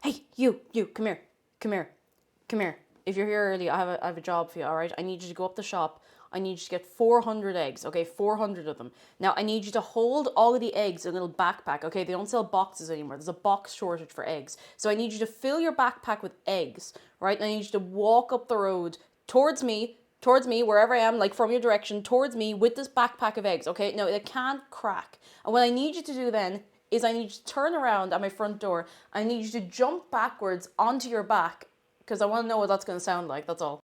hey, you, come here, come here, come here. If you're here early, I have a job for you, all right? I need you to go up the shop. I need you to get 400 eggs, okay? 400 of them. Now, I need you to hold all of the eggs in a little backpack, okay? They don't sell boxes anymore. There's a box shortage for eggs. So I need you to fill your backpack with eggs, right? And I need you to walk up the road towards me, wherever I am, like from your direction, towards me with this backpack of eggs, okay? Now, it can't crack. And what I need you to do then is I need you to turn around at my front door. I need you to jump backwards onto your back because I want to know what that's going to sound like, that's all.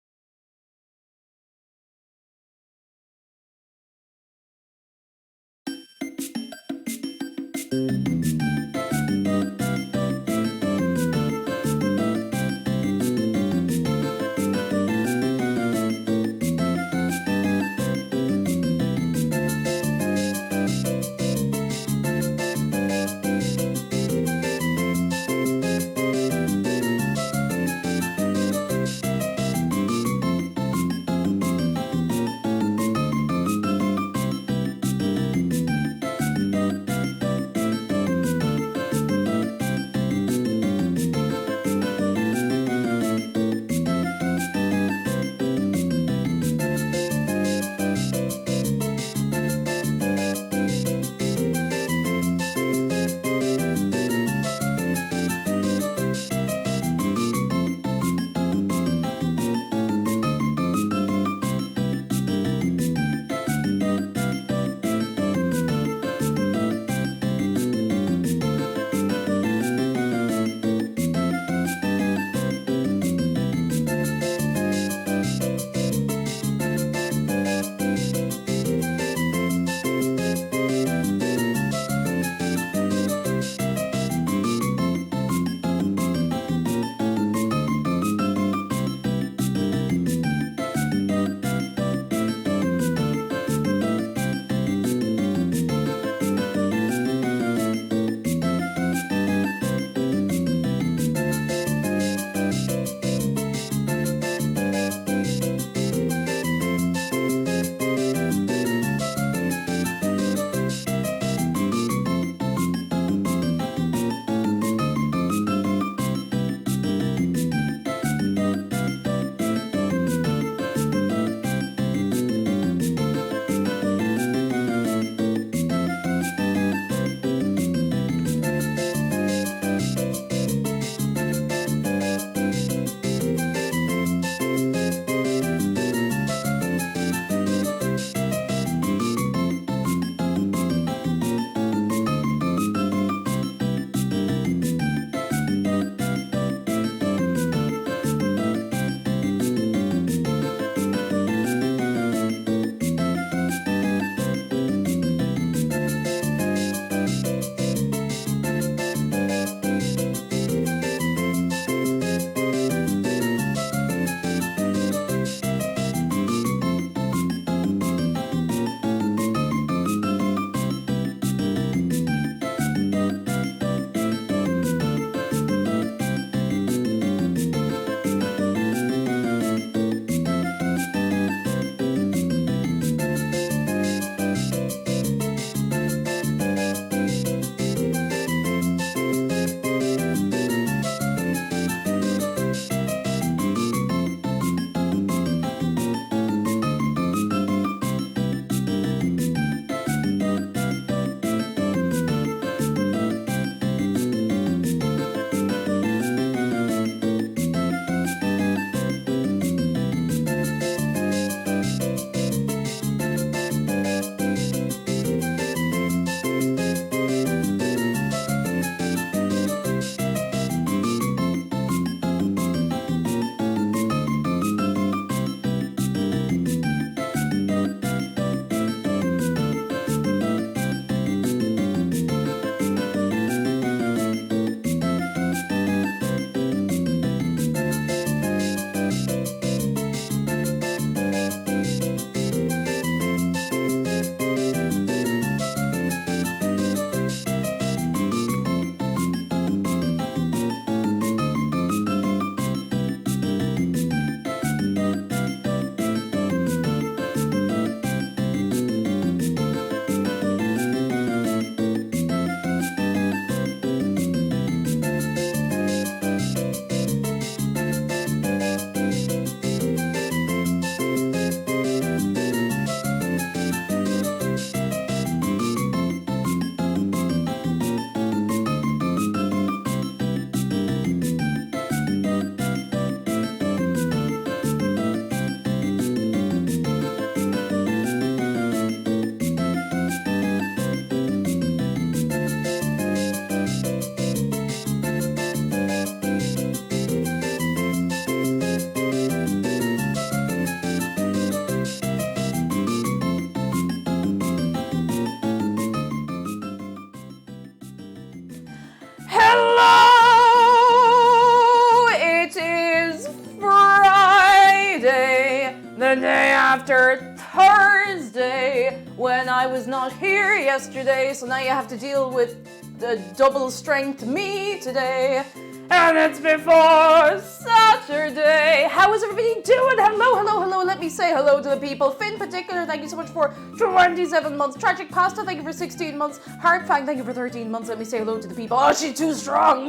The day after Thursday, when I was not here yesterday, so now you have to deal with the double strength me today. And it's before Saturday. How is everybody doing? Hello, hello, hello. Let me say hello to the people. Finn Particular, thank you so much for 27 months. Tragic Pasta, thank you for 16 months. Heartfang, thank you for 13 months. Let me say hello to the people. Oh, she's too strong.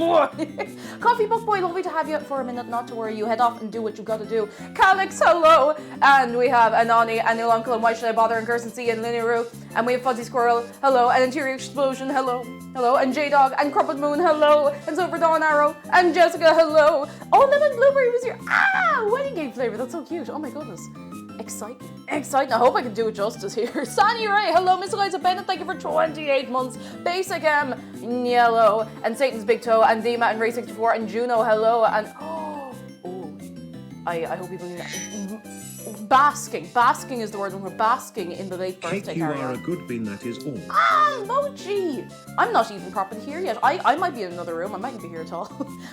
Coffee Book Boy, lovely to have you for a minute. Not to worry, you head off and do what you've got to do. Calix, hello. And we have Anani and Neil Uncle and Why Should I Bother and Kirsten C and Linny Roo. And we have Fuzzy Squirrel, hello. And Interior Explosion, hello. Hello. And J-Dog and Crumpled Moon, hello. And Silver Dawn Arrow. And Jessica, hello. Oh, Lemon Blueberry was here. Wedding game flavor. That's so cute. Oh my goodness. Exciting. Exciting. I hope I can do it justice here. Sunny Ray, hello. Miss Eliza Bennett, thank you for 28 months. Basic M, Yellow. And Satan's Big Toe. And Dima and Ray64. And Juno, hello. And I hope people knew that. Basking. Basking is the word when we're basking in the late birthday Cake, you are a good bean, that is all. Mochi! I'm not even properly here yet. I might be in another room. I mightn't be here at all.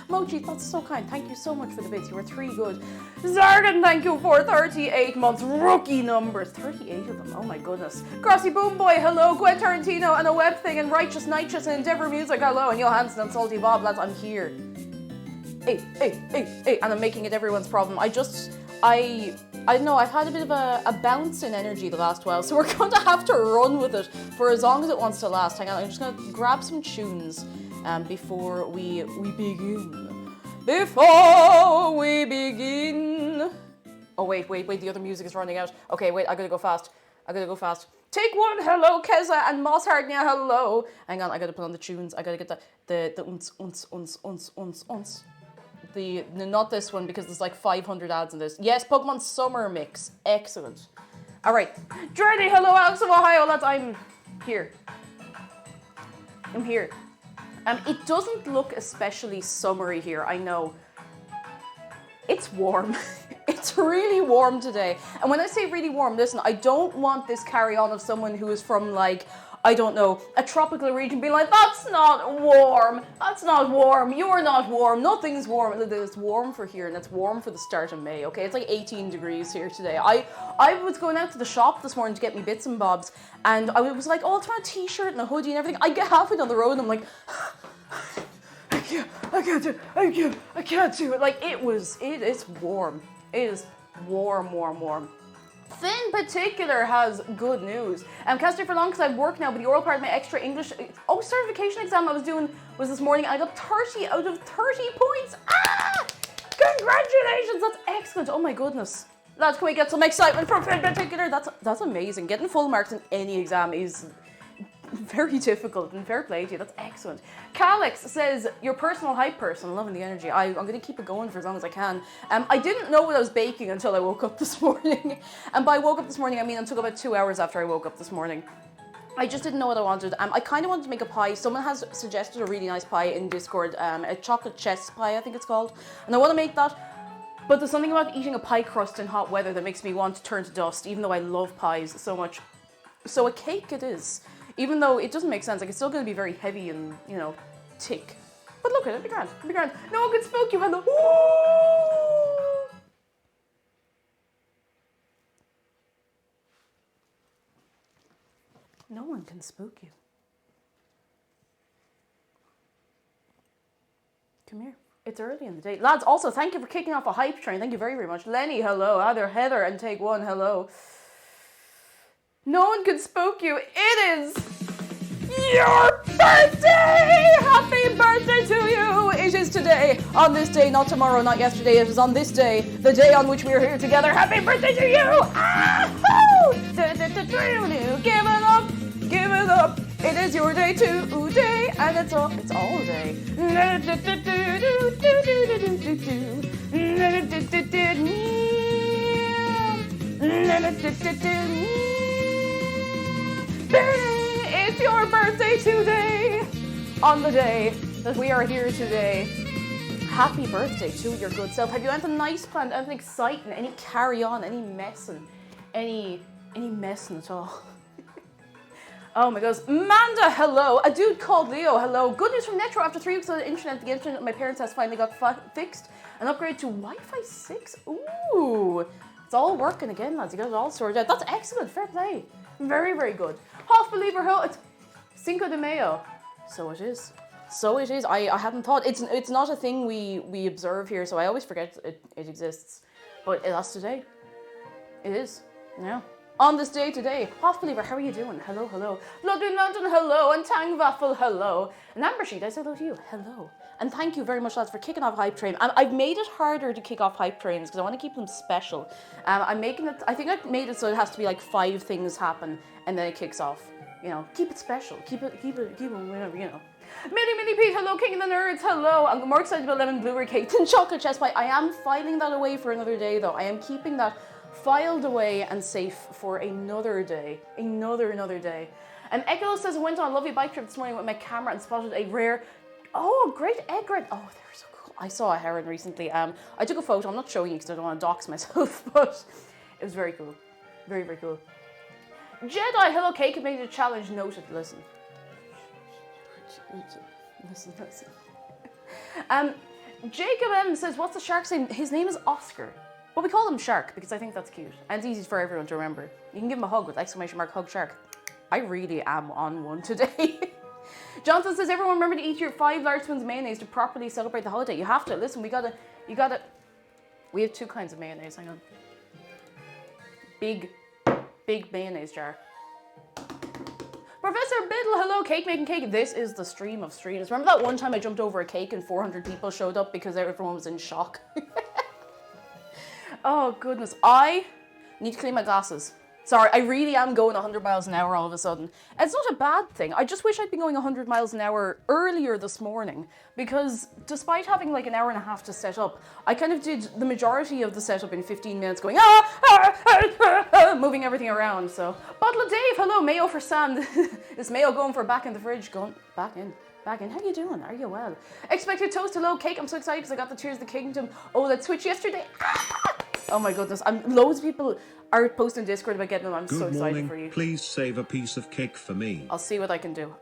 Mochi, that's so kind. Thank you so much for the bits. You were 3 good. Zargan, thank you for 38 months. Rookie numbers. 38 of them. Oh my goodness. Grassy Boom Boy, hello. Gwen Tarantino and a web thing and Righteous Nitrous and Endeavour Music, hello. And Johansson and Salty Bob, lads, I'm here. Hey. And I'm making it everyone's problem. I don't know, I've had a bit of a bounce in energy the last while, so we're going to have to run with it for as long as it wants to last. Hang on, I'm just going to grab some tunes before we begin. Before we begin. Oh, wait, the other music is running out. Okay, wait, I gotta go fast. Take one, hello, Keza and Moss Hardnia, hello. Hang on, I gotta put on the tunes. I gotta get the uns. Not this one because there's like 500 ads in this. Yes, Pokemon Summer Mix. Excellent. All right. Dreddy, hello, Alex of Ohio. Lads, I'm here. It doesn't look especially summery here, I know. It's warm. It's really warm today. And when I say really warm, listen, I don't want this carry on of someone who is from like, I don't know, a tropical region being like, that's not warm, you're not warm, nothing's warm. It's warm for here and it's warm for the start of May, okay? It's like 18 degrees here today. I was going out to the shop this morning to get me bits and bobs and I was like, oh, I'll throw a t-shirt and a hoodie and everything. I get halfway down the road and I'm like, I can't do it. Like it is warm. It is warm. Finn Particular has good news. Casting for long because I work now, but the oral part of my extra English certification exam I was doing was this morning. I got 30 out of 30 points. Congratulations, that's excellent. Oh my goodness. Lads, can we get some excitement from Finn Particular? That's amazing. Getting full marks in any exam is very difficult and fair play to you. That's excellent. Calix says, your personal hype person, loving the energy. I'm going to keep it going for as long as I can. I didn't know what I was baking until I woke up this morning. And by woke up this morning, I mean it took about 2 hours after I woke up this morning. I just didn't know what I wanted. I kind of wanted to make a pie. Someone has suggested a really nice pie in Discord, a chocolate chess pie, I think it's called. And I want to make that. But there's something about eating a pie crust in hot weather that makes me want to turn to dust, even though I love pies so much. So a cake it is. Even though it doesn't make sense, like it's still going to be very heavy and, you know, thick. But look at it, it'll be grand. No one can spook you, hello. Ooh! No one can spook you. Come here. It's early in the day. Lads, also, thank you for kicking off a hype train. Thank you very, very much. Lenny, hello. Heather, and Take One, hello. No one can spook you. It is your birthday! Happy birthday to you! It is today, on this day, not tomorrow, not yesterday. It is on this day, the day on which we are here together. Happy birthday to you! Ah-hoo! Give it up. It is your day today, and it's all day. It's your birthday today, on the day that we are here today. Happy birthday to your good self. Have you anything nice planned, anything exciting, any carry on, any messing at all? Oh my gosh. Manda, hello. A dude called Leo, hello. Good news from Netro. After 3 weeks on the internet at my parents' house finally got fixed. An upgrade to Wi-Fi 6. Ooh. It's all working again, lads. You got it all sorted out. That's excellent. Fair play. Very, very good. Half believer ho. It's Cinco de Mayo. So it is. So it is. I hadn't thought. It's not a thing we observe here, so I always forget it exists. But that's today. It is. Yeah. On this day today, half believer, how are you doing? Hello, hello. London, London, hello. And Tang Waffle, hello. And Amber Sheet, I say hello to you. Hello. And thank you very much, lads, for kicking off Hype Train. I've made it harder to kick off Hype Trains because I want to keep them special. I'm making it, I think I've made it so it has to be like 5 things happen and then it kicks off. You know, keep it special. Keep it, whatever, you know. Mini Pete, hello, King of the Nerds, hello. I'm more excited about lemon blueberry cake than chocolate chess pie. I am filing that away for another day, though. I am keeping that filed away and safe for another day. Another day. And Ekelo says, I went on a lovely bike trip this morning with my camera and spotted a rare, great egg red. Oh, they're so cool. I saw a heron recently. I took a photo. I'm not showing you because I don't want to dox myself, but it was very cool. Very, very cool. Jedi, hello, Cake, made a challenge. Noted. Listen. Jacob M says, what's the shark's name? His name is Oscar. But we call him Shark because I think that's cute. And it's easy for everyone to remember. You can give him a hug with exclamation mark hug shark. I really am on one today. Johnson says, everyone remember to eat your 5 large spoons of mayonnaise to properly celebrate the holiday. You have to. Listen, you gotta. We have 2 kinds of mayonnaise. Hang on. Big mayonnaise jar. Professor Biddle, hello, cake making cake. This is the stream of streams. Remember that one time I jumped over a cake and 400 people showed up because everyone was in shock? Oh, goodness. I need to clean my glasses. Sorry, I really am going 100 miles an hour all of a sudden. It's not a bad thing. I just wish I'd been going 100 miles an hour earlier this morning because despite having like an hour and a half to set up, I kind of did the majority of the setup in 15 minutes going, moving everything around. So, Bottle of Dave, hello, mayo for Sam. Is mayo going for back in the fridge? Going back in. How you doing? Are you well? Expected toast, hello, cake. I'm so excited because I got the Tears of the Kingdom. Oh, that Switch yesterday. Oh my goodness. Loads of people are posting Discord about getting them. I'm so excited for you. Please save a piece of cake for me. I'll see what I can do.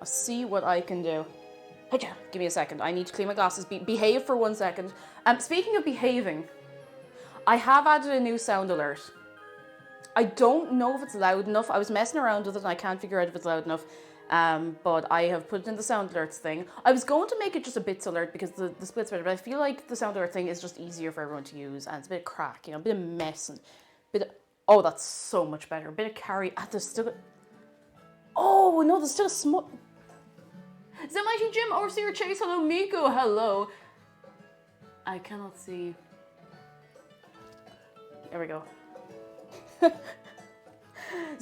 Hey, give me a second. I need to clean my glasses. Behave for 1 second. Speaking of behaving, I have added a new sound alert. I don't know if it's loud enough. I was messing around with it and I can't figure out if it's loud enough. But I have put it in the sound alerts thing. I was going to make it just a bits alert because the split's better, but I feel like the sound alert thing is just easier for everyone to use and it's a bit of crack, you know, a bit of mess and oh, that's so much better. A bit of carry. There's still oh no, there's still a small. Is that Mighty Jim? Overseer Chase, hello, Miko, hello. I cannot see. There we go.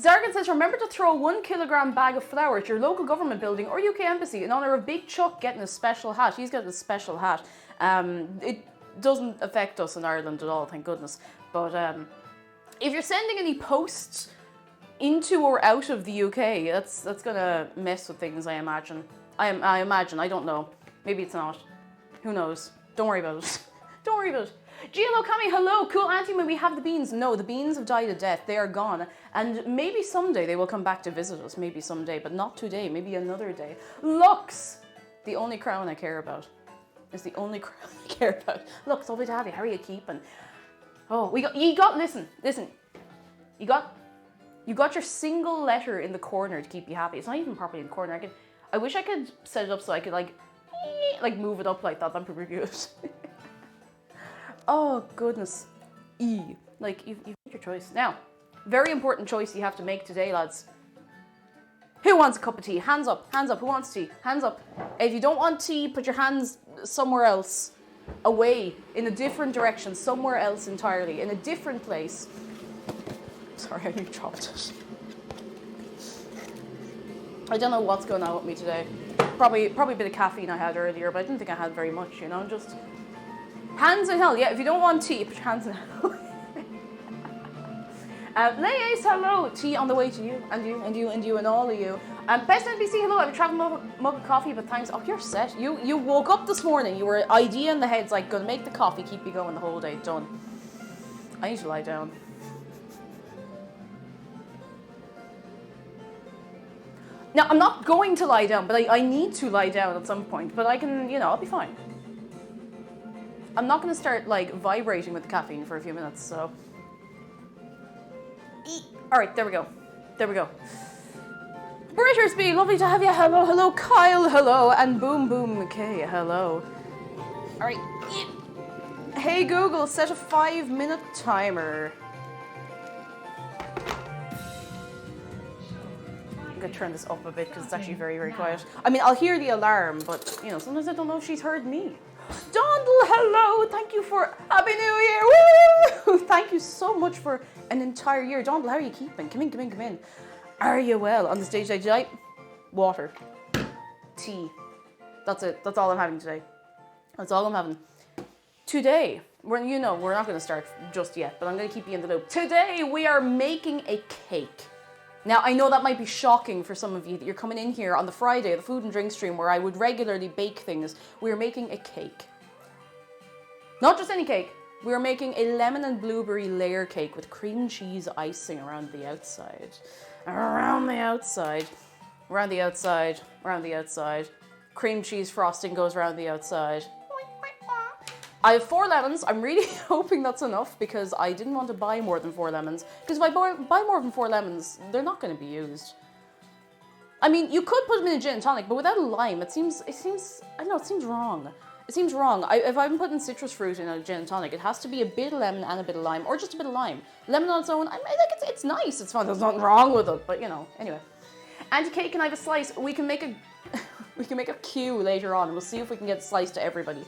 Zargan says, remember to throw a 1 kilogram bag of flour at your local government building or UK embassy in honor of Big Chuck getting a special hat. He's got a special hat. It doesn't affect us in Ireland at all, thank goodness. But if you're sending any posts into or out of the UK, that's gonna mess with things, I imagine. I imagine, I don't know. Maybe it's not. Who knows? Don't worry about it. Don't worry about it. GLO Kami, hello, cool auntie, may we have the beans? No, the beans have died a death. They are gone. And maybe someday they will come back to visit us. Maybe someday, but not today. Maybe another day. Lux, the only crown I care about. Is the only crown I care about. Lux, lovely to have you. How are you keeping? Oh, listen. You got your single letter in the corner to keep you happy. It's not even properly in the corner. I wish I could set it up so I could like move it up like that. That'd be pretty good. Oh, goodness. Like, you've made your choice. Now, very important choice you have to make today, lads. Who wants a cup of tea? Hands up. Who wants tea? Hands up. If you don't want tea, put your hands somewhere else. Away. In a different direction. Somewhere else entirely. In a different place. Sorry, I nearly dropped it. I don't know what's going on with me today. Probably a bit of caffeine I had earlier, but I didn't think I had very much, you know, just... Hands in hell, yeah, if you don't want tea, put your hands in hell. Lays, hello, tea on the way to you, and all of you. Best NBC, hello, I have a travel mug of coffee, but thanks. Oh, you're set. You woke up this morning, you were idea in the head's like, gonna make the coffee, keep you going the whole day, done. I need to lie down. Now, I'm not going to lie down, but I need to lie down at some point, but I can, you know, I'll be fine. I'm not going to start, like, vibrating with the caffeine for a few minutes, so... All right, there we go. There we go. Brittersby, lovely to have you. Hello, hello, Kyle, hello, and Boom Boom McKay, hello. All right. Hey Google, set a 5-minute timer. I'm gonna turn this up a bit because it's actually very, very quiet. I mean, I'll hear the alarm, but you know, sometimes I don't know if she's heard me. Dondle, hello, thank you for Happy New Year, woo! Thank you so much for an entire year. Dondle, how are you keeping? Come in, come in, come in. Are you well? On the stage tonight, water, tea. That's it. That's all I'm having today. That's all I'm having. Today, we're not going to start just yet, but I'm going to keep you in the loop. Today, we are making a cake. Now, I know that might be shocking for some of you that you're coming in here on the Friday, the food and drink stream, where I would regularly bake things. We're making a cake. Not just any cake. We're making a lemon and blueberry layer cake with cream cheese icing around the outside. Around the outside. Around the outside. Around the outside. Cream cheese frosting goes around the outside. I have 4 lemons. I'm really hoping that's enough because I didn't want to buy more than 4 lemons. Because if I buy more than 4 lemons, they're not going to be used. I mean, you could put them in a gin and tonic, but without a lime, it seems, I don't know, it seems wrong. It seems wrong. If I'm putting citrus fruit in a gin and tonic, it has to be a bit of lemon and a bit of lime, or just a bit of lime. Lemon on its own, I like it's nice. It's fun. There's nothing wrong with it, but you know, anyway. Anti-cake and I have a slice. We can make a queue later on, and we'll see if we can get a slice to everybody.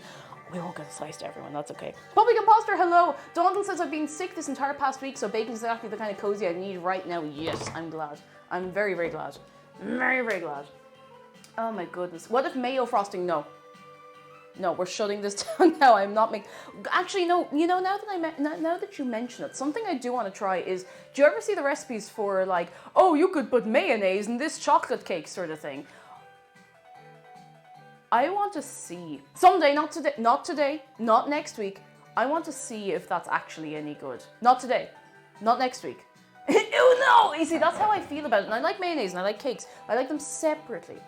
We won't get a slice to everyone, that's okay. Public Imposter, hello. Dondle says I've been sick this entire past week, so bacon's exactly the kind of cozy I need right now. Yes, I'm glad. I'm very, very glad. Very, very glad. Oh my goodness. What if mayo frosting? No. No, we're shutting this down now. I'm not making... Actually, no. You know, now that you mention it, something I do want to try is... Do you ever see the recipes for, like, oh, you could put mayonnaise in this chocolate cake sort of thing? I want to see... Someday, not today, not next week. I want to see if that's actually any good. Not today. Not next week. Oh, no! You see, that's how I feel about it. And I like mayonnaise and I like cakes. I like them separately.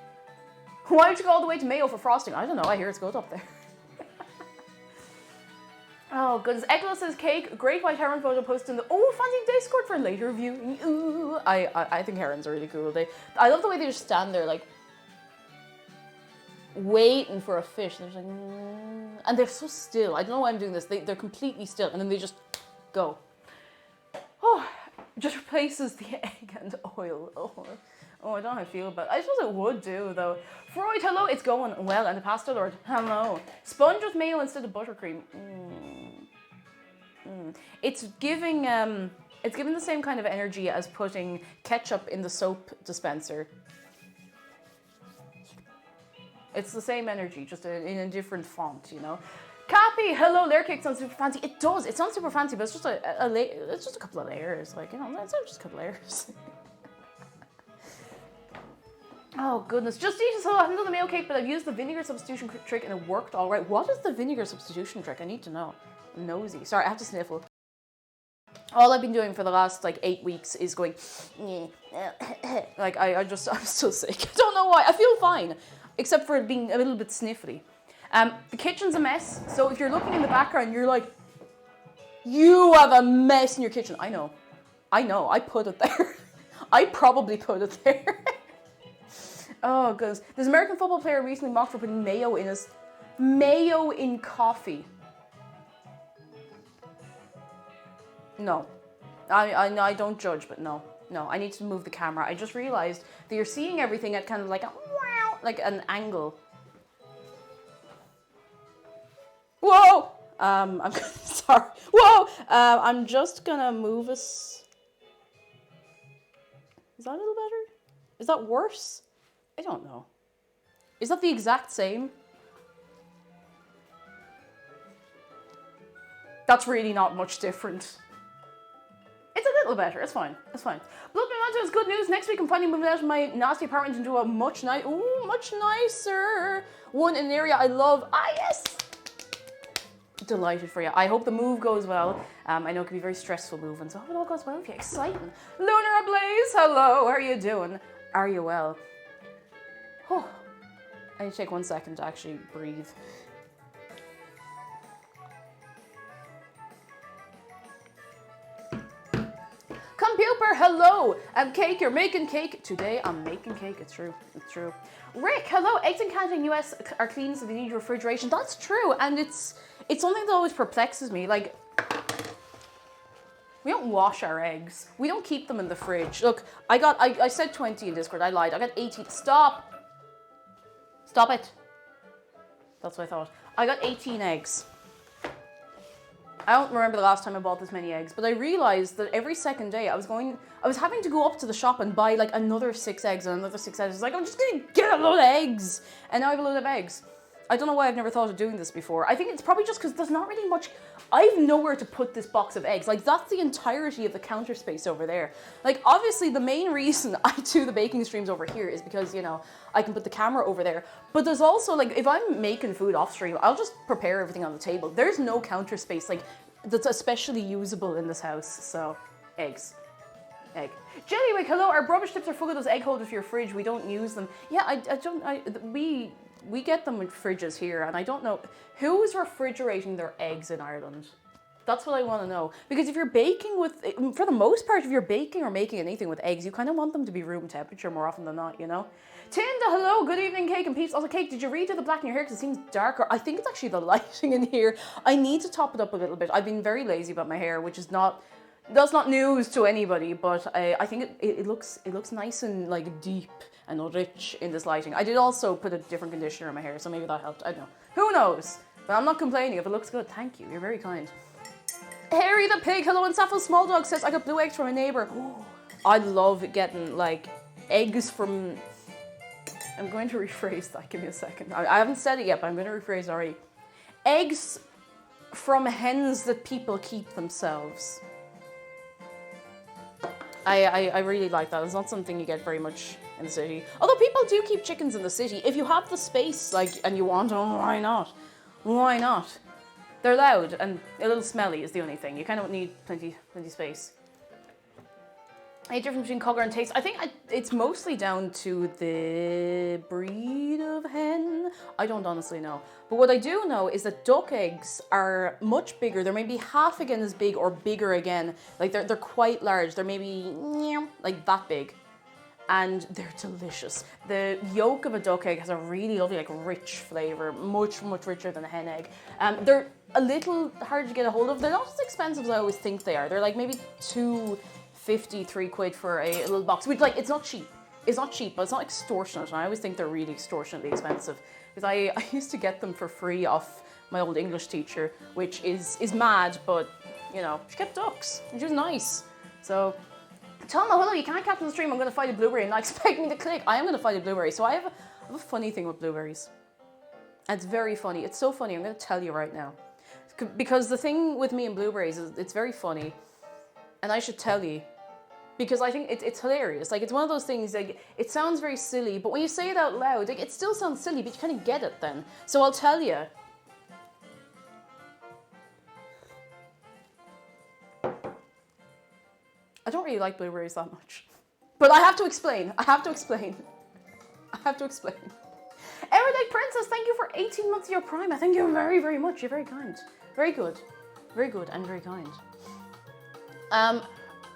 Why would you go all the way to mayo for frosting? I don't know. I hear it's good up there. Oh, goodness. Ekla says cake. Great white heron photo posted in the... Oh, fancy Discord for later viewing. Ooh. I think herons are really cool. I love the way they just stand there, like, waiting for a fish. They're just like... And they're so still. I don't know why I'm doing this. They're completely still. And then they just go. Oh, just replaces the egg and oil. Oh, I don't know how I feel about it. I suppose it would do, though. Freud, hello, it's going well. And the pasta lord, hello. Sponge with mayo instead of buttercream. It's giving the same kind of energy as putting ketchup in the soap dispenser. It's the same energy, just in a different font, you know. Cappy, hello, layer cake sounds super fancy. It does. It sounds super fancy, but it's just it's just a couple of layers, like, you know, it's just a couple of layers. Oh goodness, just eat it. So I haven't done the mayo cake, but I've used the vinegar substitution trick and it worked all right. What is the vinegar substitution trick? I need to know. I'm nosy. Sorry, I have to sniffle. All I've been doing for the last like 8 weeks is going, like I'm still sick. I don't know why. I feel fine, except for being a little bit sniffly. The kitchen's a mess, so if you're looking in the background, you're like, you have a mess in your kitchen. I know, I put it there. I probably put it there. Oh, goodness. This American football player recently mocked for putting mayo in coffee. No. I don't judge, but no. No, I need to move the camera. I just realized that you're seeing everything at kind of like an angle. Whoa! I'm sorry. Whoa! I'm just gonna move us. Is that a little better? Is that worse? I don't know. Is that the exact same? That's really not much different. It's a little better. It's fine. It's fine. Blood Memento is good news. Next week I'm finally moving out of my nasty apartment into a much nicer one in an area I love. Ah, yes! Delighted for you. I hope the move goes well. I know it can be a very stressful move, and so I hope it all goes well for you. Exciting. Lunar Ablaze, hello. How are you doing? Are you well? Oh, I need to take 1 second to actually breathe. Come Puper, hello. Cake, you're making cake. Today I'm making cake. It's true. It's true. Rick, hello. Eggs in Canada and US are clean, so they need refrigeration. That's true, and it's something that always perplexes me. Like, we don't wash our eggs. We don't keep them in the fridge. Look, I said 20 in Discord. I lied. I got 18. Stop. Stop it. That's what I thought. I got 18 eggs. I don't remember the last time I bought this many eggs, but I realized that every second day I was having to go up to the shop and buy like another 6 eggs and another 6 eggs. It's like, I'm just gonna get a load of eggs. And now I have a load of eggs. I don't know why I've never thought of doing this before. I think it's probably just because there's not really much. I have nowhere to put this box of eggs. Like, that's the entirety of the counter space over there. Like, obviously the main reason I do the baking streams over here is because, you know, I can put the camera over there. But there's also, like, if I'm making food off stream, I'll just prepare everything on the table. There's no counter space, like, that's especially usable in this house. So, eggs. Egg. Jellywick, hello. Our rubbish tips are full of those egg holders for your fridge. We don't use them. Yeah, we get them in fridges here, and I don't know who's refrigerating their eggs in Ireland. That's what I want to know. Because if you're baking with, for the most part, if you're baking or making anything with eggs, you kind of want them to be room temperature more often than not, you know? Tinda, hello, good evening, Cake and Peeps. Also, Cake, did you redo the black in your hair because it seems darker? I think it's actually the lighting in here. I need to top it up a little bit. I've been very lazy about my hair, which is that's not news to anybody, but I think it looks nice and like deep and rich in this lighting. I did also put a different conditioner in my hair, so maybe that helped. I don't know. Who knows? But I'm not complaining. If it looks good, thank you. You're very kind. Harry the Pig, hello, and Sappho Small Dog says, I got blue eggs from a neighbour. I love getting, like, eggs from... I'm going to rephrase that. Give me a second. I haven't said it yet, but I'm going to rephrase already. Eggs from hens that people keep themselves. I really like that. It's not something you get very much in the city. Although people do keep chickens in the city. If you have the space, like, and you want them, why not? Why not? They're loud and a little smelly is the only thing. You kind of need plenty space. A difference between colour and taste. I think it's mostly down to the breed of hen. I don't honestly know. But what I do know is that duck eggs are much bigger. They're maybe half again as big or bigger again. Like they're quite large. They're maybe like that big. And they're delicious. The yolk of a duck egg has a really lovely, like, rich flavour, much richer than a hen egg. They're a little hard to get a hold of. They're not as expensive as I always think they are. They're like maybe £2.50, £3 for a little box, which, like, it's not cheap. It's not cheap, but it's not extortionate. And I always think they're really extortionately expensive because I used to get them for free off my old English teacher, which is mad, but, you know, she kept ducks, which was nice. So. Tom, hello, you can't captain the stream. I'm going to fight a blueberry and not expect me to click. I am going to fight a blueberry. So I have a funny thing with blueberries. And it's very funny. It's so funny. I'm going to tell you right now. Because the thing with me and blueberries is it's very funny. And I should tell you. Because I think it's hilarious. Like, it's one of those things, like, it sounds very silly. But when you say it out loud, like, it still sounds silly, but you kind of get it then. So I'll tell you. I don't really like blueberries that much. But I have to explain. Erudite Princess, thank you for 18 months of your Prime. I thank you very, very much. You're very kind. Very good. Very good and very kind.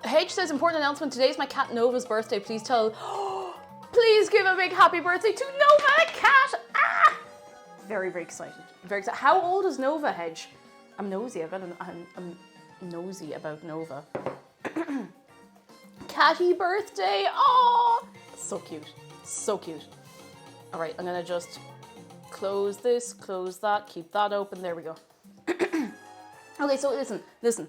H says, important announcement. Today's my cat Nova's birthday. Please tell... Please give a big happy birthday to Nova the cat. Ah! Very, very excited. Very excited. How old is Nova, Hedge? I'm nosy. I'm nosy about Nova. Catty birthday! Oh, so cute, so cute. All right, I'm gonna just close this, close that, keep that open. There we go. Okay, so listen.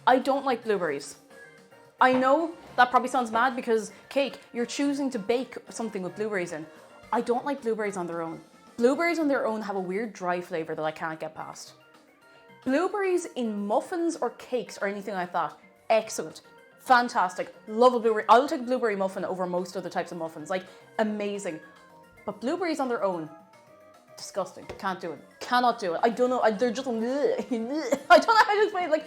I don't like blueberries. I know that probably sounds mad because, Cake, you're choosing to bake something with blueberries in. I don't like blueberries on their own. Blueberries on their own have a weird dry flavor that I can't get past. Blueberries in muffins or cakes or anything like that, excellent, fantastic, love a blueberry. I'll take a blueberry muffin over most other types of muffins, like amazing. But blueberries on their own, disgusting, can't do it, cannot do it. I don't know, they're just, I don't know how to explain it, like,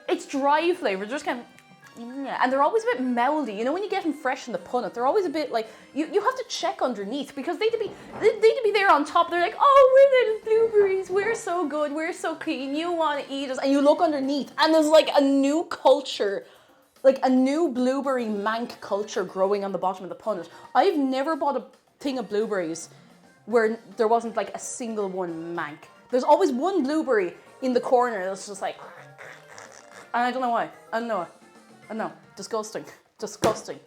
it's dry flavor, just kind of, Yeah, and they're always a bit mouldy. You know, when you get them fresh in the punnet, they're always a bit like you have to check underneath because they need to be there on top. They're like, oh, we're little blueberries. We're so good. We're so clean. You want to eat us? And you look underneath, and there's like a new culture, like a new blueberry mank culture growing on the bottom of the punnet. I've never bought a thing of blueberries where there wasn't like a single one mank. There's always one blueberry in the corner that's just like, and I don't know why. I don't know. I know. Disgusting. Disgusting.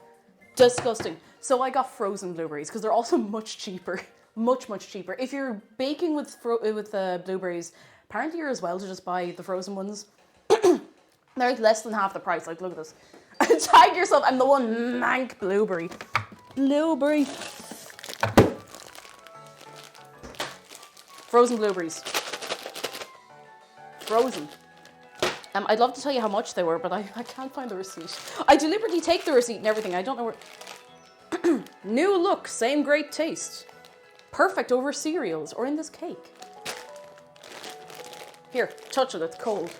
Disgusting. So I got frozen blueberries because they're also much cheaper. Much, much cheaper. If you're baking with blueberries, apparently you're as well to just buy the frozen ones. They're like less than half the price. Like, look at this. Tag yourself. I'm the one mank blueberry. Blueberry. Frozen blueberries. Frozen. I'd love to tell you how much they were, but I can't find the receipt. I deliberately take the receipt and everything. I don't know where... New look, same great taste. Perfect over cereals or in this cake. Here, touch it, it's cold.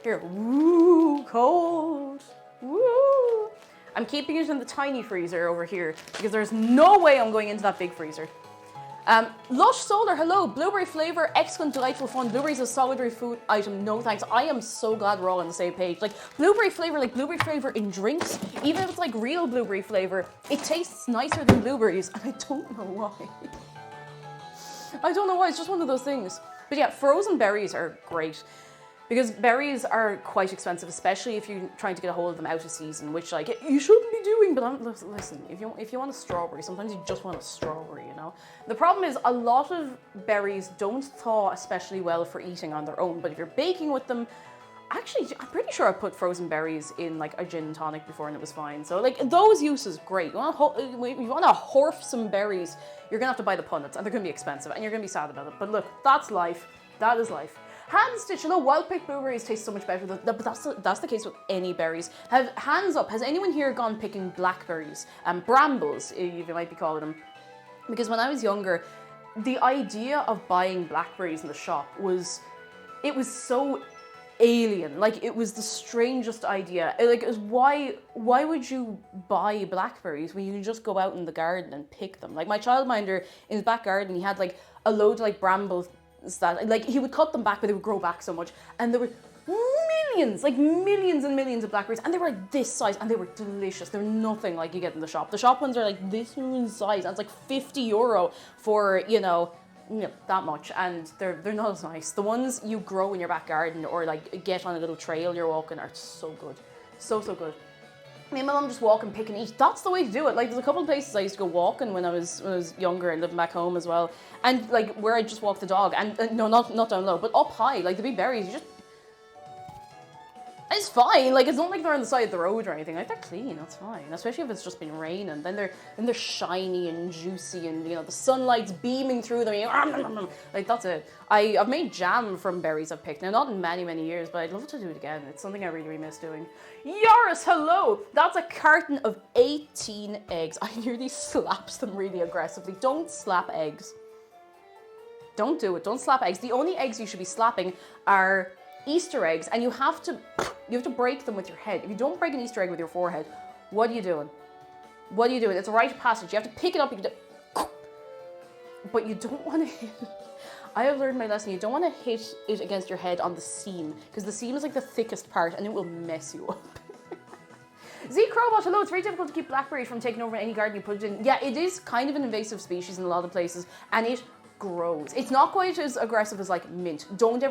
Here, woo, cold. Woo. I'm keeping it in the tiny freezer over here because there's no way I'm going into that big freezer. Lush Solar, hello. Blueberry flavor, excellent, delightful fun. Blueberries is a solitary food item. No thanks. I am so glad we're all on the same page. Like blueberry flavor in drinks, even if it's like real blueberry flavor, it tastes nicer than blueberries, and I don't know why. I don't know why. It's just one of those things. But yeah, frozen berries are great. Because berries are quite expensive, especially if you're trying to get a hold of them out of season, which like you shouldn't be doing. But listen, if you want a strawberry, sometimes you just want a strawberry, you know. The problem is a lot of berries don't thaw especially well for eating on their own. But if you're baking with them, actually, I'm pretty sure I put frozen berries in like a gin and tonic before and it was fine. So like those uses great. You want to horf some berries, you're gonna have to buy the punnets, and they're gonna be expensive, and you're gonna be sad about it. But look, that's life. That is life. Hand stitch, you know, wild picked blueberries taste so much better. But that's the case with any berries. Hands up, has anyone here gone picking blackberries? Brambles, you might be calling them. Because when I was younger, the idea of buying blackberries in the shop was so alien. Like, it was the strangest idea. Like, it was, why would you buy blackberries when you can just go out in the garden and pick them? Like, my childminder in his back garden, he had like a load of like brambles that like he would cut them back, but they would grow back so much, and there were millions and millions of blackberries, and they were like this size, and they were delicious. They're nothing like you get in the shop. The shop ones are like this size, and it's like €50 for you know that much, and they're not as nice. The ones you grow in your back garden or like get on a little trail you're walking are so good, so good. Me and my mum just walk and pick and eat. That's the way to do it. Like, there's a couple of places I used to go walking when I was younger and living back home as well. And like where I just walk the dog. And no, not down low, but up high. Like the big berries, you just... It's fine. Like, it's not like they're on the side of the road or anything. Like, they're clean. That's fine. Especially if it's just been raining. Then they're shiny and juicy, and you know the sunlight's beaming through them. Like, that's it. I've made jam from berries I've picked. Now, not in many years, but I'd love to do it again. It's something I really miss doing. Yaris, hello. That's a carton of 18 eggs. I nearly slapped them really aggressively. Don't slap eggs. Don't do it. Don't slap eggs. The only eggs you should be slapping are Easter eggs, and you have to break them with your head. If you don't break an Easter egg with your forehead, what are you doing? What are you doing? It's a rite of passage. You have to pick it up, but you don't want to hit. I have learned my lesson. You don't want to hit it against your head on the seam, because the seam is like the thickest part, and it will mess you up. Z-Crowbot, hello. It's very difficult to keep blackberries from taking over any garden you put it in. Yeah, it is kind of an invasive species in a lot of places, and it grows. It's not quite as aggressive as like mint. Don't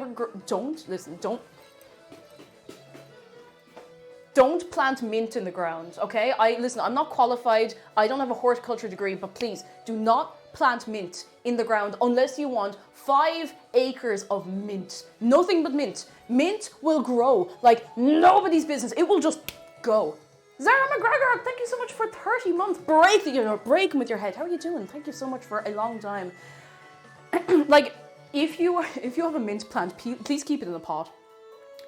plant mint in the ground, okay? I'm not qualified. I don't have a horticulture degree, but please do not plant mint in the ground unless you want 5 acres of mint. Nothing but mint. Mint will grow like nobody's business. It will just go. Zara McGregor, thank you so much for 30 months. Break them with your head. How are you doing? Thank you so much for a long time. Like, if you have a mint plant, please keep it in a pot.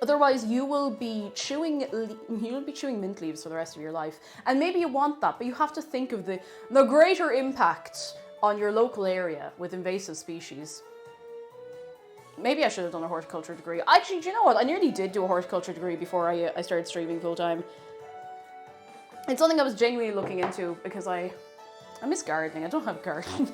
Otherwise, you will be chewing mint leaves for the rest of your life. And maybe you want that, but you have to think of the greater impact on your local area with invasive species. Maybe I should have done a horticulture degree. Actually, do you know what? I nearly did do a horticulture degree before I started streaming full time. It's something I was genuinely looking into because I miss gardening. I don't have a garden.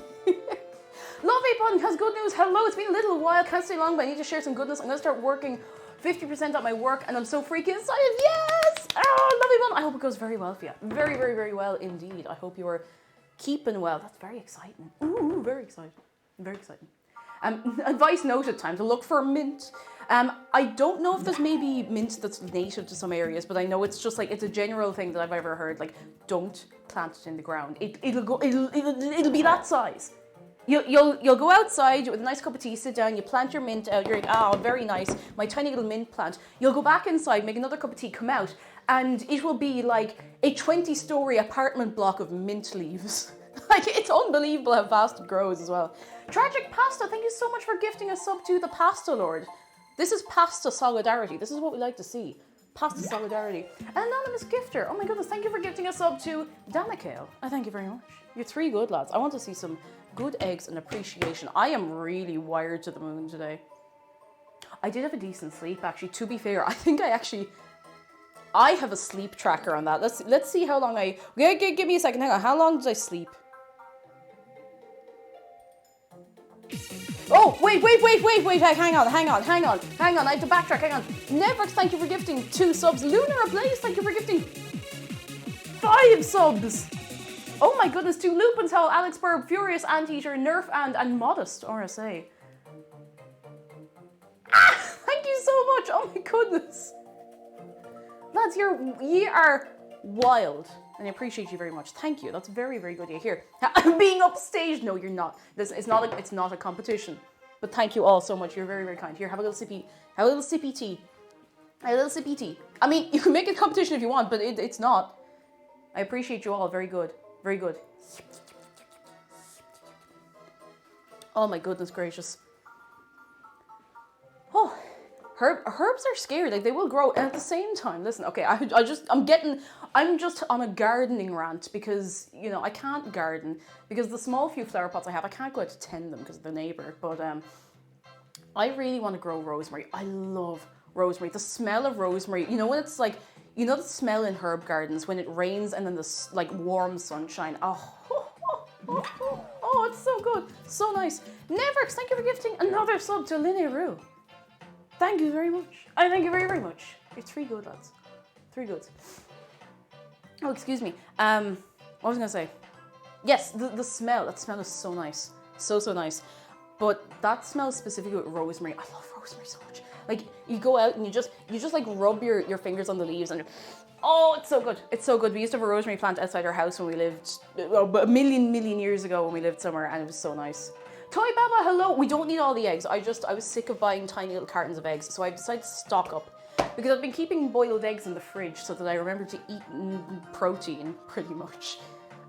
Lovely Bun has good news. Hello, it's been a little while. Can't stay long, but I need to share some goodness. I'm going to start working 50% at my work, and I'm so freaking excited. Yes! Oh, Lovely Bun. I hope it goes very well for you. Very, very, very well indeed. I hope you are keeping well. That's very exciting. Ooh, very exciting. Very exciting. Advice noted, time to look for mint. I don't know if there's maybe mint that's native to some areas, but I know it's just like, it's a general thing that I've ever heard, like, don't plant it in the ground. It'll be that size. You'll go outside with a nice cup of tea, sit down, you plant your mint out, you're like, oh, very nice, my tiny little mint plant. You'll go back inside, make another cup of tea, come out, and it will be like a 20-story apartment block of mint leaves. Like, it's unbelievable how fast it grows as well. Tragic Pasta, thank you so much for gifting a sub to the Pasta Lord. This is pasta solidarity. This is what we like to see. Pasta solidarity. An anonymous gifter. Oh my goodness, thank you for gifting a sub to Danikale. I thank you very much. You're 3 good lads. I want to see some good eggs and appreciation. I am really wired to the moon today. I did have a decent sleep, actually. To be fair, I think I have a sleep tracker on that. Let's see how long give me a second. Hang on. How long did I sleep? Oh, wait, hang on. I have to backtrack, hang on. Nevrex, thank you for gifting 2 subs. Lunar Ablaze, thank you for gifting 5 subs. Oh my goodness, to Lupin's Hole, Alex Burb, Furious Anteater, Nerf and Modest RSA. Thank you so much, oh my goodness. Lads, ye are wild. And I appreciate you very much. Thank you. That's very, very good to hear. I'm being upstaged. No, you're not. It's not a competition. But thank you all so much. You're very, very kind. Here, have a little sippy tea. A little sippy tea. I mean, you can make it a competition if you want, but it's not. I appreciate you all. Very good. Very good. Oh my goodness gracious. Oh. Herbs are scary, like they will grow at the same time. Listen, okay, I'm just on a gardening rant because, you know, I can't garden because the small few flower pots I have, I can't go out to tend them because of the neighbour, but I really want to grow rosemary. I love rosemary. The smell of rosemary, you know, when it's like, you know the smell in herb gardens when it rains and then the like warm sunshine. Oh, it's so good. So nice. Nevrex, thank you for gifting another sub to Linne Rue. Thank you very much. I thank you very, very much. You're 3 good lads. 3 goods. Oh, excuse me. What was I gonna say? Yes, the smell. That smell is so nice. So nice. But that smell specifically with rosemary. I love rosemary so much. Like you go out and you just like rub your fingers on the leaves and oh, it's so good. It's so good. We used to have a rosemary plant outside our house when we lived a million years ago when we lived somewhere, and it was so nice. Toy Baba, hello. We don't need all the eggs. I was sick of buying tiny little cartons of eggs, so I decided to stock up. Because I've been keeping boiled eggs in the fridge so that I remember to eat protein, pretty much.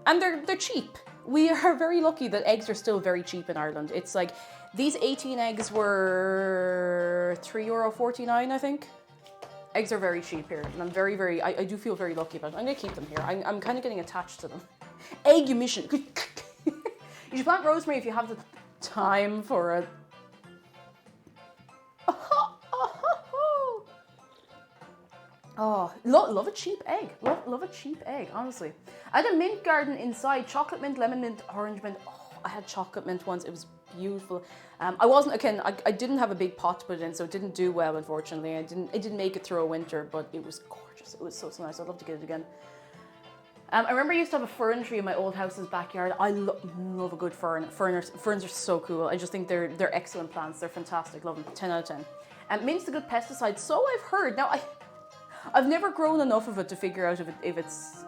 And they're cheap. We are very lucky that eggs are still very cheap in Ireland. It's like, these 18 eggs were €3.49, I think. Eggs are very cheap here, and I'm very, I do feel very lucky about it. I'm gonna keep them here. I'm kind of getting attached to them. Egg emission. You should plant rosemary if you have the time for it. Oh, love a cheap egg. Love a cheap egg, honestly. I had a mint garden inside. Chocolate mint, lemon mint, orange mint. Oh, I had chocolate mint once. It was beautiful. I didn't have a big pot to put it in, so it didn't do well, unfortunately. It didn't make it through a winter, but it was gorgeous. It was so nice. I'd love to get it again. I remember I used to have a fern tree in my old house's backyard. I love a good fern. Ferns are so cool. I just think they're excellent plants. They're fantastic. Love them. 10 out of 10. Mint's a good pesticide. So I've heard. Now, I've never grown enough of it to figure out if it's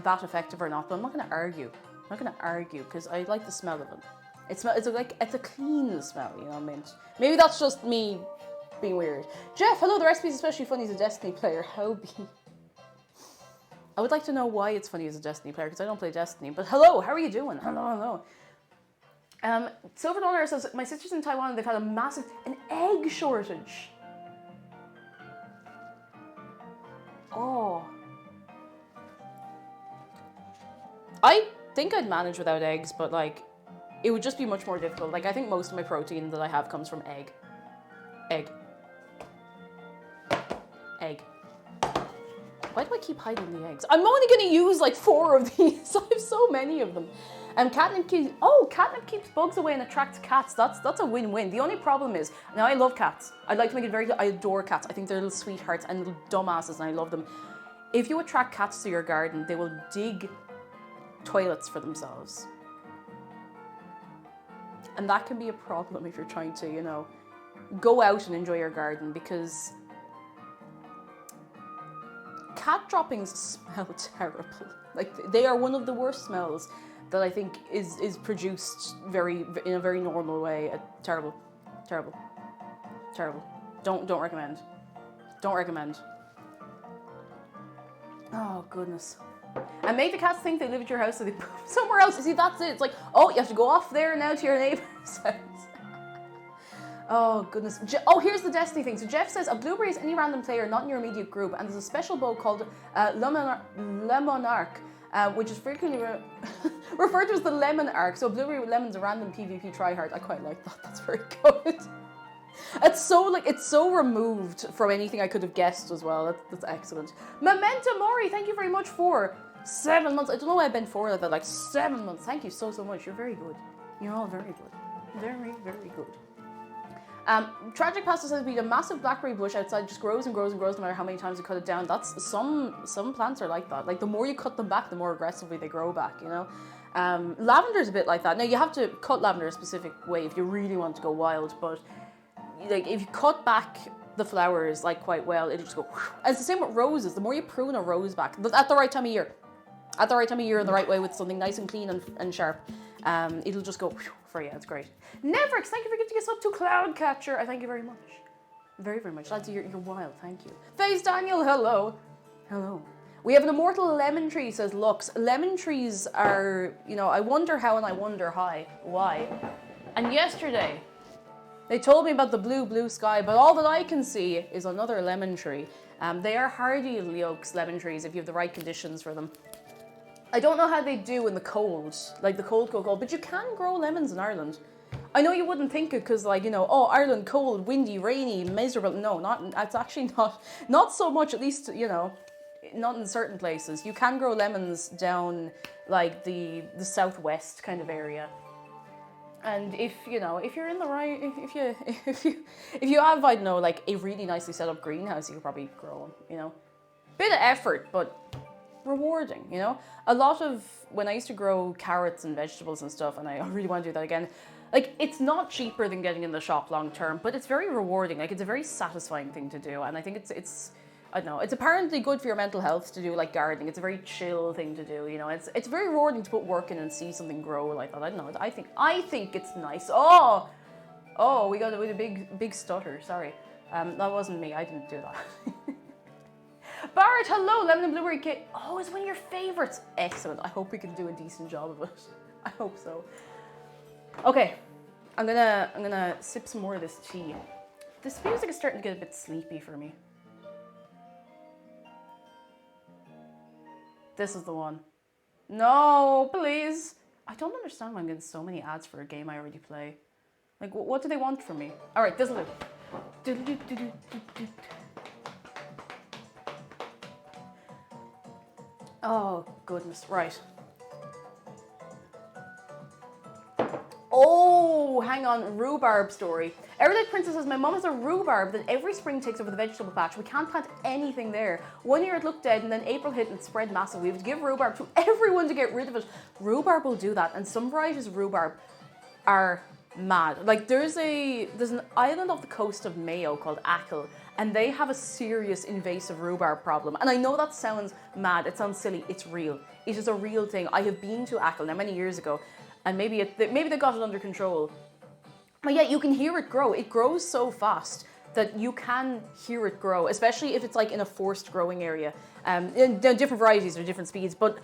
that effective or not, but I'm not going to argue. I'm not going to argue because I like the smell of it. It's a clean smell, you know, mint. Maybe that's just me being weird. Jeff, hello. The recipe's especially funny as a Destiny player. How be... I would like to know why it's funny as a Destiny player, because I don't play Destiny. But hello, how are you doing? Hello. Silver Donor says, my sister's in Taiwan and they've had an egg shortage. Oh. I think I'd manage without eggs, but like, it would just be much more difficult. Like, I think most of my protein that I have comes from egg. Egg. Why do I keep hiding the eggs? I'm only going to use like 4 of these. I have so many of them. Catnip keeps bugs away and attracts cats. That's a win-win. The only problem is, now I love cats. I'd like to make it very, I adore cats. I think they're little sweethearts and little dumbasses and I love them. If you attract cats to your garden, they will dig toilets for themselves. And that can be a problem if you're trying to, you know, go out and enjoy your garden, because cat droppings smell terrible. Like, they are one of the worst smells that I think is produced in a very normal way. Terrible. Don't recommend. Don't recommend. Oh goodness. And make the cats think they live at your house so they poop somewhere else. You see, that's it. It's like, oh, you have to go off there now to your neighbor's house. Oh goodness. Oh, here's the Destiny thing. So Jeff says, a blueberry is any random player not in your immediate group, and there's a special bow called Le Monarch, which is frequently referred to as the Lemon Arc. So a blueberry with lemons, a random PvP tryhard. I quite like that. That's very good. It's so removed from anything I could have guessed as well. That's excellent. Memento Mori, thank you very much for 7 months. I don't know why I've been for that, like 7 months. Thank you so much. You're very good. You're all very good. Very, very good. Tragic Pasta says we had a massive blackberry bush outside, just grows and grows and grows no matter how many times you cut it down. That's some plants are like that. Like, the more you cut them back, the more aggressively they grow back, you know? Lavender's a bit like that. Now, you have to cut lavender a specific way if you really want to go wild, but like, if you cut back the flowers like quite well, it'll just go whoosh. And it's the same with roses. The more you prune a rose back at the right time of year, in the right way with something nice and clean and sharp, it'll just go whoosh for you. It's great. Nevrix, thank you for gifting us up to Cloudcatcher. I thank you very much. Very, very much. Lads, you're wild. Thank you. Face Daniel, hello. Hello. We have an immortal lemon tree, says Lux. Lemon trees are, you know, I wonder how and I wonder why. And yesterday, they told me about the blue sky, but all that I can see is another lemon tree. They are hardy little oaks, lemon trees, if you have the right conditions for them. I don't know how they do in the cold, like the cold, but you can grow lemons in Ireland. I know you wouldn't think it because, like, you know, oh, Ireland, cold, windy, rainy, miserable. No, it's actually not so much, at least, you know, not in certain places. You can grow lemons down, like, the southwest kind of area. And if you're in the right, if you have, I don't know, like a really nicely set up greenhouse, you could probably grow them, you know. Bit of effort, but rewarding, you know. A lot of, when I used to grow carrots and vegetables and stuff, and I really want to do that again, like, it's not cheaper than getting in the shop long term, but it's very rewarding. Like, it's a very satisfying thing to do, and I think it's I don't know, it's apparently good for your mental health to do, like, gardening. It's a very chill thing to do, you know. It's very rewarding to put work in and see something grow like that. I don't know. I think it's nice. Oh, we got a big stutter. Sorry, that wasn't me. I didn't do that. Barrett, hello. Lemon and blueberry cake. Oh, it's one of your favorites. Excellent. I hope we can do a decent job of it. I hope so. Okay, I'm gonna sip some more of this tea. This music is starting to get a bit sleepy for me. This is the one. No, please. I don't understand why I'm getting so many ads for a game I already play. Like, what do they want from me? All right, this'll do. Oh, goodness, right. Oh, hang on, rhubarb story. Erudite Princess says, my mum has a rhubarb that every spring takes over the vegetable patch. We can't plant anything there. One year it looked dead, and then April hit and it spread massively. We have to give rhubarb to everyone to get rid of it. Rhubarb will do that, and some varieties of rhubarb are mad. Like, there's an island off the coast of Mayo called Achill, and they have a serious invasive rhubarb problem. And I know that sounds mad, it sounds silly, it's real. It is a real thing. I have been to Achill now many years ago, and maybe they got it under control. But yeah, you can hear it grow. It grows so fast that you can hear it grow, especially if it's like in a forced growing area. And different varieties are different speeds, but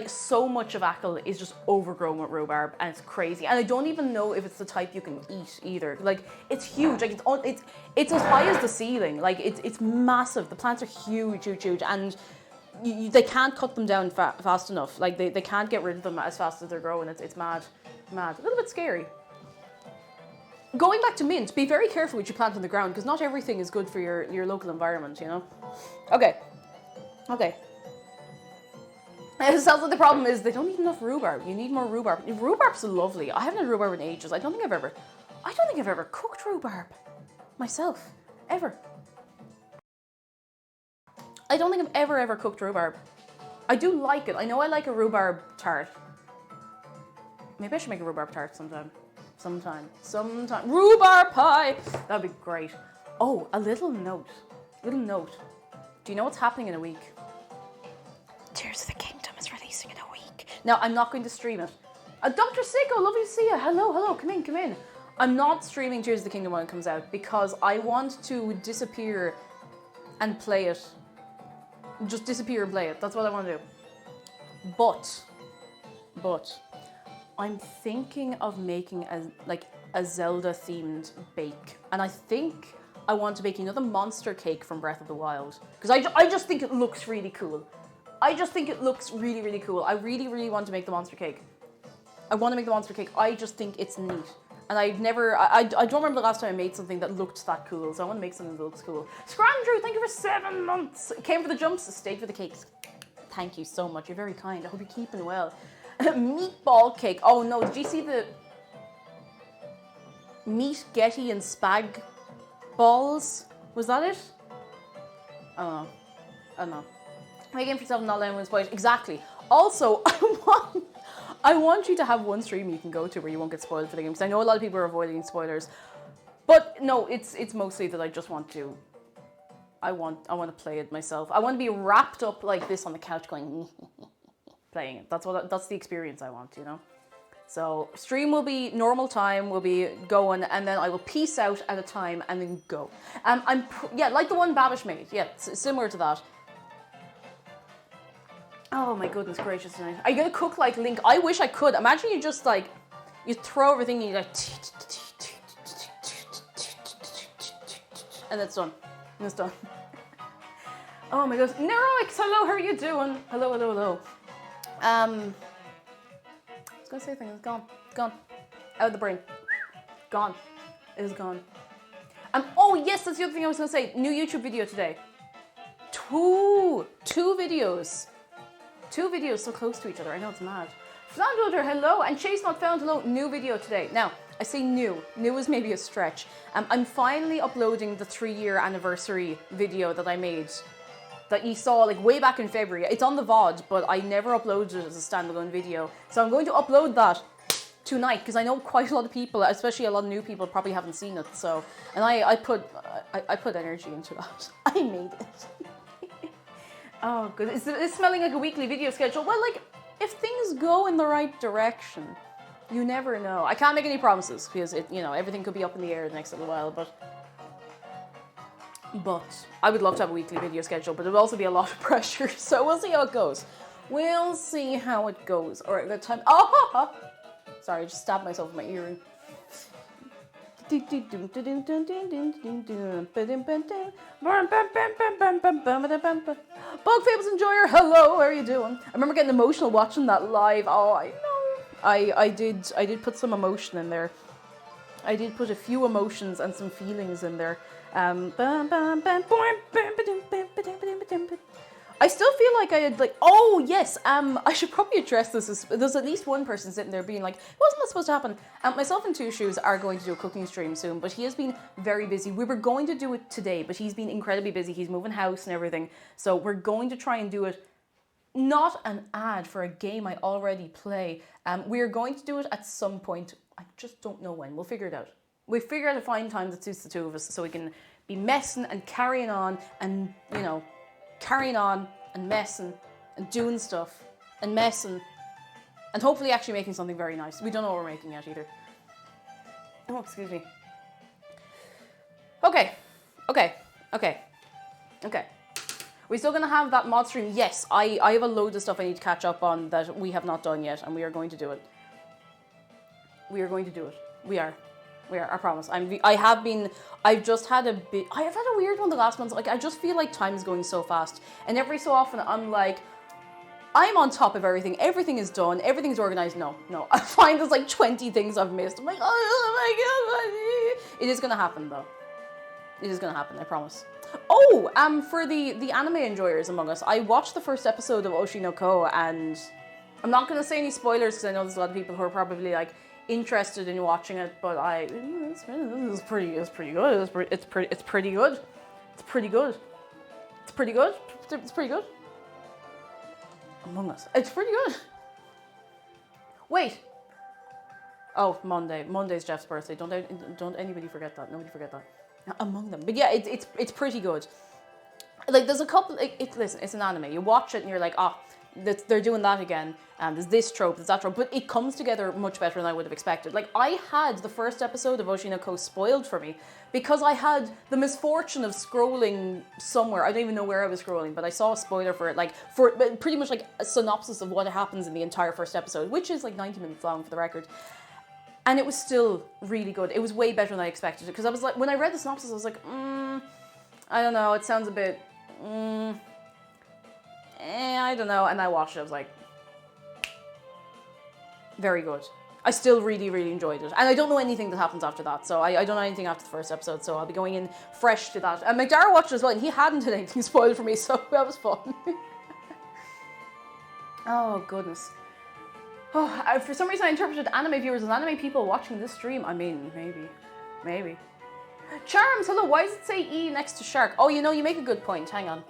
so much of Achill is just overgrown with rhubarb, and it's crazy. And I don't even know if it's the type you can eat either. Like, it's huge. Like, it's as high as the ceiling. Like, it's massive. The plants are huge, and they can't cut them down fast enough. Like, they can't get rid of them as fast as they're growing. It's mad. A little bit scary. Going back to mint, be very careful what you plant in the ground, because not everything is good for your local environment, you know? Okay. Okay. It sounds like the problem is they don't eat enough rhubarb. You need more rhubarb. Rhubarb's lovely. I haven't had rhubarb in ages. I don't think I've ever cooked rhubarb myself. Ever. I don't think I've ever cooked rhubarb. I do like it. I know I like a rhubarb tart. Maybe I should make a rhubarb tart sometime. Sometime. Rhubarb pie! That'd be great. Oh, a little note. Do you know what's happening in a week? Tears of the Kingdom is releasing in a week. Now, I'm not going to stream it. Dr. Sicko, lovely to see you. Hello, come in. I'm not streaming Tears of the Kingdom when it comes out because I want to disappear and play it. Just disappear and play it. That's what I want to do. But I'm thinking of making a Zelda themed bake, and I think I want to bake another monster cake from Breath of the Wild because I just think it looks really cool. I just think it looks really, really cool. I really want to make the monster cake. I want to make the monster cake. I just think it's neat. And I don't remember the last time I made something that looked that cool, so I want to make something that looks cool. Scrandrew, thank you for 7 months. Came for the jumps, stayed for the cakes. Thank you so much. You're very kind. I hope you're keeping well. Meatball cake. Oh no, did you see the meat Getty and spag balls? Was that it? I don't know. Making for yourself, not letting anyone spoil it. Exactly. Also, I want you to have one stream you can go to where you won't get spoiled for the game, because I know a lot of people are avoiding spoilers. But no, it's mostly that I just want to. I want to play it myself. I want to be wrapped up like this on the couch, going playing it. That's the experience I want, you know. So stream will be normal time. Will be going, and then I will peace out at a time and then go. Like the one Babish made. Yeah, similar to that. Oh my goodness gracious tonight. Are you gonna cook like Link? I wish I could. Imagine you just like, you throw everything and you like, and it's done. And it's done. Oh my goodness. Neroix, hello, how are you doing? Hello. I was gonna say something, it's gone. Out of the brain. Gone. It is gone. Oh yes, that's the other thing I was gonna say. New YouTube video today. Two videos. 2 videos so close to each other. I know, it's mad. Flandolder, hello. And Chase Not Found, hello. New video today. Now, I say new. New is maybe a stretch. I'm finally uploading the 3-year anniversary video that I made that you saw like way back in February. It's on the VOD, but I never uploaded it as a standalone video. So I'm going to upload that tonight because I know quite a lot of people, especially a lot of new people, probably haven't seen it. So, and I put energy into that. I made it. Oh, good. It's smelling like a weekly video schedule. Well, like, if things go in the right direction, you never know. I can't make any promises because everything could be up in the air the next little while. But I would love to have a weekly video schedule, but it would also be a lot of pressure. So we'll see how it goes. We'll see how it goes. All right, good time. Oh, sorry, I just stabbed myself with my earring. Bug Fables Enjoyer, hello, how are you doing? I remember getting emotional watching that live. Oh, I know. I did put some emotion in there. I did put a few emotions and some feelings in there. I still feel like I had oh yes, I should probably address this. There's at least one person sitting there being like, wasn't that supposed to happen? Myself and Two Shoes are going to do a cooking stream soon, but he has been very busy. We were going to do it today, but he's been incredibly busy. He's moving house and everything. So we're going to try and do it, not an ad for a game I already play. We're going to do it at some point. I just don't know when. We'll figure it out. We'll figure out a fine time that suits the two of us so we can be messing and carrying on and, carrying on and messing and doing stuff and messing and hopefully actually making something very nice. We don't know what we're making yet either. Oh, excuse me. Okay. We're still going to have that mod stream. Yes, I have a load of stuff I need to catch up on that we have not done yet, and we are going to do it. We are going to do it. We are, I promise. I've just had a bit, I have had a weird one the last month. I just feel like time is going so fast. And every so often I'm like, I'm on top of everything. Everything is done. Everything's organized. No. I find there's 20 things I've missed. I'm like, oh my God. It is going to happen though. It is going to happen, I promise. Oh, for the anime enjoyers among us, I watched the first episode of Oshi no Ko, and I'm not going to say any spoilers because I know there's a lot of people who are probably like interested in watching it. But it's pretty good. It's pretty good. It's pretty good. It's pretty good. Among Us. It's pretty good. Wait. Oh, Monday. Monday's Jeff's birthday. Don't anybody forget that. Nobody forget that. Among Them. But yeah, it's pretty good. Like there's a couple. Listen, it's an anime. You watch it and you're like, they're doing that again. There's this trope, there's that trope, but it comes together much better than I would have expected. Like I had the first episode of Oshi no Ko spoiled for me because I had the misfortune of scrolling somewhere. I don't even know where I was scrolling, but I saw a spoiler for it, like for pretty much like a synopsis of what happens in the entire first episode, which is like 90 minutes long for the record. And it was still really good. It was way better than I expected it because I was like, when I read the synopsis, I was like, I don't know. It sounds a bit, I don't know. And I watched it. I was like, very good. I still really, really enjoyed it. And I don't know anything that happens after that. So I don't know anything after the first episode. So I'll be going in fresh to that. And McDara watched it as well. And he hadn't had anything spoiled for me. So that was fun. Oh, goodness. Oh, for some reason I interpreted anime viewers as anime people watching this stream. I mean, maybe. Charms, hello. Why does it say E next to shark? Oh, you know, you make a good point. Hang on.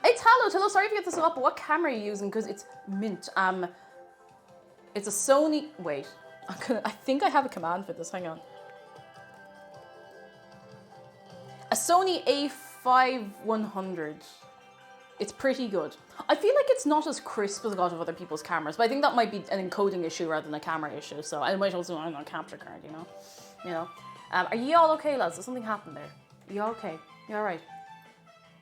It's hello. Sorry if you get this a lot, but what camera are you using? Because it's mint. It's a Sony. Wait, I think I have a command for this. Hang on. A Sony A5100. It's pretty good. I feel like it's not as crisp as a lot of other people's cameras, but I think that might be an encoding issue rather than a camera issue. So I might also on a capture card, you know. Are you all okay, lads? Did something happen there? You all okay? You all right?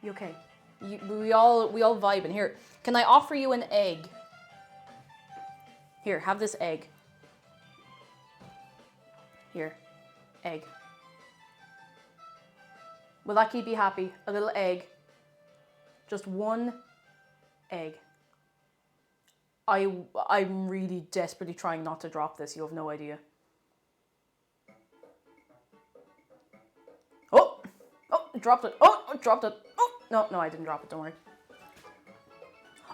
You okay? We all vibing here. Can I offer you an egg? Here, have this egg. Here, egg. Will that keep you happy? A little egg. Just one egg. I'm really desperately trying not to drop this. You have no idea. Oh, dropped it. Oh, dropped it. Oh, no, I didn't drop it. Don't worry.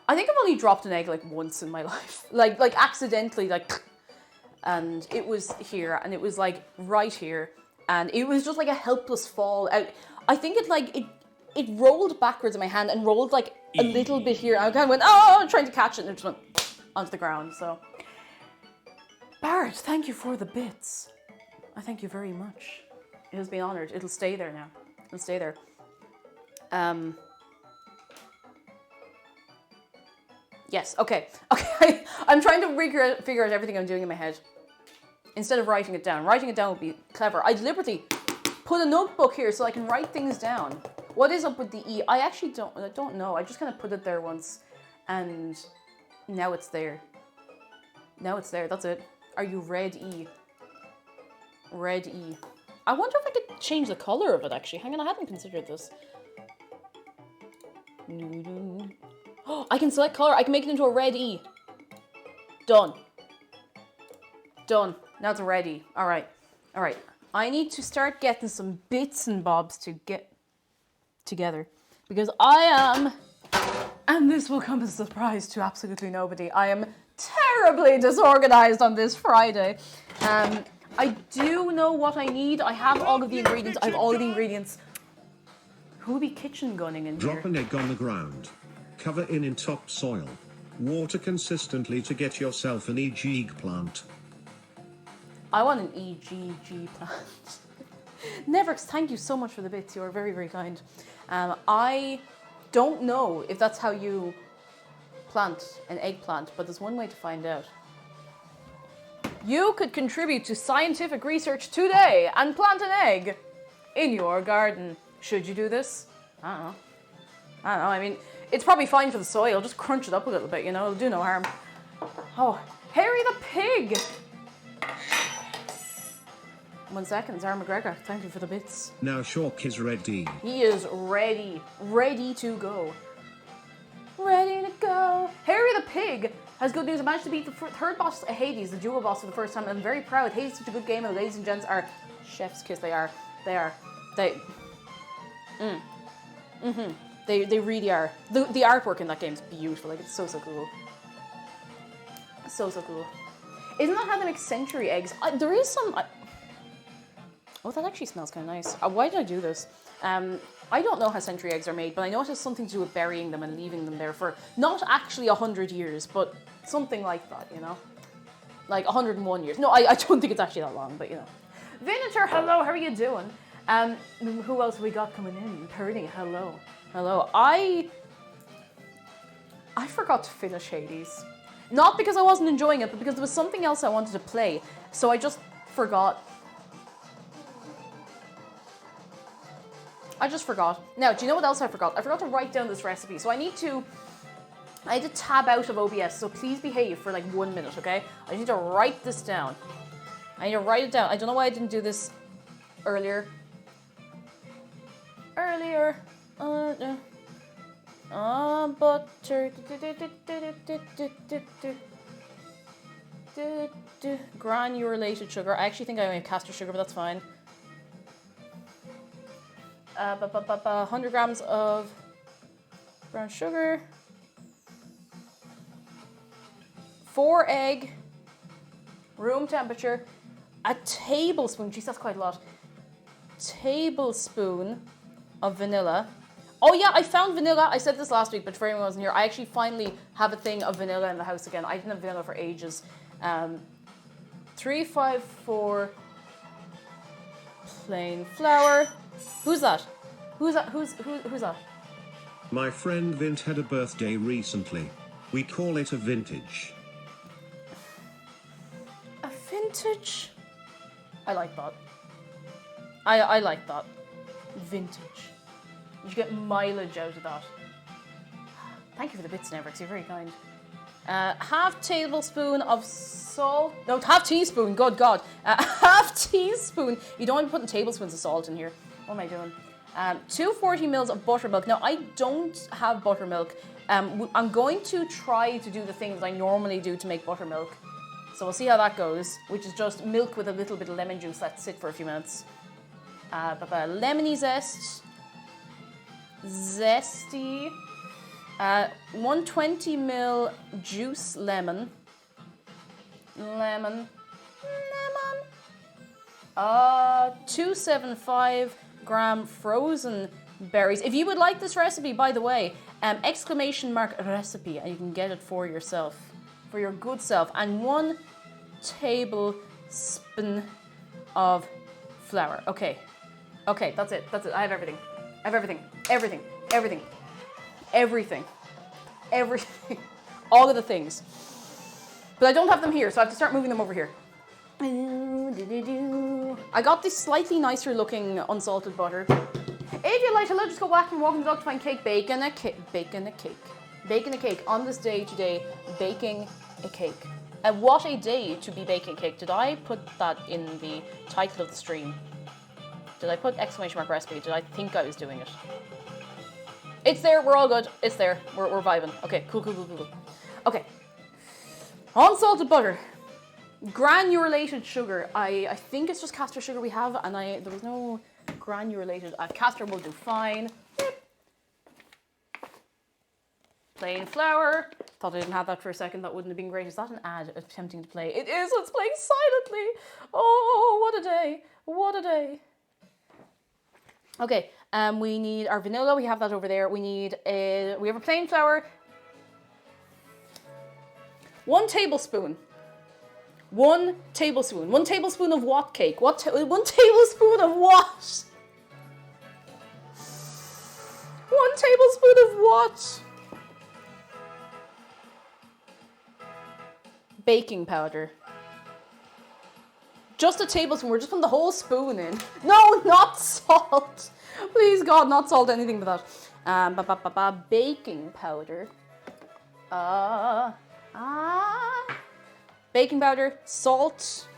I think I've only dropped an egg like once in my life, like accidentally, like, and it was here, and it was like right here, and it was just like a helpless fall out. I think it rolled backwards in my hand and rolled like a little bit here. I kind of went, trying to catch it, and it just went onto the ground. So, Barrett, thank you for the bits. I thank you very much. It has been honored. It'll stay there now. It'll stay there. Yes, okay. I'm trying to figure out everything I'm doing in my head. Instead of writing it down. Writing it down would be clever. I deliberately put a notebook here so I can write things down. What is up with the E? I actually don't know. I just kind of put it there once and now it's there. Now it's there, that's it. Are you red E? Red E. I wonder if I could change the color of it actually. Hang on, I hadn't considered this. Oh, I can select color. I can make it into a red E. Done. Done. Now it's a red E. All right. I need to start getting some bits and bobs to get together because I am, and this will come as a surprise to absolutely nobody, I am terribly disorganized on this Friday. I do know what I need. I have all of the ingredients. I have all of the ingredients. Who will be kitchen gunning in here? Drop an egg on the ground. Cover in topsoil. Water consistently to get yourself an EG plant. I want an EGG plant. Neverx, thank you so much for the bits. You are very, very kind. I don't know if that's how you plant an eggplant, but there's one way to find out. You could contribute to scientific research today and plant an egg in your garden. Should you do this? I don't know. I mean, it's probably fine for the soil. Just crunch it up a little bit, you know. It'll do no harm. Oh, Harry the pig. 1 second, Zara McGregor. Thank you for the bits. Now Shawk is ready. He is ready. Ready to go. Pig has good news. I managed to beat the third boss, Hades, the duo boss, for the first time. I'm very proud. Hades is such a good game, and ladies and gents are chef's kiss. They are. They are. They really are. The artwork in that game is beautiful. Like, it's so cool. So cool. Isn't that how they make century eggs? There is some... oh, that actually smells kind of nice. Why did I do this? I don't know how century eggs are made, but I know it has something to do with burying them and leaving them there for not actually 100 years, but something like that, you know? Like 101 years. No, I don't think it's actually that long, but you know. Venator, hello, how are you doing? Who else we got coming in? Purdy, hello. Hello. I forgot to finish Hades. Not because I wasn't enjoying it, but because there was something else I wanted to play. So I just forgot. I just forgot. Now, do you know what else I forgot? I forgot to write down this recipe. So I had to tab out of OBS, so please behave for like 1 minute, okay? I need to write this down. I need to write it down. I don't know why I didn't do this earlier. Butter. Granulated sugar. I actually think I only have caster sugar, but that's fine. 100 grams of brown sugar. 4 egg. Room temperature. A tablespoon. Geez, that's quite a lot. Tablespoon of vanilla. Oh yeah, I found vanilla. I said this last week, but for anyone who wasn't here, I actually finally have a thing of vanilla in the house again. I didn't have vanilla for ages. 354 plain flour. Who's that? Who's that? Who's that? My friend Vint had a birthday recently. We call it a vintage. A vintage? I like that. I like that. Vintage. You get mileage out of that. Thank you for the bits, Nevrix. You're very kind. Half tablespoon of salt. No, half teaspoon. Good God. Half teaspoon. You don't want to be putting tablespoons of salt in here. What am I doing? 240 mils of buttermilk. Now, I don't have buttermilk. I'm going to try to do the things I normally do to make buttermilk. So we'll see how that goes, which is just milk with a little bit of lemon juice. Let sit for a few minutes. Lemony zest. Zesty. 120 ml juice lemon. 275 gram frozen berries. If you would like this recipe, by the way, ! Recipe, and you can get it for yourself, for your good self. And 1 tablespoon of flour. Okay, that's it. I have everything. Everything. All of the things. But I don't have them here, so I have to start moving them over here. I got this slightly nicer looking unsalted butter. If you like to just go whack and walk in the dog to find cake, bacon a cake. On this day today, baking a cake. And what a day to be baking cake. Did I put that in the title of the stream? Did I put ! Recipe? Did I think I was doing it? It's there, we're all good. It's there. We're vibing. Okay, cool. Okay. Unsalted butter. Granulated sugar. I think it's just caster sugar we have, and there was no granulated. Caster will do fine. Plain flour. Thought I didn't have that for a second. That wouldn't have been great. Is that an ad attempting to play? It is. It's playing silently. Oh, what a day. What a day. Okay, we need our vanilla. We have that over there. We have a plain flour. 1 tablespoon. 1 tablespoon. 1 tablespoon of what cake? 1 tablespoon of what? 1 tablespoon of what? Baking powder. Just a tablespoon. We're just putting the whole spoon in. No, not salt. Please, God, not salt anything but that. Baking powder. Baking powder. Salt.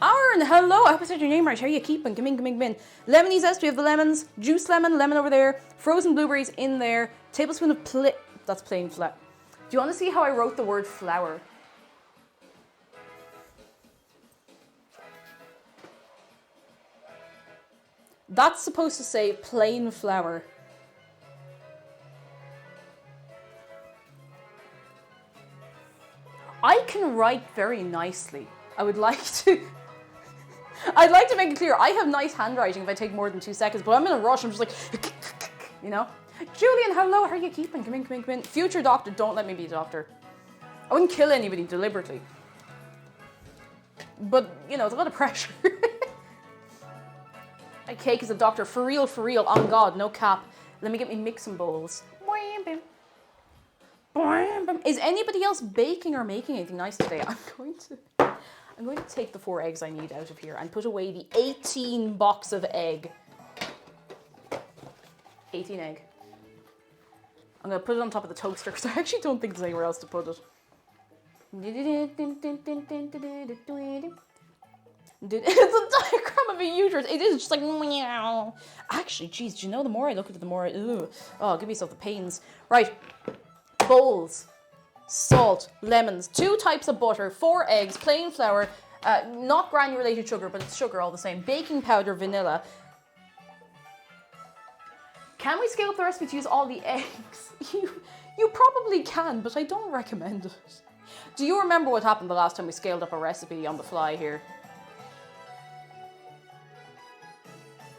Our Byrne, hello. I hope I said your name right. How are you keeping? Come in, come in, come in. Lemony zest. We have the lemons. Juice lemon, lemon over there. Frozen blueberries in there. Tablespoon of that's plain flour. Do you want to see how I wrote the word flour? That's supposed to say plain flour. I can write very nicely. I'd like to make it clear, I have nice handwriting if I take more than 2 seconds, but I'm in a rush, I'm just like, you know? Julian, hello, how are you keeping? Come in, come in, come in. Future doctor, don't let me be a doctor. I wouldn't kill anybody deliberately. But, you know, it's a lot of pressure. My cake is a doctor, for real, on God, no cap. Let me get me mixing bowls. Is anybody else baking or making anything nice today? I'm going to take the 4 eggs I need out of here and put away the 18 box of egg. 18 egg. I'm going to put it on top of the toaster because I actually don't think there's anywhere else to put it. It's a diagram of a uterus. It is just like meow. Actually, geez, do you know, the more I look at it, the more give myself the pains. Right. Bowls, salt, lemons, 2 types of butter, 4 eggs, plain flour, not granulated sugar, but it's sugar all the same, baking powder, vanilla. Can we scale up the recipe to use all the eggs? You probably can, but I don't recommend it. Do you remember what happened the last time we scaled up a recipe on the fly here?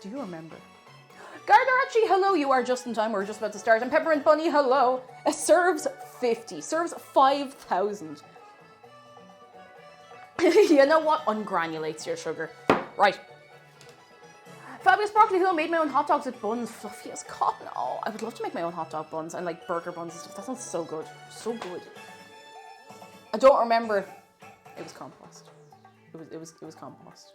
Do you remember? Gardarachi, hello, you are just in time, we're just about to start. And Peppermint Bunny, hello. Serves 50, serves 5,000. You know what? Ungranulates your sugar. Right. Fabulous Broccoli, hello, made my own hot dogs with buns, fluffy as cotton. Oh, I would love to make my own hot dog buns and like burger buns and stuff. That sounds so good, so good. I don't remember. It was compost. It was compost.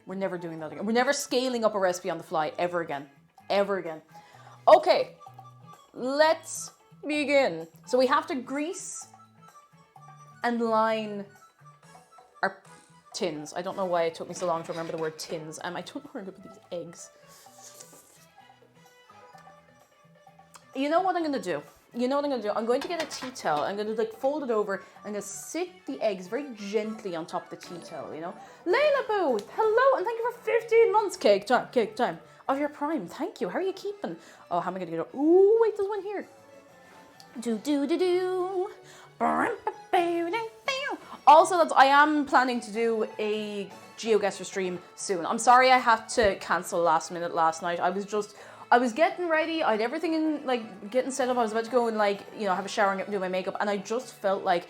We're never doing that again. We're never scaling up a recipe on the fly ever again. Ever again. Okay, let's begin. So we have to grease and line our tins. I don't know why it took me so long to remember the word tins. I don't know where to put these eggs. You know what I'm gonna do? I'm going to get a tea towel. I'm going to like fold it over. I'm going to sit the eggs very gently on top of the tea towel, you know. Layla Boo, hello, and thank you for 15 months. Cake time of your prime. Thank you. How are you keeping? Oh, how am I going to get it? Ooh, wait, there's one here. Also, I am planning to do a GeoGuessr stream soon. I'm sorry I had to cancel last minute last night. I was getting ready, I had everything in, like, getting set up. I was about to go and, like, you know, have a shower and do my makeup. And I just felt like,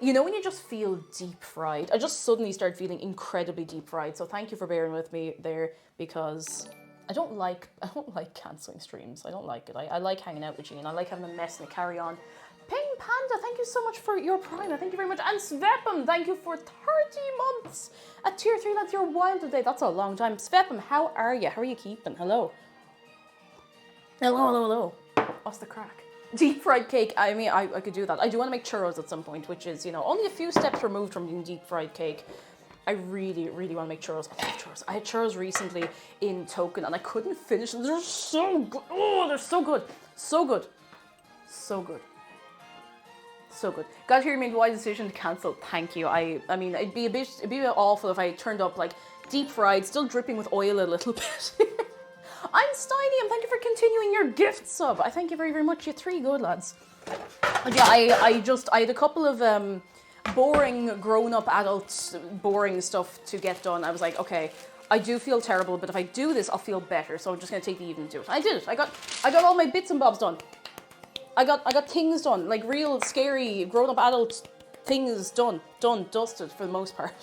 you know when you just feel deep fried? I just suddenly started feeling incredibly deep fried. So thank you for bearing with me there, because I don't like cancelling streams. I don't like it. I like hanging out with you and I like having a mess and a carry on. Ping Panda, thank you so much for your prime. Thank you very much. And Svepim, thank you for 30 months. At tier 3, that's your wild day. That's a long time. Svepim, how are you? How are you keeping? Hello. Hello. What's the crack? Deep fried cake. I mean, I could do that. I do want to make churros at some point, which is, you know, only a few steps removed from doing deep fried cake. I really, really want to make churros. I love churros. I had churros recently in Token and I couldn't finish them. They're so good. Oh, they're so good. So good. So good. So good. Got to hear you made the wise decision to cancel. Thank you. I mean, it'd be a bit awful if I turned up like deep fried, still dripping with oil a little bit. I'm Steiny, and thank you for continuing your gift sub. I thank you very, very much. You're 3 good lads. But yeah, I had a couple of boring grown-up adult boring stuff to get done. I was like, okay, I do feel terrible, but if I do this, I'll feel better. So I'm just gonna take the evening to do it. I did it. I got all my bits and bobs done. I got things done, like real scary grown-up adult things done, dusted for the most part.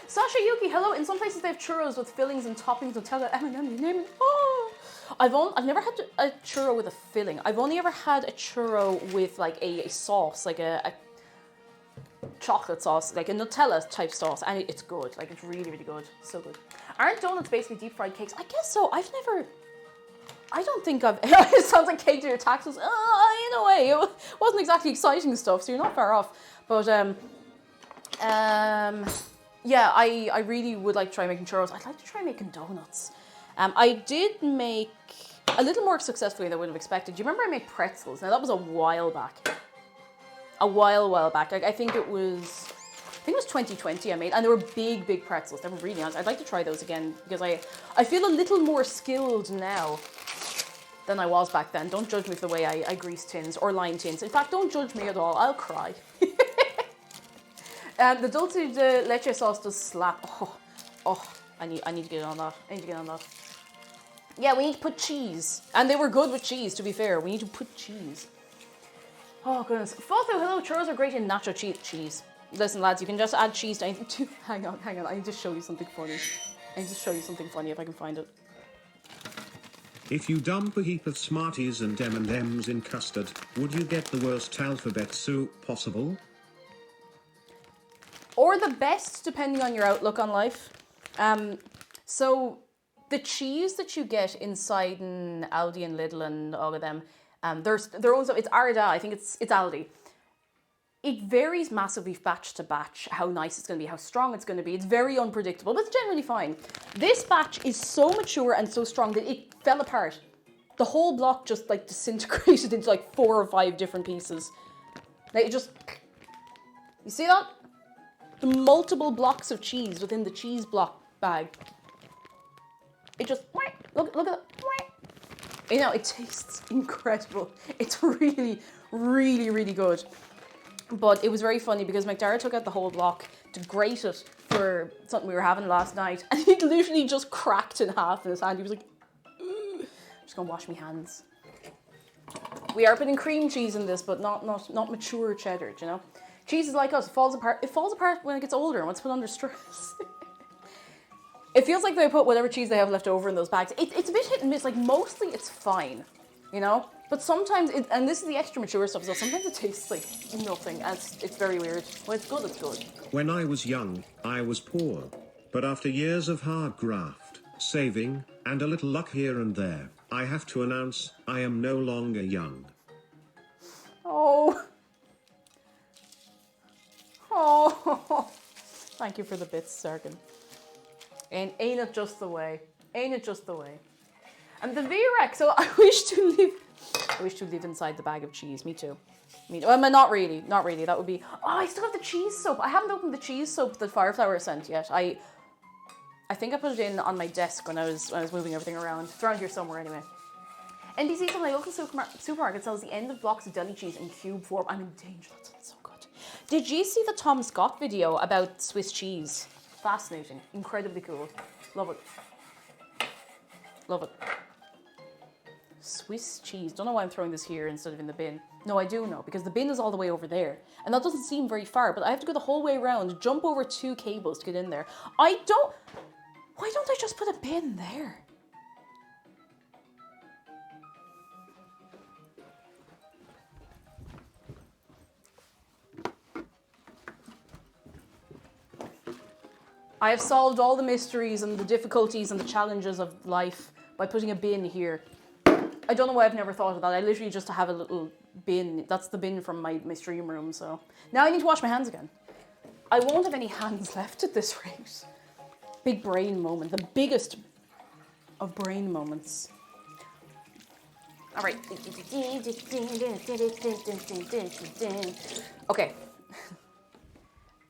Sasha Yuki, hello. In some places they have churros with fillings and toppings and Nutella, M&M's, you name it. Oh, I've never had a churro with a filling. I've only ever had a churro with like a sauce, like a chocolate sauce, like a Nutella type sauce, and it's good. Like it's really, really good. So good. Aren't donuts basically deep fried cakes? I guess so. I don't think I've. It sounds like cake to your taxes. In a way, it wasn't exactly exciting stuff, so you're not far off. But Yeah, I really would like to try making churros. I'd like to try making donuts. I did make a little more successfully than I would have expected. Do you remember I made pretzels? Now that was a while back. A while back. Like I think it was 2020 I made, and they were big pretzels. They were really nice. I'd like to try those again because I feel a little more skilled now than I was back then. Don't judge me for the way I grease tins or line tins. In fact, don't judge me at all. I'll cry. The dulce de leche sauce does slap. I need to get on that. Yeah, we need to put cheese. And they were good with cheese, to be fair. We need to put cheese. Oh, goodness. Fotho, hello. Churros are great in nacho cheese. Listen, lads, you can just add cheese to anything. Hang on. I need to show you something funny. If I can find it. If you dump a heap of Smarties and M&Ms in custard, would you get the worst alphabet soup possible? Or the best, depending on your outlook on life. So the cheese that you get inside in Aldi and Lidl and all of them, their own stuff. It's Arda, I think it's Aldi. It varies massively batch to batch, how nice it's going to be, how strong it's going to be. It's very unpredictable, but it's generally fine. This batch is so mature and so strong that it fell apart. The whole block just like disintegrated into like 4 or 5 different pieces. Like it just, you see that? The multiple blocks of cheese within the cheese block bag. It just, look at that. You know, it tastes incredible. It's really good. But it was very funny because McDara took out the whole block to grate it for something we were having last night. And it literally just cracked in half in his hand. He was like, ugh. I'm just going to wash my hands. We are putting cream cheese in this, but not mature cheddar, you know? Cheese is like us. It falls apart. It falls apart when it gets older and when it's put under stress. It feels like they put whatever cheese they have left over in those bags. It's a bit hit and miss. Like, mostly it's fine, you know? But sometimes, and this is the extra mature stuff, so sometimes it tastes like nothing, and it's very weird. When it's good, it's good. When I was young, I was poor. But after years of hard graft, saving, and a little luck here and there, I have to announce, I am no longer young. Oh. Thank you for the bits, Sarkin. And ain't it just the way? And the V-Rex, so I wish to live inside the bag of cheese. Me too. Well, not really. That would be. Oh, I still have the cheese soap. I haven't opened the cheese soap that Fireflower sent yet. I think I put it in on my desk when I was moving everything around. It's around here somewhere anyway. NBC said my local supermarket sells the end of blocks of deli cheese in cube form. I'm in danger. That sounds so good. Did you see the Tom Scott video about Swiss cheese? Fascinating. Incredibly cool. Love it. Swiss cheese. Don't know why I'm throwing this here instead of in the bin. No, I do know, because the bin is all the way over there. And that doesn't seem very far, but I have to go the whole way around, jump over 2 cables to get in there. Why don't I just put a bin there? I have solved all the mysteries and the difficulties and the challenges of life by putting a bin here. I don't know why I've never thought of that. I literally just have a little bin. That's the bin from my stream room, so. Now I need to wash my hands again. I won't have any hands left at this rate. Big brain moment. The biggest of brain moments. All right. Okay.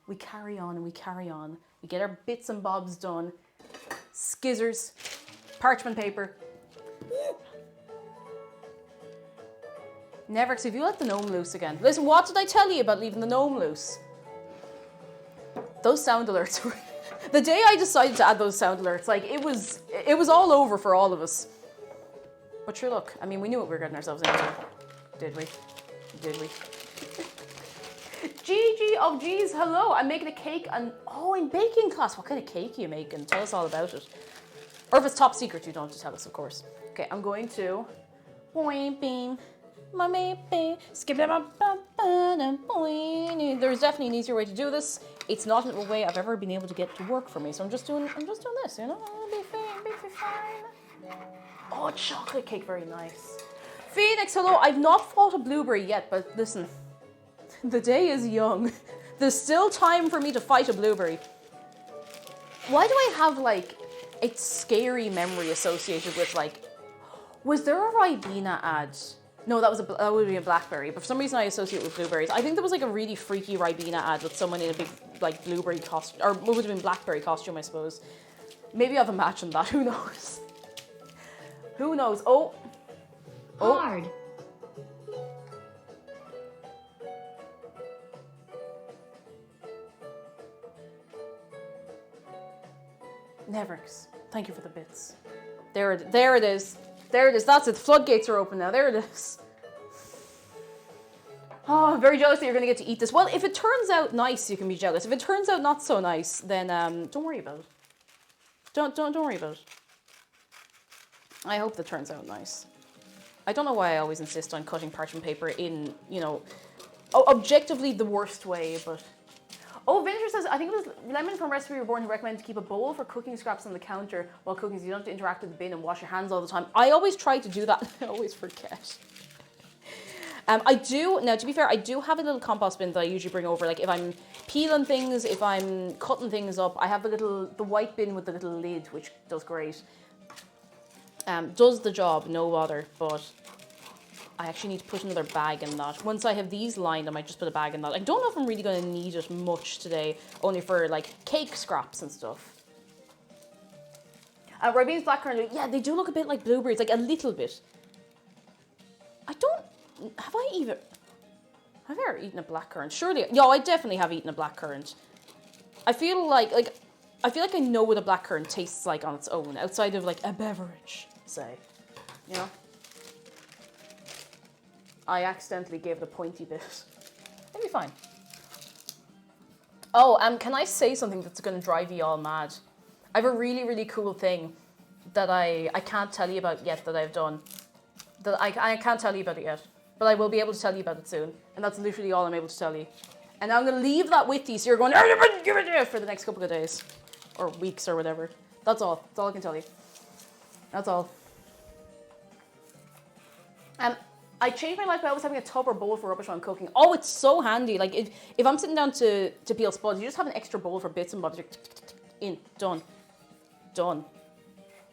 We carry on and we carry on. We get our bits and bobs done. Skizzers. Parchment paper. Never, because if you let the gnome loose again. Listen, what did I tell you about leaving the gnome loose? Those sound alerts were... The day I decided to add those sound alerts, like, it was all over for all of us. But sure, look, I mean, we knew what we were getting ourselves into. Did we? GG of G's, hello. I'm making a cake and... Oh, in baking class. What kind of cake are you making? Tell us all about it. Or if it's top secret, you don't have to tell us, of course. Okay, I'm going to... There's definitely an easier way to do this. It's not a way I've ever been able to get to work for me, so I'm just doing this, you know? It'll be fine. Oh, chocolate cake, very nice. Phoenix, hello. I've not fought a blueberry yet, but listen, the day is young. There's still time for me to fight a blueberry. Why do I have like a scary memory associated with like? Was there a Ribena ad? No, that would be a blackberry. But for some reason, I associate it with blueberries. I think there was like a really freaky Ribena ad with someone in a big like blueberry costume, or what would have been blackberry costume, I suppose. Maybe I've imagined that. Who knows? Who knows? Oh. Hard. Neverx. Thank you for the bits. There it is. There it is. That's it. The floodgates are open now. There it is. Oh, I'm very jealous that you're going to get to eat this. Well, if it turns out nice, you can be jealous. If it turns out not so nice, then don't worry about it. Don't worry about it. I hope that turns out nice. I don't know why I always insist on cutting parchment paper in, you know, objectively the worst way, but... Oh, Vinegar says, I think it was Lemon from Recipe Reborn who recommended to keep a bowl for cooking scraps on the counter while cooking so you don't have to interact with the bin and wash your hands all the time. I always try to do that. I always forget. I do, now to be fair, I do have a little compost bin that I usually bring over. Like if I'm peeling things, if I'm cutting things up, I have the white bin with the little lid, which does great. Does the job, no bother, but I actually need to put another bag in that. Once I have these lined, I might just put a bag in that. I don't know if I'm really going to need it much today, only for like cake scraps and stuff. Ribena's blackcurrant, yeah, they do look a bit like blueberries, like a little bit. Have I ever eaten a blackcurrant? Surely, yo, I definitely have eaten a blackcurrant. I feel like I know what a blackcurrant tastes like on its own, outside of like a beverage, say, you know? I accidentally gave it a pointy bit. It'll be fine. Oh, can I say something that's going to drive you all mad? I have a really, really cool thing that I can't tell you about yet that I've done. That I can't tell you about it yet, but I will be able to tell you about it soon. And that's literally all I'm able to tell you. And I'm going to leave that with you, so you're going, give it for the next couple of days. Or weeks or whatever. That's all. That's all I can tell you. That's all. I changed my life by always having a tub or bowl for rubbish when I'm cooking. Oh, it's so handy. Like if I'm sitting down to peel spuds, you just have an extra bowl for bits and bobs. In, done.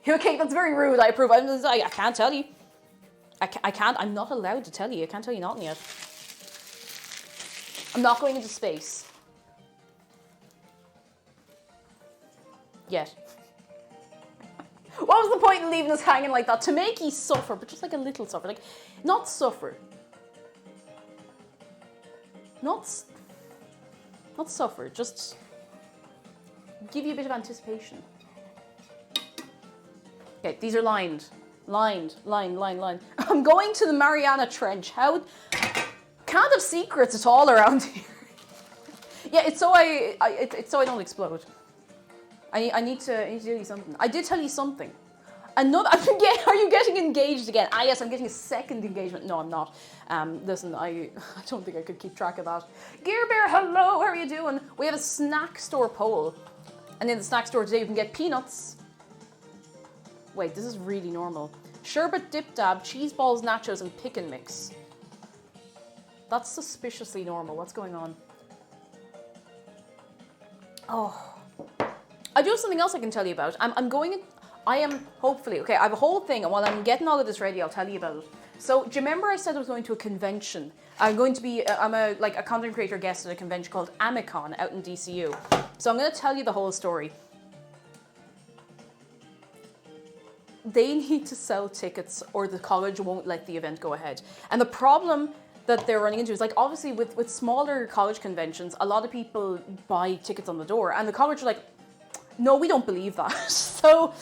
Okay, that's very rude. I approve. I can't tell you. I can't. I'm not allowed to tell you. I can't tell you nothing yet. I'm not going into space. Yet. What was the point in leaving us hanging like that? To make you suffer, but just like a little suffer. Like, not suffer. Not suffer, just give you a bit of anticipation. Okay, these are lined. Lined. I'm going to the Mariana Trench. How? Can't have secrets at all around here. Yeah, it's so it's so I don't explode. I need to tell you something. I did tell you something. Another. Are you getting engaged again? Ah, yes, I'm getting a second engagement. No, I'm not. Listen, I don't think I could keep track of that. Gear Bear, hello. How are you doing? We have a snack store poll, and in the snack store today you can get peanuts. Wait, this is really normal. Sherbet dip dab, cheese balls, nachos, and pick and mix. That's suspiciously normal. What's going on? Oh. I do have something else I can tell you about. I am hopefully, okay, I have a whole thing, and while I'm getting all of this ready, I'll tell you about it. So, do you remember I said I was going to a convention? I'm a content creator guest at a convention called Amicon out in DCU. So I'm going to tell you the whole story. They need to sell tickets or the college won't let the event go ahead. And the problem that they're running into is, like, obviously with smaller college conventions, a lot of people buy tickets on the door, and the college are like, no, we don't believe that. So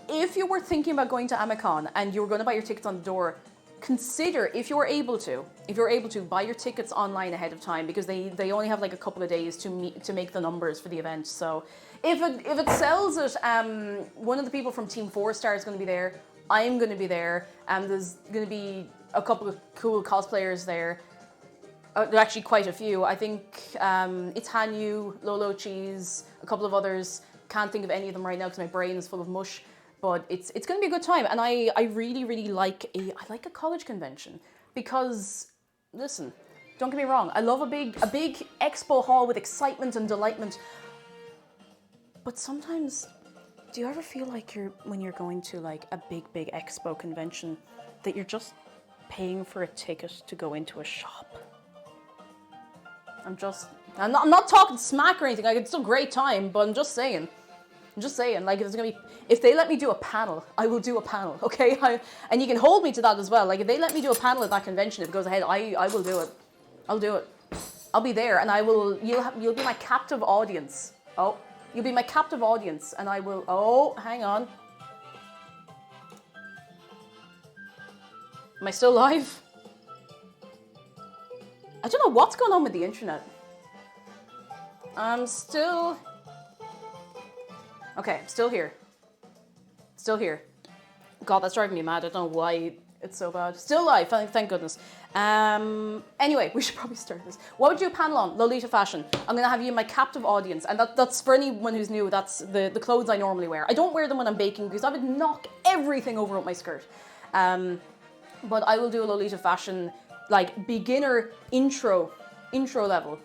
if you were thinking about going to Amicon and you were going to buy your tickets on the door, consider, if you're able to, buy your tickets online ahead of time, because they only have like a couple of days to make the numbers for the event. So if it sells it, one of the people from Team 4 Star is going to be there. I'm going to be there, and there's going to be a couple of cool cosplayers there. There are actually quite a few. I think it's Hanyu, Lolo Cheese, a couple of others. Can't think of any of them right now because my brain is full of mush. But it's going to be a good time, and I really, really like a college convention because, listen, Don't get me wrong. I love a big expo hall with excitement and delightment. But sometimes, do you ever feel like when you're going to like a big expo convention, that you're just paying for a ticket to go into a shop? I'm not talking smack or anything. Like, it's still a great time, but I'm just saying. Like, if they let me do a panel, I will do a panel, okay? And you can hold me to that as well. Like, if they let me do a panel at that convention, if it goes ahead, I will do it. I'll do it. I'll be there, and you'll be my captive audience. Oh, you'll be my captive audience, and I will. Oh, hang on. Am I still live? I don't know what's going on with the internet. I'm still. Okay, still here. Still here. God, that's driving me mad. I don't know why it's so bad. Still live, thank goodness. Anyway, we should probably start this. What would you do a panel on? Lolita fashion. I'm going to have you in my captive audience. And that's for anyone who's new, that's the clothes I normally wear. I don't wear them when I'm baking because I would knock everything over with my skirt. But I will do a Lolita fashion, like, beginner intro level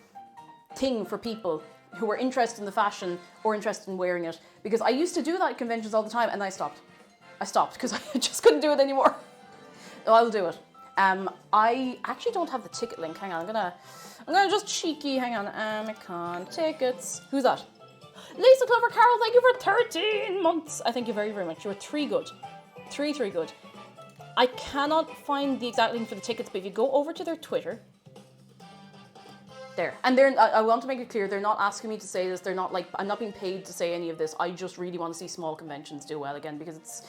thing for people who are interested in the fashion or interested in wearing it. Because I used to do that at conventions all the time, and I stopped. I stopped because I just couldn't do it anymore. No, I'll do it. I actually don't have the ticket link. Hang on, I'm gonna just cheeky. Hang on, Amicon tickets. Who's that? Lisa Clover Carol. Thank you for 13 months. I thank you very much. You were 3 good, 3 good. I cannot find the exact link for the tickets, but if you go over to their Twitter. There. And I want to make it clear, they're not asking me to say this. They're not like, I'm not being paid to say any of this. I just really want to see small conventions do well again because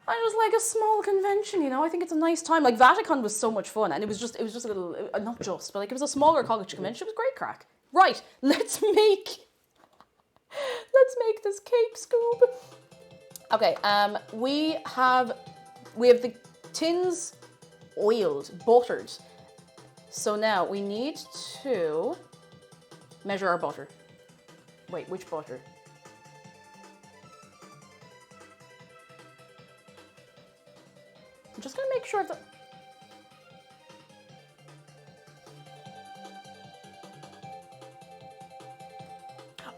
I just like a small convention, you know. I think it's a nice time. Like, Vatican was so much fun, and it was just a little, not just, but like, it was a smaller college convention. It was great crack. Right, let's make this cake scoop. Okay, we have the tins oiled, buttered. So now we need to measure our butter. Wait, which butter? I'm just gonna make sure that.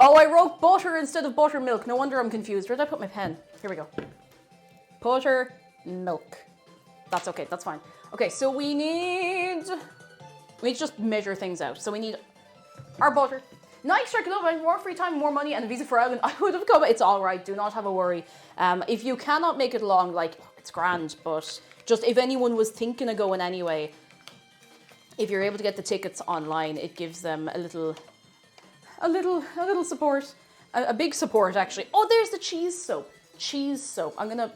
Oh, I wrote butter instead of buttermilk. No wonder I'm confused. Where did I put my pen? Here we go. Buttermilk. That's okay, that's fine. Okay, so we need to just measure things out. So we need our butter. Nice, Strike Love, more free time, more money, and a visa for Ireland. I would have come. It's all right. Do not have a worry. If you cannot make it along, like, it's grand, but just if anyone was thinking of going anyway, if you're able to get the tickets online, it gives them a little support, a big support actually. Oh, there's the cheese soap. Cheese soap. I'm gonna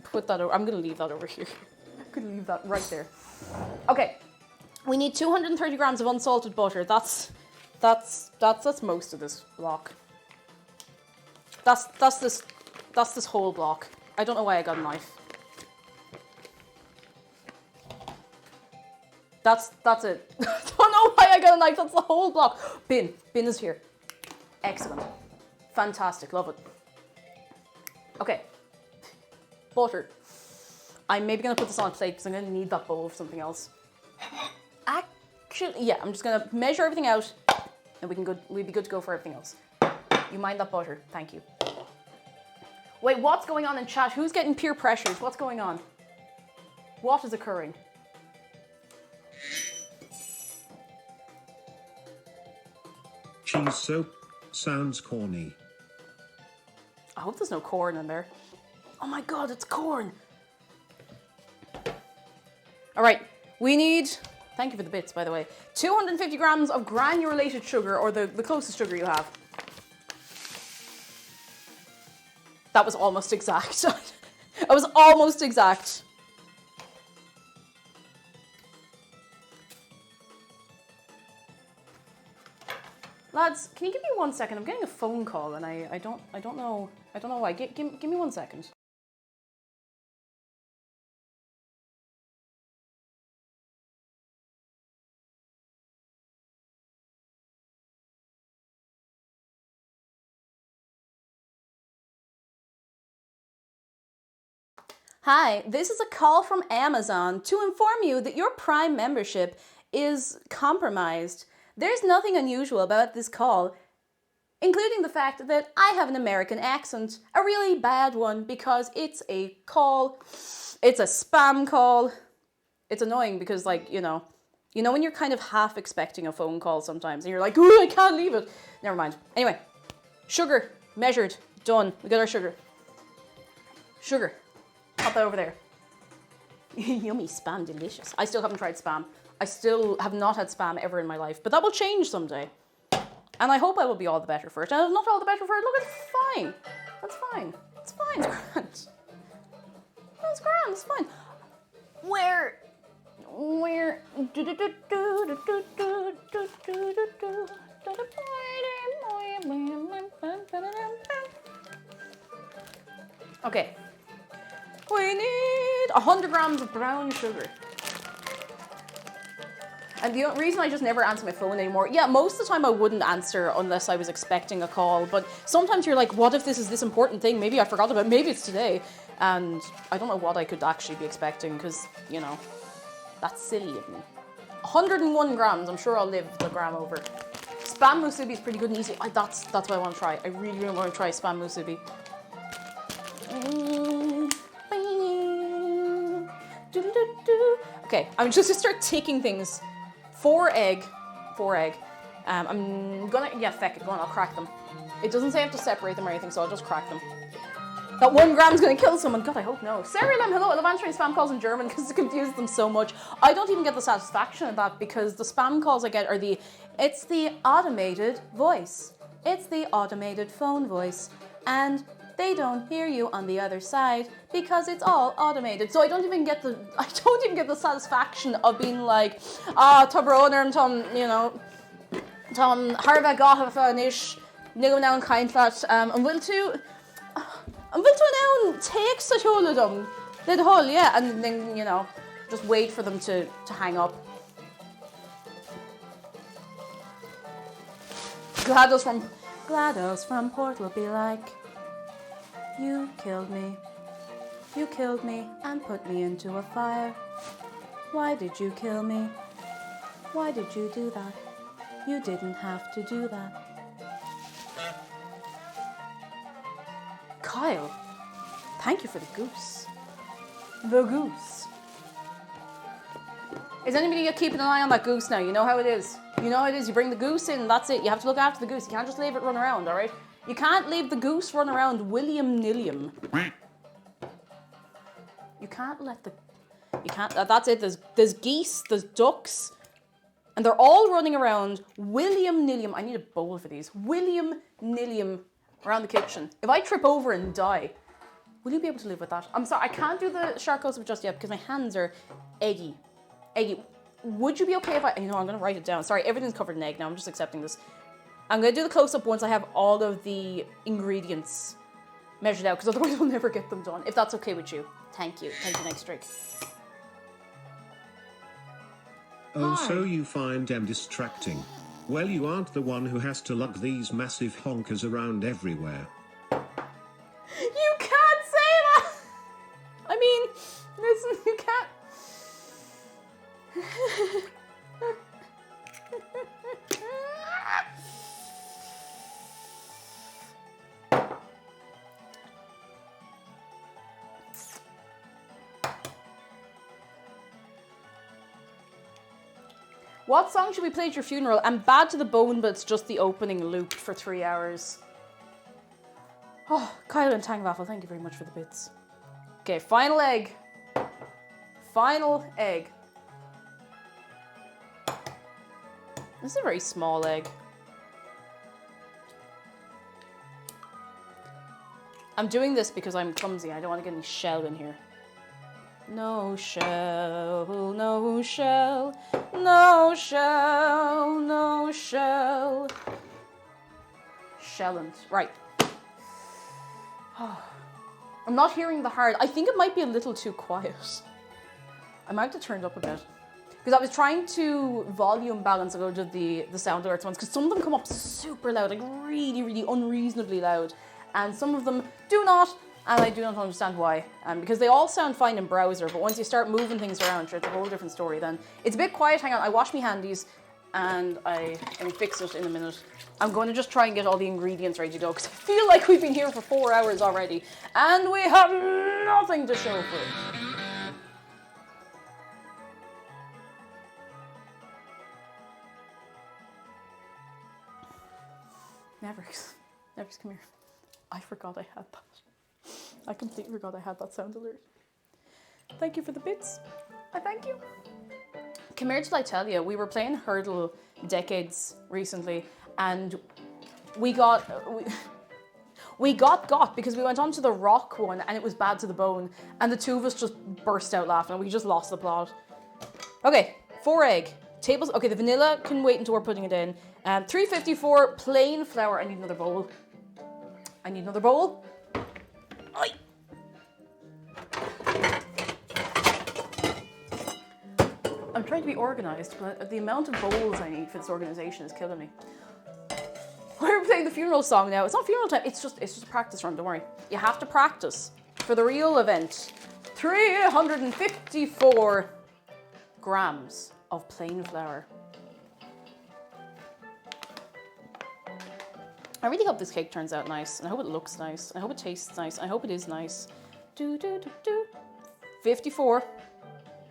put that over. I'm gonna leave that over here. I'm gonna leave that right there. Okay. We need 230 grams of unsalted butter. That's most of this block. That's this whole block. I don't know why I got a knife. That's it. I don't know why I got a knife. That's the whole block. Bin is here. Excellent. Fantastic. Love it. Okay. Butter. I'm maybe gonna put this on a plate because I'm gonna need that bowl for something else. Actually, yeah, I'm just gonna measure everything out, and we'd be good to go for everything else. You mind that butter? Thank you. Wait, what's going on in chat? Who's getting peer pressures? What's going on? What is occurring? Cheese soap sounds corny. I hope there's no corn in there. Oh my god, it's corn! All right, we need. Thank you for the bits, by the way. 250 grams of granulated sugar, or the closest sugar you have. That was almost exact. I was almost exact. Lads, can you give me 1 second? I'm getting a phone call, and I don't know why. Give me 1 second. Hi, this is a call from Amazon to inform you that your Prime membership is compromised. There's nothing unusual about this call, including the fact that I have an American accent, a really bad one, because it's a call, it's a spam call. It's annoying because, like, you know when you're kind of half expecting a phone call sometimes, and you're like, oh, I can't leave it. Never mind. Anyway, sugar, measured, done. We got our sugar. Sugar, pop that over there. Yummy spam, delicious. I still haven't tried spam. I still have not had spam ever in my life, but that will change someday. And I hope I will be all the better for it. And if not all the better for it, look, it's fine. That's fine. It's fine. It's grand. It's grand. It's fine. Where? Okay. We need 100 grams of brown sugar. And the reason I just never answer my phone anymore, yeah, most of the time I wouldn't answer unless I was expecting a call, but sometimes you're like, what if this is this important thing? Maybe I forgot about it, maybe it's today. And I don't know what I could actually be expecting because, you know, that's silly of me. 101 grams, I'm sure I'll live the gram over. Spam musubi is pretty good and easy. That's what I want to try. I really, really want to try spam musubi. Okay, I'm just gonna start taking things. 4 egg. I'm gonna, yeah, feck it, go on, I'll crack them. It doesn't say I have to separate them or anything, so I'll just crack them. That 1 gram's gonna kill someone. God, I hope no. Sarah Lem, hello, I love answering spam calls in German because it confuses them so much. I don't even get the satisfaction of that because the spam calls I get are it's the automated voice. It's the automated phone voice. And they don't hear you on the other side because it's all automated. So I don't even get the satisfaction of being like, tá brónarm, you know, tá Harvard gáfa níos níl ná an caintlat, an bhfuil tú now take such hold of them, the whole, yeah, and then, you know, just wait for them to hang up. GLaDOS from Port will be like, you killed me and put me into a fire. Why did you kill me? Why did you do that? You didn't have to do that. Kyle, thank you for the goose. The goose. Is anybody keeping an eye on that goose now? You know how it is. You know how it is. You bring the goose in, that's it. You have to look after the goose. You can't just leave it run around, all right? You can't leave the goose run around willy-nilly. You can't let the... You can't... That's it. There's geese, there's ducks, and they're all running around willy-nilly. I need a bowl for these. Willy-nilly around the kitchen. If I trip over and die, will you be able to live with that? I'm sorry, I can't do the shark close-up just yet because my hands are eggy. Eggy. Would you be okay if I'm going to write it down. Sorry, everything's covered in egg now. I'm just accepting this. I'm going to do the close-up once I have all of the ingredients measured out, because otherwise I'll never get them done. If that's okay with you. Thank you. Thank you, next drink. Oh, so you find them distracting. Well, you aren't the one who has to lug these massive honkers around everywhere. You can't say that! I mean, listen, you can't... What song should we play at your funeral? I'm bad to the bone, but it's just the opening loop for 3 hours. Oh, Kyle and Tangwaffle, thank you very much for the bits. Okay, final egg. Final egg. This is a very small egg. I'm doing this because I'm clumsy. I don't want to get any shell in here. No shell, no shell, no shell, no shell. Shellant. Right. I'm not hearing the hard. I think it might be a little too quiet. I might have to turn it up a bit. Because I was trying to volume balance go to the sound alerts ones, because some of them come up super loud, like really, really unreasonably loud. And some of them do not. And I do not understand why. Because they all sound fine in browser, but once you start moving things around, sure, it's a whole different story then. It's a bit quiet. Hang on, I wash me handies and I can fix it in a minute. I'm going to just try and get all the ingredients ready to go because I feel like we've been here for 4 hours already and we have nothing to show for it. Mavericks, come here. I forgot I had that. I completely forgot I had that sound alert. Thank you for the bits. I thank you. Come here till I tell you, we were playing Hurdle Decades recently and we got because we went on to the rock one and it was bad to the bone and the two of us just burst out laughing and we just lost the plot. Okay, 4 egg. Tables. Okay, the vanilla can wait until we're putting it in. 354 plain flour. I need another bowl. Oi. I'm trying to be organized, but the amount of bowls I need for this organization is killing me. We're playing the funeral song now. It's not funeral time. It's just a practice run. Don't worry. You have to practice for the real event. 354 grams of plain flour. I really hope this cake turns out nice, and I hope it looks nice, and I hope it tastes nice, and I hope it is nice. 54.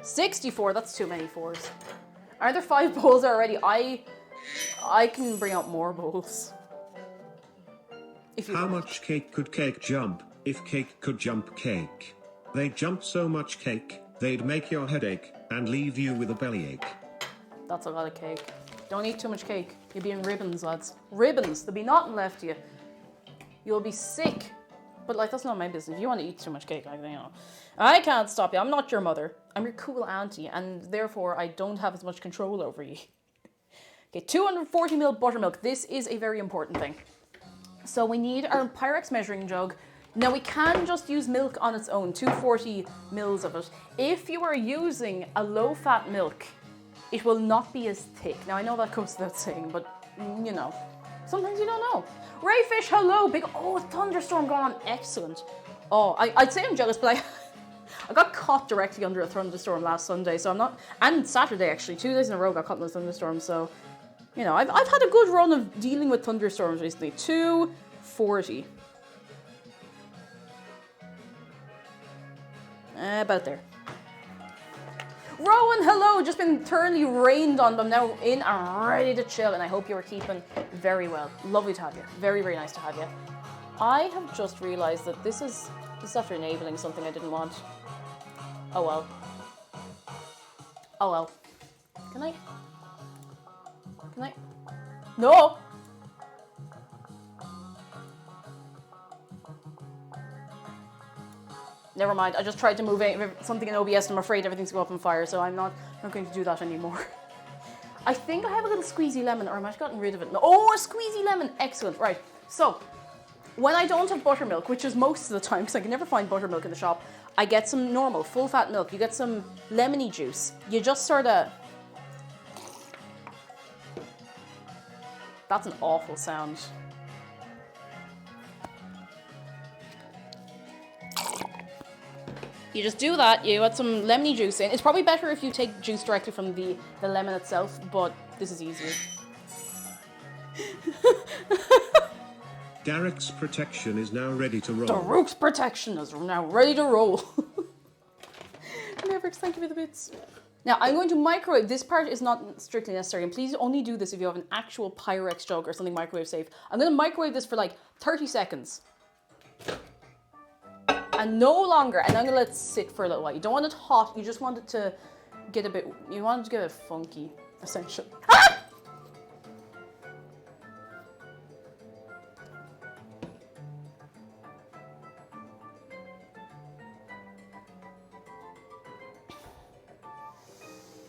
64, that's too many fours. Are there 5 bowls already? I can bring out more bowls. How much cake could cake jump, if cake could jump cake? They'd jump so much cake, they'd make your head ache, and leave you with a bellyache. That's a lot of cake. Don't eat too much cake. You'll be in ribbons, lads. Ribbons. There'll be nothing left of you. You'll be sick. But like, that's not my business. If you want to eat too much cake, like, you know, I can't stop you. I'm not your mother. I'm your cool auntie, and therefore I don't have as much control over you. Okay, 240 ml buttermilk. This is a very important thing. So we need our Pyrex measuring jug. Now we can just use milk on its own, 240 mils of it. If you are using a low-fat milk, it will not be as thick. Now I know that goes without saying, but you know, sometimes you don't know. Rayfish, hello, big, oh, thunderstorm gone on, excellent. Oh, I'd say I'm jealous, but I got caught directly under a thunderstorm last Sunday, so I'm not, and Saturday actually, 2 days in a row got caught in a thunderstorm, so, you know, I've had a good run of dealing with thunderstorms recently. 240. About there. Rowan, hello, just been thoroughly rained on, but I'm now in and ready to chill, and I hope you are keeping very well. Lovely to have you. Very, very nice to have you. I have just realised that this is after enabling something I didn't want. Oh well. Oh well. Can I? No! Never mind, I just tried to move something in OBS and I'm afraid everything's going up on fire, so I'm not going to do that anymore. I think I have a little squeezy lemon, or I might have gotten rid of it. No, oh, a squeezy lemon, excellent. Right, so when I don't have buttermilk, which is most of the time, because I can never find buttermilk in the shop, I get some normal, full-fat milk. You get some lemony juice. You just sort of... That's an awful sound. You just do that, you add some lemony juice in. It's probably better if you take juice directly from the lemon itself, but this is easier. Derek's protection is now ready to roll. Daruk's protection is now ready to roll. Mavericks, thank you for the bits. Now, I'm going to microwave. This part is not strictly necessary, and please only do this if you have an actual Pyrex jug or something microwave safe. I'm going to microwave this for like 30 seconds. And no longer, and I'm gonna let it sit for a little while. You don't want it hot, you just want it to get a bit, you want it to get a bit funky, essentially. Ah!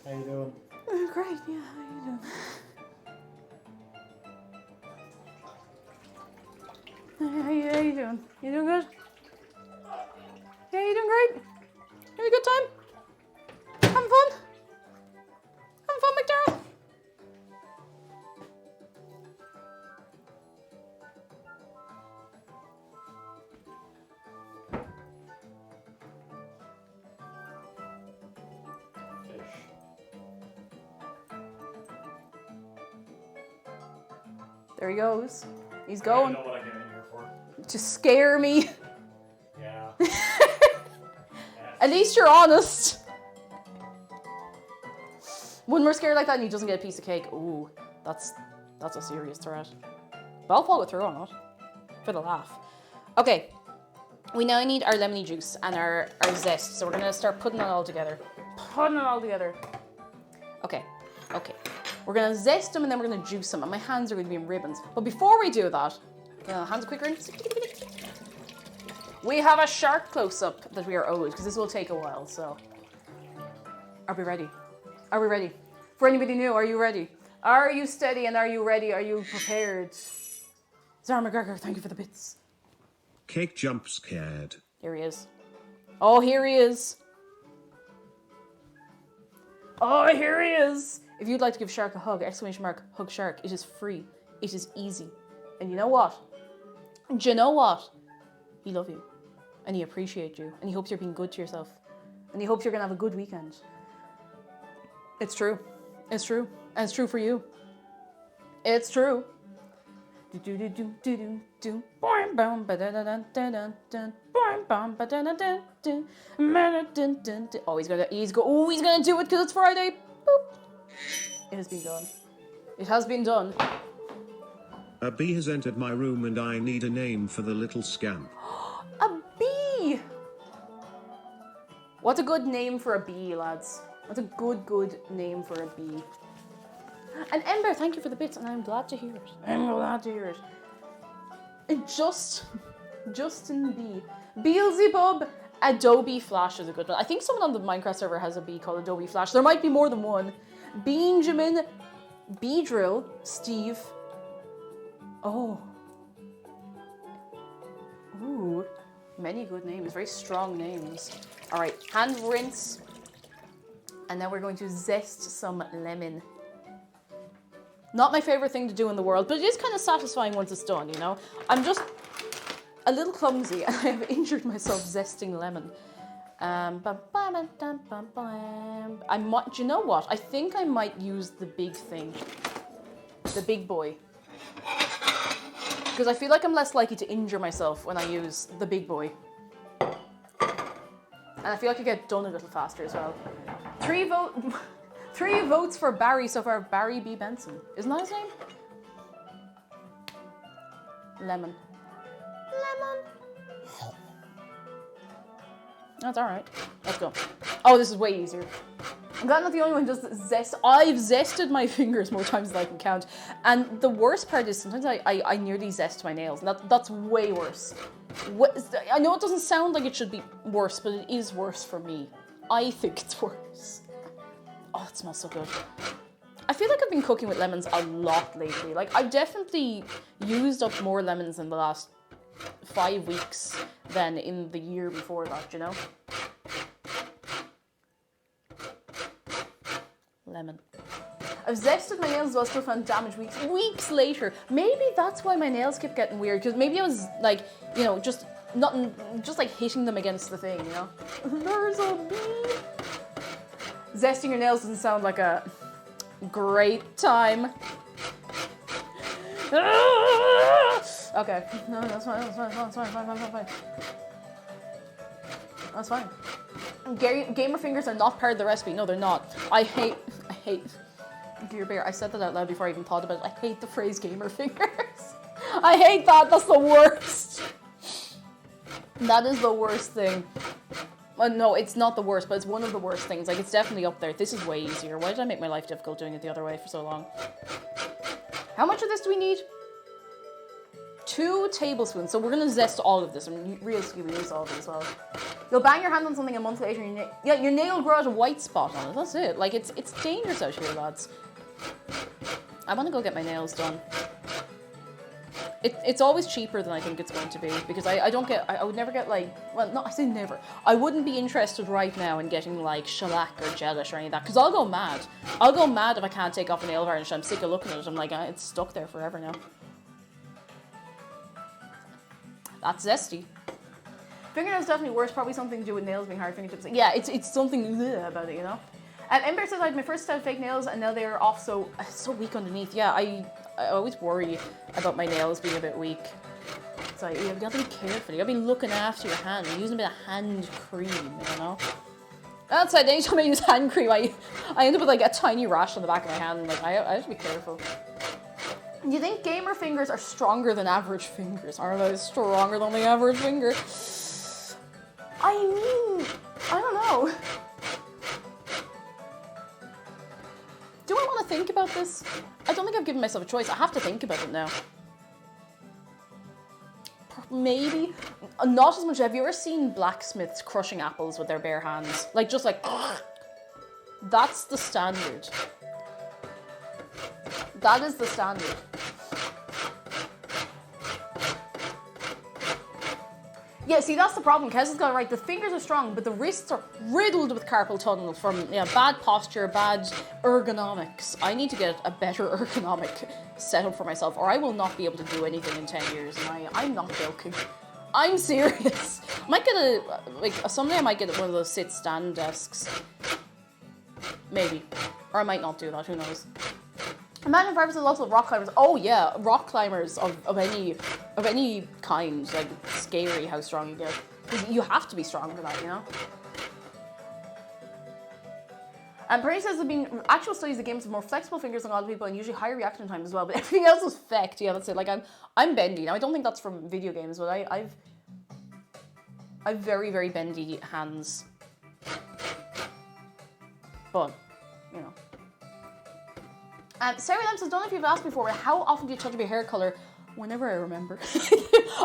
How you doing? Great, yeah, how you doing? How you doing? You doing good? Yeah, you doing great? Having a good time? Having fun? Having fun, McDarrell? There he goes. He's I don't going. know what I came in here for. To scare me. Yeah. At least you're honest. When we're scared like that and he doesn't get a piece of cake, ooh, that's a serious threat. But I'll follow through on it. For the laugh. Okay. We now need our lemony juice and our zest. So we're going to start putting it all together. Okay. We're going to zest them and then we're going to juice them. And my hands are going to be in ribbons. But before we do that, hands quicker in. We have a shark close-up that we are owed because this will take a while, so. Are we ready? Are we ready? For anybody new, are you ready? Are you steady and are you ready? Are you prepared? Zara McGregor, thank you for the bits. Cake jump scared. Here he is. Oh, here he is. Oh, here he is. If you'd like to give Shark a hug, !hug shark. It is free. It is easy. And you know what? Do you know what? He loves you. And he appreciates you. And he hopes you're being good to yourself. And he hopes you're going to have a good weekend. It's true. It's true. And it's true for you. It's true. Oh, he's gonna do it because it's Friday. Boop. It has been done. It has been done. A bee has entered my room and I need a name for the little scamp. A bee. What's a good name for a bee, lads? What's a good name for a bee? And Ember, thank you for the bits, and I'm glad to hear it. I'm glad to hear it. Justin B. Beelzebub. Adobe Flash is a good one. I think someone on the Minecraft server has a bee called Adobe Flash. There might be more than one. Benjamin, Beedrill, Steve. Oh. Ooh. Many good names. Very strong names. All right. Hand rinse. And now we're going to zest some lemon. Not my favorite thing to do in the world, but it is kind of satisfying once it's done, you know? I'm just a little clumsy and I have injured myself zesting lemon. I might, do you know what? I think I might use the big thing. The big boy. Because I feel like I'm less likely to injure myself when I use the big boy. And I feel like I get done a little faster as well. 3 votes for Barry so far. Barry B. Benson. Isn't that his name? Lemon. That's alright. Let's go. Oh, this is way easier. I'm glad I'm not the only one who does zest. I've zested my fingers more times than I can count. And the worst part is sometimes I nearly zest my nails. And that's way worse. I know it doesn't sound like it should be worse, but it is worse for me. I think it's worse. Oh, it smells so good. I feel like I've been cooking with lemons a lot lately. Like, I've definitely used up more lemons in the last 5 weeks than in the year before that, you know? Lemon. I've zested my nails as well, still found damage weeks later. Maybe that's why my nails kept getting weird, because maybe I was like, you know, just like hitting them against the thing, you know? There's a bee. Zesting your nails doesn't sound like a great time. Okay. No, that's fine. That's fine. Gamer fingers are not part of the recipe. No, they're not. I hate Gear Bear. I said that out loud before I even thought about it. I hate the phrase gamer fingers. I hate that. That's the worst. That is the worst thing. No, it's not the worst, but it's one of the worst things. Like, it's definitely up there. This is way easier. Why did I make my life difficult doing it the other way for so long? How much of this do we need? 2 tablespoons. So we're going to zest all of this. And realistically, we use all of it as well. You'll bang your hand on something a month later and your nail will grow out a white spot on it. That's it. Like, it's dangerous out here, lads. I want to go get my nails done. It's always cheaper than I think it's going to be, because I would never get, like, well, no, I say never. I wouldn't be interested right now in getting, like, shellac or gelish or any of that, because I'll go mad. I'll go mad if I can't take off a nail varnish. I'm sick of looking at it. I'm like, it's stuck there forever now. That's zesty. Fingernails definitely worse, probably something to do with nails being hard fingertips. Yeah, it's something about it, you know? And Ember says I had my first set of fake nails and now they're off so weak underneath. Yeah, I always worry about my nails being a bit weak. So you've got to be careful. You got to be looking after your hand. You're using a bit of hand cream, you know. That's it. Anytime I use hand cream, I end up with like a tiny rash on the back of my hand. Like I have to be careful. Do you think gamer fingers are stronger than average fingers? Are they stronger than the average finger? I mean, I don't know. Do I want to think about this? I don't think I've given myself a choice. I have to think about it now. Maybe. Not as much. Have you ever seen blacksmiths crushing apples with their bare hands? Like, just like... That's the standard. That is the standard. Yeah, see, that's the problem. Kez has got it right. The fingers are strong, but the wrists are riddled with carpal tunnel from bad posture, bad ergonomics. I need to get a better ergonomic setup for myself, or I will not be able to do anything in 10 years. And I'm not joking. I'm serious. I might get someday I might get one of those sit-stand desks. Maybe. Or I might not do that, who knows. Imagine purposes lots of rock climbers. Oh yeah, rock climbers of any kind. Like, scary how strong you get. You have to be strong for that, you know? And Perry says there have been actual studies that games have more flexible fingers than a lot of people and usually higher reaction time as well, but everything else is fecked. Yeah, that's it. Like, I'm bendy. Now, I don't think that's from video games, but I've very, very bendy hands. But, you know. Sarah Lamb says, don't know if you've asked before, but how often do you touch up your hair colour? Whenever I remember.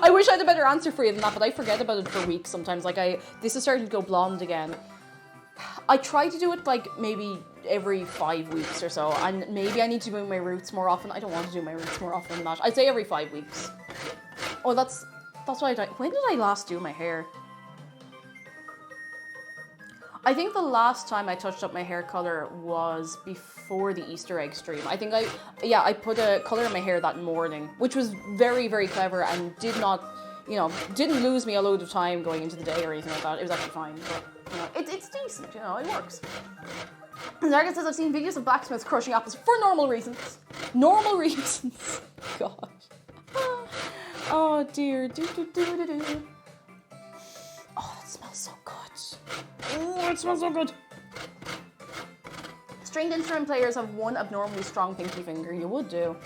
I wish I had a better answer for you than that, but I forget about it for weeks sometimes. Like, this is starting to go blonde again. I try to do it, like, maybe every 5 weeks or so, and maybe I need to do my roots more often. I don't want to do my roots more often than that. I'd say every 5 weeks. Oh, that's what I did. When did I last do my hair? I think the last time I touched up my hair colour was before the Easter egg stream. I think I put a colour in my hair that morning, which was very, very clever and did not, didn't lose me a load of time going into the day or anything like that. It was actually fine, but, it's decent, it works. Zarga says, I've seen videos of blacksmiths crushing apples for normal reasons. Normal reasons. God. Oh dear. Oh, it smells so good. Oh, it smells so good. Stringed instrument players have one abnormally strong pinky finger. You would do.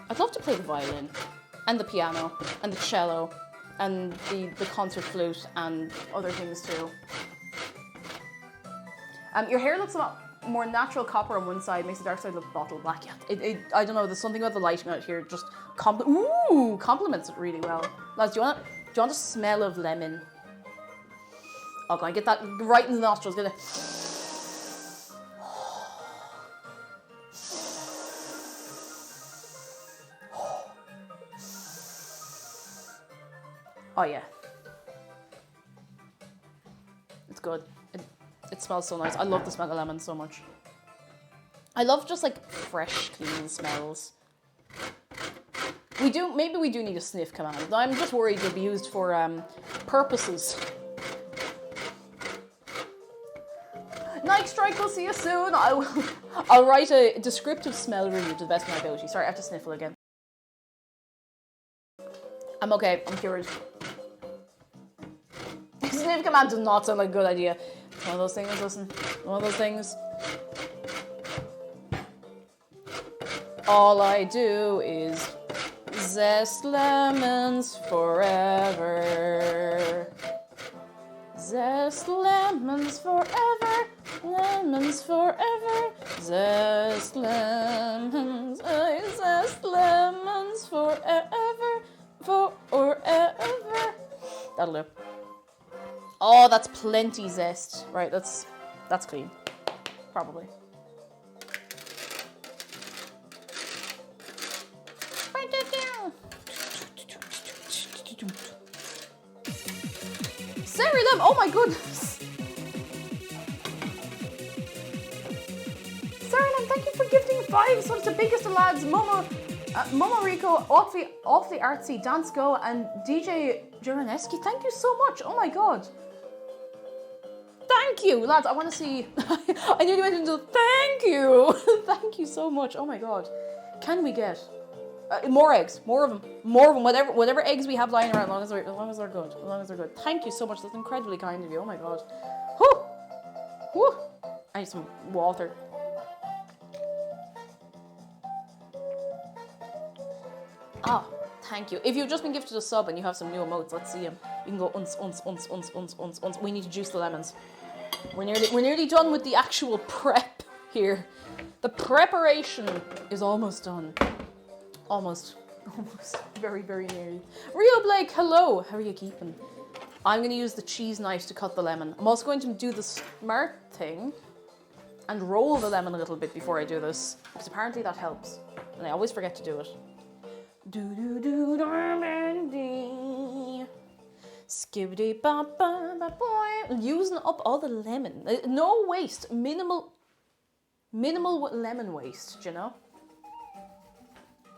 I'd love to play the violin, and the piano, and the cello, and the concert flute, and other things too. Your hair looks a lot more natural copper on one side, makes the dark side look bottle black. Yeah, I don't know, there's something about the lighting out here just complements it really well. Lads, do you want a smell of lemon? Oh, go on, get that right in the nostrils. Get it. Oh yeah. It's good. It smells so nice. I love the smell of lemon so much. I love just like fresh, clean smells. Maybe we do need a sniff command. I'm just worried it'll be used for purposes. Nike Strike, we'll see you soon. I'll write a descriptive smell review to the best of my ability. Sorry, I have to sniffle again. I'm okay, I'm cured. Sniff command does not sound like a good idea. It's one of those things, listen. One of those things. All I do is zest lemons forever. Zest lemons forever. Lemons forever. Zest lemons. I zest lemons forever. Forever. That'll do. Oh, that's plenty zest. Right, that's clean. Probably. Sarah Lim, oh my goodness. Sarah Lim, thank you for gifting 5 subs to Biggest of Lads, Momo Rico, awfully artsy, Dance Go, and DJ Juraneski. Thank you so much. Oh my god. Thank you, lads. I want to see. I nearly went into thank you. Thank you so much. Oh my god. Can we get more eggs? More of them. More of them. Whatever eggs we have lying around, as long as they're good. As long as they're good. Thank you so much. That's incredibly kind of you. Oh my god. Whew. Whew. I need some water. Ah, thank you. If you've just been gifted a sub and you have some new emotes, let's see them. You can go uns. We need to juice the lemons. We're nearly done with the actual prep here. The preparation is almost done. Almost. Very, very nearly. Rio Blake, hello. How are you keeping? I'm going to use the cheese knife to cut the lemon. I'm also going to do the smart thing and roll the lemon a little bit before I do this, because apparently that helps. And I always forget to do it. Skibbity ba ba ba boy. Using up all the lemon. No waste. Minimal lemon waste, you know?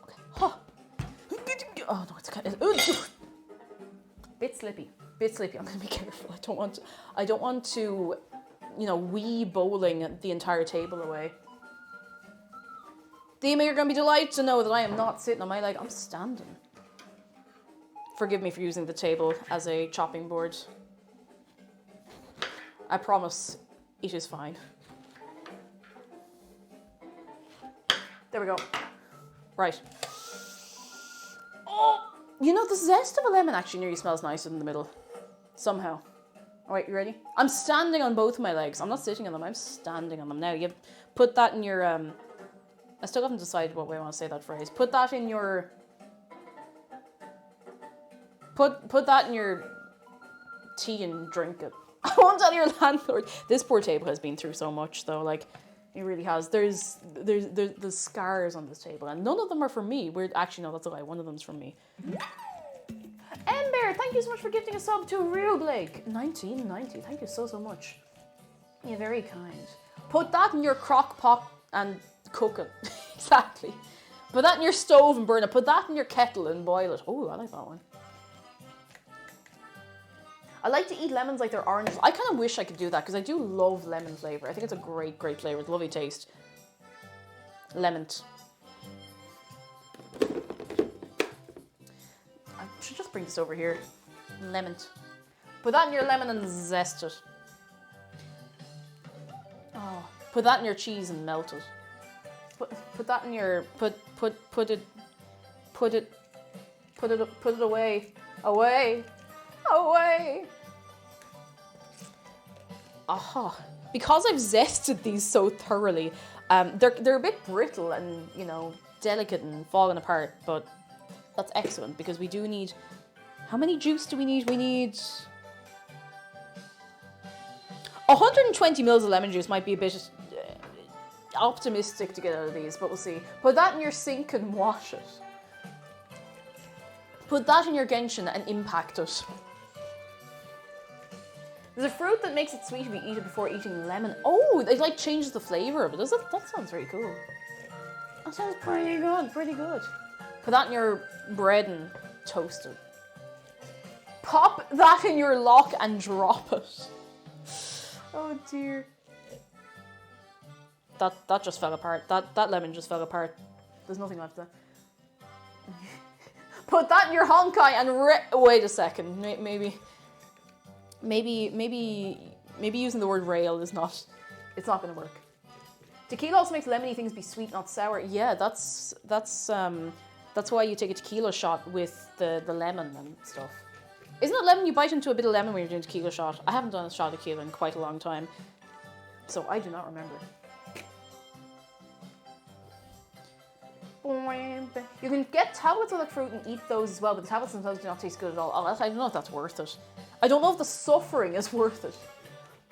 Okay. Huh. Oh no, it's kind of bit slippy. I'm gonna be careful. I don't want to, you know, wee bowling the entire table away. Dima, you're gonna be delighted to know that I am not sitting on my leg. I'm standing. Forgive me for using the table as a chopping board. I promise it is fine. There we go. Right. Oh, you know, the zest of a lemon actually nearly smells nicer in the middle. Somehow. All right, you ready? I'm standing on both my legs. I'm not sitting on them. I'm standing on them. Now, you put that in your... I still haven't decided what way I want to say that phrase. Put that in your... Put that in your tea and drink it. I won't tell your landlord. This poor table has been through so much, though. Like, it really has. There's scars on this table, and none of them are for me. Actually, no, that's a lie. One of them's from me. Ember, thank you so much for gifting a sub to Real Blake. 1990. Thank you so much. You're very kind. Put that in your crock pot and cook it. Exactly. Put that in your stove and burn it. Put that in your kettle and boil it. Oh, I like that one. I like to eat lemons like they're oranges. I kind of wish I could do that because I do love lemon flavour. I think it's a great, great flavour. It's a lovely taste. Lemon. I should just bring this over here. Lemon. Put that in your lemon and zest it. Oh, put that in your cheese and melt it. Put that in your put it away. Aha. Because I've zested these so thoroughly, they're a bit brittle and, you know, delicate and falling apart, but that's excellent because we do need... How many juice do we need? We need... 120 mils of lemon juice might be a bit optimistic to get out of these, but we'll see. Put that in your sink and wash it. Put that in your genshin and impact it. There's a fruit that makes it sweet if you eat it before eating lemon. Oh, it like changes the flavour of it, does it? That sounds very cool. That sounds pretty good. Put that in your bread and toast it. Pop that in your lock and drop it. Oh dear. That just fell apart. That lemon just fell apart. There's nothing left there. Put that in your honkai and wait a second. Maybe using the word rail is not... It's not going to work. Tequila also makes lemony things be sweet, not sour. Yeah, that's why you take a tequila shot with the lemon and stuff. Isn't it lemon? You bite into a bit of lemon when you're doing a tequila shot. I haven't done a shot of tequila in quite a long time, so I do not remember. You can get tablets of the fruit and eat those as well, but the tablets themselves do not taste good at all. I don't know if that's worth it. I don't know if the suffering is worth it.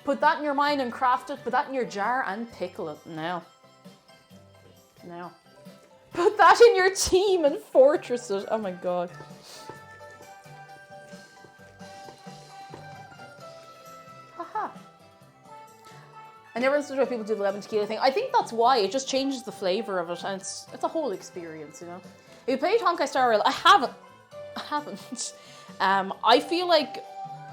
Put that in your mind and craft it. Put that in your jar and pickle it. Now. Put that in your team and fortress it. Oh my god. Haha. I never understood why people do the lemon tequila thing. I think that's why. It just changes the flavour of it, and it's a whole experience, you know. If you played Honkai Star Rail, I haven't. I feel like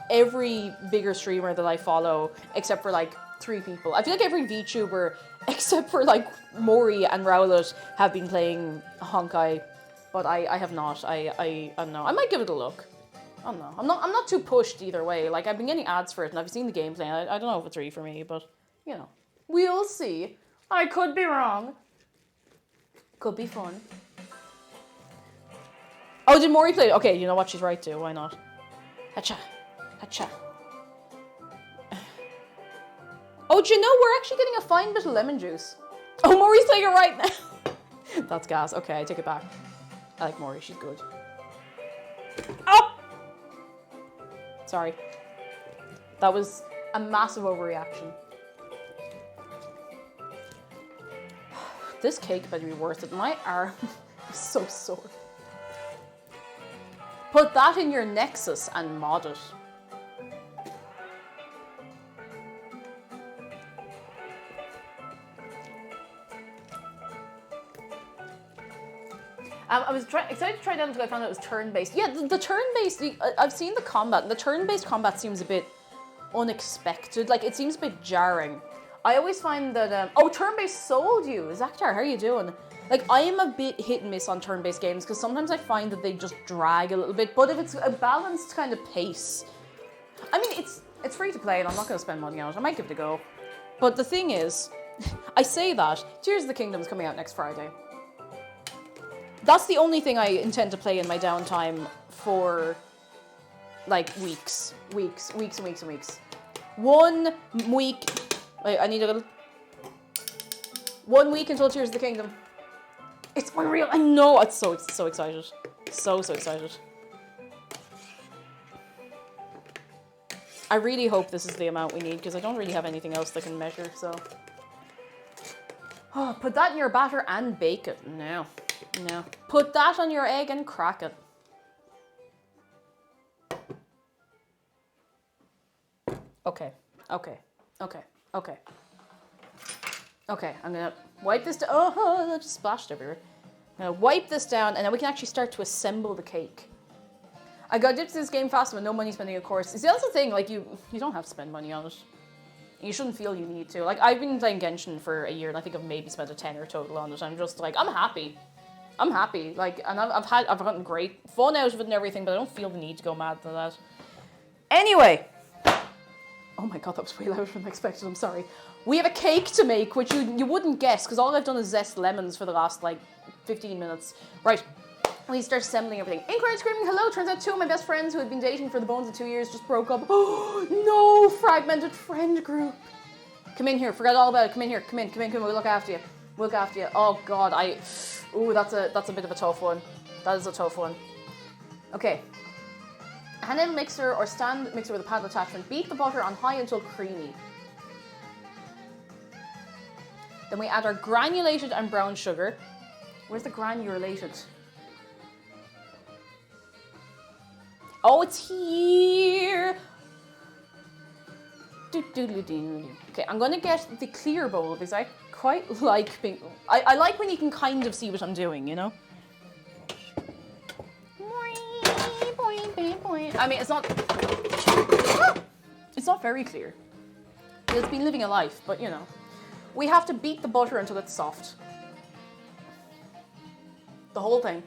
every bigger streamer that I follow, except for like 3 people. I feel like every VTuber, except for like Mori and Rowlet, have been playing Honkai, but I have not. I don't know. I might give it a look. I don't know. I'm not too pushed either way. Like, I've been getting ads for it, and I've seen the gameplay. I don't know if it's really for me, but you know, we'll see. I could be wrong. Could be fun. Oh, did Mori play? Okay, you know what? She's right too. Why not? Hacha, hacha. Oh, do you know we're actually getting a fine bit of lemon juice? Oh, Mori's playing it right now. That's gas. Okay, I take it back. I like Mori. She's good. Oh! Sorry. That was a massive overreaction. This cake better be worth it. My arm is so sore. Put that in your Nexus and mod it. I was excited to try that until I found out it was turn-based. Yeah, the turn-based, I've seen the combat, and the turn-based combat seems a bit unexpected. Like, it seems a bit jarring. I always find that, oh, turn-based sold you. Zaktar, how are you doing? Like, I am a bit hit and miss on turn-based games, because sometimes I find that they just drag a little bit, but if it's a balanced kind of pace, I mean, it's free to play, and I'm not going to spend money on it. I might give it a go. But the thing is, I say that, Tears of the Kingdom is coming out next Friday. That's the only thing I intend to play in my downtime for, like, weeks. 1 week. Wait, I need a little. 1 week until Tears of the Kingdom. It's unreal. I know. It's so excited. So excited. I really hope this is the amount we need, because I don't really have anything else that can measure, so. Oh, put that in your batter and bake it. No. Put that on your egg and crack it. Okay, I'm gonna wipe this down. Oh, that just splashed everywhere. I'm gonna wipe this down, and then we can actually start to assemble the cake. I got dipped in this game fast with no money spending, of course. See, that's the thing, like, you don't have to spend money on it. You shouldn't feel you need to. Like, I've been playing Genshin for a year, and I think I've maybe spent a tenner total on it. I'm just like, I'm happy. Like, and I've gotten great fun out of it and everything, but I don't feel the need to go mad to that. Anyway. Oh my god, that was way louder than I expected, I'm sorry. We have a cake to make, which you wouldn't guess, because all I've done is zest lemons for the last, like, 15 minutes. Right, we start assembling everything. Inquiry screaming hello, turns out 2 of my best friends who had been dating for the bones of 2 years just broke up. Oh, no, fragmented friend group. Come in here, forget all about it, come in, we'll look after you. Oh god, ooh, that's a bit of a tough one. That is a tough one. Okay. Handheld mixer or stand mixer with a paddle attachment. Beat the butter on high until creamy. Then we add our granulated and brown sugar. Where's the granulated? Oh, it's here. Okay, I'm gonna get the clear bowl because I quite like being. I like when you can kind of see what I'm doing, you know. I mean, it's not very clear. It's been living a life, but you know. We have to beat the butter until it's soft. The whole thing.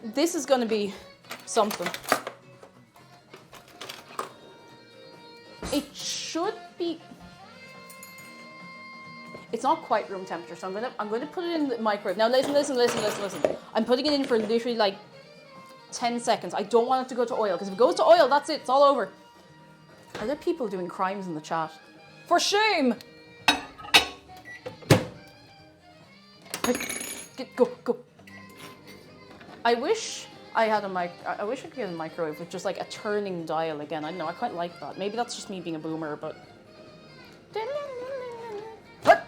This is going to be something. It should be. It's not quite room temperature, so I'm gonna put it in the microwave. Now listen. I'm putting it in for literally like 10 seconds. I don't want it to go to oil, because if it goes to oil, that's it. It's all over. Are there people doing crimes in the chat? For shame! Go. I wish I had I wish I could get a microwave with just like a turning dial again. I don't know, I quite like that. Maybe that's just me being a boomer, but... What?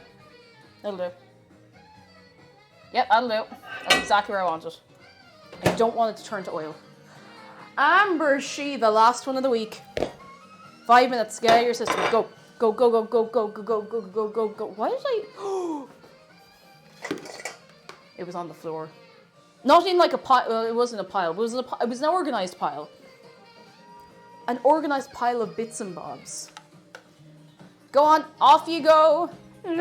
That'll do. Yep, that'll do. That's exactly where I want it. I don't want it to turn to oil. Amber She, the last one of the week. 5 minutes, get out of your system. Go. Go. Why did I... It was on the floor. Not in like a pile. Well, it wasn't a pile. It was an organized pile. An organized pile of bits and bobs. Go on, off you go. I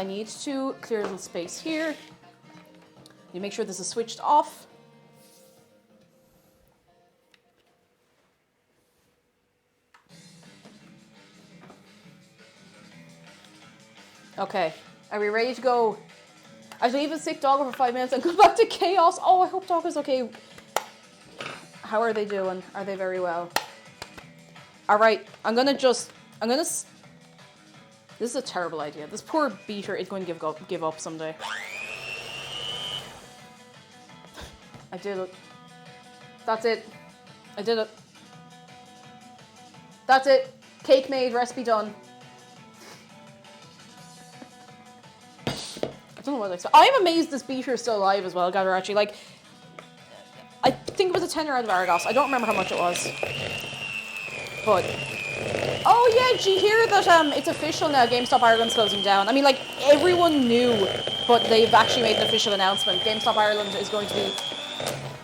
need to clear a little space here. You make sure this is switched off. Okay, are we ready to go? I should leave a sick dog for 5 minutes and come back to chaos. Oh, I hope dog is okay. How are they doing? Are they very well? All right, this is a terrible idea. This poor beater is going to give up someday. I did it. That's it. I did it. That's it. Cake made, recipe done. I don't know what I expect. I'm amazed this beater is still alive as well, Gather, actually. Like, I think it was a tenner out of Argos. I don't remember how much it was. But, oh yeah, did you hear that it's official now, GameStop Ireland's closing down? I mean, like, everyone knew, but they've actually made an official announcement. GameStop Ireland is going to be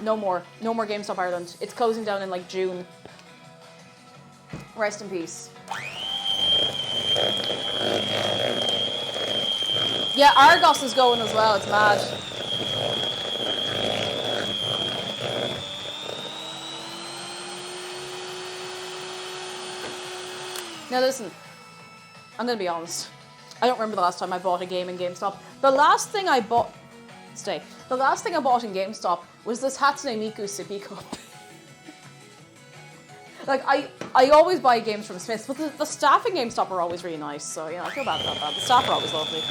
no more GameStop Ireland. It's closing down in like June. Rest in peace. Yeah, Argos is going as well, it's mad. Now listen, I'm gonna be honest. I don't remember the last time I bought a game in GameStop. The last thing I bought in GameStop was this Hatsune Miku sippy cup. Like, I always buy games from Smith's, but the staff in GameStop are always really nice, so, you know, I feel bad about that. The staff are always lovely.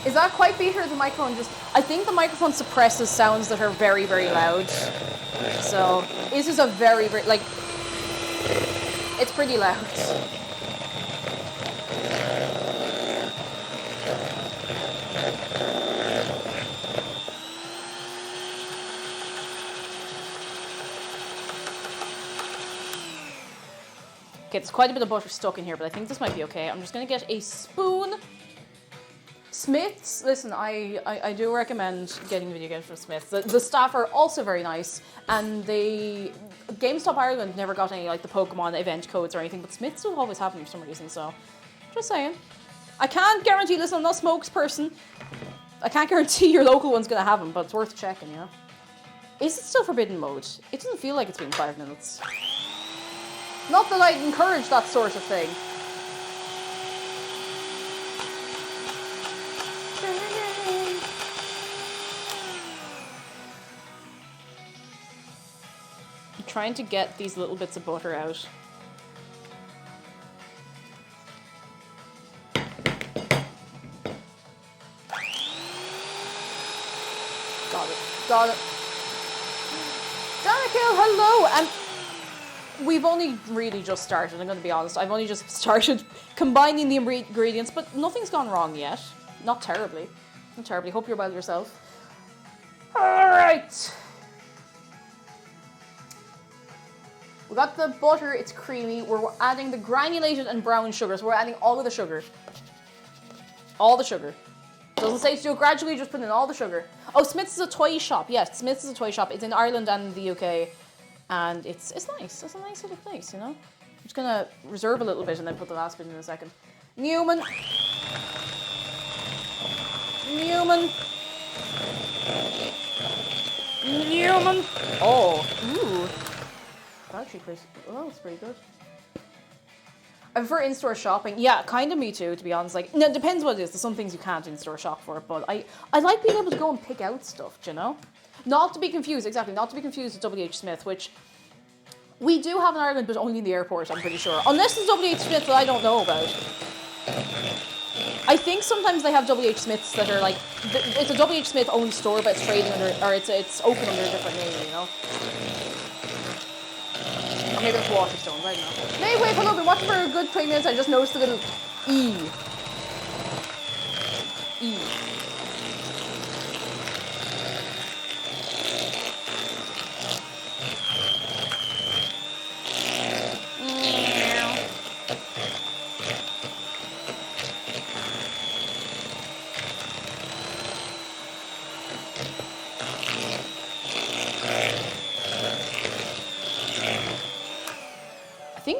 Is that quite beater? The microphone just... I think the microphone suppresses sounds that are very, very loud. So, this is a very, very... Like, it's pretty loud. Okay, there's quite a bit of butter stuck in here, but I think this might be okay. I'm just going to get a spoon. Smith's, listen, I do recommend getting video games from Smith's. The staff are also very nice, and GameStop Ireland never got any, like, the Pokemon event codes or anything, but Smith's will always have them for some reason, so just saying. I can't guarantee, listen, I'm not a spokesperson. I can't guarantee your local one's going to have them, but it's worth checking, you know? Is it still forbidden mode? It doesn't feel like it's been 5 minutes. Not that I encourage that sort of thing. I'm trying to get these little bits of butter out. Got it. Danica, hello! And we've only really just started, I'm going to be honest. I've only just started combining the ingredients, but nothing's gone wrong yet. Not terribly. Hope you're well yourself. Alright. We got the butter, it's creamy. We're adding the granulated and brown sugars. We're adding all of the sugar. All the sugar. Doesn't say to do it gradually, just put in all the sugar. Oh, Smith's is a toy shop. Yes, Smith's is a toy shop. It's in Ireland and the UK. And it's nice. It's a nice little place, you know? I'm just going to reserve a little bit and then put the last bit in a second. Newman. Oh, ooh. That actually plays... Oh, that's pretty good. I prefer in-store shopping. Yeah, kind of me too, to be honest. Like, no, it depends what it is. There's some things you can't in-store shop for, but I like being able to go and pick out stuff, do you know? Not to be confused with WH Smith, which we do have in Ireland, but only in the airport, I'm pretty sure. Unless there's WH Smith that I don't know about. I think sometimes they have WH Smiths that are like, it's a WH Smith owned store, but it's trading under, or it's open under a different name, you know? Or maybe it's Waterstones, I don't know. Nay, wait, hello, been watching for a good 20 minutes, I just noticed the little E.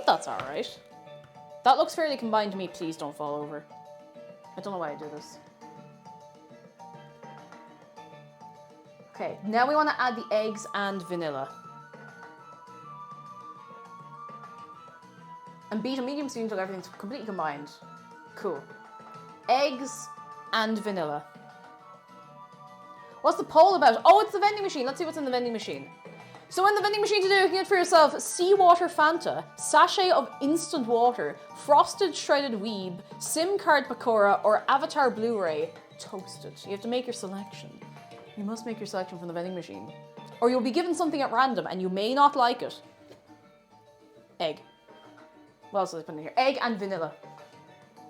that's alright. That looks fairly combined to me. Please don't fall over. I don't know why I do this. Okay, now we want to add the eggs and vanilla. And beat a medium speed until everything's completely combined. Cool. Eggs and vanilla. What's the poll about? Oh, it's the vending machine. Let's see what's in the vending machine. So in the vending machine today, you can get for yourself seawater Fanta, sachet of instant water, frosted shredded weeb, SIM card pakora, or Avatar Blu-ray toasted. You have to make your selection. You must make your selection from the vending machine. Or you'll be given something at random and you may not like it. Egg. What else did I put in here? Egg and vanilla.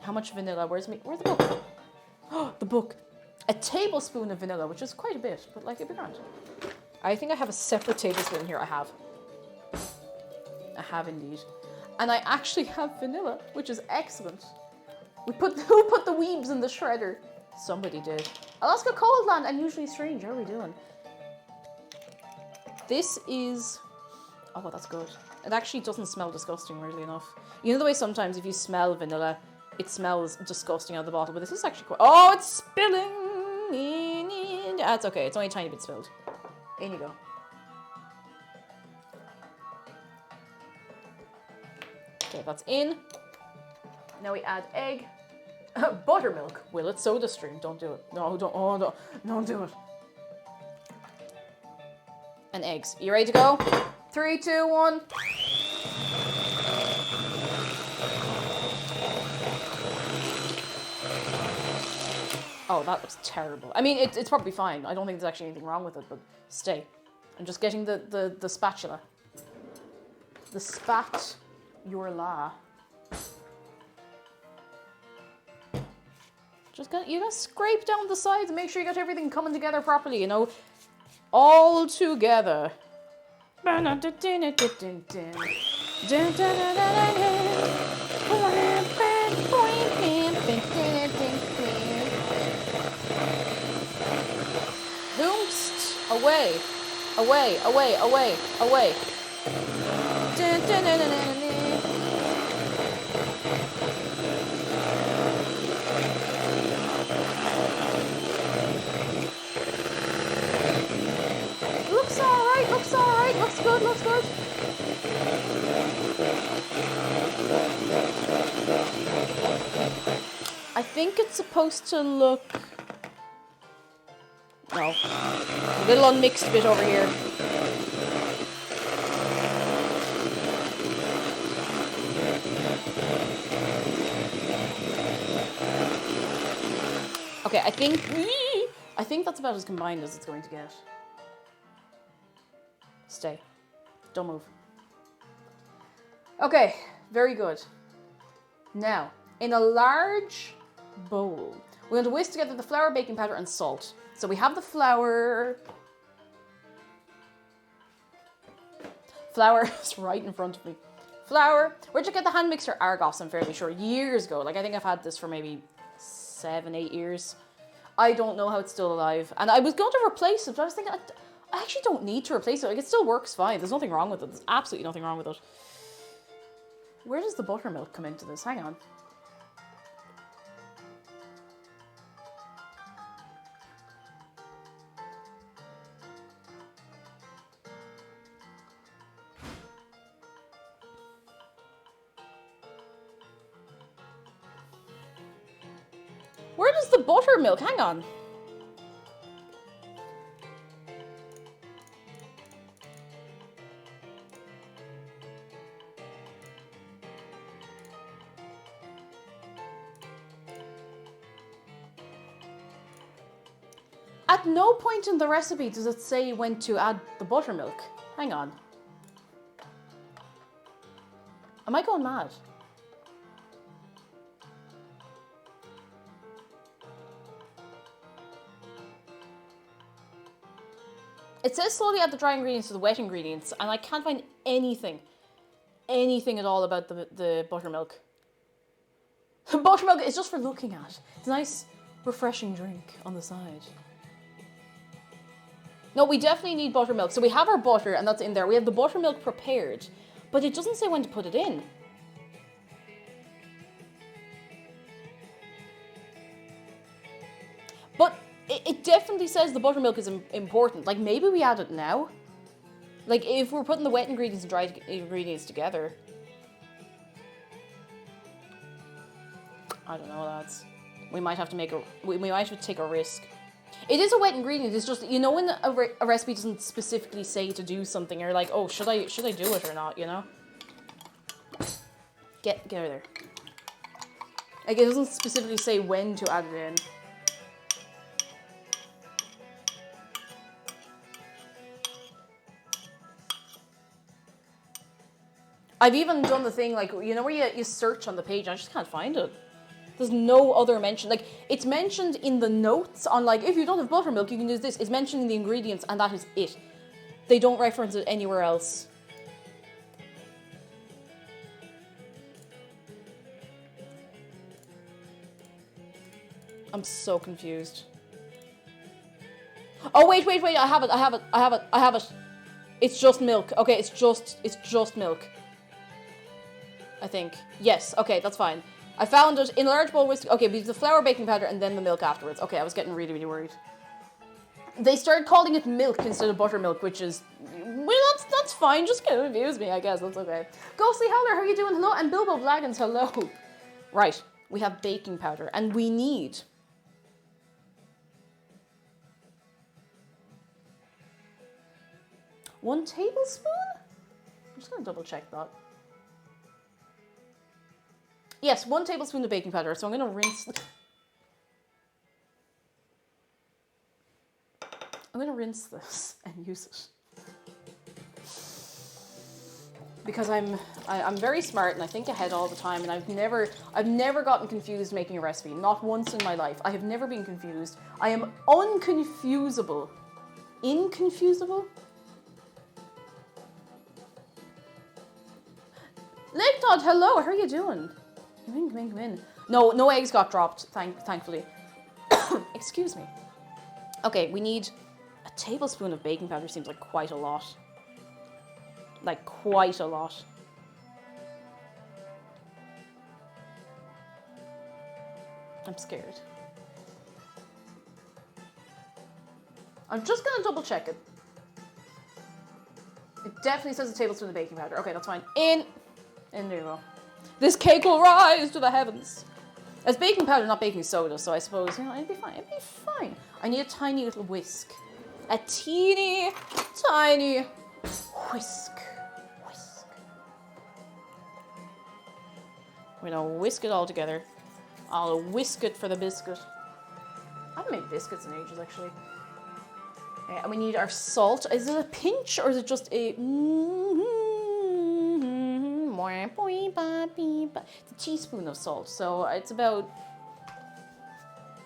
How much vanilla? Where's the book? Oh, the book. A tablespoon of vanilla, which is quite a bit, but like it'd be grand. I think I have a separate tablespoon here. I have indeed. And I actually have vanilla, which is excellent. Who put the weebs in the shredder? Somebody did. Alaska Coldland and Usually Strange. How are we doing? This is... Oh, that's good. It actually doesn't smell disgusting, weirdly enough. You know the way sometimes if you smell vanilla, it smells disgusting out of the bottle, but this is actually quite... Oh, it's spilling! That's okay. It's only a tiny bit spilled. In you go. Okay, that's in. Now we add egg. Buttermilk. Will it soda stream? Don't do it. No, don't. Oh, no. Don't do it. And eggs. You ready to go? 3, 2, 1. Oh, that looks terrible. I mean, it's probably fine. I don't think there's actually anything wrong with it, but stay. I'm just getting the spatula. The spatula. You gotta scrape down the sides and make sure you got everything coming together properly, you know? All together. Away, away, away, away, away. Looks alright, looks alright, looks good, looks good. I think it's supposed to look... No. A little unmixed bit over here. Okay, I think that's about as combined as it's going to get. Stay. Don't move. Okay, very good. Now, in a large bowl, we're going to whisk together the flour, baking powder, and salt. So we have the flour. Flour is right in front of me. Flour. Where'd you get the hand mixer? Argos, I'm fairly sure. Years ago. Like, I think I've had this for maybe 7, 8 years. I don't know how it's still alive. And I was going to replace it, but I was thinking, I actually don't need to replace it. Like, it still works fine. There's nothing wrong with it. There's absolutely nothing wrong with it. Where does the buttermilk come into this? Hang on. Where does the buttermilk? Hang on. At no point in the recipe does it say when to add the buttermilk. Hang on. Am I going mad? It says slowly add the dry ingredients to the wet ingredients, and I can't find anything at all about the buttermilk. Buttermilk is just for looking at. It's a nice, refreshing drink on the side. No, we definitely need buttermilk. So we have our butter, and that's in there. We have the buttermilk prepared, but it doesn't say when to put it in. definitely says the buttermilk is important. Like, maybe we add it now? Like, if we're putting the wet ingredients and dry ingredients together. I don't know, lads. We might have to we might have to take a risk. It is a wet ingredient. It's just, you know, when a recipe doesn't specifically say to do something, you're like, oh, should I do it or not? You know. Get out of there. Like, it doesn't specifically say when to add it in. I've even done the thing, like, you know, where you search on the page, and I just can't find it. There's no other mention. Like, it's mentioned in the notes on, like, if you don't have buttermilk, you can use this. It's mentioned in the ingredients, and that is it. They don't reference it anywhere else. I'm so confused. Oh, wait. I have it. It's just milk. Okay, it's just milk. I think. Yes, okay, that's fine. I found it in a large bowl with... Okay, we use the flour, baking powder, and then the milk afterwards. Okay, I was getting really, really worried. They started calling it milk instead of buttermilk, which is... Well, that's fine. Just kind of confuse me, I guess. That's okay. Ghostly Howler, how are you doing? Hello. And Bilbo Blaggins, hello. Right, we have baking powder, and we need... 1 tablespoon? I'm just going to double check that. Yes, 1 tablespoon of baking powder. So I'm going to rinse... I'm going to rinse this and use it. Because I'm very smart and I think ahead all the time, and I've never gotten confused making a recipe. Not once in my life. I have never been confused. I am unconfusable. Inconfusable? Lake Todd, hello, how are you doing? Come in. No eggs got dropped, thankfully. Excuse me. Okay, we need a tablespoon of baking powder. Seems like quite a lot. Like, quite a lot. I'm scared. I'm just gonna double check it. It definitely says a tablespoon of baking powder. Okay, that's fine. In there you go. This cake will rise to the heavens. It's baking powder, not baking soda, so I suppose, you know, it'd be fine. I need a tiny little whisk. A teeny tiny whisk. We're gonna whisk it all together. I'll whisk it for the biscuit. I haven't made biscuits in ages, actually. And we need our salt. Is it a pinch or is it just a... It's a teaspoon of salt, so it's about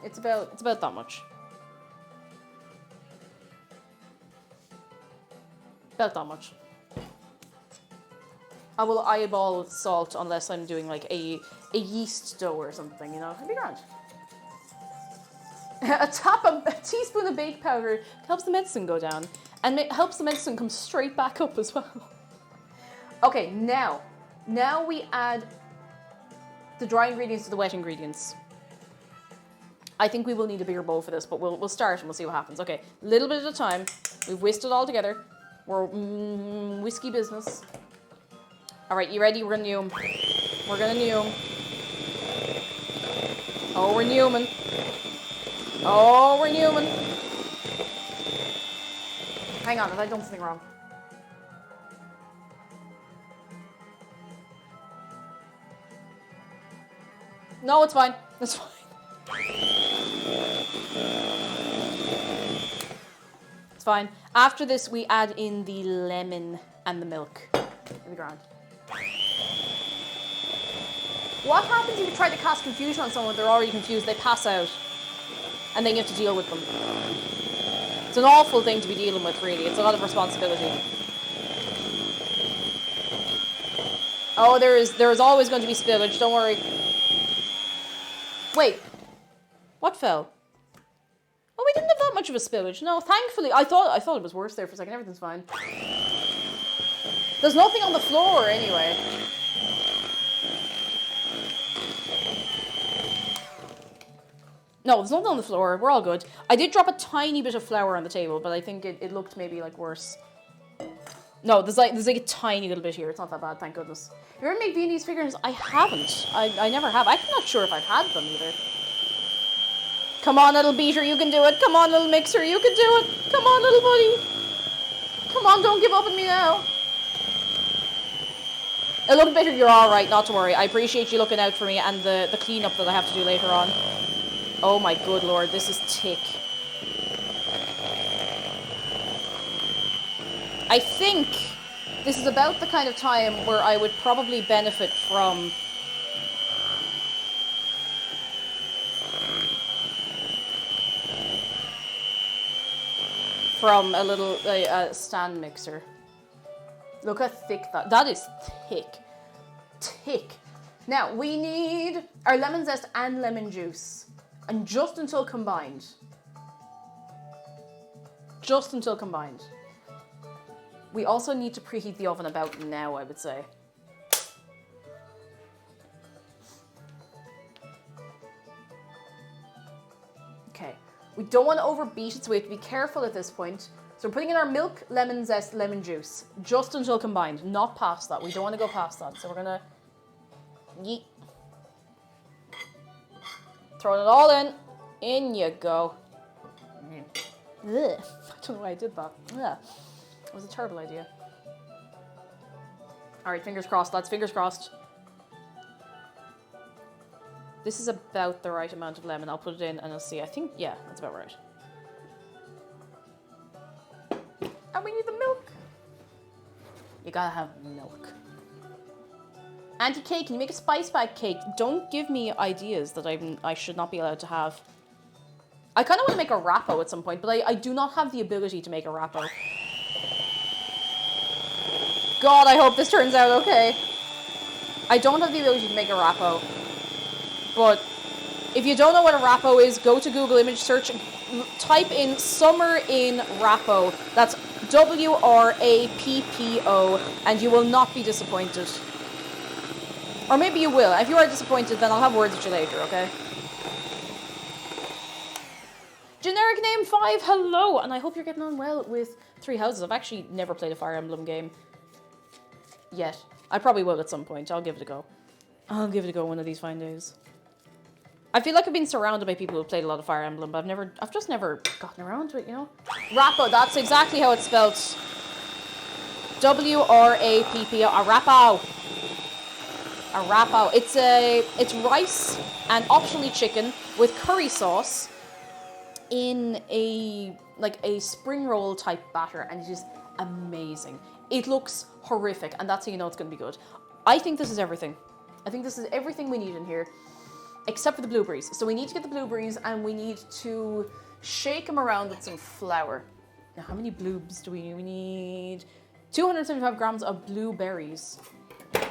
that much. About that much. I will eyeball salt unless I'm doing like a yeast dough or something, you know. It'd be grand. A teaspoon of baked powder helps the medicine go down, and helps the medicine come straight back up as well. Okay, now we add the dry ingredients to the wet ingredients. I think we will need a bigger bowl for this, but we'll start and we'll see what happens. Okay, little bit at a time. We've whisked it all together. We're whiskey business. All right, you ready? We're gonna neum. We're gonna neum. Oh, we're neuming. Oh, we're neuming. Hang on, have I done something wrong? No, it's fine. It's fine. It's fine. After this, we add in the lemon and the milk. In the ground. What happens if you try to cast confusion on someone, they're already confused, they pass out, and then you have to deal with them? It's an awful thing to be dealing with, really. It's a lot of responsibility. Oh, there is always going to be spillage, don't worry. Wait, what fell? Oh, we didn't have that much of a spillage. No, thankfully, I thought it was worse there for a second. Everything's fine. There's nothing on the floor anyway. No, there's nothing on the floor. We're all good. I did drop a tiny bit of flour on the table, but I think it looked maybe like worse. No, there's like a tiny little bit here. It's not that bad, thank goodness. You ever make Viennese figurines? I haven't. I never have. I'm not sure if I've had them either. Come on, little beater, you can do it. Come on, little mixer, you can do it. Come on, little buddy. Come on, don't give up on me now. A little bitter, you're alright, not to worry. I appreciate you looking out for me and the cleanup that I have to do later on. Oh my good lord, this is thick. I think this is about the kind of time where I would probably benefit from a little stand mixer. Look how thick that is. Thick. Now we need our lemon zest and lemon juice, and just until combined. We also need to preheat the oven about now, I would say. Okay, we don't want to overbeat it, so we have to be careful at this point. So we're putting in our milk, lemon zest, lemon juice, just until combined, not past that. We don't want to go past that, so we're gonna yeet. Throwing it all in. In you go. Ugh. I don't know why I did that. Ugh. It was a terrible idea. Alright, fingers crossed, lads, fingers crossed. This is about the right amount of lemon. I'll put it in and I'll see. I think, yeah, that's about right. And we need the milk. You gotta have milk. Auntie Kay, can you make a spice bag cake? Don't give me ideas that I should not be allowed to have. I kind of want to make a rappo at some point, but I do not have the ability to make a rappo. God, I hope this turns out okay. I don't have the ability to make a rappo. But if you don't know what a rappo is, go to Google image search, type in summer in rappo. That's W-R-A-P-P-O, and you will not be disappointed. Or maybe you will. If you are disappointed, then I'll have words with you later, okay? Generic name 5, hello! And I hope you're getting on well with Three Houses. I've actually never played a Fire Emblem game. Yet. I probably will at some point. I'll give it a go. I'll give it a go one of these fine days. I feel like I've been surrounded by people who've played a lot of Fire Emblem, but I've just never gotten around to it, you know? Rappo, that's exactly how it's spelled. W-R-A-P-P-O, a rappo. A rappo. It's rice and optionally chicken with curry sauce in a spring roll type batter, and it is amazing. It looks horrific, and that's how you know it's going to be good. I think this is everything. I think this is everything we need in here, except for the blueberries. So we need to get the blueberries, and we need to shake them around with some flour. Now, how many bloobs do we need? We need 275 grams of blueberries. I'm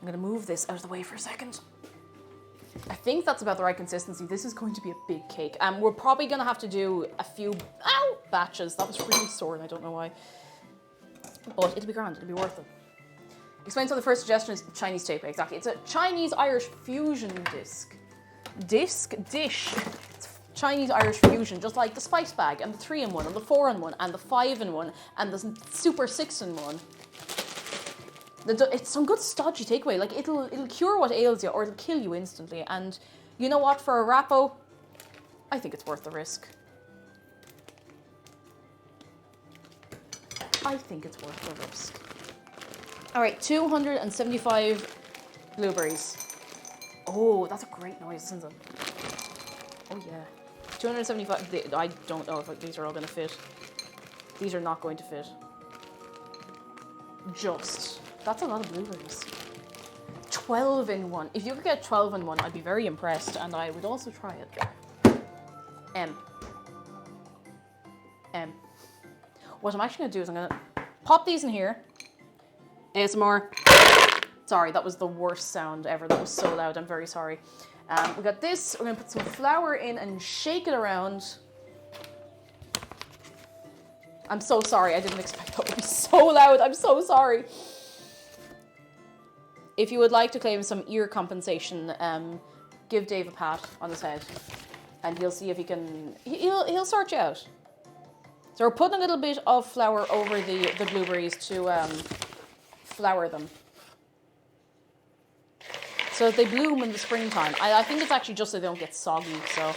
going to move this out of the way for a second. I think that's about the right consistency. This is going to be a big cake. We're probably going to have to do a few batches. That was really sore, and I don't know why. But it'll be grand. It'll be worth it. Explain. So the first suggestion is Chinese tape. Exactly. It's a Chinese-Irish fusion dish. It's Chinese-Irish fusion, just like the spice bag, and the 3-in-1, and the 4-in-1, and the 5-in-1, and the super 6-in-1. It's some good stodgy takeaway. Like, it'll cure what ails you, or it'll kill you instantly. And you know what? For a rappo, I think it's worth the risk. I think it's worth the risk. All right, 275 blueberries. Oh, that's a great noise, isn't it? Oh yeah, 275. I don't know if these are all going to fit. These are not going to fit. That's a lot of blueberries. 12-in-1. If you could get 12-in-1, I'd be very impressed, and I would also try it. What I'm actually going to do is I'm going to pop these in here. ASMR. Sorry, that was the worst sound ever. That was so loud. I'm very sorry. We got this. We're going to put some flour in and shake it around. I'm so sorry. I didn't expect that would be so loud. I'm so sorry. If you would like to claim some ear compensation, give Dave a pat on his head, and he'll see if he can. He'll sort you out. So we're putting a little bit of flour over the blueberries to flour them, so that they bloom in the springtime. I think it's actually just so they don't get soggy. So.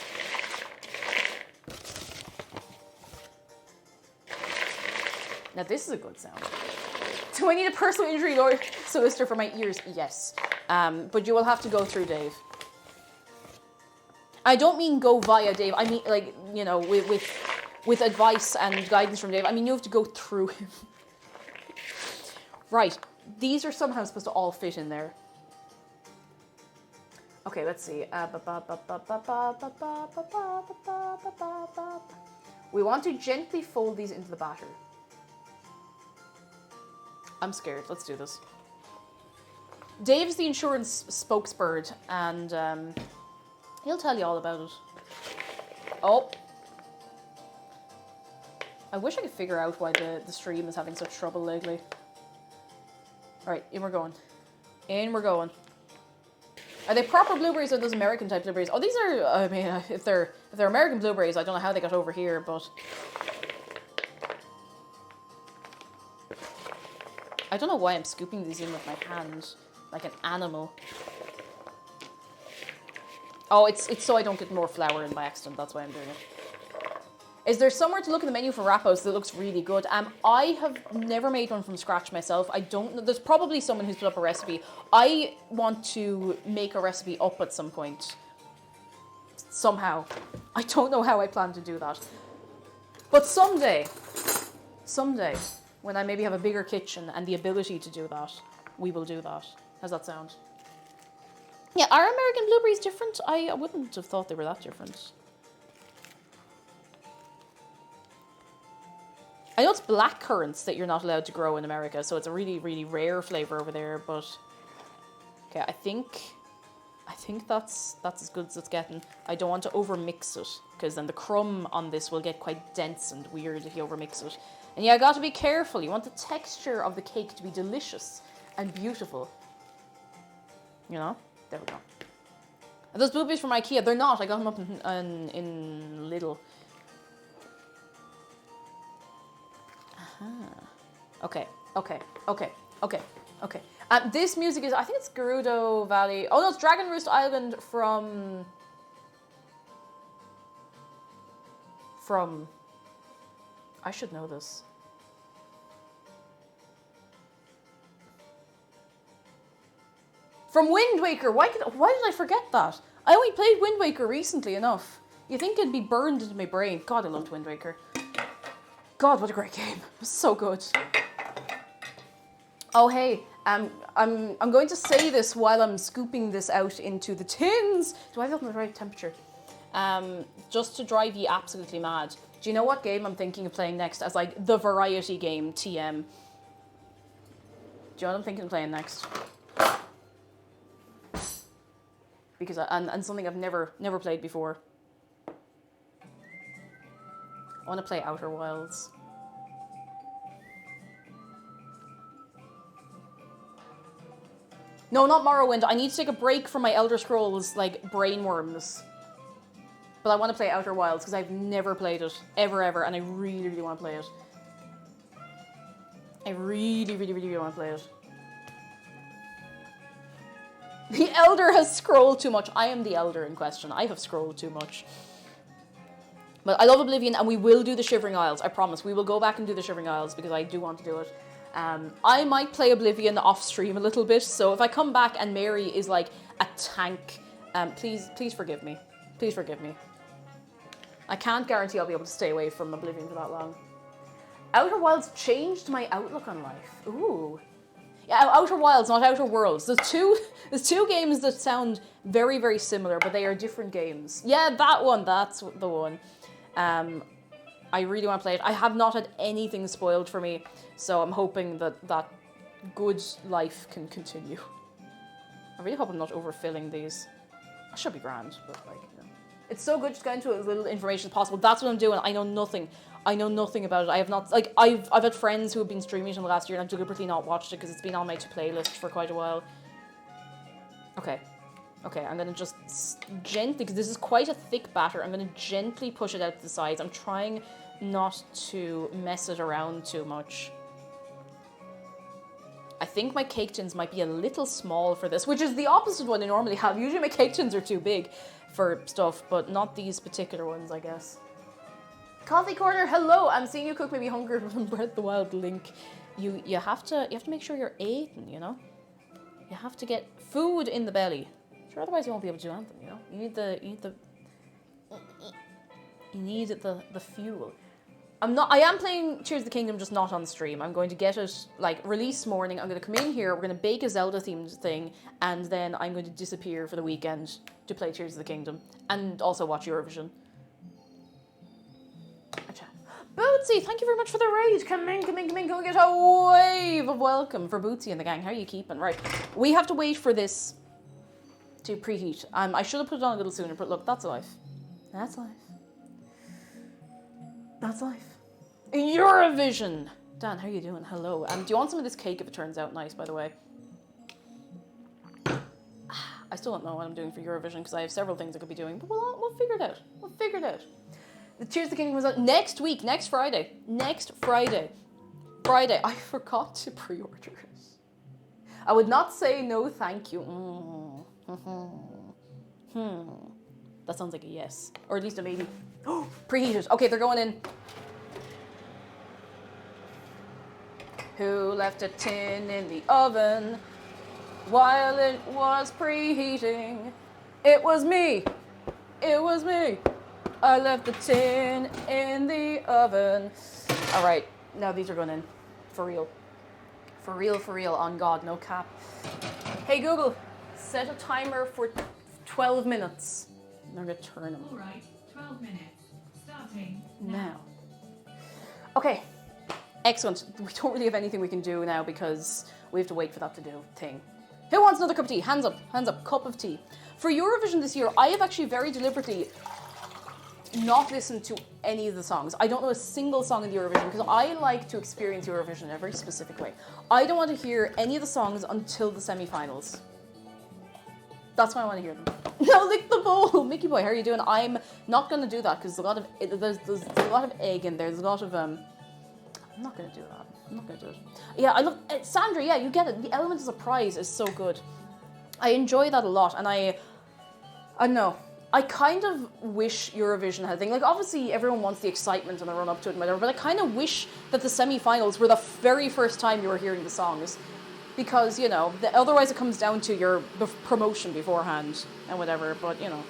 Now this is a good sound. Do I need a personal injury lawyer solicitor for my ears? Yes. But you will have to go through Dave. I don't mean go via Dave. I mean, like, you know, with advice and guidance from Dave. I mean, you have to go through him. Right. These are somehow supposed to all fit in there. Okay, let's see. We want to gently fold these into the batter. I'm scared. Let's do this. Dave's the insurance spokesbird, and he'll tell you all about it. Oh. I wish I could figure out why the stream is having such trouble lately. Alright, in we're going. In we're going. Are they proper blueberries or those American type blueberries? Oh, these are, I mean, if they're American blueberries, I don't know how they got over here, but... I don't know why I'm scooping these in with my hand, like an animal. Oh, it's so I don't get more flour in by accident, that's why I'm doing it. Is there somewhere to look in the menu for rappos that looks really good? I have never made one from scratch myself. I don't know. There's probably someone who's put up a recipe. I want to make a recipe up at some point. Somehow. I don't know how I plan to do that. But someday, when I maybe have a bigger kitchen and the ability to do that, we will do that. How's that sound? Yeah, are American blueberries different? I wouldn't have thought they were that different. I know it's black currants that you're not allowed to grow in America, so it's a really, really rare flavour over there, but... Okay, I think that's as good as it's getting. I don't want to overmix it, because then the crumb on this will get quite dense and weird if you overmix it. And yeah, I got to be careful. You want the texture of the cake to be delicious and beautiful. You know? There we go. And those blueberries from IKEA, they're not. I got them up in Lidl. Okay. This music is, I think it's Gerudo Valley. Oh no, it's Dragon Roost Island from... I should know this. From Wind Waker. Why did I forget that? I only played Wind Waker recently enough. You think it'd be burned into my brain. God, I loved Wind Waker. God, what a great game. It was so good. Oh, hey, I'm going to say this while I'm scooping this out into the tins. Do I have it on the right temperature? Just to drive you absolutely mad. Do you know what game I'm thinking of playing next as like the variety game, TM? Do you know what I'm thinking of playing next? Because and something I've never played before. I want to play Outer Wilds. No, not Morrowind. I need to take a break from my Elder Scrolls, like, brainworms. But I want to play Outer Wilds, because I've never played it. Ever, and I really, really want to play it. I really, really, really want to play it. The Elder has scrolled too much. I am the Elder in question. I have scrolled too much. But I love Oblivion, and we will do the Shivering Isles. I promise. We will go back and do the Shivering Isles, because I do want to do it. I might play Oblivion off stream a little bit, so if I come back and Mary is like a tank, please forgive me. Please forgive me. I can't guarantee I'll be able to stay away from Oblivion for that long. Outer Wilds changed my outlook on life. Ooh. Yeah, Outer Wilds, not Outer Worlds. There's two games that sound very, very similar, but they are different games. Yeah, that one, that's the one. I really want to play it. I have not had anything spoiled for me, so I'm hoping that good life can continue. I really hope I'm not overfilling these. I should be grand, but like, you know. It's so good just getting into as little information as possible. That's what I'm doing. I know nothing. I know nothing about it. I have not, like, I've had friends who have been streaming it in the last year, and I've deliberately not watched it because it's been on my to-play list for quite a while. Okay. Okay, I'm gonna just gently, because this is quite a thick batter, I'm gonna gently push it out to the sides. I'm trying not to mess it around too much. I think my cake tins might be a little small for this, which is the opposite one I normally have. Usually my cake tins are too big for stuff, but not these particular ones, I guess. Coffee Corner, hello! I'm seeing you cook maybe Hunger from Breath of the Wild link. You have to make sure you're eating, you know? You have to get food in the belly. Sure, otherwise you won't be able to do anything, you know? You need the fuel. I am playing Tears of the Kingdom, just not on stream. I'm going to get it, like, release morning. I'm going to come in here, we're going to bake a Zelda-themed thing, and then I'm going to disappear for the weekend to play Tears of the Kingdom. And also watch Eurovision. Bootsy, thank you very much for the raid. Come in. Go get a wave of welcome for Bootsy and the gang. How are you keeping? Right, we have to wait for this to preheat. I should have put it on a little sooner, but look, that's life. That's life. That's life. Eurovision. Dan, how are you doing? Hello. Do you want some of this cake if it turns out nice, by the way? I still don't know what I'm doing for Eurovision because I have several things I could be doing, but we'll figure it out. We'll figure it out. The Tears of the Kingdom comes out next week, next Friday. Friday. I forgot to pre-order it. I would not say no thank you. That sounds like a yes. Or at least a maybe. Oh, preheated. Okay, they're going in. Who left a tin in the oven while it was preheating? It was me. I left the tin in the oven. All right, now these are going in. For real. For real, on God, no cap. Hey Google, set a timer for 12 minutes. I'm gonna turn them. All right, 12 minutes. Starting now. Okay, excellent. We don't really have anything we can do now because we have to wait for that to do thing. Who wants another cup of tea? Hands up, cup of tea. For Eurovision this year, I have actually very deliberately not listened to any of the songs. I don't know a single song in the Eurovision because I like to experience Eurovision in a very specific way. I don't want to hear any of the songs until the semi-finals. That's when I want to hear them. No, lick the bowl! Mickey boy, how are you doing? I'm not going to do that because there's a lot of egg in there. There's a lot of... I'm not going to do that. I'm not going to do it. Yeah, I love... Sandra, yeah, you get it. The element of surprise is so good. I enjoy that a lot, and I don't know. I kind of wish Eurovision had a thing. Like, obviously, everyone wants the excitement and the run-up to it and whatever, but I kind of wish that the semi-finals were the very first time you were hearing the songs. Because, you know, otherwise it comes down to your promotion beforehand and whatever, but, you know.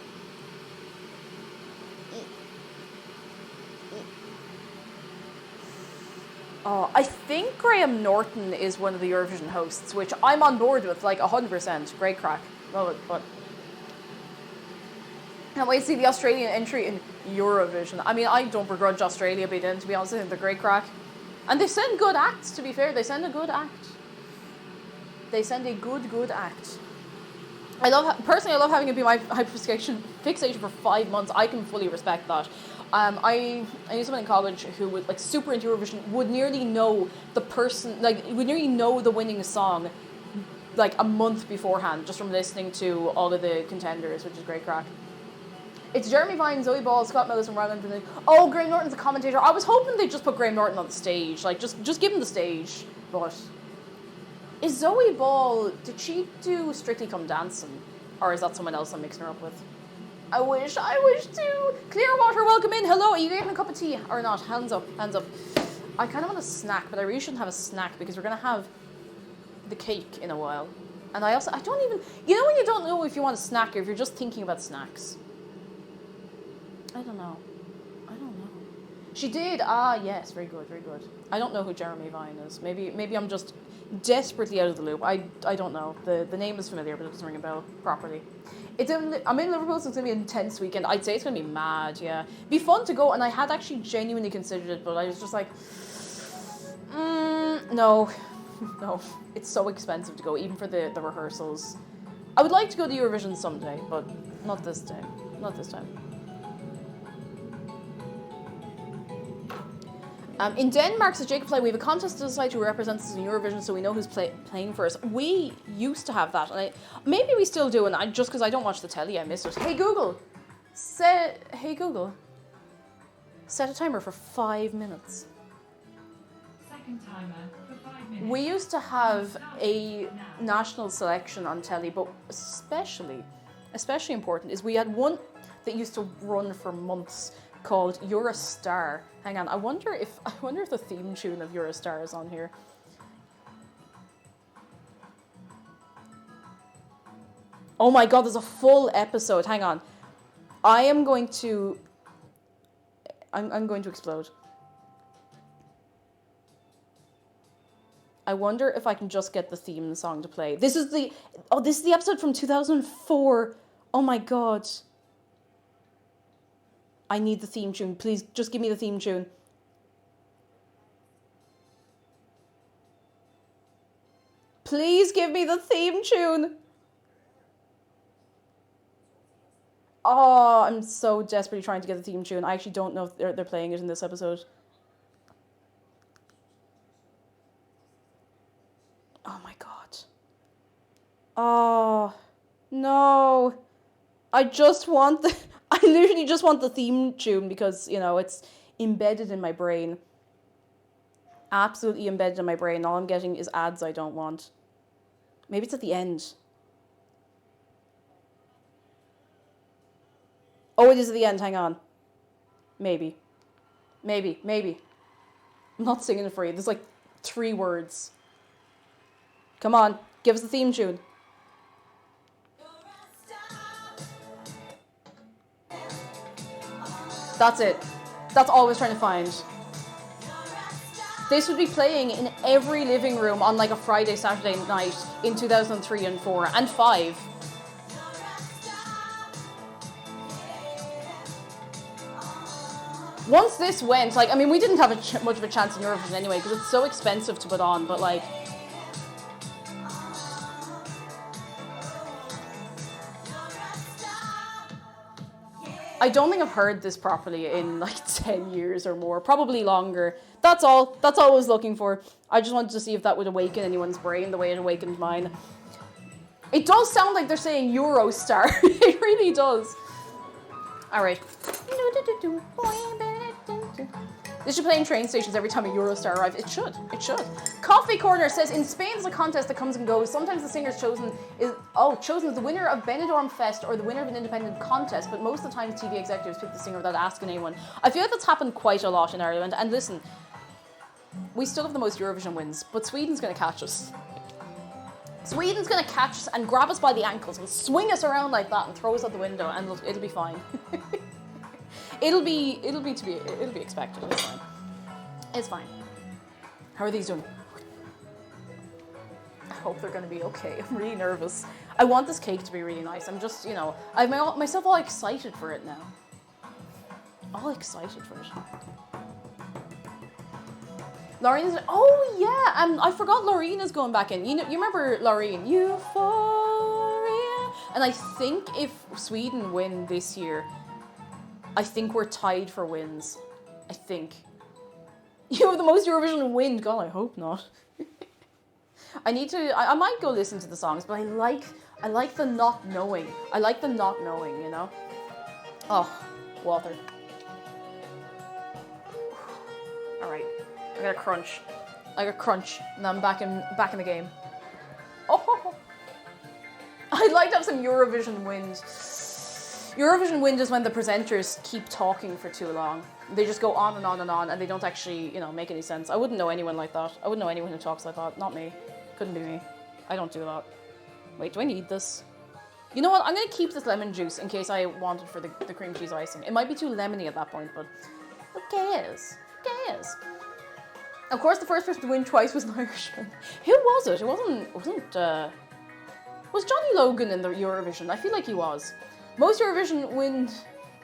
Oh, I think Graham Norton is one of the Eurovision hosts, which I'm on board with, like, 100%. Great crack. Love it, but... Can't wait to see the Australian entry in Eurovision. I mean, I don't begrudge Australia being in, to be honest. I think they're great crack. And they send good acts, to be fair. They send a good act. They send a good act. Personally, I love having it be my fixation for 5 months. I can fully respect that. I knew someone in college who was like super into Eurovision, would nearly know the person, like would nearly know the winning song like a month beforehand, just from listening to all of the contenders, which is great crack. It's Jeremy Vine, Zoe Ball, Scott Millis, and Ryan. Oh, Graham Norton's a commentator. I was hoping they'd just put Graham Norton on the stage, like just give him the stage. But is Zoe Ball? Did she do Strictly Come Dancing, or is that someone else I'm mixing her up with? I wish to. Clearwater, welcome in. Hello, are you getting a cup of tea or not? Hands up. I kind of want a snack, but I really shouldn't have a snack because we're gonna have the cake in a while. And I don't even, you know when you don't know if you want a snack or if you're just thinking about snacks. I don't know. She did. Ah, yes, very good. I don't know who Jeremy Vine is. Maybe I'm just desperately out of the loop. I don't know. The name is familiar, but it doesn't ring a bell properly. I'm in Liverpool, so it's going to be an intense weekend. I'd say it's going to be mad, yeah. Be fun to go, and I had actually genuinely considered it, but I was just like, no. It's so expensive to go, even for the rehearsals. I would like to go to Eurovision someday, but not this time. In Denmark, says Jacob Play, we have a contest to decide who represents us in Eurovision, so we know who's playing for us. We used to have that, and maybe we still do, and just because I don't watch the telly, I missed it. Hey Google, set a timer for 5 minutes. Second timer for 5 minutes. We used to have a national selection on telly, but especially important is we had one that used to run for months called You're a Star. Hang on, I wonder if the theme tune of You're a Star is on here. Oh my god, there's a full episode. Hang on. I'm going to explode. I wonder if I can just get the theme song to play. This is the episode from 2004. Oh my god. I need the theme tune. Please, just give me the theme tune. Please give me the theme tune. Oh, I'm so desperately trying to get the theme tune. I actually don't know if they're playing it in this episode. Oh my god. Oh, no. I literally just want the theme tune because, it's embedded in my brain. Absolutely embedded in my brain. All I'm getting is ads I don't want. Maybe it's at the end. Oh, it is at the end. Hang on. Maybe. I'm not singing it for you. There's like 3 words. Come on. Give us the theme tune. That's it. That's all I was trying to find. This would be playing in every living room on like a Friday, Saturday night in 2003 and 4 and 5. Once this went, we didn't have much of a chance in Eurovision anyway because it's so expensive to put on, but like... I don't think I've heard this properly in like 10 years or more, probably longer. That's all I was looking for. I just wanted to see if that would awaken anyone's brain the way it awakened mine. It does sound like they're saying Eurostar. It really does. All right. This should play in train stations every time a Eurostar arrives. It should. Coffee Corner says, in Spain there's a contest that comes and goes. Sometimes the singer's chosen as the winner of Benidorm Fest or the winner of an independent contest, but most of the time TV executives pick the singer without asking anyone. I feel like that's happened quite a lot in Ireland. And listen, we still have the most Eurovision wins, but Sweden's going to catch us. Sweden's going to catch us and grab us by the ankles and swing us around like that and throw us out the window, and it'll be fine. It'll be expected. It's fine. It's fine. How are these doing? I hope they're going to be okay. I'm really nervous. I want this cake to be really nice. I'm just, I've myself all excited for it now. All excited for it. Laureen is... Oh, yeah. I forgot Laureen is going back in. You remember Laureen? Euphoria. And I think if Sweden win this year, I think we're tied for wins. I think. You have the most Eurovision win. God, I hope not. I might go listen to the songs, but I like the not knowing. I like the not knowing, Oh, water. All right. I got a crunch. And I'm back in the game. Oh, I'd like to have some Eurovision wind. Eurovision wind is when the presenters keep talking for too long. They just go on and on and on, and they don't actually, make any sense. I wouldn't know anyone like that. I wouldn't know anyone who talks like that. Not me. Couldn't be me. I don't do that. Wait, do I need this? You know what? I'm going to keep this lemon juice in case I want it for the cream cheese icing. It might be too lemony at that point, but who cares? Who cares? Of course, the first person to win twice was an Irishman. Who was it? It wasn't. Was Johnny Logan in the Eurovision? I feel like he was. Most Eurovision win.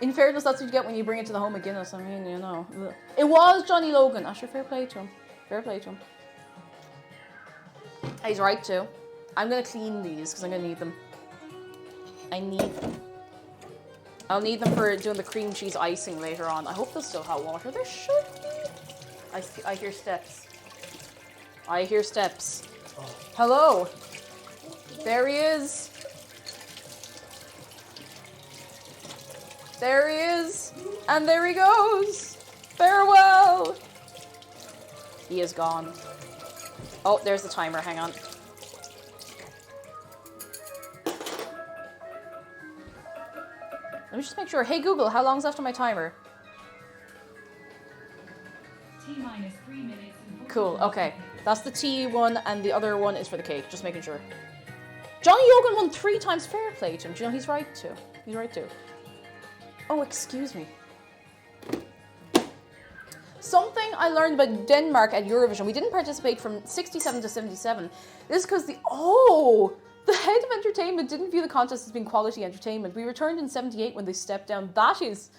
In fairness, that's what you get when you bring it to the home of Guinness. I mean, It was Johnny Logan. Sure, fair play to him. He's right too. I'm going to clean these because I'm going to need them. I need them. I'll need them for doing the cream cheese icing later on. I hope there's still hot water. There should be. I hear steps. I hear steps. Hello. There he is. There he is. And there he goes. Farewell. He is gone. Oh, there's the timer. Hang on. Let me just make sure. Hey Google, how long's left on my timer? T-minus 3 minutes and Cool, okay. That's the tea one, and the other one is for the cake. Just making sure. Johnny Yogan won 3 times. Fair play to him. Do you know he's right too? He's right too. Oh, excuse me. Something I learned about Denmark at Eurovision. We didn't participate from 67 to 77. This is because the head of entertainment didn't view the contest as being quality entertainment. We returned in 78 when they stepped down. That's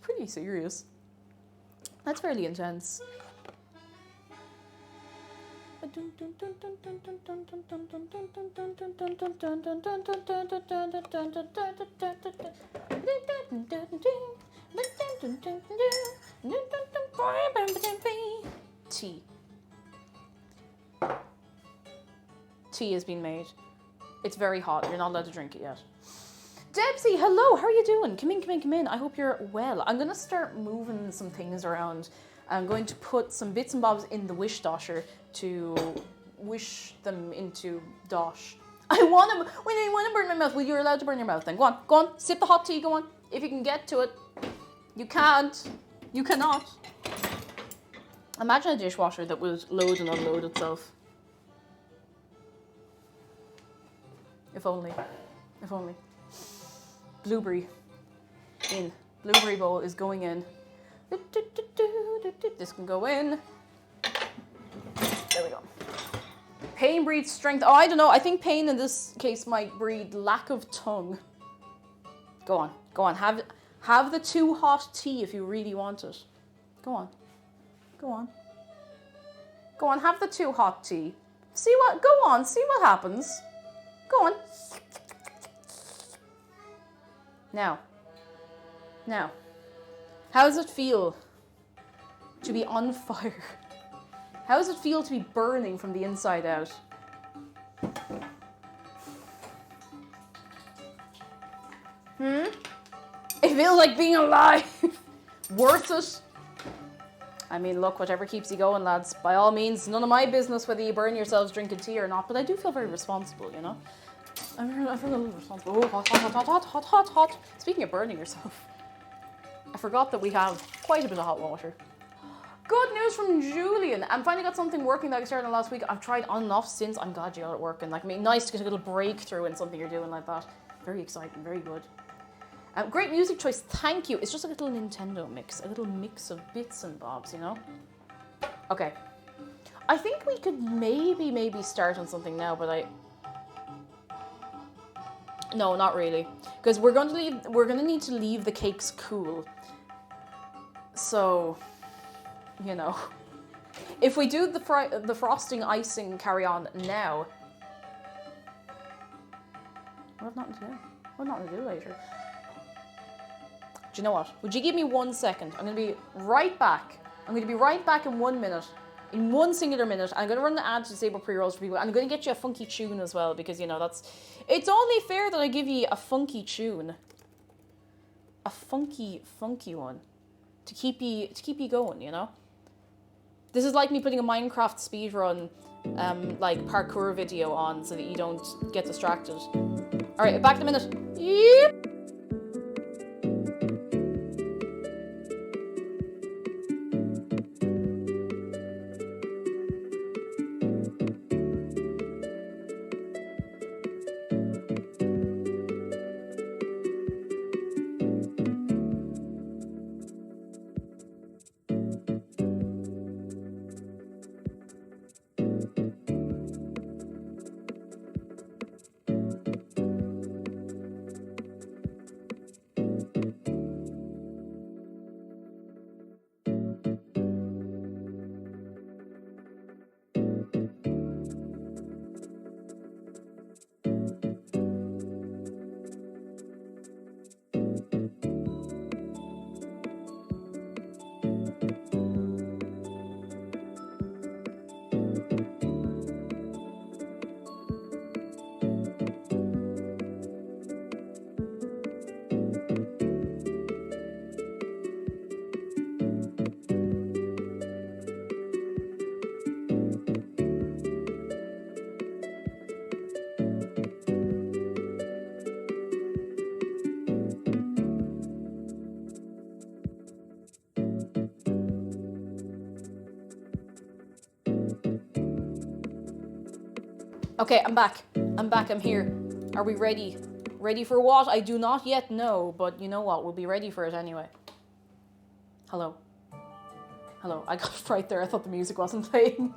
pretty serious. That's fairly intense. Tea. Tea has been made. It's very hot. You're not allowed to drink it yet. Debsy, hello. How are you doing? Come in, come in, come in. I hope you're well. I'm going to start moving some things around. I'm going to put some bits and bobs in the wish dosher to wish them into dosh. I want to burn my mouth. Well, you're allowed to burn your mouth then. Go on. Sip the hot tea. Go on. If you can get to it. You can't. You cannot. Imagine a dishwasher that would load and unload itself. If only. If only. Blueberry. In. Blueberry bowl is going in. This can go in. There we go. Pain breeds strength. Oh, I don't know. I think pain in this case might breed lack of tongue. Go on. Go on. Have the too hot tea if you really want it. Go on. Go on. Go on. Have the too hot tea. See what? Go on. See what happens. Go on. Now. How does it feel to be on fire? How does it feel to be burning from the inside out? It feels like being alive. Worth it. I mean, look, whatever keeps you going, lads. By all means, none of my business whether you burn yourselves drinking tea or not, but I do feel very responsible, you know? I feel a little responsible. Oh, hot. Speaking of burning yourself, I forgot that we have quite a bit of hot water. Good news from Julian. I finally got something working that I started last week. I've tried on and off since. I'm glad you got it working. Like, nice to get a little breakthrough in something you're doing like that. Very exciting, very good. Great music choice, thank you. It's just a little Nintendo mix, a little mix of bits and bobs, you know? Okay. I think we could maybe start on something now, but no, not really. Because we're gonna need to leave the cakes cool. So, you know. If we do the frosting icing carry on now. What have nothing to do? What have nothing to do later? Do you know what? Would you give me 1 second? I'm going to be right back. I'm going to be right back in 1 minute. In 1 singular minute. I'm going to run the ad to disable pre-rolls for people. I'm going to get you a funky tune as well because, you know, it's only fair that I give you a funky tune. A funky one. To keep you going, you know? This is like me putting a Minecraft speedrun, like parkour video on so that you don't get distracted. Alright, back in a minute. Yep. Okay, I'm back. I'm here. Are we ready? Ready for what? I do not yet know, but you know what? We'll be ready for it anyway. Hello. Hello. I got it right there. I thought the music wasn't playing.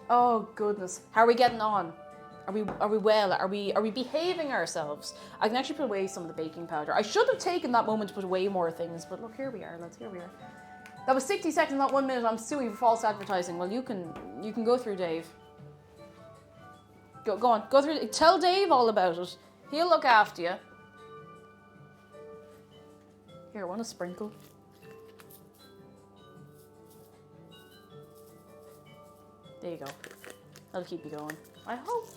Oh goodness. How are we getting on? Are we well? Are we behaving ourselves? I can actually put away some of the baking powder. I should have taken that moment to put away more things, but look, here we are, lads. Here we are. That was 60 seconds, not 1 minute. I'm suing for false advertising. Well, you can go through Dave. Go on. Go through. Tell Dave all about it. He'll look after you. Here, want a sprinkle? There you go. That'll keep you going. I hope.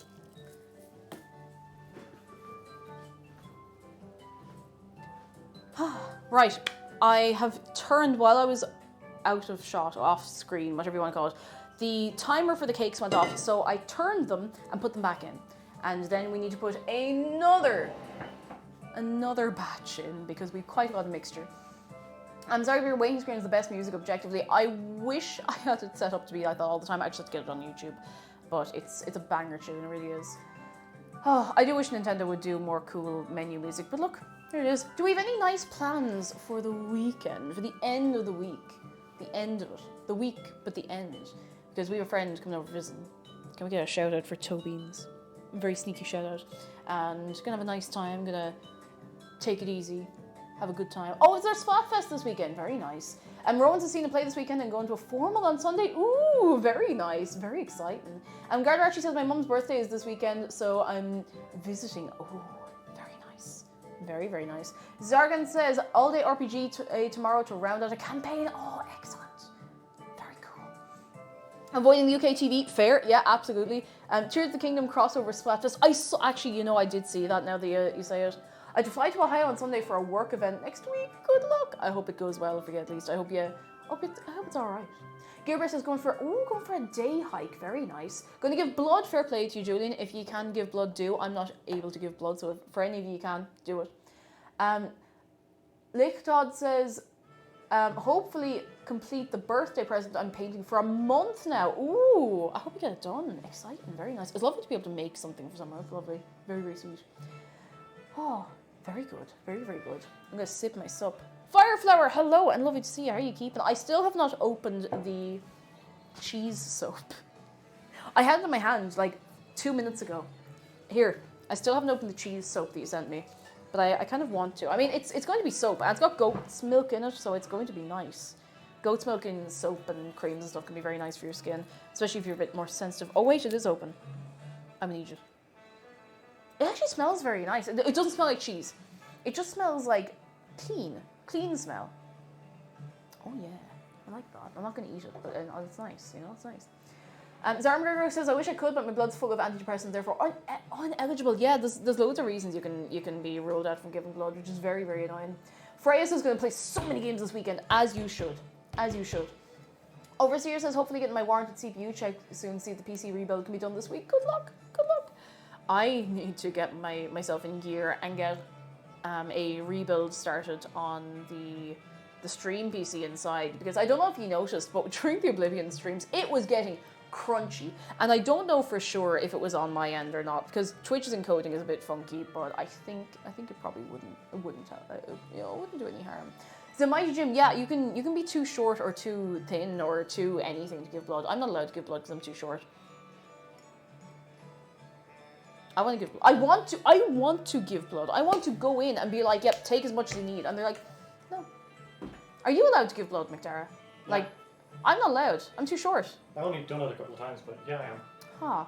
Right. I have turned, while I was out of shot, off screen, whatever you want to call it, the timer for the cakes went off, so I turned them and put them back in. And then we need to put another batch in because we've quite a lot of mixture. I'm sorry if your waiting screen is the best music objectively. I wish I had it set up to be like that all the time. I actually have to get it on YouTube. But it's a banger tune, it really is. Oh, I do wish Nintendo would do more cool menu music, but look, there it is. Do we have any nice plans for the weekend, for the end of the week? The end of it. The week, but the end. Because we have a friend coming over visiting. Can we get a shout out for Toe Beans? A very sneaky shout out. And gonna have a nice time, gonna take it easy, have a good time. Oh, it's our Splatfest this weekend. Very nice. And Rowan's has seen a play this weekend and going to a formal on Sunday. Ooh, very nice. Very exciting. And Gardner actually says my mum's birthday is this weekend, so I'm visiting. Oh, very nice. Very, very nice. Zargan says all day RPG tomorrow to round out a campaign. Oh, excellent. Very cool. Avoiding the UK TV. Fair. Yeah, absolutely. Tears of the Kingdom crossover Splatfest. Actually, you know, I did see that now that you say it. I have to fly to Ohio on Sunday for a work event next week. Good luck. I hope it goes well for you at least. I hope it's all right. Gilbert is going for a day hike. Very nice. Going to give blood. Fair play to you, Julian. If you can give blood, do. I'm not able to give blood, so if for any of you can, do it. Lick Todd says, hopefully complete the birthday present I'm painting for a month now. Ooh, I hope you get it done. Exciting. Very nice. It's lovely to be able to make something for someone. It's lovely. Very, very sweet. Oh. Very good. Very, very good. I'm going to sip my sup. Fireflower, hello, and lovely to see you. How are you keeping? I still have not opened the cheese soap. I had it in my hand like 2 minutes ago. Here, I still haven't opened the cheese soap that you sent me. But I kind of want to. I mean, it's going to be soap, and it's got goat's milk in it, so it's going to be nice. Goat's milk in soap and creams and stuff can be very nice for your skin, especially if you're a bit more sensitive. Oh wait, it is open. I'm in Egypt. It actually smells very nice. It doesn't smell like cheese. It just smells like clean smell. Oh yeah, I like that. I'm not going to eat it, but it's nice. You know, it's nice. Zarmgurgo says, I wish I could, but my blood's full of antidepressants, therefore uneligible. Yeah, there's loads of reasons you can be ruled out from giving blood, which is very, very annoying. Freya says, going to play so many games this weekend, as you should. As you should. Overseer says, hopefully getting my warranted CPU checked soon, see if the PC rebuild can be done this week. Good luck. Good luck. I need to get myself in gear and get a rebuild started on the stream PC inside, because I don't know if you noticed, but during the Oblivion streams, it was getting crunchy, and I don't know for sure if it was on my end or not, because Twitch's encoding is a bit funky, but I think it probably wouldn't do any harm. So Mighty Jim, yeah, you can be too short or too thin or too anything to give blood. I'm not allowed to give blood because I'm too short. I want to give blood. I want to give blood. I want to go in and be like, yep, take as much as you need. And they're like, no. Are you allowed to give blood, McDara? Yeah. Like, I'm not allowed. I'm too short. I've only done it a couple of times, but yeah, I am.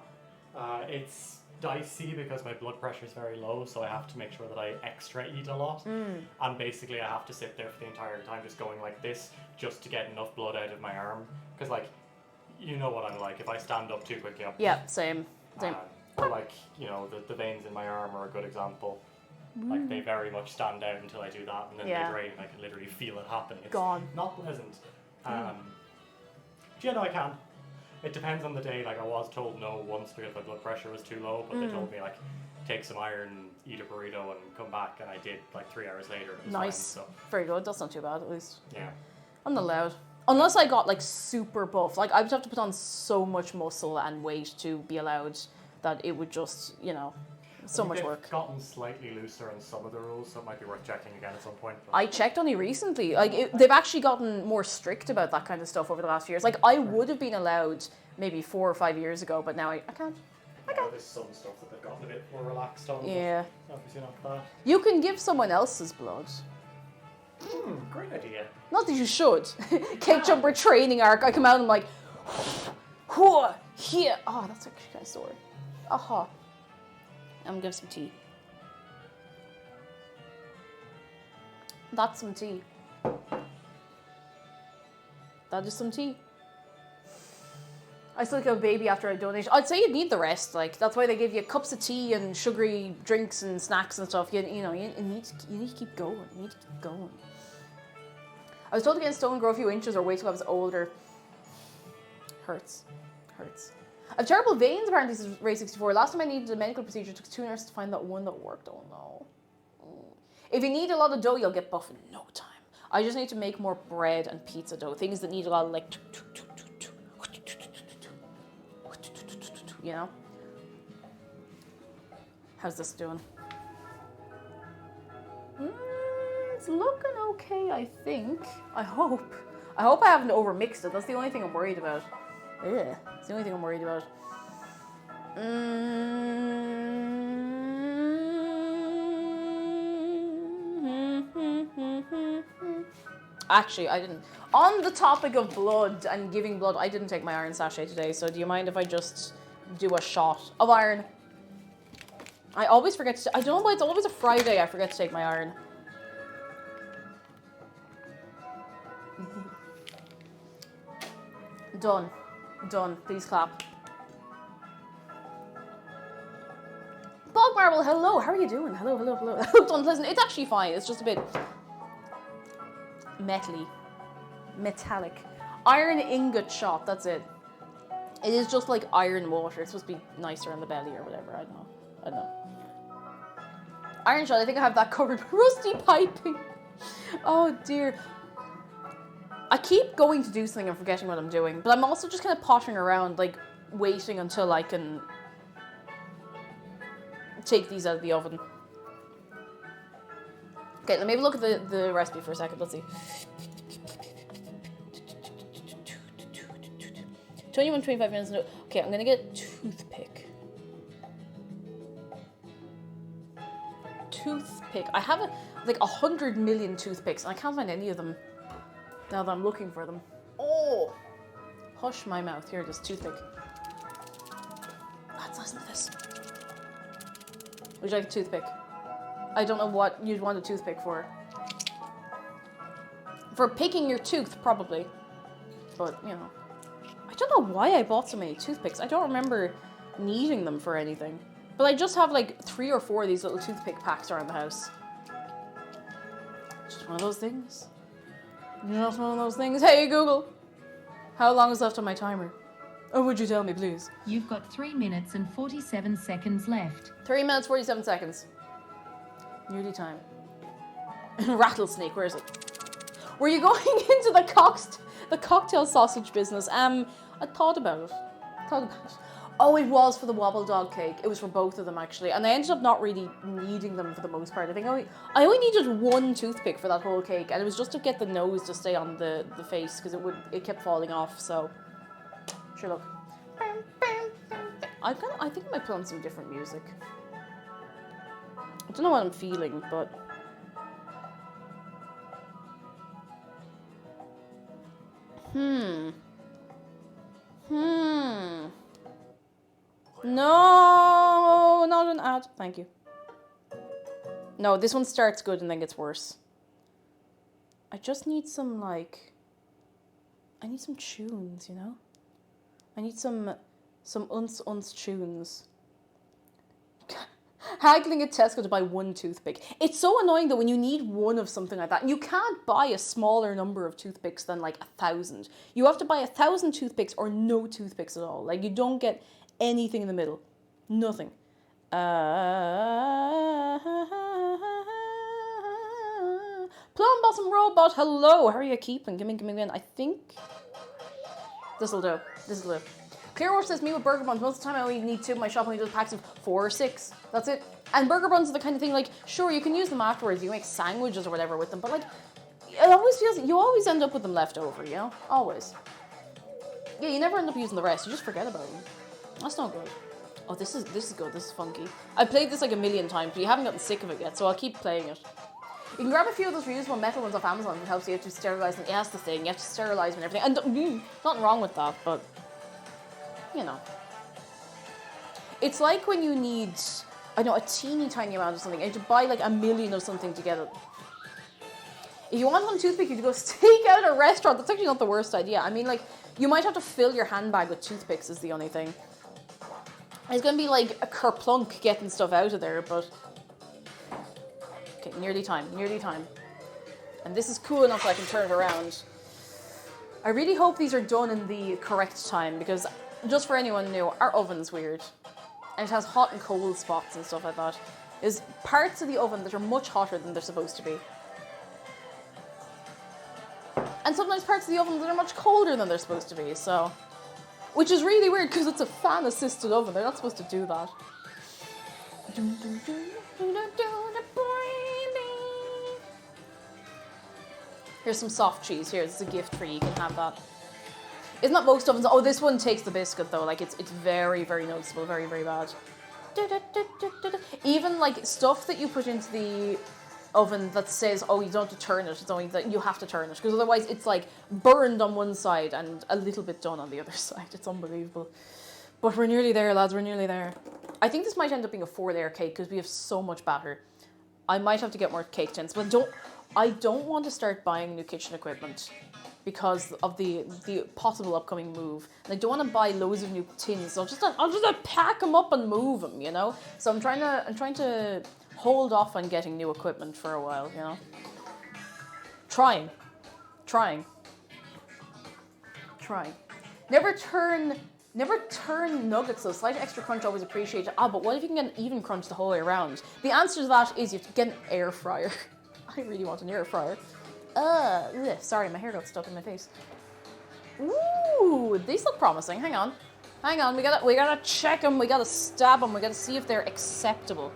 Huh. It's dicey because my blood pressure is very low, so I have to make sure that I extra eat a lot. And basically I have to sit there for the entire time just going like this just to get enough blood out of my arm. Because, like, you know what I'm like. If I stand up too quickly, Yeah, same. or like, you know, the veins in my arm are a good example. Like, they very much stand out until I do that, and then they drain. I can literally feel it happening. It's Gone. not pleasant. Yeah, no, I can. It depends on the day. Like, I was told no once because my blood pressure was too low, but they told me, like, take some iron, eat a burrito, and come back, and I did, like, 3 hours later. It was Nice. fine, so. Very good. That's not too bad, at least. Yeah. I'm not allowed. Unless I got, like, super buff. Like, I would have to put on so much muscle and weight to be allowed that it would just, so much work. They've gotten slightly looser in some of the rules, so it might be worth checking again at some point. But I checked only recently. Like, they've actually gotten more strict about that kind of stuff over the last few years. Like, I would have been allowed maybe 4 or 5 years ago, but now I can't. there's some stuff that they've gotten a bit more relaxed on. but Yeah. Obviously not that. You can give someone else's blood. Great idea. Not that you should. Cake jumper training arc. I come out and I'm like, whoa, here. Oh, that's actually kind of sore. Aha. I'm gonna give some tea. That's some tea. That is some tea. I still like a baby after I donate. I'd say you'd need the rest. Like, that's why they give you cups of tea and sugary drinks and snacks and stuff. You need to keep going. You need to keep going. I was told to get a stone, grow a few inches, or wait till I was older. Hurts. I have terrible veins, apparently, says Ray 64. Last time I needed a medical procedure, it took 2 nurses to find that one that worked. Oh no. If you need a lot of dough, you'll get buff in no time. I just need to make more bread and pizza dough. Things that need a lot of like, you know? How's this doing? It's looking okay, I think. I hope. I hope I haven't overmixed it. That's the only thing I'm worried about. Ugh. It's the only thing I'm worried about. Actually, I didn't. On the topic of blood and giving blood, I didn't take my iron sachet today, so do you mind if I just do a shot of iron? I always forget to. I don't know why it's always a Friday I forget to take my iron. Done. Done. Please clap. Bog Marble, hello. How are you doing? Hello. Looked unpleasant. It's actually fine. It's just a bit metally. Metallic. Iron ingot shot. That's it. It is just like iron water. It's supposed to be nicer on the belly or whatever. I don't know. Iron shot. I think I have that covered. Rusty piping. Oh dear. I keep going to do something and forgetting what I'm doing, but I'm also just kind of pottering around, like, waiting until I can take these out of the oven. Okay, let me have a look at the recipe for a second. Let's see. 21, 25 minutes. Okay, I'm going to get a toothpick. I have like 100 million toothpicks, and I can't find any of them. Now that I'm looking for them. Oh! Hush my mouth. Here it is. Toothpick. Let's listen to this. Would you like a toothpick? I don't know what you'd want a toothpick for. For picking your tooth, probably. But, you know. I don't know why I bought so many toothpicks. I don't remember needing them for anything. But I just have like 3 or 4 of these little toothpick packs around the house. Just one of those things. Just one of those things. Hey Google, how long is left on my timer? Oh, would you tell me, please? You've got 3 minutes and 47 seconds left. 3 minutes, 47 seconds. Nearly time. Rattlesnake, where is it? Were you going into the cocktail sausage business? I thought about it. Oh, it was for the wobble dog cake. It was for both of them, actually. And I ended up not really needing them for the most part. I think I only needed 1 toothpick for that whole cake. And it was just to get the nose to stay on the face, because it kept falling off, so. Sure, look. I think I might put on some different music. I don't know what I'm feeling, but. No, not an ad. Thank you. No, this one starts good and then gets worse. I just need some, like... I need some tunes, you know? I need some uns tunes. Haggling at Tesco to buy 1 toothpick. It's so annoying that when you need 1 of something like that, and you can't buy a smaller number of toothpicks than like 1,000. You have to buy 1,000 toothpicks or no toothpicks at all. Like, you don't get anything in the middle. Nothing. Plum Bottom Robot, hello. How are you keeping? Give me again. I think this'll do. Clearwater says me with burger buns. Most of the time I only need 2 in my shop, only does packs of 4 or 6. That's it. And burger buns are the kind of thing, like, sure, you can use them afterwards. You make sandwiches or whatever with them. But, like, it always feels, you always end up with them left over, you know? Always. Yeah, you never end up using the rest. You just forget about them. That's not good. Oh, this is good. This is funky. I've played this like a million times, but you haven't gotten sick of it yet, so I'll keep playing it. You can grab a few of those reusable metal ones off Amazon. It helps you to sterilize them. Yeah, that's the thing. You have to sterilize them and everything. And nothing wrong with that, but, you know. It's like when you need, I know, a teeny tiny amount of something, and you have to buy like a million of something to get it. If you want one toothpick, you have to go stake out a restaurant. That's actually not the worst idea. I mean, like, you might have to fill your handbag with toothpicks is the only thing. It's going to be like a kerplunk getting stuff out of there, but... Okay, nearly time. And this is cool enough so I can turn it around. I really hope these are done in the correct time, because just for anyone new, our oven's weird. And it has hot and cold spots and stuff like that. There's parts of the oven that are much hotter than they're supposed to be. And sometimes parts of the oven that are much colder than they're supposed to be, so... Which is really weird, because it's a fan-assisted oven. They're not supposed to do that. Here's some soft cheese. Here, this is a gift for you. You can have that. Isn't that most ovens? Oh, this one takes the biscuit, though. Like, it's very, very noticeable. Very, very bad. Even, like, stuff that you put into the oven that says, oh, you don't have to turn it. It's only that you have to turn it. Because otherwise, it's, like, burned on one side and a little bit done on the other side. It's unbelievable. But we're nearly there, lads. We're nearly there. I think this might end up being a 4-layer cake because we have so much batter. I might have to get more cake tins. But I don't want to start buying new kitchen equipment because of the possible upcoming move. And I don't want to buy loads of new tins. So I'll just pack them up and move them, you know? So I'm trying to hold off on getting new equipment for a while, you know? Trying. Never turn nuggets, so slight extra crunch always appreciated. But what if you can get an even crunch the whole way around? The answer to that is you have to get an air fryer. I really want an air fryer. Sorry, my hair got stuck in my face. Ooh, these look promising. Hang on. We gotta check them. We gotta stab them. We gotta see if they're acceptable.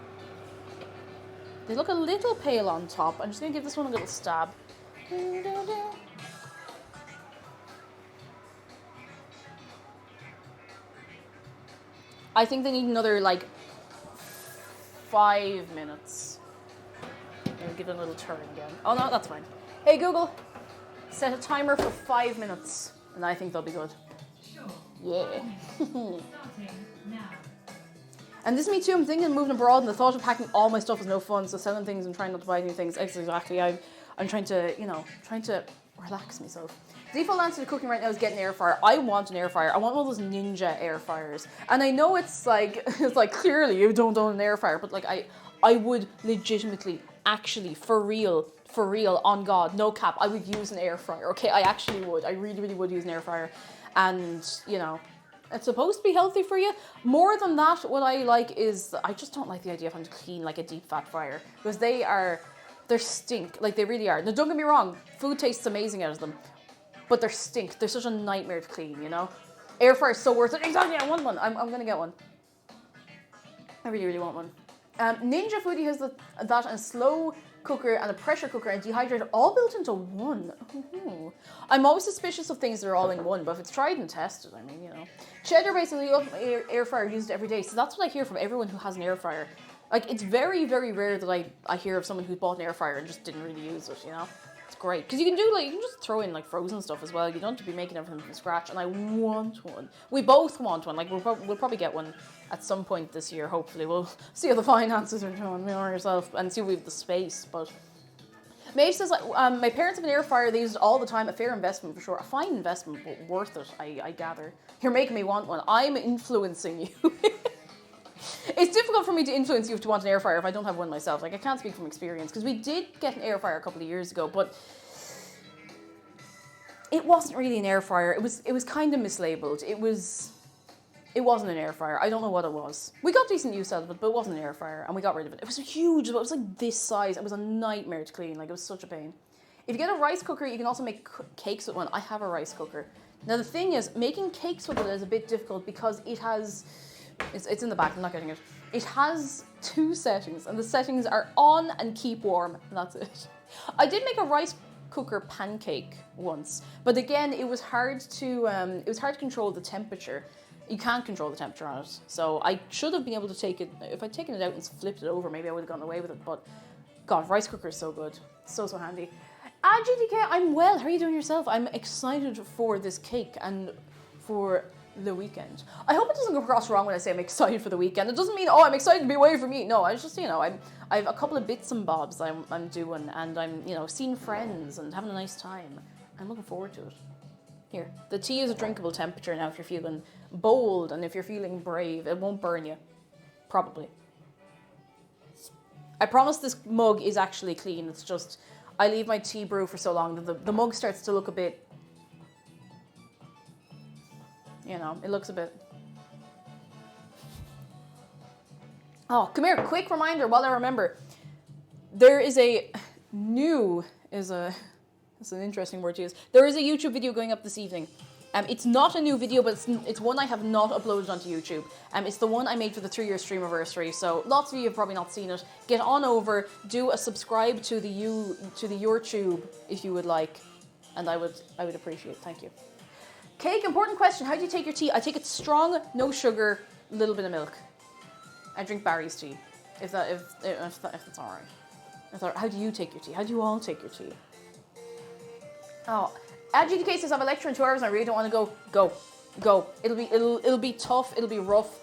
They look a little pale on top. I'm just gonna give this one a little stab. I think they need another, like, 5 minutes. I'll give it a little turn again. Oh, no, that's fine. Hey, Google, set a timer for 5 minutes, and I think they'll be good. Sure. Yeah. Starting now. And this is me too. I'm thinking of moving abroad, and the thought of packing all my stuff is no fun, so selling things and trying not to buy new things. Exactly. I'm trying to, trying to relax myself. Default answer to cooking right now is get an air fryer. I want an air fryer. I want one of those Ninja air fryers. And I know it's like clearly you don't own an air fryer, but like I would legitimately, actually, for real, on God, no cap, I would use an air fryer. Okay, I actually would. I really, really would use an air fryer. And, it's supposed to be healthy for you. More than that, what I like is, I just don't like the idea of having to clean like a deep fat fryer. Because they stink. Like, they really are. Now, don't get me wrong, food tastes amazing out of them. But they stink. They're such a nightmare to clean, you know? Air fryer is so worth it. Exactly, I want one. I'm going to get one. I really, really want one. Ninja Foodie has that and a slow cooker and a pressure cooker and dehydrator all built into one. Ooh. I'm always suspicious of things that are all in one, but if it's tried and tested, I mean, Cheddar basically air fryer used every day. So that's what I hear from everyone who has an air fryer. Like, it's very, very rare that I hear of someone who bought an air fryer and just didn't really use it, It's great. Because you can you can just throw in, like, frozen stuff as well. You don't have to be making everything from scratch. And I want one. We both want one. Like, we'll probably get one at some point this year, hopefully. We'll see how the finances are doing, me or yourself, and see if we have the space. But Maeve says, my parents have an air fryer. They use it all the time. A fair investment, for sure. A fine investment, but worth it, I gather. You're making me want one. I'm influencing you. It's difficult for me to influence you to want an air fryer if I don't have one myself. Like, I can't speak from experience, because we did get an air fryer a couple of years ago, but it wasn't really an air fryer. It was kind of mislabeled. It wasn't an air fryer. I don't know what it was. We got decent use out of it, but it wasn't an air fryer, and we got rid of it. It was huge, but it was like this size. It was a nightmare to clean. Like, it was such a pain. If you get a rice cooker, you can also make cakes with one. I have a rice cooker. Now the thing is, making cakes with it is a bit difficult because it has, it's in the back, I'm not getting it. It has 2 settings, and the settings are on and keep warm, and that's it. I did make a rice cooker pancake once, but again, it was hard to control the temperature. You can't control the temperature on it, so I should have been able to take it. If I'd taken it out and flipped it over, maybe I would have gotten away with it. But God, rice cooker is so good, so handy. GDK, I'm well. How are you doing yourself? I'm excited for this cake and for the weekend. I hope it doesn't come across wrong when I say I'm excited for the weekend. It doesn't mean, oh, I'm excited to be away from you. No, I just, I have a couple of bits and bobs I'm doing, and I'm, seeing friends and having a nice time. I'm looking forward to it. Here, the tea is a drinkable temperature now if you're feeling bold and if you're feeling brave. It won't burn you. Probably. I promise this mug is actually clean. It's just, I leave my tea brew for so long that the mug starts to look a bit, it looks a bit. Oh, come here, quick reminder while I remember. There is it's an interesting word to use. There is a YouTube video going up this evening. It's not a new video, but it's one I have not uploaded onto YouTube. It's the one I made for the 3-year streamiversary. So lots of you have probably not seen it. Get on over, do a subscribe to the YouTube if you would like, and I would appreciate it. Thank you. Cake, important question. How do you take your tea? I take it strong, no sugar, a little bit of milk. I drink Barry's tea, if that's all right. How do you take your tea? How do you all take your tea? Oh, GDK says I have a lecture in 2 hours and I really don't want to go. It'll be tough, it'll be rough,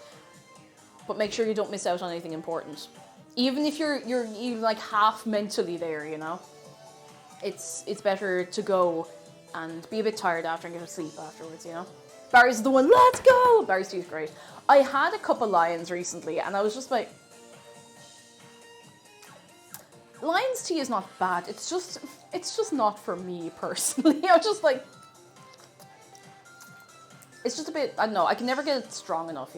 but make sure you don't miss out on anything important. Even if you're like half mentally there, it's better to go and be a bit tired after and get to sleep afterwards, Barry's the one, let's go! Barry's tea is great. I had a cup of Lions recently and I was just like, Lion's tea is not bad. It's just not for me personally. I was just like, it's just a bit, I don't know, I can never get it strong enough,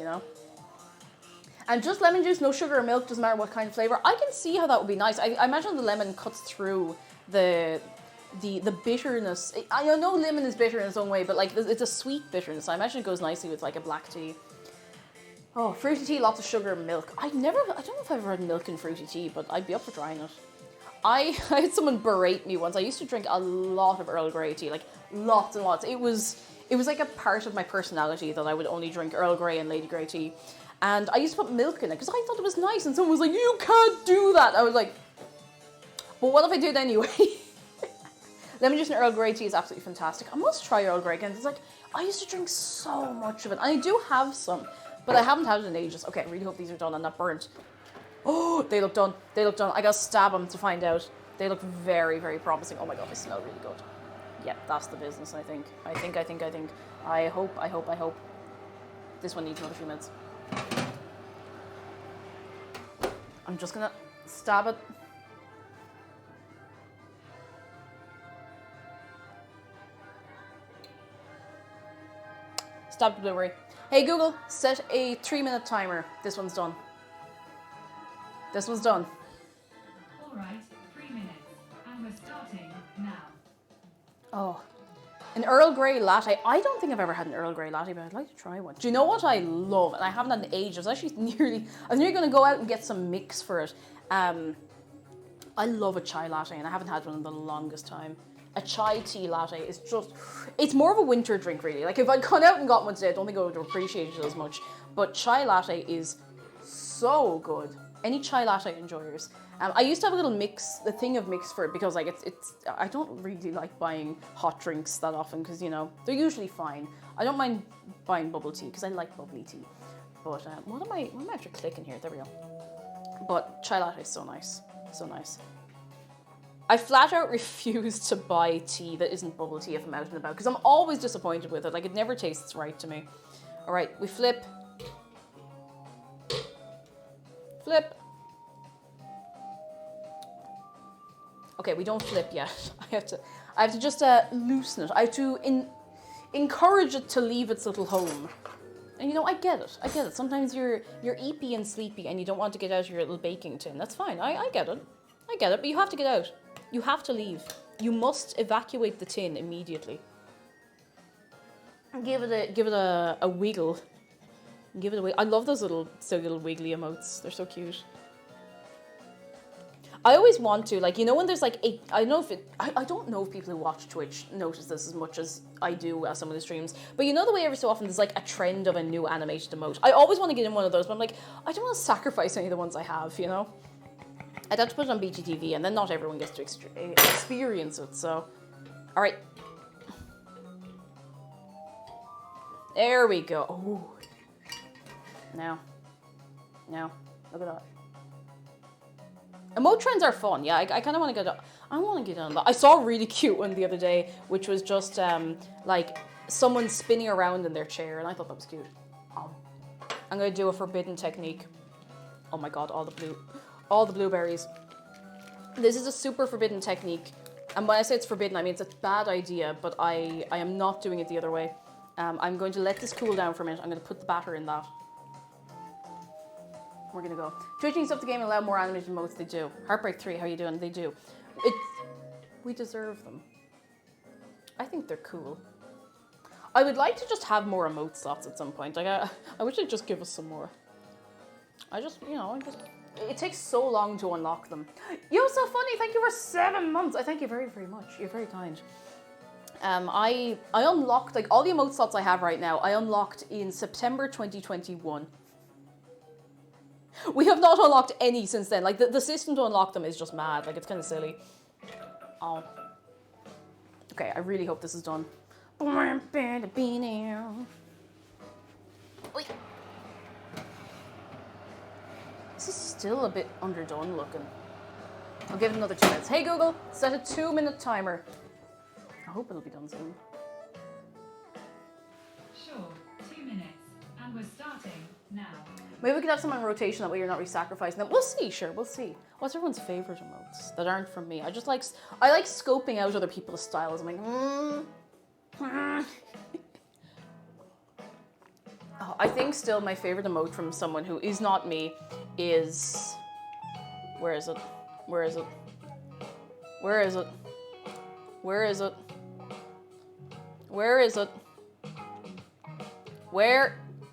And just lemon juice, no sugar or milk, doesn't matter what kind of flavor. I can see how that would be nice. I imagine the lemon cuts through the bitterness. I know lemon is bitter in its own way, but like it's a sweet bitterness. I imagine it goes nicely with like a black tea. Oh, fruity tea, lots of sugar and milk. I don't know if I've ever had milk in fruity tea, but I'd be up for trying it. I had someone berate me once. I used to drink a lot of Earl Grey tea, like lots and lots. It was like a part of my personality that I would only drink Earl Grey and Lady Grey tea. And I used to put milk in it because I thought it was nice. And someone was like, you can't do that. I was like, but what if I do it anyway? Lemon juice and Earl Grey tea is absolutely fantastic. I must try Earl Grey again. It's like, I used to drink so much of it. And I do have some, but I haven't had it in ages. Okay, I really hope these are done and not burnt. Oh, they look done. They look done. I gotta stab them to find out. They look very, very promising. Oh my god, they smell really good. Yeah, that's the business, I think. I hope. This one needs another few minutes. I'm just gonna stab it. Stab the blueberry. Hey Google, set a 3-minute timer. This one's done. This one's done. All right, 3 minutes, and we're starting now. Oh, an Earl Grey latte. I don't think I've ever had an Earl Grey latte, but I'd like to try one. Do you know what I love? And I haven't had in ages. I was nearly going to go out and get some mix for it. I love a chai latte, and I haven't had one in the longest time. A chai tea latte is just, it's more of a winter drink, really. Like, if I'd gone out and got one today, I don't think I would appreciate it as much. But chai latte is so good. Any chai latte enjoyers. I used to have a little mix, the thing of mix for it, because like it's I don't really like buying hot drinks that often because they're usually fine. I don't mind buying bubble tea because I like bubbly tea. But what am I after clicking here? There we go. But chai latte is so nice, so nice. I flat out refuse to buy tea that isn't bubble tea if I'm out and about because I'm always disappointed with it. Like it never tastes right to me. All right, we flip. Flip. Okay, we don't flip yet. I have to just loosen it. I have to encourage it to leave its little home. And I get it. Sometimes you're eepy and sleepy and you don't want to get out of your little baking tin. That's fine. I get it. But you have to get out. You have to leave. You must evacuate the tin immediately. Give it a wiggle. Give it a wiggle. I love those little wiggly emotes. They're so cute. I always want to, like, you know when there's like I don't know if people who watch Twitch notice this as much as I do as some of the streams, but you know the way every so often there's like a trend of a new animated emote. I always want to get in one of those, but I'm like, I don't want to sacrifice any of the ones I have, you know? I'd have to put it on BGTV, and then not everyone gets to experience it, so. Alright. There we go. Ooh. Now. Look at that. Emote trends are fun. Yeah, I kind of want to get. I want to get on that. I saw a really cute one the other day, which was just like someone spinning around in their chair, and I thought that was cute. I'm gonna do a forbidden technique. Oh my god, all the blueberries. This is a super forbidden technique, and when I say it's forbidden, I mean it's a bad idea. But I am not doing it the other way. I'm going to let this cool down for a minute. I'm going to put the batter in that. We're gonna go. Twitching up the game and allow more animated emotes. They do. Heartbreak 3, how you doing? They do. We deserve them. I think they're cool. I would like to just have more emote slots at some point. Like I wish they'd just give us some more. It takes so long to unlock them. Yo, so funny. Thank you for 7 months. I thank you very, very much. You're very kind. I unlocked like all the emote slots I have right now. I unlocked in September 2021. We have not unlocked any since then. Like, the system to unlock them is just mad. Like, it's kind of silly. Oh. Okay, I really hope this is done. This is still a bit underdone looking. I'll give it another 2 minutes. Hey, Google, set a 2-minute timer. I hope it'll be done soon. Sure, 2 minutes. And we're starting now. Maybe we could have some on rotation, that way you're not re-sacrificing them. We'll see, sure, we'll see. What's everyone's favourite emotes that aren't from me? I like scoping out other people's styles. I'm like, Oh, I think still my favourite emote from someone who is not me is... Where is it? Where is it? Where is it? Where is it? Where is it?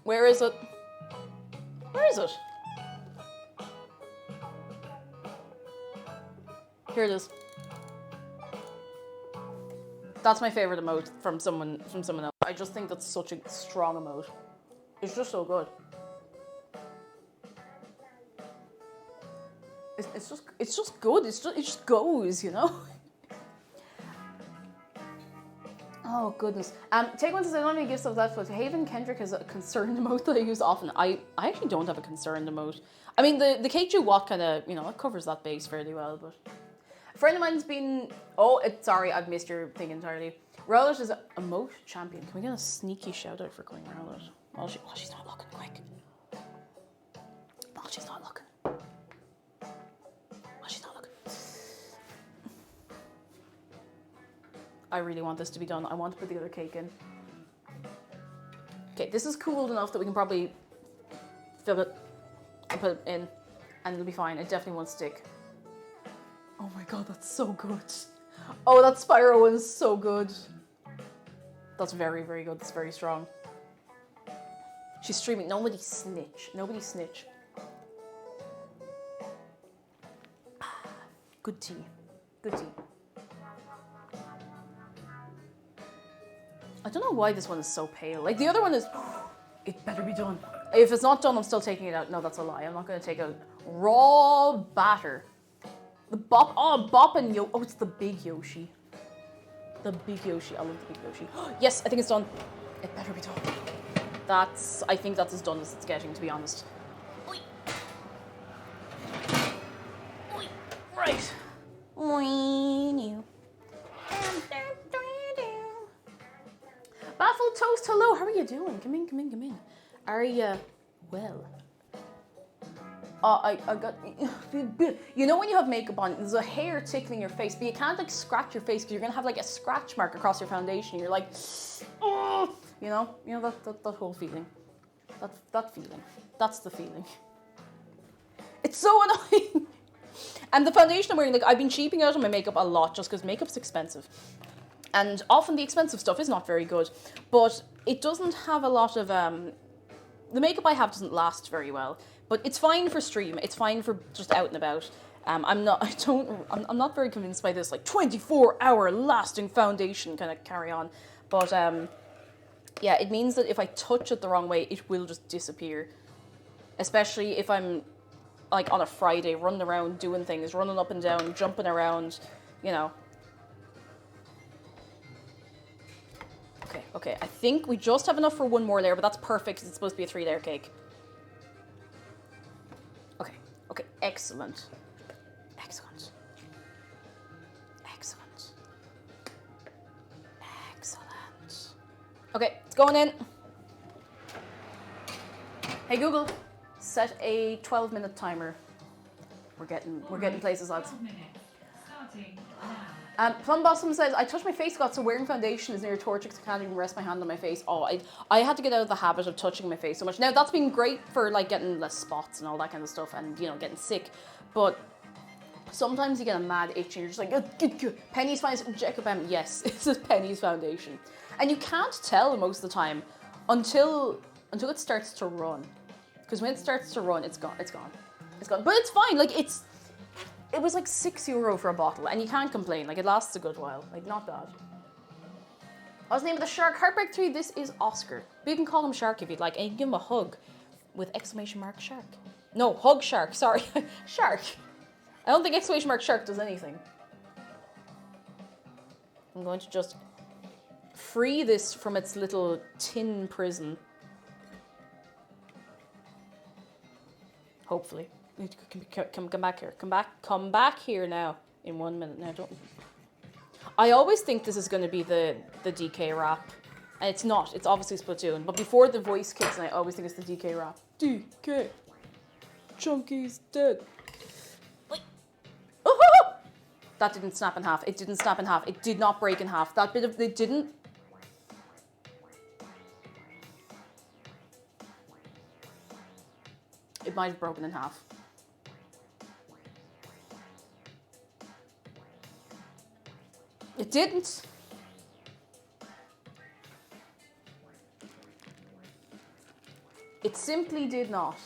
Where is it? Where is it? Here it is. That's my favorite emote from someone else. I just think that's such a strong emote. It's just so good. It's just good. It just goes, you know. Oh goodness. Take one says I don't have any gifts of that photo. Haven Kendrick has a concerned emote that I use often. I actually don't have a concerned emote. I mean the Keiju Watt kind of, you know, it covers that base fairly well, but a friend of mine's been sorry, I've missed your thing entirely. Rowlet is a emote champion. Can we get a sneaky shout out for Queen Rowlet? While she's not looking, quick. While she's not looking. I really want this to be done. I want to put the other cake in. Okay, this is cooled enough that we can probably fill it and put it in, and it'll be fine. It definitely won't stick. Oh my god, that's so good. Oh, that Spyro one is so good. That's very, very good. That's very strong. She's streaming. Nobody snitch. Nobody snitch. Good tea. Good tea. I don't know why this one is so pale. Like, the other one is... It better be done. If it's not done, I'm still taking it out. No, that's a lie. I'm not going to take out raw batter. The Bop... Oh, Bop and Yoshi. Oh, it's the big Yoshi. The big Yoshi. I love the big Yoshi. Yes, I think it's done. It better be done. I think that's as done as it's getting, to be honest. Oi. Oi. Right. Baffled Toast, hello, how are you doing? Come in. Are you well? I got... You know when you have makeup on, there's a hair tickling your face, but you can't like scratch your face because you're going to have like a scratch mark across your foundation. You're like, oh, you know that whole feeling. That feeling. That's the feeling. It's so annoying. And the foundation I'm wearing, like I've been cheaping out on my makeup a lot just because makeup's expensive. And often the expensive stuff is not very good, but it doesn't have a lot of, the makeup I have doesn't last very well, but it's fine for stream, it's fine for just out and about. I'm not very convinced by this like 24-hour lasting foundation kind of carry on, but yeah, it means that if I touch it the wrong way, it will just disappear. Especially if I'm like on a Friday running around doing things, running up and down, jumping around, you know. Okay, I think we just have enough for one more layer, but that's perfect because it's supposed to be a 3-layer cake. Okay, excellent. Excellent. Okay, it's going in. Hey Google, set a 12-minute timer. We're getting places, lads. 12 minutes. Starting now. Plum Blossom says, I touch my face got so wearing foundation is near torture because I can't even rest my hand on my face. Oh, I had to get out of the habit of touching my face so much. Now, that's been great for, like, getting less spots and all that kind of stuff and, you know, getting sick. But sometimes you get a mad itch and you're just like, Penny's foundation. Jacob M, yes, it's a Penny's foundation. And you can't tell most of the time until it starts to run. Because when it starts to run, it's gone. It's gone. But it's fine. Like, it was like €6 for a bottle, and you can't complain. Like, it lasts a good while. Like, not bad. What's the name of the shark? Heartbreak 3, this is Oscar. But you can call him Shark if you'd like, and you can give him a hug with exclamation mark shark. No, hug shark, sorry. Shark. I don't think exclamation mark shark does anything. I'm going to just free this from its little tin prison. Hopefully. Come back here. Come back here now. In 1 minute. Now, don't. I always think this is going to be the DK rap. And it's not. It's obviously Splatoon. But before the voice kicks in, I always think it's the DK rap. DK. Chunky's dead. Wait. Oh! That didn't snap in half. It didn't snap in half. It did not break in half. That bit of... It didn't... It might have broken in half. It didn't. It simply did not.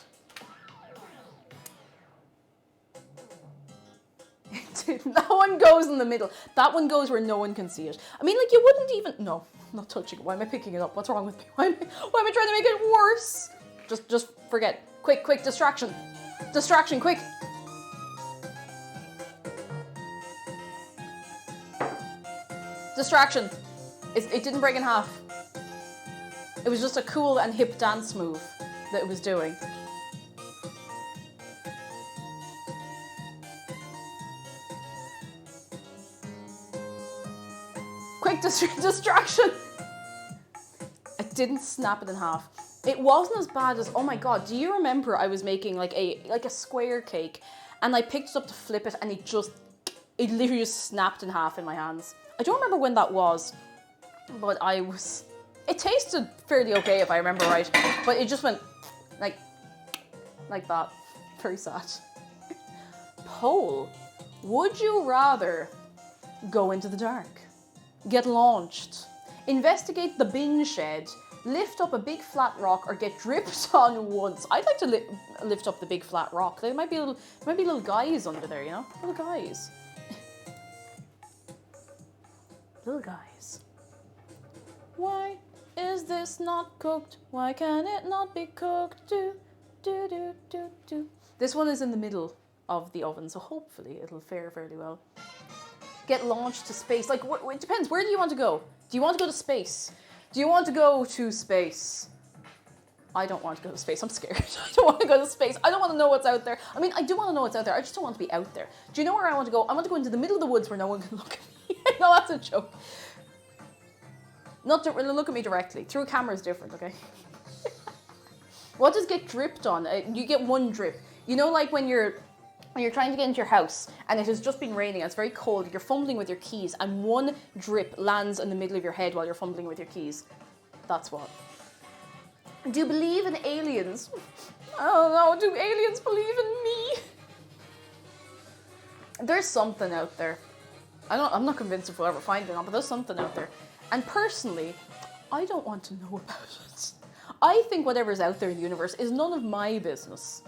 It did. That one goes in the middle. That one goes where no one can see it. I mean, like, you wouldn't even... No, I'm not touching it. Why am I picking it up? What's wrong with me? Why am I trying to make it worse? Just forget. Quick, distraction. Distraction, quick. Distraction. It didn't break in half. It was just a cool and hip dance move that it was doing. Quick distraction. I didn't snap it in half. It wasn't as bad as, oh my god, do you remember I was making like a square cake and I picked it up to flip it and it literally just snapped in half in my hands. I don't remember when that was, but it tasted fairly okay if I remember right, but it just went like that. Very sad. Poll, would you rather go into the dark, get launched, investigate the bin shed, lift up a big flat rock, or get dripped on once? I'd like to lift up the big flat rock. There might be little guys under there, you know? Little guys. Little guys. Why is this not cooked? Why can it not be cooked? Do. This one is in the middle of the oven, so hopefully it'll fare fairly well. Get launched to space. Like, it depends. Where do you want to go? Do you want to go to space? Do you want to go to space? I don't want to go to space. I'm scared. I don't want to go to space. I don't want to know what's out there. I mean, I do want to know what's out there. I just don't want to be out there. Do you know where I want to go? I want to go into the middle of the woods where no one can look at me. No, that's a joke. Not to look at me directly. Through a camera is different, okay? What does get dripped on? You get one drip. You know, like when you're trying to get into your house and it has just been raining and it's very cold, you're fumbling with your keys and one drip lands in the middle of your head while you're fumbling with your keys. That's what. Do you believe in aliens? I don't know. Do aliens believe in me? There's something out there. I'm not convinced if we'll ever find it or not, but there's something out there. And personally, I don't want to know about it. I think whatever's out there in the universe is none of my business.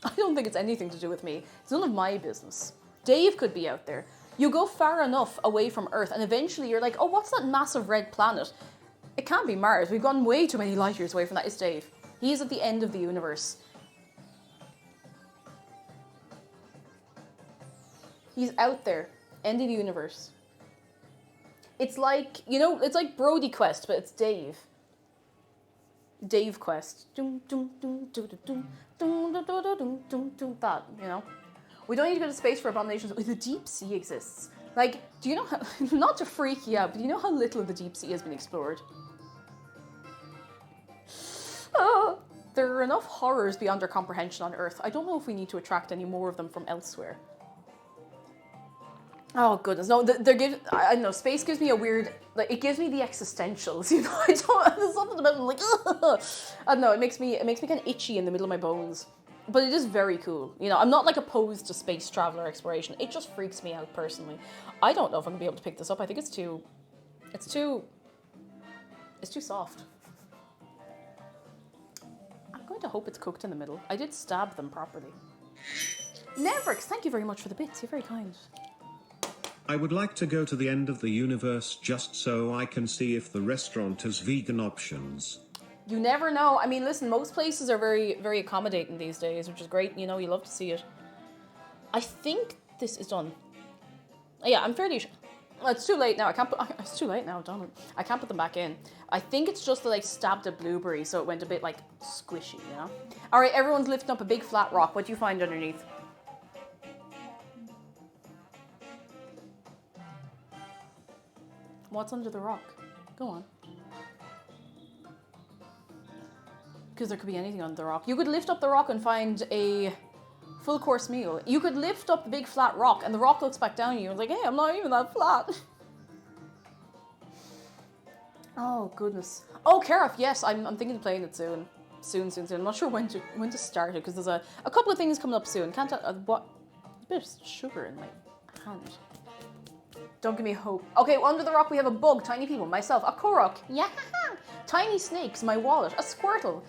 I don't think it's anything to do with me. It's none of my business. Dave could be out there. You go far enough away from Earth, and eventually you're like, oh, what's that massive red planet? It can't be Mars. We've gone way too many light years away from that. It's Dave. He's at the end of the universe. He's out there. End of the universe. It's like, you know, it's like Brody Quest, but it's Dave. Dave Quest. That, you know? We don't need to go to space for abominations. The deep sea exists. Like, do you know how, not to freak you out, but do you know how little of the deep sea has been explored? There are enough horrors beyond our comprehension on Earth. I don't know if we need to attract any more of them from elsewhere. Oh goodness, no! I don't know. Space gives me a weird, like, it gives me the existentials. You know, there's something about it, like, ugh. I don't know. It makes me kind of itchy in the middle of my bones. But it is very cool. You know, I'm not like opposed to space travel or exploration. It just freaks me out personally. I don't know if I'm gonna be able to pick this up. I think it's too soft. I'm going to hope it's cooked in the middle. I did stab them properly. Nevrix, thank you very much for the bits. You're very kind. I would like to go to the end of the universe just so I can see if the restaurant has vegan options. You never know. I mean, listen, most places are very, very accommodating these days, which is great. You know, you love to see it. I think this is done. Yeah, I'm fairly sure. Well, it's too late now. It's too late now, damn it. I can't put them back in. I think it's just that I stabbed a blueberry, so it went a bit, like, squishy, you know? All right, everyone's lifting up a big flat rock. What do you find underneath? What's under the rock? Go on. Because there could be anything under the rock. You could lift up the rock and find a full course meal. You could lift up the big flat rock and the rock looks back down at you and like, hey, I'm not even that flat. Oh, goodness. Oh, Kareth, yes, I'm thinking of playing it soon. Soon. I'm not sure when to start it because there's a couple of things coming up soon. Can't tell what? A bit of sugar in my hand. Don't give me hope. Okay, well, under the rock we have a bug, tiny people, myself, a Korok, yeah, tiny snakes, my wallet, a Squirtle,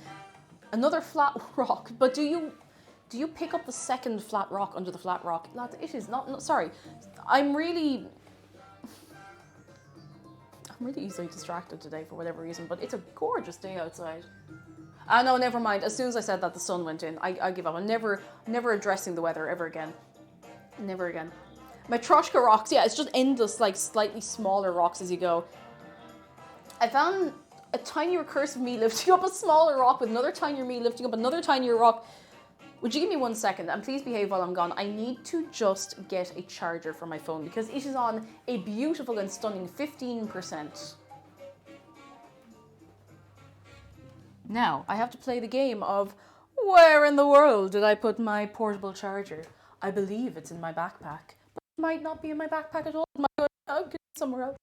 another flat rock. But do you pick up the second flat rock under the flat rock? Lads, it is not sorry. I'm really easily distracted today for whatever reason, but it's a gorgeous day outside. Ah, no, never mind. As soon as I said that, the sun went in. I give up. I'm never addressing the weather ever again. Never again. My Troshka rocks, yeah, it's just endless, like, slightly smaller rocks as you go. I found a tiny recursive me lifting up a smaller rock with another tinier me lifting up another tinier rock. Would you give me 1 second? And please behave while I'm gone. I need to just get a charger for my phone because it is on a beautiful and stunning 15%. Now, I have to play the game of where in the world did I put my portable charger? I believe it's in my backpack. Might not be in my backpack at all. It might go somewhere else.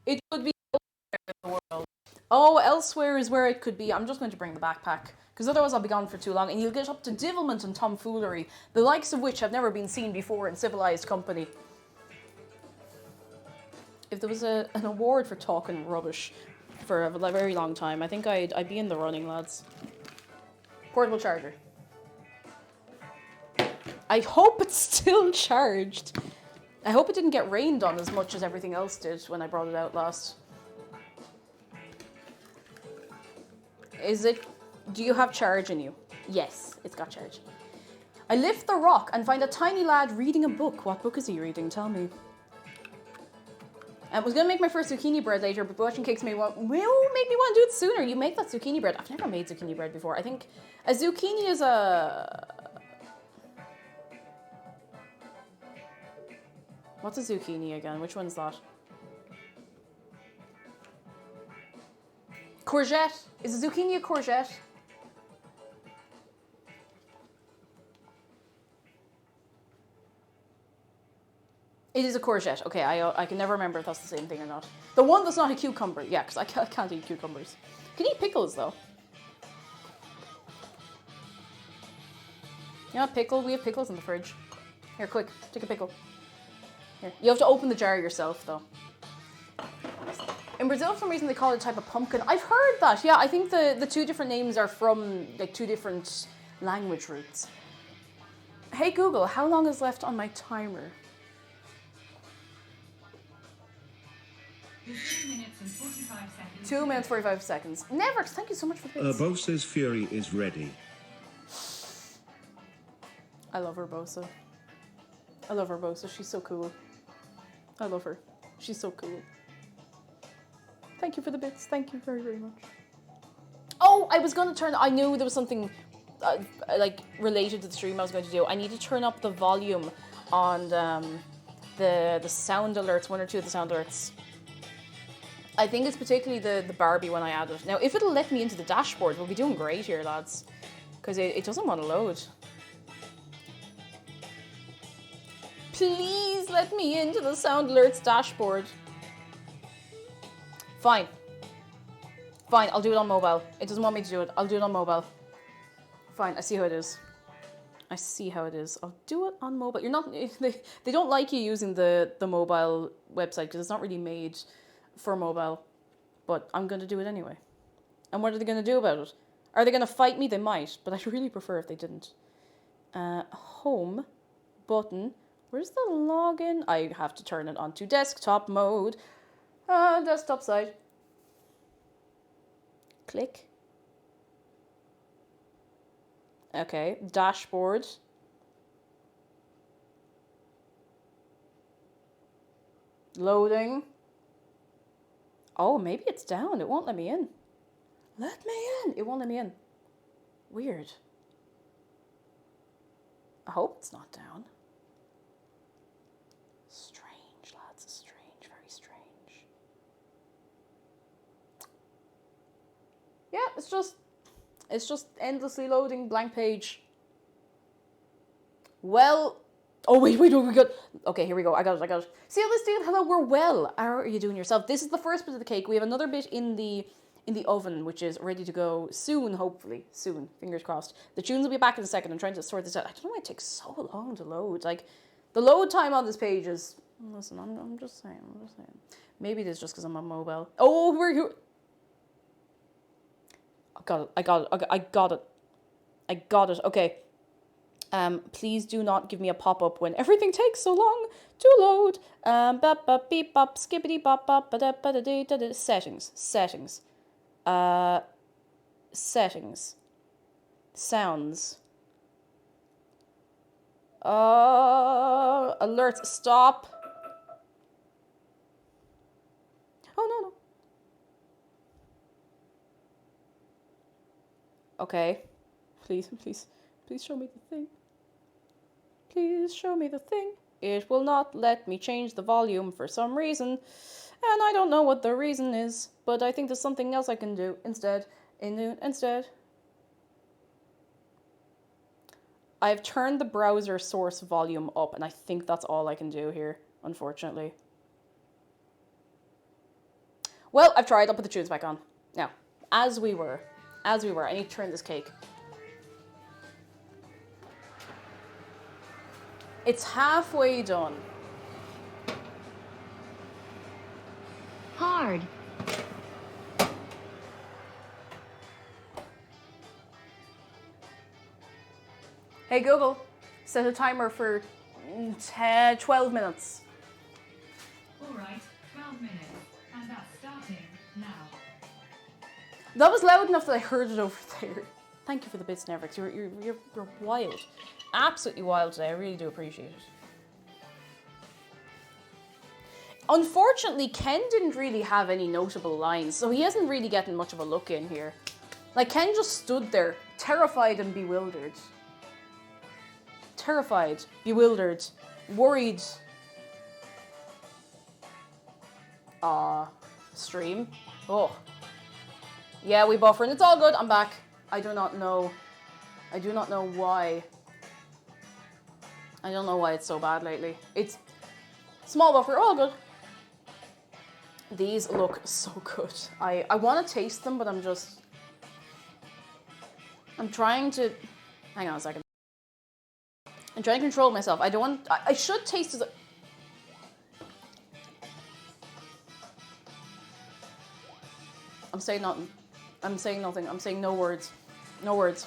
It could be elsewhere in the world. Oh, elsewhere is where it could be. I'm just going to bring the backpack because otherwise I'll be gone for too long and you'll get up to divilment and tomfoolery, the likes of which have never been seen before in civilized company. If there was an award for talking rubbish for a very long time, I think I'd be in the running, lads. Portable charger. I hope it's still charged. I hope it didn't get rained on as much as everything else did when I brought it out last. Do you have charge in you? Yes, it's got charge. I lift the rock and find a tiny lad reading a book. What book is he reading? Tell me. I was going to make my first zucchini bread later, but watching cakes made me want to do it sooner. You make that zucchini bread. I've never made zucchini bread before. I think a zucchini is a... What's a zucchini again? Which one's that? Courgette. Is a zucchini a courgette? It is a courgette. Okay, I can never remember if that's the same thing or not. The one that's not a cucumber. Yeah, because I can't eat cucumbers. Can eat pickles, though. You know, pickle? We have pickles in the fridge. Here, quick. Take a pickle. Here. You have to open the jar yourself, though. In Brazil, for some reason, they call it a type of pumpkin. I've heard that. Yeah, I think the two different names are from like two different language roots. Hey Google, how long is left on my timer? 2 minutes and 45 seconds. 2 minutes 45 seconds. Never. Thank you so much for the bits. Urbosa's fury is ready. I love Urbosa. I love Urbosa. She's so cool. I love her. She's so cool. Thank you for the bits. Thank you very, very much. Oh, I was going to turn... I knew there was something like related to the stream I was going to do. I need to turn up the volume on the sound alerts, one or two of the sound alerts. I think it's particularly the Barbie one I added. Now, if it'll let me into the dashboard, we'll be doing great here, lads. Because it doesn't want to load. Please let me into the sound alerts dashboard. Fine. Fine, I'll do it on mobile. It doesn't want me to do it. I'll do it on mobile. Fine, I see how it is. I see how it is. I'll do it on mobile. You're not... They don't like you using the mobile website because it's not really made for mobile. But I'm going to do it anyway. And what are they going to do about it? Are they going to fight me? They might. But I'd really prefer if they didn't. Home button. Where's the login? I have to turn it onto desktop mode. Desktop side. Click. Okay, dashboard. Loading. Oh, maybe it's down. It won't let me in. Let me in. It won't let me in. Weird. I hope it's not down. Strange, lads. Strange. Very strange. Yeah, it's just endlessly loading blank page. Well, oh wait, we got. Okay, here we go. I got it. See how this dude? Hello, we're well. How are you doing yourself? This is the first bit of the cake. We have another bit in the oven, which is ready to go soon. Hopefully, soon. Fingers crossed. The tunes will be back in a second. I'm trying to sort this out. I don't know why it takes so long to load. Like, the load time on this page is. Listen, I'm just saying. Maybe it is just because I'm on mobile. Oh, we're here. I got it. Okay. Please do not give me a pop-up when everything takes so long to load. Bop, bop, beep, bop, skippity, bop, bop, ba-da, ba-da, dee, da-da. Settings. Settings. Sounds. Alerts. Stop. Oh, no. Okay. Please show me the thing. Please show me the thing. It will not let me change the volume for some reason. And I don't know what the reason is, but I think there's something else I can do instead. I've turned the browser source volume up, and I think that's all I can do here, unfortunately. Well, I've tried. I'll put the tunes back on. Now, as we were. I need to turn this cake. It's halfway done. Hard. Hey Google, set a timer for 12 minutes. All right, 12 minutes. And that's starting now. That was loud enough that I heard it over there. Thank you for the bits, Nevrix. You're wild. Absolutely wild today. I really do appreciate it. Unfortunately, Ken didn't really have any notable lines, so he hasn't really gotten much of a look in here. Like, Ken just stood there, terrified and bewildered. Terrified, bewildered, worried. Stream. Oh. Yeah, we buffering. It's all good. I'm back. I do not know why. I don't know why it's so bad lately. It's small buffer. All good. These look so good. I want to taste them, but I'm trying to... Hang on a second. I'm trying to control myself. I should taste as... I'm saying nothing. I'm saying nothing. I'm saying no words. No words.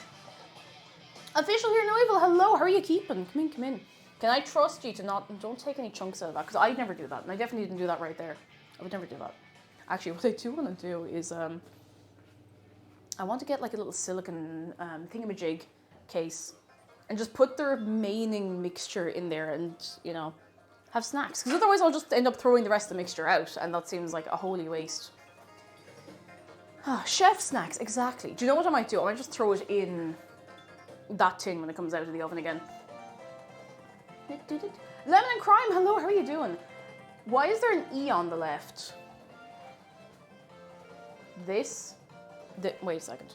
Official here, no evil. Hello, how are you keeping? Come in, come in. Can I trust you to don't take any chunks out of that? Because I'd never do that. And I definitely didn't do that right there. I would never do that. Actually, what I do want to do is, I want to get like a little silicone thingamajig case and just put the remaining mixture in there and, you know, have snacks. Because otherwise I'll just end up throwing the rest of the mixture out and that seems like a holy waste. Chef snacks, exactly. Do you know what I might do? I might just throw it in that tin when it comes out of the oven again. Lemon and Crime, hello, how are you doing? Why is there an E on the left? This? Wait a second.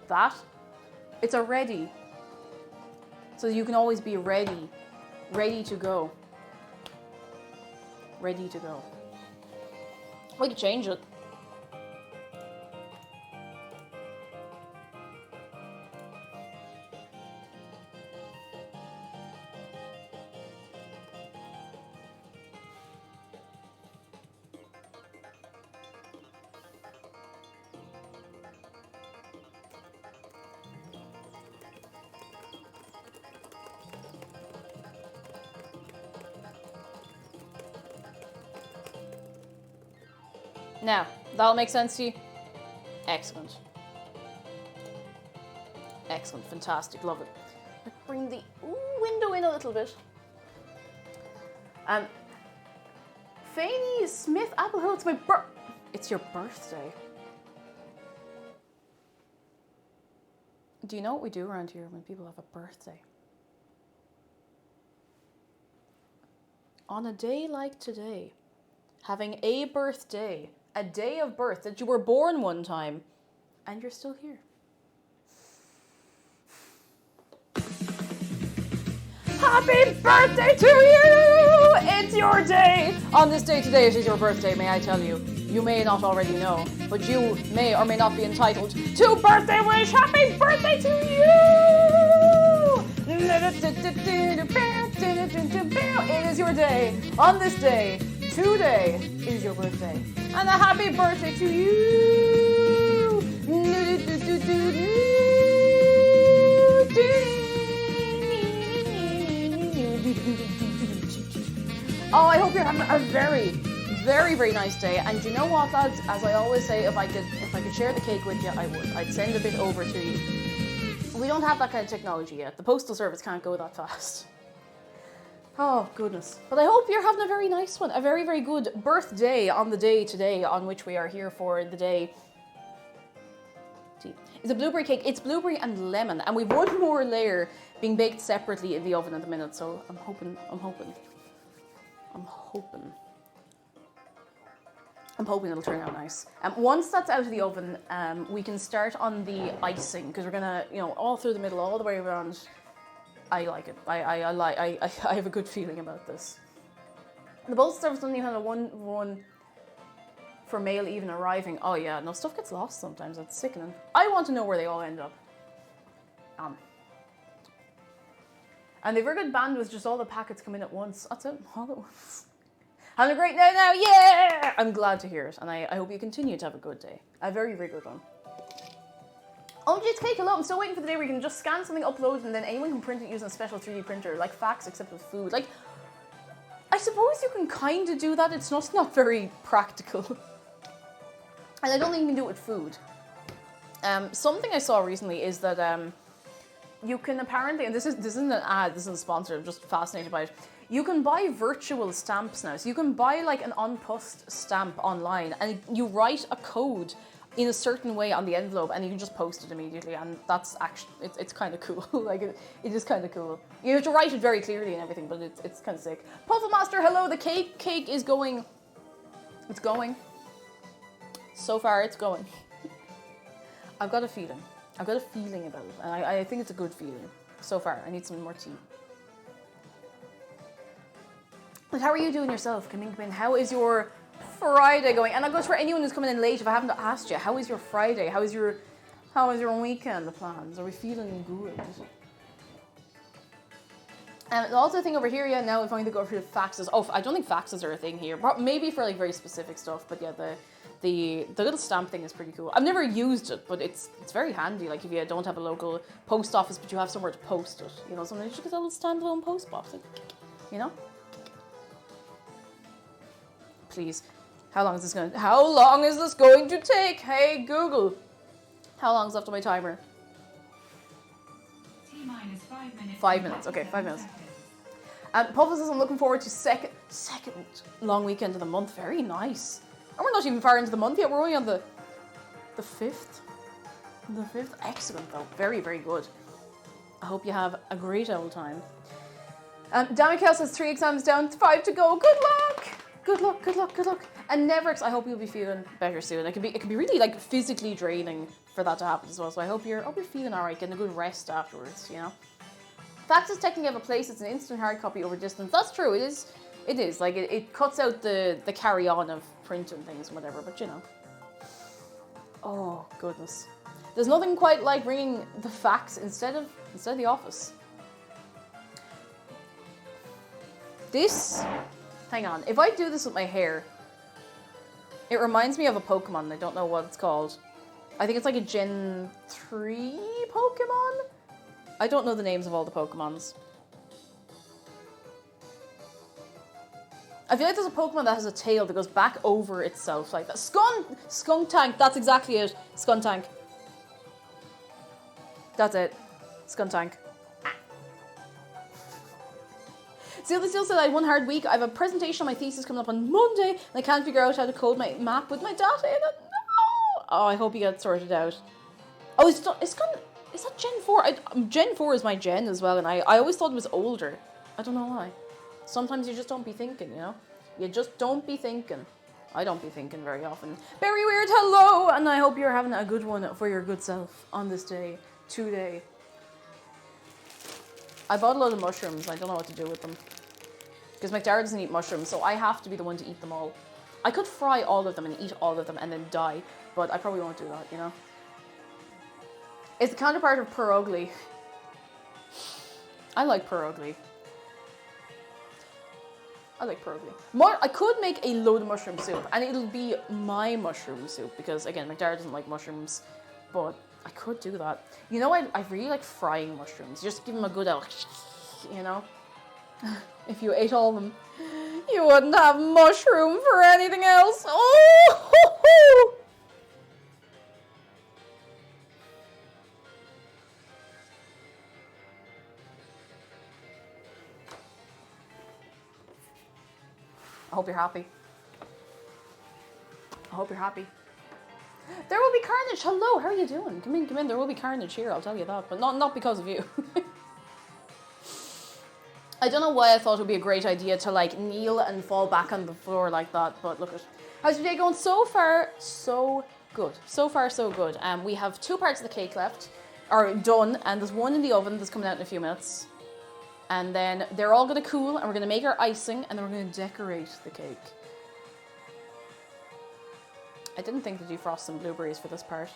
That? It's a ready. So you can always be ready. Ready to go. Ready to go. We could change it. Now, that'll make sense to you? Excellent. Excellent, fantastic, love it. Let's bring the window in a little bit. Fanny Smith Applehill, it's your birthday. Do you know what we do around here when people have a birthday? On a day like today, having a birthday, a day of birth, that you were born one time, and you're still here. Happy birthday to you! It's your day! On this day today, it is your birthday, may I tell you. You may not already know, but you may or may not be entitled to birthday wish! Happy birthday to you! It is your day. On this day, today is your birthday. And a happy birthday to you! Oh, I hope you're having a very, very, very nice day. And you know what, lads? As I always say, if I could share the cake with you, I would. I'd send a bit over to you. We don't have that kind of technology yet. The postal service can't go that fast. Oh, goodness. But I hope you're having a very nice one. A very, very good birthday on the day today on which we are here for the day. It's a blueberry cake. It's blueberry and lemon. And we've one more layer being baked separately in the oven at the minute. So I'm hoping it'll turn out nice. Once that's out of the oven, we can start on the icing because we're gonna, all through the middle, all the way around. I like it. I have a good feeling about this. The postal service doesn't even have a one for mail even arriving. Oh yeah, no, stuff gets lost sometimes. It's sickening. I want to know where they all end up. And they've very good bandwidth, just all the packets come in at once. That's it, all at once. Having a great day now, yeah! I'm glad to hear it, and I hope you continue to have a good day. A very, very good one. Oh, it's cake, hello. I'm still waiting for the day where you can just scan something, upload, and then anyone can print it using a special 3D printer, like fax, except with food. Like, I suppose you can kind of do that. It's not very practical. And I don't think you can do it with food. Something I saw recently is that you can apparently, and this isn't an ad, this isn't sponsored, I'm just fascinated by it. You can buy virtual stamps now. So you can buy like an on-post stamp online and you write a code in a certain way on the envelope and you can just post it immediately, and that's actually, it's kind of cool. Like it is kind of cool. You have to write it very clearly and everything, but it's kind of sick. Pufflemaster, hello, the cake is going. It's going. So far it's going. I've got a feeling about it, and I think it's a good feeling. So far, I need some more tea. But how are you doing yourself? Come in. How is your Friday going? And that goes for anyone who's coming in late. If I haven't asked you, how is your Friday? How is your weekend plans? Are we feeling good? And also, the thing over here, yeah, now if I'm going to go over to faxes. Oh, I don't think faxes are a thing here. Maybe for like very specific stuff, but yeah, the little stamp thing is pretty cool. I've never used it, but it's very handy. Like if you don't have a local post office, but you have somewhere to post it, you know, sometimes you just get a little standalone post box, like, you know. Please, how long is this going to take? Hey Google, how long's left on my timer? T-minus 5 minutes. 5 minutes. Okay, 5 minutes. And Puffle says I'm looking forward to second long weekend of the month. Very nice. And we're not even far into the month yet. We're only on the 5th. The 5th. Excellent though. Very, very good. I hope you have a great old time. Damikel says 3 exams down, 5 to go. Good luck. Good luck. Good luck. Good luck. And Neverx, I hope you'll be feeling better soon. It can be really like physically draining for that to happen as well. So I hope you're feeling alright, getting a good rest afterwards, you know. Faxes technically have a place. It's an instant hard copy over distance. That's true. It is. It is. Like it cuts out the carry on of print and things and whatever. But you know. Oh goodness. There's nothing quite like bringing the fax instead of the office. This. Hang on. If I do this with my hair, it reminds me of a Pokemon. I don't know what it's called. I think it's like a Gen 3 Pokemon? I don't know the names of all the Pokemons. I feel like there's a Pokemon that has a tail that goes back over itself like that. Skuntank, that's exactly it. Skuntank. That's it. Skuntank. Still said I had one hard week. I have a presentation on my thesis coming up on Monday, and I can't figure out how to code my map with my data in it. No! Oh, I hope you get it sorted out. Oh, is that Gen 4? Gen 4 is my gen as well, and I always thought it was older. I don't know why. Sometimes you just don't be thinking, you know? You just don't be thinking. I don't be thinking very often. Very weird, hello! And I hope you're having a good one for your good self on this day, today. I bought a load of mushrooms. I don't know what to do with them. Because McDara doesn't eat mushrooms, so I have to be the one to eat them all. I could fry all of them and eat all of them and then die, but I probably won't do that, you know? It's the counterpart of pierogi. I like pierogi. I could make a load of mushroom soup, and it'll be my mushroom soup, because, again, McDara doesn't like mushrooms, but I could do that. You know, I really like frying mushrooms. Just give them a good out, you know? If you ate all of them, you wouldn't have mushroom for anything else. Oh! I hope you're happy. I hope you're happy. There will be carnage. Hello, how are you doing? Come in. There will be carnage here, I'll tell you that. But not because of you. I don't know why I thought it would be a great idea to like kneel and fall back on the floor like that. But look at, how's your day going? So far, so good. So far, so good. We have 2 parts of the cake left, or done, and there's one in the oven that's coming out in a few minutes. And then they're all going to cool, and we're going to make our icing, and then we're going to decorate the cake. I didn't think to defrost some blueberries for this part.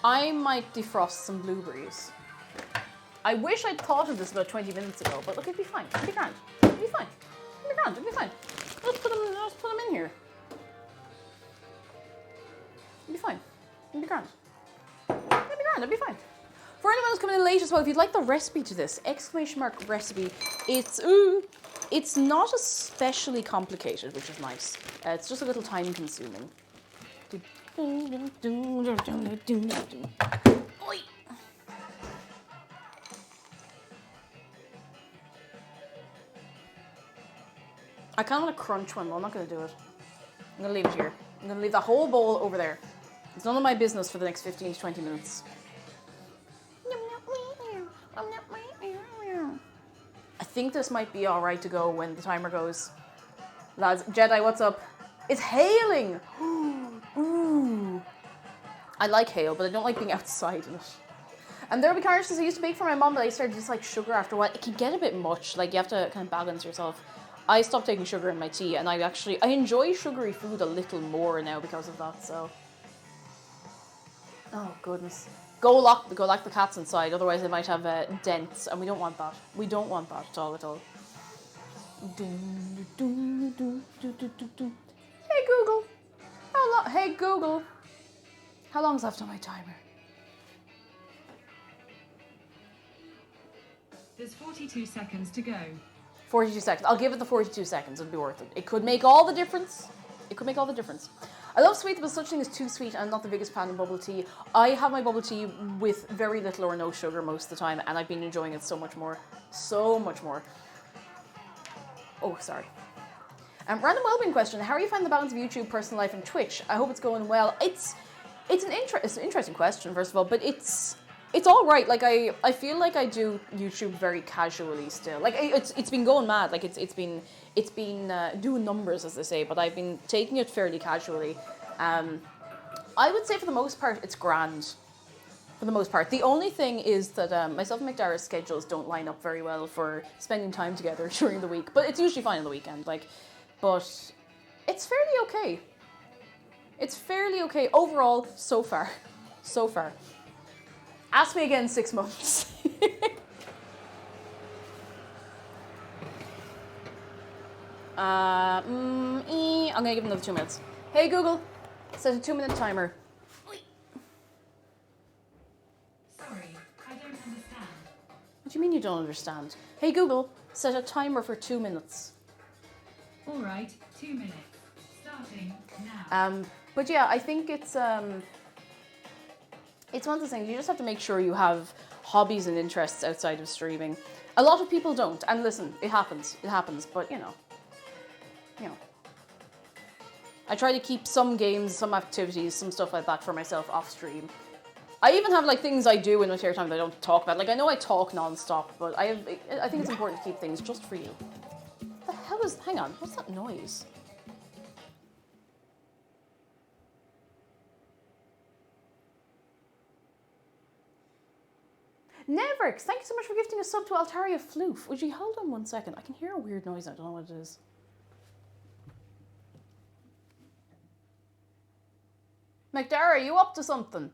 I might defrost some blueberries. I wish I'd thought of this about 20 minutes ago, but look, it'd be fine. It'd be grand. It'd be fine. It'd be grand. It'd be fine. Let's put them in here. It'd be fine. It'd be grand. It'd be fine. For anyone who's coming in late as well, if you'd like the recipe to this, ! Recipe, it's not especially complicated, which is nice. It's just a little time consuming. Oi. I kind of want to crunch one, but I'm not going to do it. I'm going to leave it here. I'm going to leave the whole bowl over there. It's none of my business for the next 15 to 20 minutes. I think this might be alright to go when the timer goes. Lads, Jedi, what's up? It's hailing! Ooh. I like hail, but I don't like being outside in it. And there will be carnage because I used to bake for my mom, but I started to dislike sugar after a while. It can get a bit much, like you have to kind of balance yourself. I stopped taking sugar in my tea, and I enjoy sugary food a little more now because of that, so. Oh, goodness. Go lock the cats inside, otherwise they might have dents, and we don't want that. We don't want that at all, at all. Hey, Google. Hey, Google. How long's left on my timer? There's 42 seconds to go. 42 seconds. I'll give it the 42 seconds. It'll be worth it. It could make all the difference. It could make all the difference. I love sweet, but such thing as too sweet. I'm not the biggest fan of bubble tea. I have my bubble tea with very little or no sugar most of the time, and I've been enjoying it so much more. So much more. Oh, sorry. Random wellbeing question. How are you finding the balance of YouTube, personal life, and Twitch? I hope it's going well. It's an interesting question, first of all, but it's all right. Like I feel like I do YouTube very casually still. Like it's been going mad. Like it's been doing numbers, as they say. But I've been taking it fairly casually. I would say for the most part it's grand. For the most part, the only thing is that myself and McDara's schedules don't line up very well for spending time together during the week. But it's usually fine on the weekend. But it's fairly okay. It's fairly okay overall so far. So far. Ask me again in 6 months. I'm gonna give it another 2 minutes. Hey Google, set a 2-minute timer. Sorry, I don't understand. What do you mean you don't understand? Hey Google, set a timer for 2 minutes. All right, 2 minutes. Starting now. But yeah, I think it's one of those things, you just have to make sure you have hobbies and interests outside of streaming. A lot of people don't, and listen, it happens, but you know. I try to keep some games, some activities, some stuff like that for myself off stream. I even have like things I do in my spare time that I don't talk about. Like I know I talk non-stop, but I think it's important to keep things just for you. What the hell is, hang on, what's that noise? Neverix, thank you so much for gifting a sub to Altaria Floof. Would you hold on 1 second? I can hear a weird noise. I don't know what it is. McDara, are you up to something?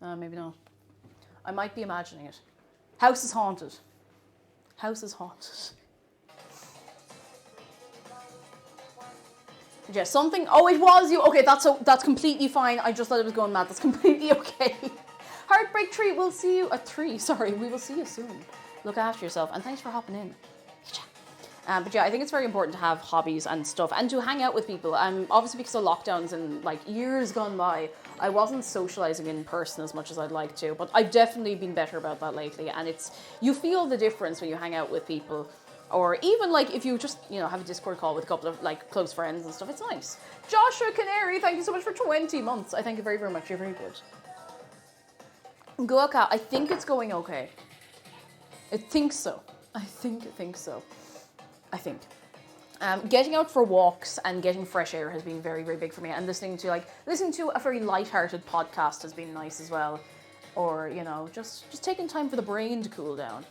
Maybe not. I might be imagining it. House is haunted. House is haunted. Yeah, something. Oh, it was you. Okay, that's completely fine. I just thought it was going mad. That's completely okay. Heartbreak Tree. We'll see you at 3. Sorry, we will see you soon. Look after yourself, and thanks for hopping in. But yeah, I think it's very important to have hobbies and stuff, and to hang out with people. Obviously because of lockdowns and like years gone by, I wasn't socializing in person as much as I'd like to. But I've definitely been better about that lately, and you feel the difference when you hang out with people. Or even like if you just, have a Discord call with a couple of like close friends and stuff, it's nice. Joshua Canary, thank you so much for 20 months. I thank you very, very much. You're very good. Goaka, I think it's going okay. I think so. I think so. Getting out for walks and getting fresh air has been very, very big for me. And listening to a very light-hearted podcast has been nice as well. Or, just taking time for the brain to cool down,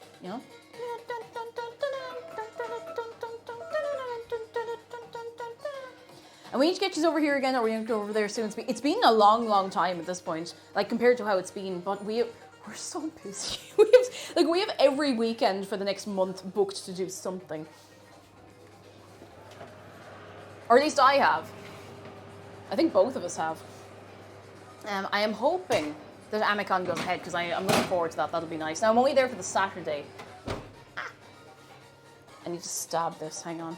And we need to get you over here again, or we're going to go over there soon. It's been a long, long time at this point, like compared to how it's been. But we're so busy. we have every weekend for the next month booked to do something, or at least I have. I think both of us have. I am hoping that Amicon goes ahead because I'm looking forward to that. That'll be nice. Now I'm only there for the Saturday. I need to stab this. Hang on.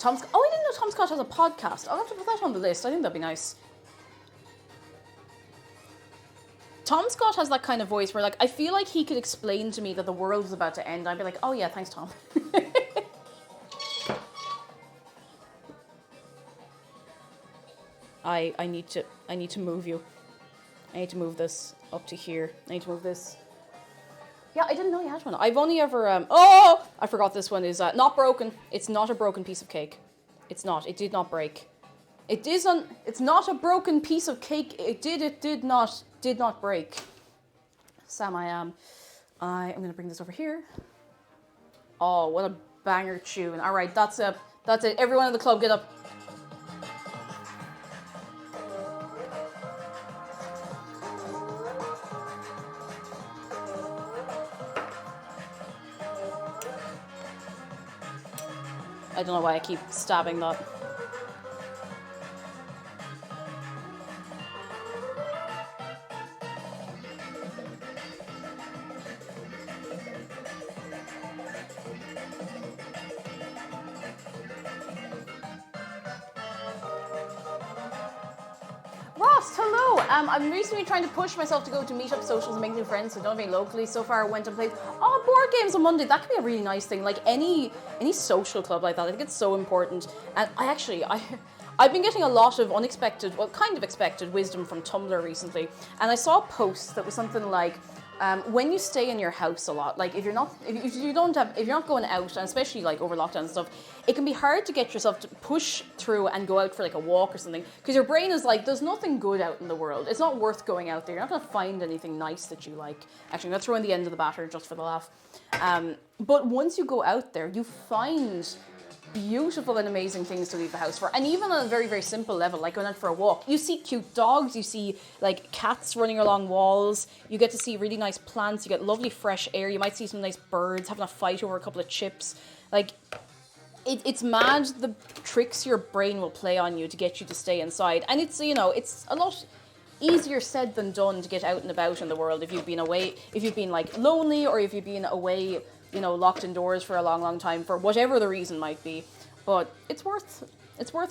I didn't know Tom Scott has a podcast. I'll have to put that on the list. I think that'd be nice. Tom Scott has that kind of voice where, like, I feel like he could explain to me that the world is about to end. I'd be like, oh yeah, thanks, Tom. I need to move you. I need to move this up to here. I need to move this. Yeah, I didn't know you had one. I've only ever, I forgot this one is not broken. It's not a broken piece of cake. It's not. It did not break. It's not a broken piece of cake. It did not break. Sam, I am going to bring this over here. Oh, what a banger tune. All right, that's it. That's it. Everyone in the club, get up. I don't know why I keep stabbing that. Ross, hello. I'm recently trying to push myself to go to meetup socials and make new friends, so don't have any locally. So far I went and played board games on Monday. That could be a really nice thing. Like any social club like that, I think it's so important. And I've been getting a lot of unexpected, well, kind of expected wisdom from Tumblr recently. And I saw a post that was something like, when you stay in your house a lot, like if you're not going out, and especially like over lockdown and stuff, it can be hard to get yourself to push through and go out for like a walk or something, because your brain is like, there's nothing good out in the world. It's not worth going out there. You're not going to find anything nice that you like. Actually, I'm going to throw in the end of the batter just for the laugh. But once you go out there, you find beautiful and amazing things to leave the house for. And even on a very, very simple level, like going out for a walk, you see cute dogs, you see like cats running along walls, you get to see really nice plants, you get lovely fresh air, you might see some nice birds having a fight over a couple of chips. Like, it's mad the tricks your brain will play on you to get you to stay inside. And it's, you know, it's a lot easier said than done to get out and about in the world if you've been away, if you've been like lonely, or if you've been away, you know, locked indoors for a long, long time, for whatever the reason might be. But it's worth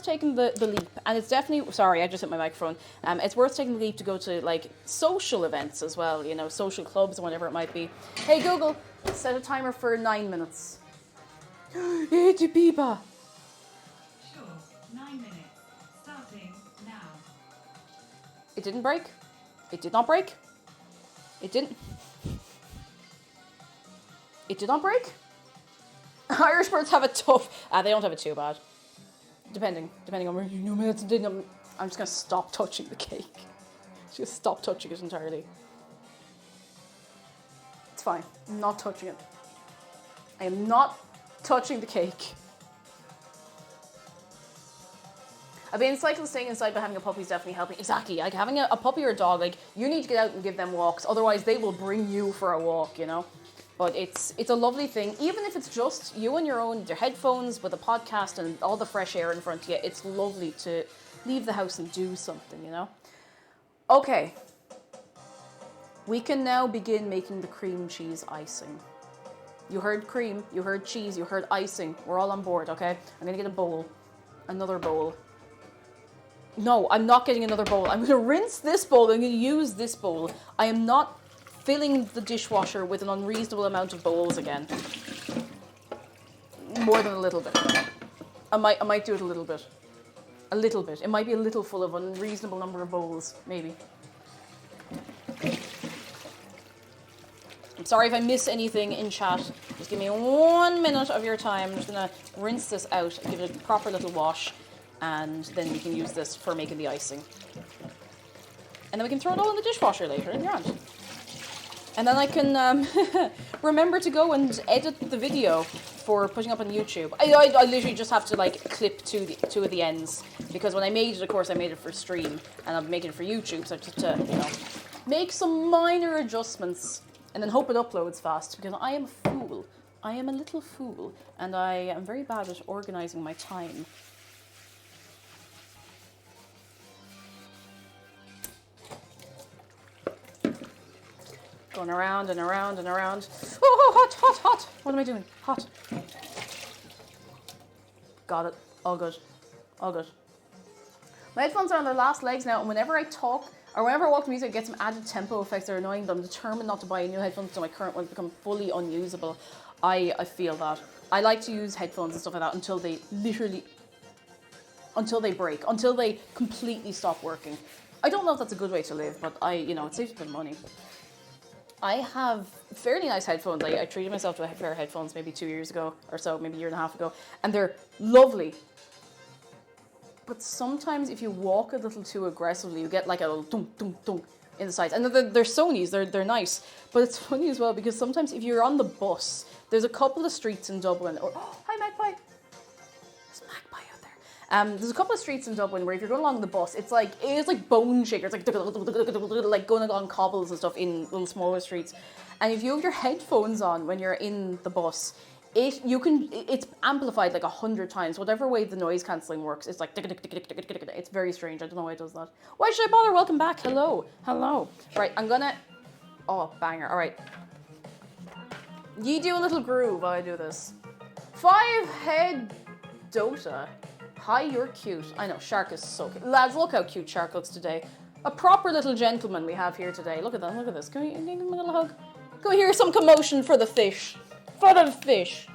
taking the leap. And it's definitely, sorry, I just hit my microphone. It's worth taking the leap to go to like social events as well, you know, social clubs, whatever it might be. Hey Google, set a timer for 9 minutes. It's a Biba. Sure, 9 minutes. Starting now. It didn't break. It did not break. It didn't. It did not break. Irish birds have it tough. They don't have it too bad. Depending on where you know me. I'm just gonna stop touching the cake. Just stop touching it entirely. It's fine. I'm not touching it. I am not touching the cake. I've been cycling staying inside, but having a puppy is definitely helping. Exactly. Like having a puppy or a dog, like you need to get out and give them walks. Otherwise, they will bring you for a walk. You know. But it's a lovely thing, even if it's just you on your own, your headphones with a podcast and all the fresh air in front of you. It's lovely to leave the house and do something, you know? Okay. We can now begin making the cream cheese icing. You heard cream, you heard cheese, you heard icing. We're all on board, okay? I'm gonna get a bowl. Another bowl. No, I'm not getting another bowl. I'm gonna rinse this bowl. I'm gonna use this bowl. I am not filling the dishwasher with an unreasonable amount of bowls again. More than a little bit. I might do it a little bit. A little bit. It might be a little full of an unreasonable number of bowls, maybe. I'm sorry if I miss anything in chat. Just give me 1 minute of your time. I'm just gonna rinse this out, give it a proper little wash, and then we can use this for making the icing. And then we can throw it all in the dishwasher later in the end. And then I can remember to go and edit the video for putting up on YouTube. I literally just have to like clip two of the ends, because when I made it, of course, I made it for stream, and I'm making it for YouTube, so I just have to, you know, make some minor adjustments and then hope it uploads fast, because I am a fool. I am a little fool, and I am very bad at organizing my time. Going around and around and around. Oh, hot, hot, hot. What am I doing? Hot. Got it. All good. All good. My headphones are on their last legs now, and whenever I talk, or whenever I walk to music, I get some added tempo effects that are annoying, but I'm determined not to buy new headphones until my current ones become fully unusable. I feel that. I like to use headphones and stuff like that until they break, until they completely stop working. I don't know if that's a good way to live, but it saves a bit of money. I have fairly nice headphones. I treated myself to a pair of headphones maybe 2 years ago or so, maybe a year and a half ago, and they're lovely. But sometimes if you walk a little too aggressively, you get like a little dunk, dunk, dunk in the sides. And they're Sonys, they're nice. But it's funny as well because sometimes if you're on the bus, there's a couple of streets in Dublin, or, oh, hi Magpie. There's a magpie out there. There's a couple of streets in Dublin where if you're going along the bus, it's like bone shaker. It's like going along cobbles and stuff in little smaller streets. And if you have your headphones on when you're in the bus, it's amplified like 100 times. Whatever way the noise cancelling works, it's like it's very strange. I don't know why it does that. Why should I bother? Welcome back. Hello. Right, I'm gonna. Oh, banger. All right. You do a little groove while I do this. 5-head Dota. Hi, you're cute. I know, Shark is so cute. Lads, look how cute Shark looks today. A proper little gentleman we have here today. Look at that. Look at this. Can you give him a little hug? Go hear some commotion for the fish. For the fish.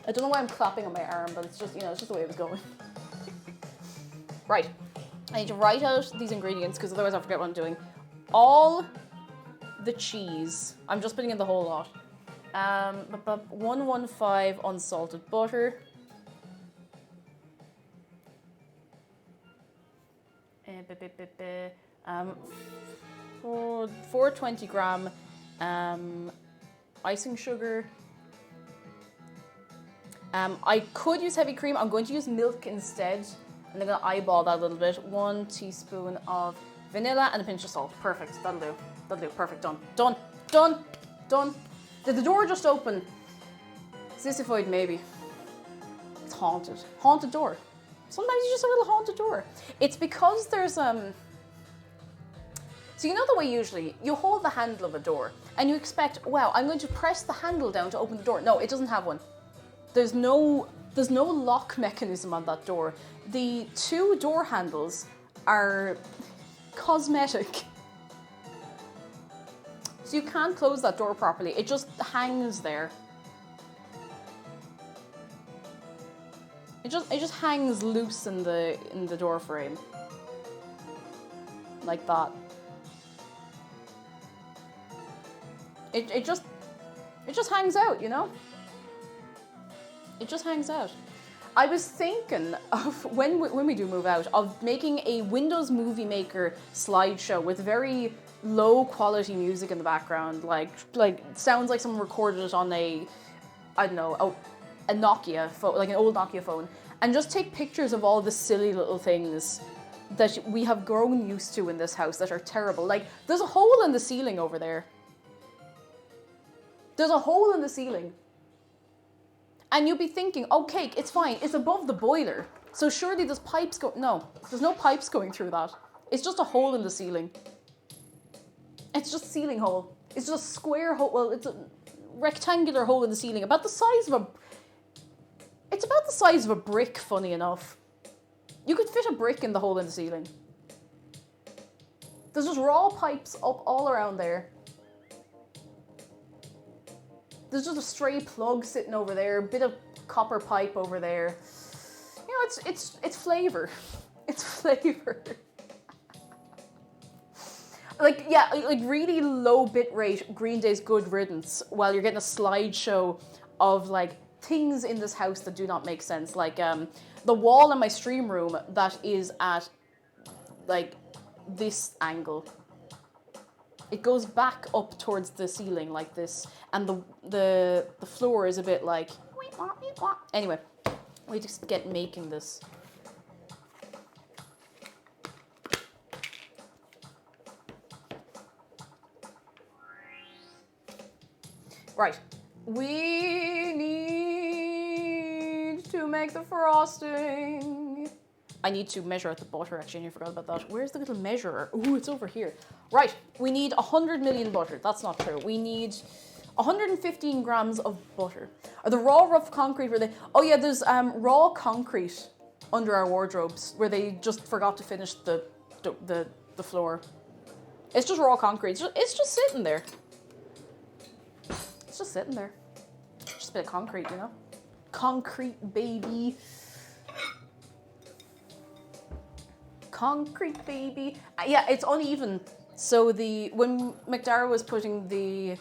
I don't know why I'm clapping on my arm, but it's just, it's just the way it was going. Right. I need to write out these ingredients because otherwise I'll forget what I'm doing. All the cheese. I'm just putting in the whole lot. 115 unsalted butter. 420 gram icing sugar. I could use heavy cream. I'm going to use milk instead. And I'm going to eyeball that a little bit. 1 teaspoon of vanilla and a pinch of salt. Perfect. That'll do. Perfect. Done. Did the door just open? Sissified, maybe. It's haunted. Haunted door. Sometimes you just have a little haunted door. It's because there's So you know the way usually you hold the handle of a door and you expect, wow, I'm going to press the handle down to open the door. No, it doesn't have one. There's no lock mechanism on that door. The 2 door handles are cosmetic. So you can't close that door properly. It just hangs there. It just hangs loose in the door frame. Like that. It just hangs out, you know? It just hangs out. I was thinking of, when we do move out, of making a Windows Movie Maker slideshow with very low quality music in the background, like sounds like someone recorded it on a Nokia phone, like an old Nokia phone, and just take pictures of all the silly little things that we have grown used to in this house that are terrible. Like, there's a hole in the ceiling over there. There's a hole in the ceiling. And you'll be thinking, okay, it's fine, it's above the boiler. So surely there's pipes no, there's no pipes going through that. It's just a hole in the ceiling. It's just a ceiling hole. It's just a square hole, well, it's a rectangular hole in the ceiling, it's about the size of a brick, funny enough. You could fit a brick in the hole in the ceiling. There's just raw pipes up all around there. There's just a stray plug sitting over there, a bit of copper pipe over there. You know, it's flavor. It's flavor. Like, yeah, like really low bit rate Green Day's Good Riddance while you're getting a slideshow of like things in this house that do not make sense. Like the wall in my stream room that is at like this angle. It goes back up towards the ceiling like this, and the floor is a bit like. Anyway, we just get making this. Right, we need to make the frosting. I need to measure out the butter, actually, I forgot about that. Where's the little measurer? Ooh, it's over here. Right, we need 100 million butter. That's not true. We need 115 grams of butter. Are the raw rough concrete where they... Oh yeah, there's raw concrete under our wardrobes where they just forgot to finish the floor. It's just raw concrete. It's just sitting there. It's just sitting there. Just a bit of concrete, you know? Concrete, baby. Concrete, baby. Yeah, it's uneven. So when McDara was putting the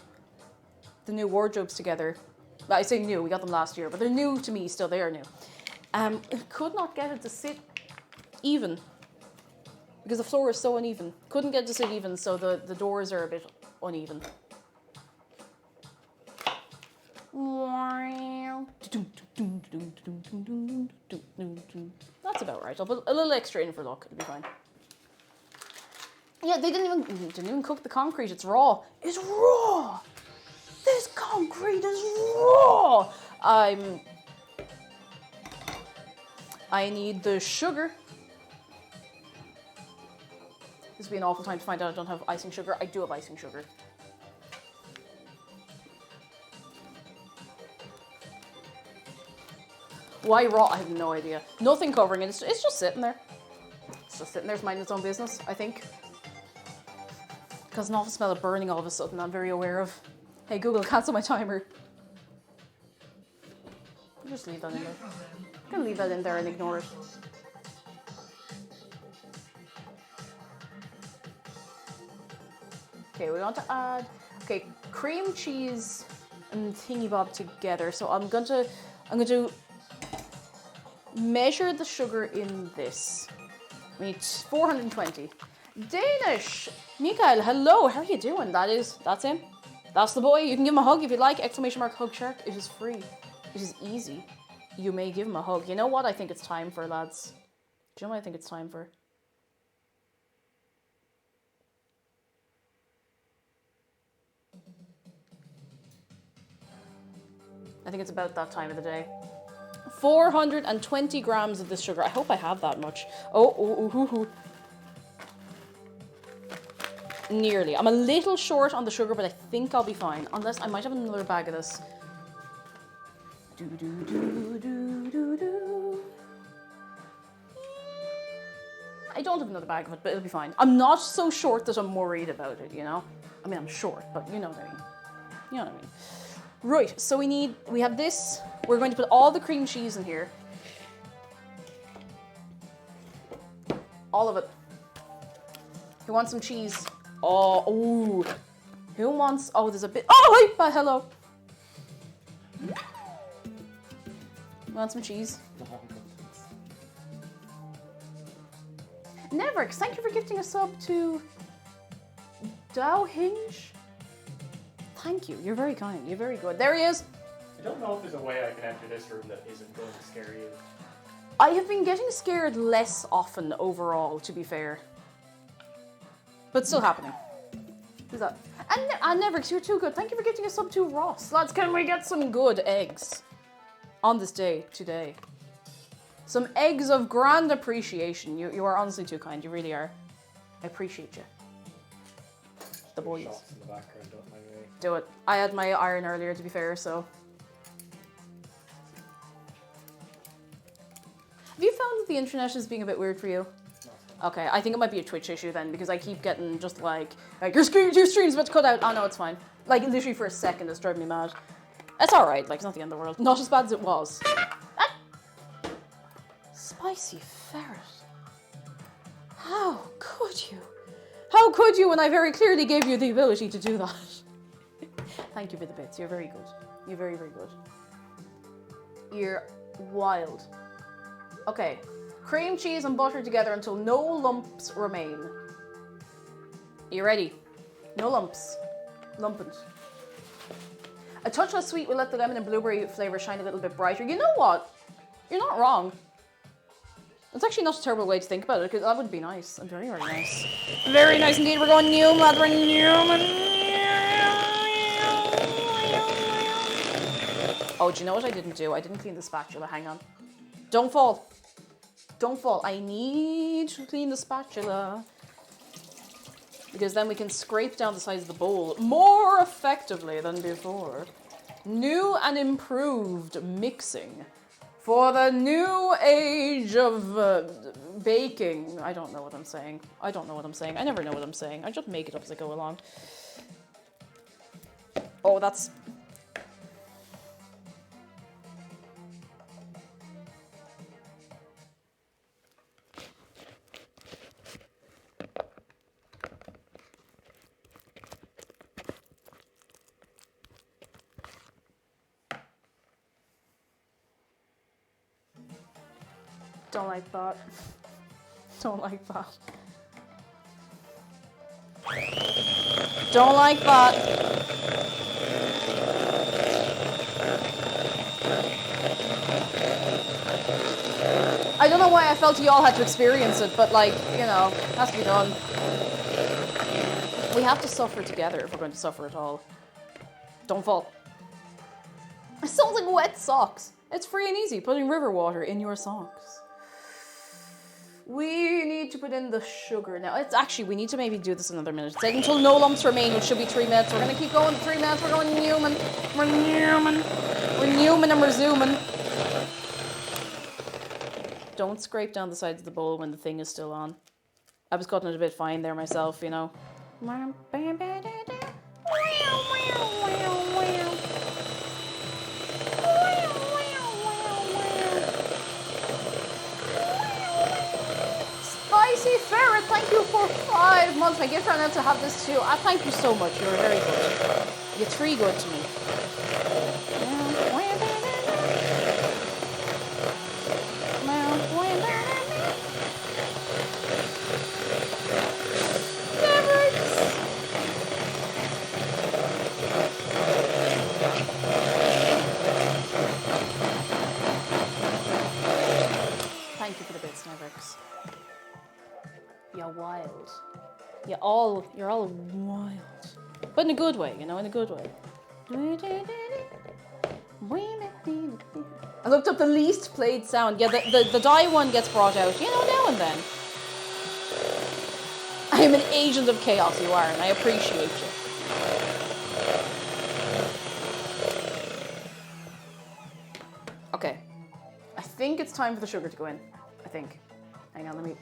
new wardrobes together, I say new, we got them last year, but they're new to me still, they are new. It could not get it to sit even. because the floor is so uneven. Couldn't get to sit even, so the doors are a bit uneven. That's about right. I'll put a little extra in for luck. It'll be fine. Yeah, they didn't even cook the concrete. It's raw. It's raw. This concrete is raw. I need the sugar. This would be an awful time to find out I don't have icing sugar. I do have icing sugar. Why raw? I have no idea. Nothing covering it. It's just sitting there. It's just sitting there. It's minding its own business, I think. Because an awful smell of burning all of a sudden I'm very aware of. Hey Google, cancel my timer. I'll just leave that in there. I'm going to leave that in there and ignore it. Okay, we want to add, okay, cream cheese and thingy bob together. So I'm going to measure the sugar in this. We need 420. Danish! Mikael, hello, how are you doing? That's him. That's the boy. You can give him a hug if you'd like. Exclamation mark hugshark. It is free. It is easy. You may give him a hug. You know what I think it's time for, lads? Do you know what I think it's time for? I think it's about that time of the day. 420 grams of this sugar. I hope I have that much. Oh. Nearly. I'm a little short on the sugar, but I think I'll be fine. Unless I might have another bag of this. I don't have another bag of it, but it'll be fine. I'm not so short that I'm worried about it, you know? I mean, I'm short, but you know what I mean. You know what I mean. Right, so we have this. We're going to put all the cream cheese in here. All of it. Who wants some cheese? Oh, ooh. Who wants, oh, there's a bit, oh, hi, hello. Want some cheese? Neverix, thank you for gifting a sub to Dow Hinge. Thank you, you're very kind, you're very good. There he is. I don't know if there's a way I can enter this room that isn't going to scare you. I have been getting scared less often overall, to be fair. But still happening. Who's that? And Neverix, you're too good. Thank you for gifting a sub to Ross. Lads, can we get some good eggs on this day, today? Some eggs of grand appreciation. You are honestly too kind. You really are. I appreciate you. The boys. Shots in the background, don't mind me. Do it. I had my iron earlier, to be fair, so. Have you found that the internet is being a bit weird for you? Okay, I think it might be a Twitch issue then, because I keep getting just like your stream's about to cut out. Oh no, it's fine. Like literally for a second, it's driving me mad. It's alright, like it's not the end of the world. Not as bad as it was. Ah! Spicy ferret. How could you? How could you when I very clearly gave you the ability to do that? Thank you for the bits, you're very good. You're very, very good. You're wild. Okay. Cream, cheese, and butter together until no lumps remain. Are you ready? No lumps. Lumpant. A touch less sweet will let the lemon and blueberry flavor shine a little bit brighter. You know what? You're not wrong. It's actually not a terrible way to think about it, because that would be nice. And very, very nice. Very nice indeed. We're going new, lad. We're new. Oh, do you know what I didn't do? I didn't clean the spatula. Hang on. Don't fall. Don't fall. I need to clean the spatula. Because then we can scrape down the sides of the bowl more effectively than before. New and improved mixing for the new age of baking. I don't know what I'm saying. I don't know what I'm saying. I never know what I'm saying. I just make it up as I go along. Oh, that's... Don't like that. Don't like that. Don't like that. I don't know why I felt you all had to experience it, but like, you know, it has to be done. We have to suffer together if we're going to suffer at all. Don't fall. It sounds like wet socks. It's free and easy, putting river water in your socks. We need to put in the sugar now. It's actually, we need to maybe do this another minute. It said until no lumps remain, which should be 3 minutes. We're gonna keep going 3 minutes. We're going Newman. We're Newman. We're Newman and we're zooming. Don't scrape down the sides of the bowl when the thing is still on. I was cutting it a bit fine there myself, you know. Spicy Ferret, thank you for 5 months. My gift ran out to have this too. I thank you so much. You're very good. You're 3 good to me. Thank you for the bits, Nevrix. You're wild. You're all wild. But in a good way, you know, in a good way. I looked up the least played sound. Yeah, the die one gets brought out, you know, now and then. I am an agent of chaos, you are, and I appreciate you. Okay. I think it's time for the sugar to go in. I think. Hang on, let me...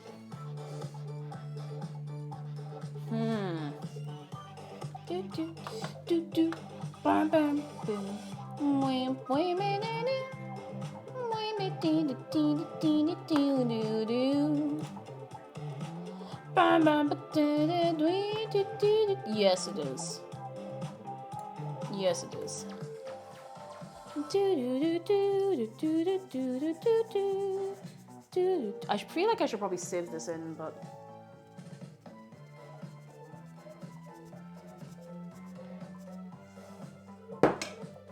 Do do do do bam bam boom. Wait minute. Wait minute. Bam bam. Yes, it is. Yes, it is. I feel like I should probably sieve this in, but.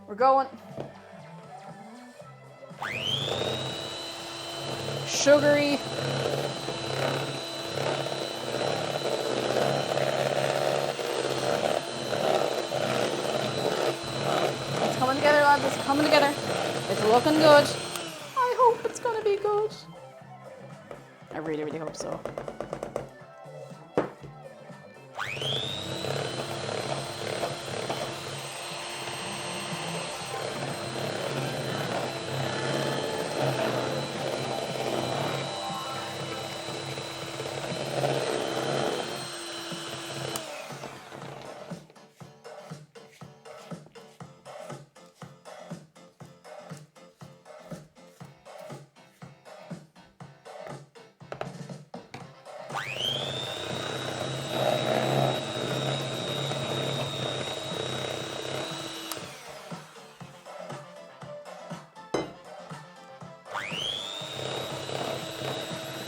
We're going. Sugary. It's coming together, lads. It's coming together. It's looking good. I hope it's gonna be good. I really, really hope so.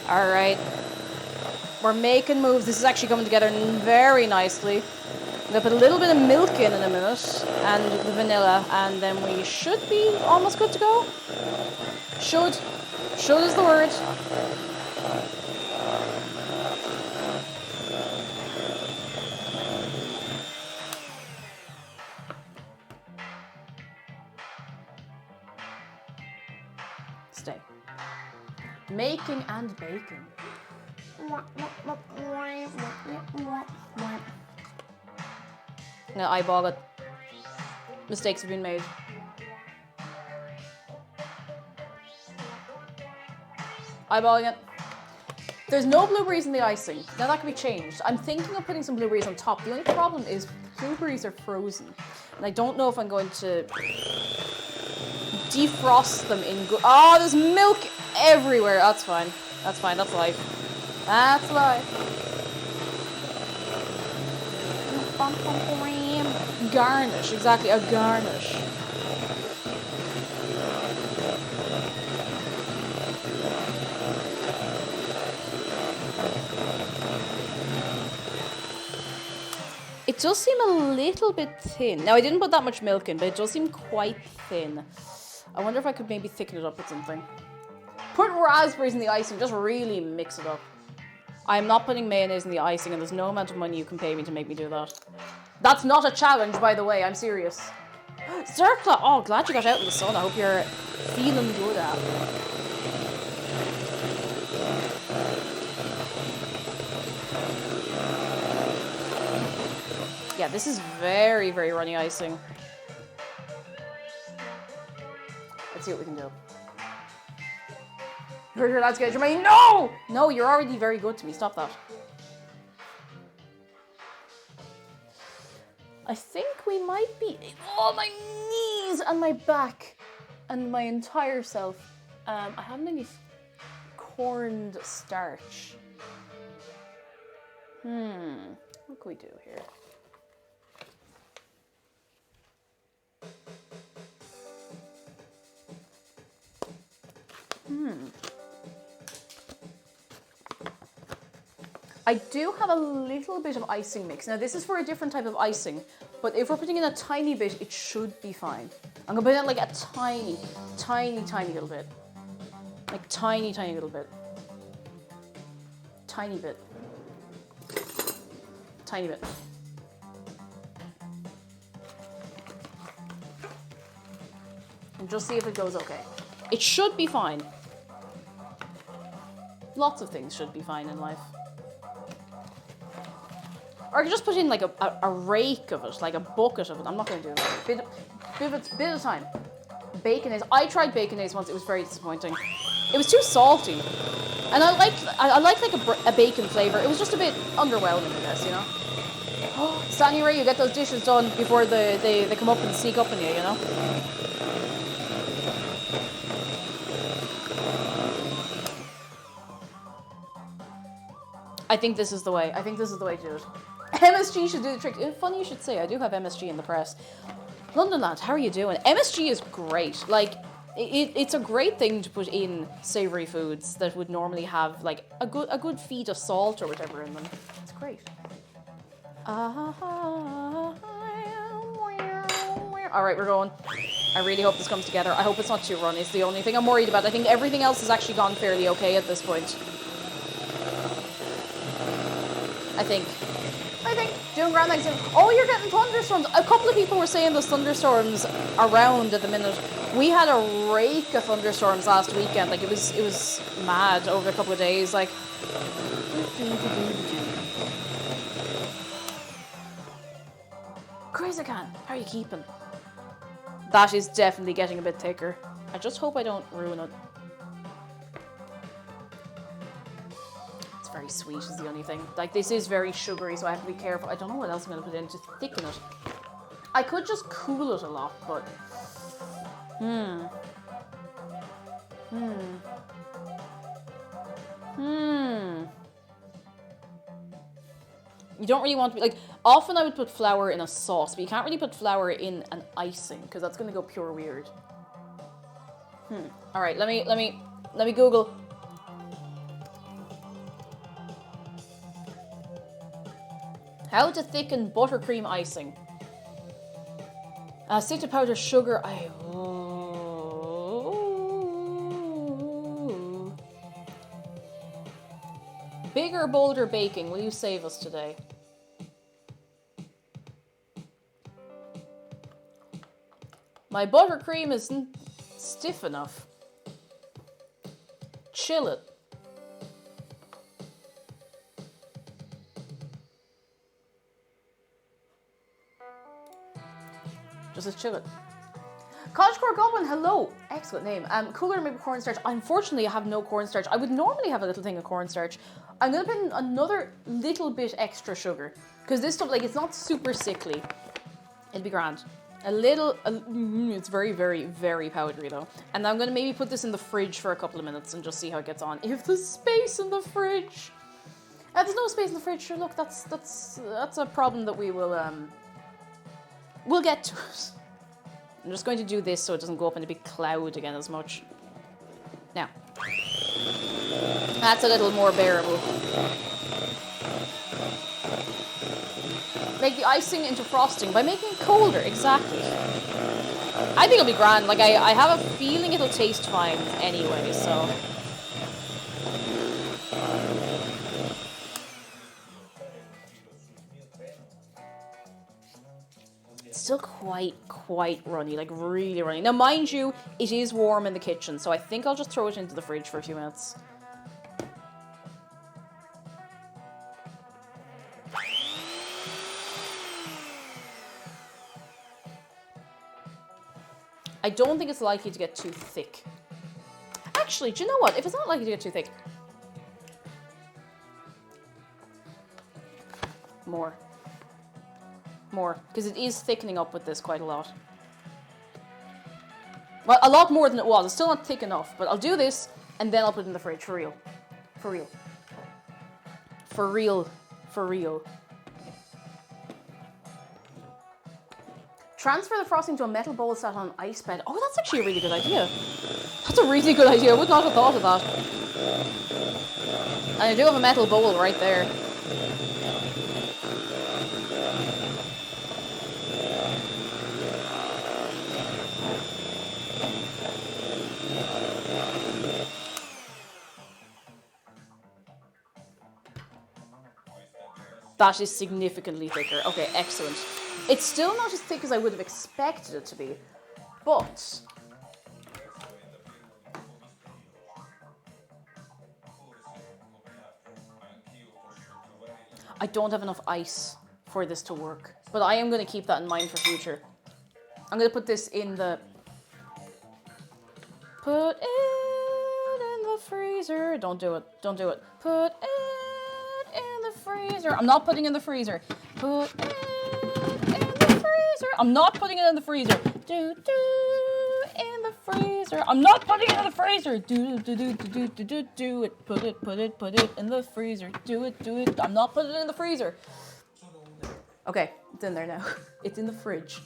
All right, we're making moves. This is actually coming together very nicely. I'm gonna put a little bit of milk in a minute, and the vanilla, and then we should be almost good to go. Should is the word. Stay. Making and baking. No, eyeball it. Mistakes have been made. Eyeballing it. There's no blueberries in the icing. Now that can be changed. I'm thinking of putting some blueberries on top. The only problem is blueberries are frozen. And I don't know if I'm going to defrost them in good. Oh, there's milk everywhere. That's fine. That's fine. That's life. That's life. Garnish. Exactly. A garnish. It does seem a little bit thin. Now, I didn't put that much milk in, but it does seem quite thin. I wonder if I could maybe thicken it up with something. Put raspberries in the icing. Just really mix it up. I'm not putting mayonnaise in the icing, and there's no amount of money you can pay me to make me do that. That's not a challenge, by the way. I'm serious. Zerkla! Oh, glad you got out in the sun. I hope you're feeling good out. Yeah, this is very, very runny icing. Let's see what we can do. Here, let's get Jermaine. No! No, you're already very good to me. Stop that. I think we might be... Oh, my knees and my back and my entire self. I haven't any corned starch. What can we do here? I do have a little bit of icing mix. Now, this is for a different type of icing, but if we're putting in a tiny bit, it should be fine. I'm gonna put in like a tiny, tiny, tiny little bit. Like tiny, tiny little bit. Tiny bit. Tiny bit. And just see if it goes okay. It should be fine. Lots of things should be fine in life. Or I could just put in like a rake of it, like a bucket of it. I'm not going to do that. Bit at a time. Baconaise. I tried baconaise once. It was very disappointing. It was too salty. And I like a bacon flavour. It was just a bit underwhelming, I guess, you know? Oh, Stanley Ray, you get those dishes done before they come up and sneak up on you, you know? I think this is the way. I think this is the way to do it. MSG should do the trick. Funny you should say, I do have MSG in the press. London lad, how are you doing? MSG is great. Like, it's a great thing to put in savoury foods that would normally have like a good feed of salt or whatever in them. It's great. All right, we're going. I really hope this comes together. I hope it's not too runny. It's the only thing I'm worried about. I think everything else has actually gone fairly okay at this point. I think. Doing grand things. Oh, you're getting thunderstorms. A couple of people were saying there's thunderstorms around at the minute. We had a rake of thunderstorms last weekend. Like, it was mad over a couple of days. Like, Crazy Can, how are you keeping? That is definitely getting a bit thicker. I just hope I don't ruin it. Very sweet is the only thing. Like, this is very sugary, so I have to be careful. I don't know what else I'm going to put in to thicken it. I could just cool it a lot, but... You don't really want to be... Like, often I would put flour in a sauce, but you can't really put flour in an icing, because that's going to go pure weird. Alright, let me Google... How to thicken buttercream icing. Stick to powdered sugar. Bigger, bolder baking. Will you save us today? My buttercream isn't stiff enough. Chill it. Just chill it. Cottagecore Goblin, hello. Excellent name. Cooler to make cornstarch. Unfortunately, I have no cornstarch. I would normally have a little thing of cornstarch. I'm going to put in another little bit extra sugar. Because this stuff, like, it's not super sickly. It'll be grand. A little, it's very, very, very powdery though. And I'm going to maybe put this in the fridge for a couple of minutes and just see how it gets on. If there's space in the fridge. If there's no space in the fridge, sure, look, that's a problem that we will, we'll get to it. I'm just going to do this so it doesn't go up in a big cloud again as much. Now. That's a little more bearable. Make the icing into frosting by making it colder. Exactly. I think it'll be grand. Like, I have a feeling it'll taste fine anyway, so. It's still quite runny, like really runny. Now, mind you, it is warm in the kitchen, so I think I'll just throw it into the fridge for a few minutes. I don't think it's likely to get too thick. Actually, do you know what? If it's not likely to get too thick, more, because it is thickening up with this quite a lot. Well, a lot more than it was. It's still not thick enough, but I'll do this, and then I'll put it in the fridge, for real. For real. For real. For real. Transfer the frosting to a metal bowl set on an ice bed. Oh, that's actually a really good idea. That's a really good idea. I would not have thought of that. And I do have a metal bowl right there. That is significantly thicker. Okay, excellent. It's still not as thick as I would have expected it to be, but I don't have enough ice for this to work. But I am going to keep that in mind for future. I'm going to put this in the... Put it in the freezer. Don't do it. Don't do it. Put it in the freezer. I'm not putting it in the freezer. Put it in the freezer. I'm not putting it in the freezer. Do in the freezer. I'm not putting it in the freezer. Do it. Put it in the freezer. Do it. I'm not putting it in the freezer. Okay, it's in there now. It's in the fridge.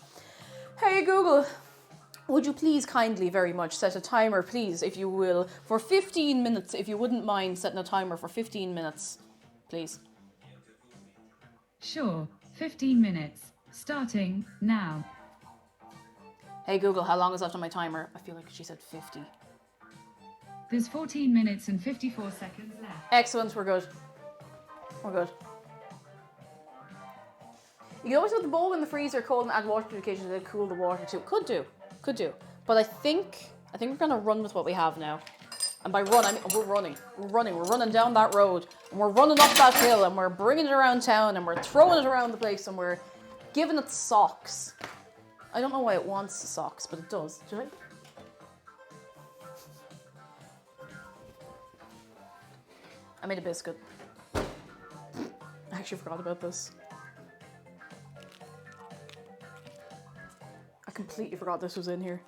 Hey Google, would you please kindly very much set a timer, please, if you will, for 15 minutes, if you wouldn't mind setting a timer for 15 minutes, please. Sure, 15 minutes. Starting now. Hey Google, how long is left on my timer? I feel like she said 50. There's 14 minutes and 54 seconds left. Excellent, we're good. We're good. You can always put the bowl in the freezer cold and add water to occasionally to cool the water too. Could do. But I think we're gonna run with what we have now. And by run, I mean we're running down that road, and we're running up that hill, and we're bringing it around town, and we're throwing it around the place, and we're giving it socks. I don't know why it wants socks, but it does. Do you? I made a biscuit. I actually forgot about this. I completely forgot this was in here.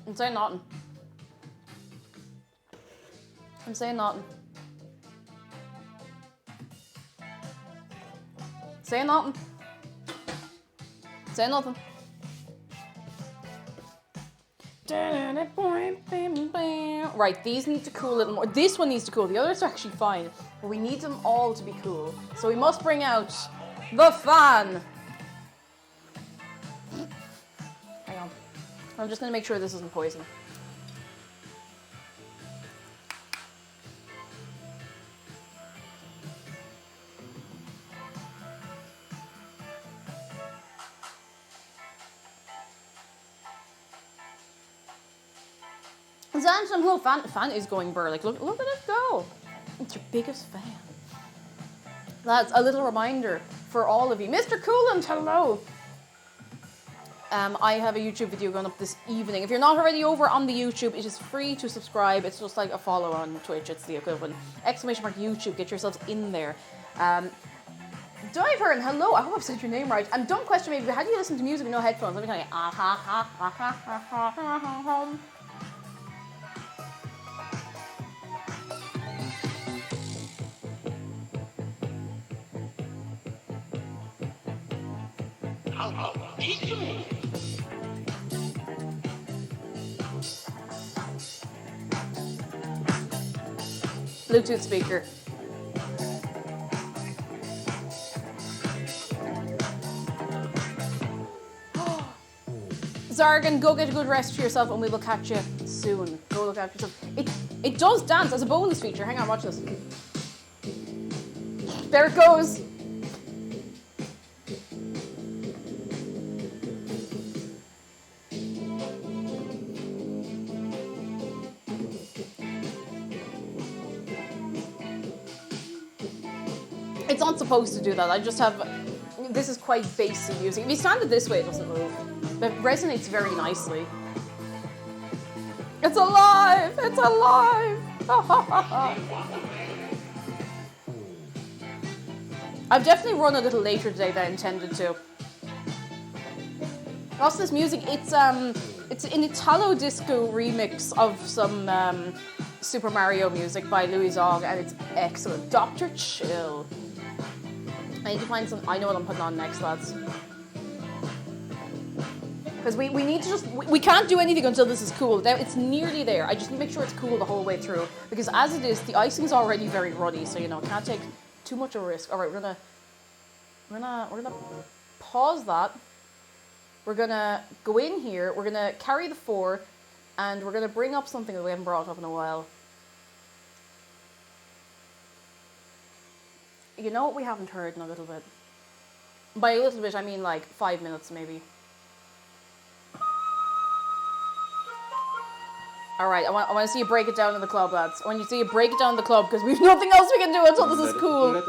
I'm saying nothing. I'm saying nothing. Saying nothing. Saying nothing. Right, these need to cool a little more. This one needs to cool. The others are actually fine. But we need them all to be cool. So we must bring out the fan. Hang on. I'm just going to make sure this isn't poison. Xanton, little fan is going burr. Like, look at it go. It's your biggest fan. That's a little reminder for all of you. Mr. Coolant, hello. I have a YouTube video going up this evening. If you're not already over on the YouTube, it is free to subscribe. It's just like a follow on Twitch. It's the equivalent. !YouTube. Get yourselves in there. Diver and hello. I hope I've said your name right. And don't question me. But how do you listen to music with no headphones? Let me tell you. Bluetooth speaker. Zargan, go get a good rest for yourself and we will catch you soon. Go look after yourself. It does dance as a bonus feature. Hang on, watch this. There it goes. It's not supposed to do that. I just have... This is quite bassy music. If you stand it this way, it doesn't move. But it resonates very nicely. It's alive! It's alive! I've definitely run a little later today than I intended to. What's this music? It's an Italo disco remix of some Super Mario music by Louis Zog, and it's excellent. Dr. Chill. I need to find some. I know what I'm putting on next, lads. Because we need to just... We can't do anything until this is cool. Now, it's nearly there. I just need to make sure it's cool the whole way through. Because as it is, the icing's already very runny, so, you know, can't take too much of a risk. All right, we're gonna pause that. We're gonna go in here. We're gonna carry the 4, and we're gonna bring up something that we haven't brought up in a while. You know what we haven't heard in a little bit? By a little bit, I mean like 5 minutes, maybe. All right, I want to see you break it down in the club, lads. I want you to see you break it down in the club because we've nothing else we can do until this is cool.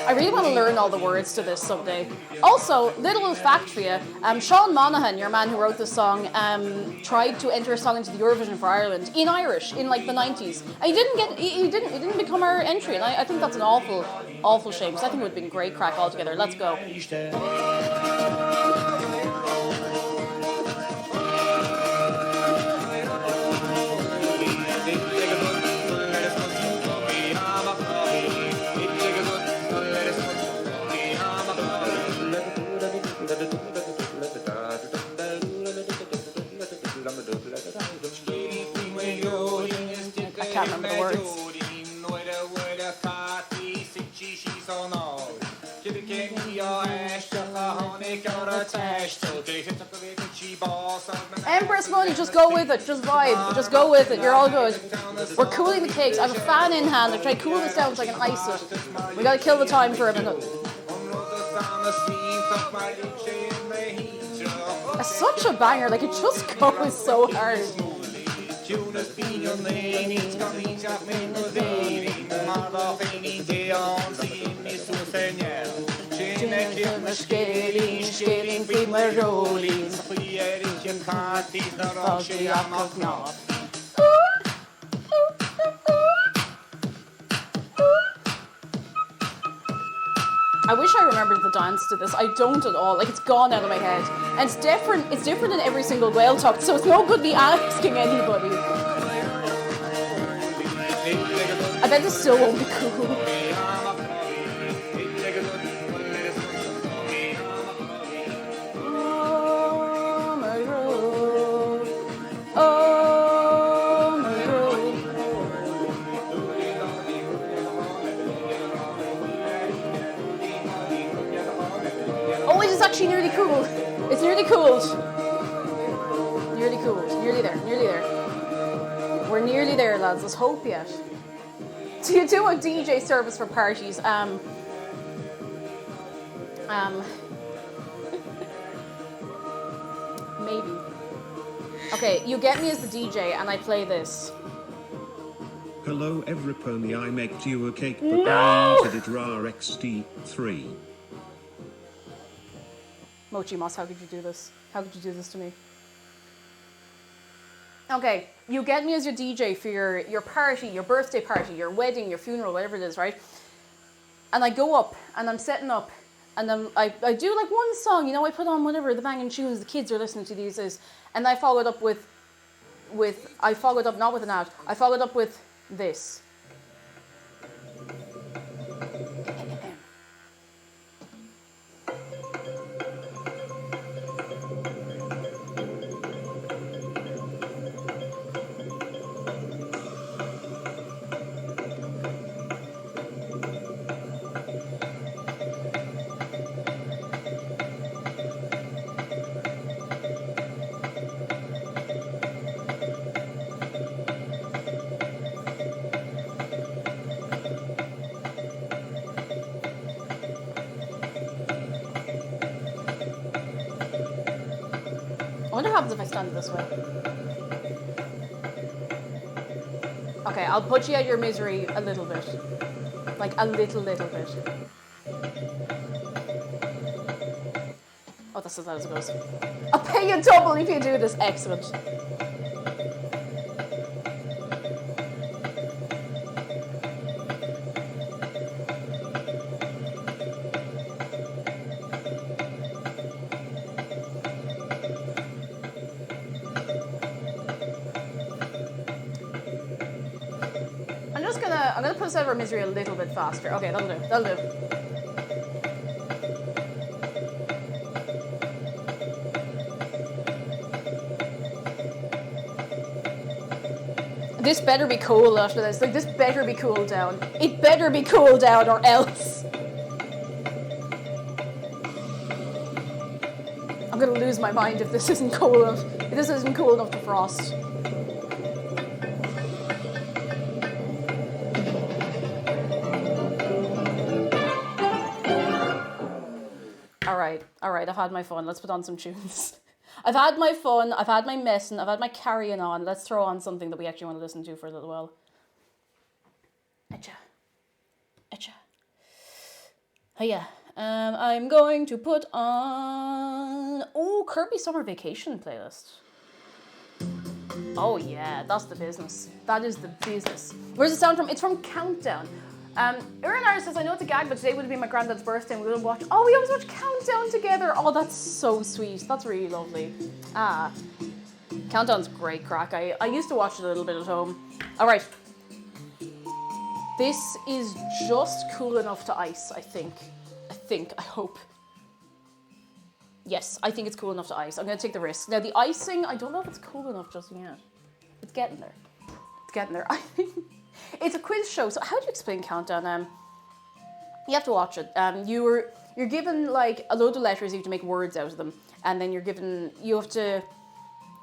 I really want to learn all the words to this someday. Also, little fact for you, Sean Monaghan, your man who wrote this song, tried to enter a song into the Eurovision for Ireland in Irish in like the 90s. And he didn't become our entry, and I think that's an awful shame, because I think it would have been great crack altogether. Let's go. I can't remember the words. Empress money, just go with it, just vibe, just go with it, you're all good. We're cooling the cakes. I have a fan in hand. I try to cool this down so I can ice it. We gotta kill the time for a minute. It's such a banger, like it just goes so hard. I wish I remembered the dance to this. I don't at all. Like, it's gone out of my head. And it's different in every single whale talk, so it's no good me asking anybody. I bet this still won't be cool. cool. It's nearly cooled. Nearly cooled. Nearly there. Nearly there. We're nearly there, lads. Let's hope yet. Do you do a DJ service for parties? Maybe. Okay, you get me as the DJ and I play this. Hello every pony, I make you a cake but I eated it raw XD3. Mochi Moss, how could you do this? How could you do this to me? Okay, you get me as your DJ for your party, your birthday party, your wedding, your funeral, whatever it is, right? And I go up and I'm setting up and then I do like one song, you know, I put on whatever, the banging tunes the kids are listening to these days. And I followed up with I followed up not with an ad, I followed up with this. I wonder what happens if I stand this way. Okay, I'll put you out your misery a little bit. Like a little bit. Oh, that's as loud as it goes. I'll pay you double if you do this. Excellent. I'm gonna put us out of our misery a little bit faster. Okay, that'll do. That'll do. This better be cool after this. Like, this better be cooled down. It better be cooled down or else. I'm gonna lose my mind if this isn't cool enough. If this isn't cool enough to frost. All right, I've had my fun. Let's put on some tunes. I've had my fun, I've had my messing, I've had my carrying on. Let's throw on something that we actually want to listen to for a little while. Etcha. Hiya. I'm going to put on... Oh, Kirby Summer Vacation playlist. Oh yeah, that's the business. That is the business. Where's the sound from? It's from Countdown. Urinar says, I know it's a gag, but today would have been my granddad's birthday and we would watch... Oh, we always watch Countdown together. Oh, that's so sweet. That's really lovely. Ah, Countdown's great crack. I used to watch it a little bit at home. All right. This is just cool enough to ice, I think. I hope. Yes, I think it's cool enough to ice. I'm going to take the risk. Now, the icing, I don't know if it's cool enough just yet. It's getting there. I think... It's a quiz show, so how do you explain Countdown? You have to watch it. You're given like a load of letters, you have to make words out of them, and then you have to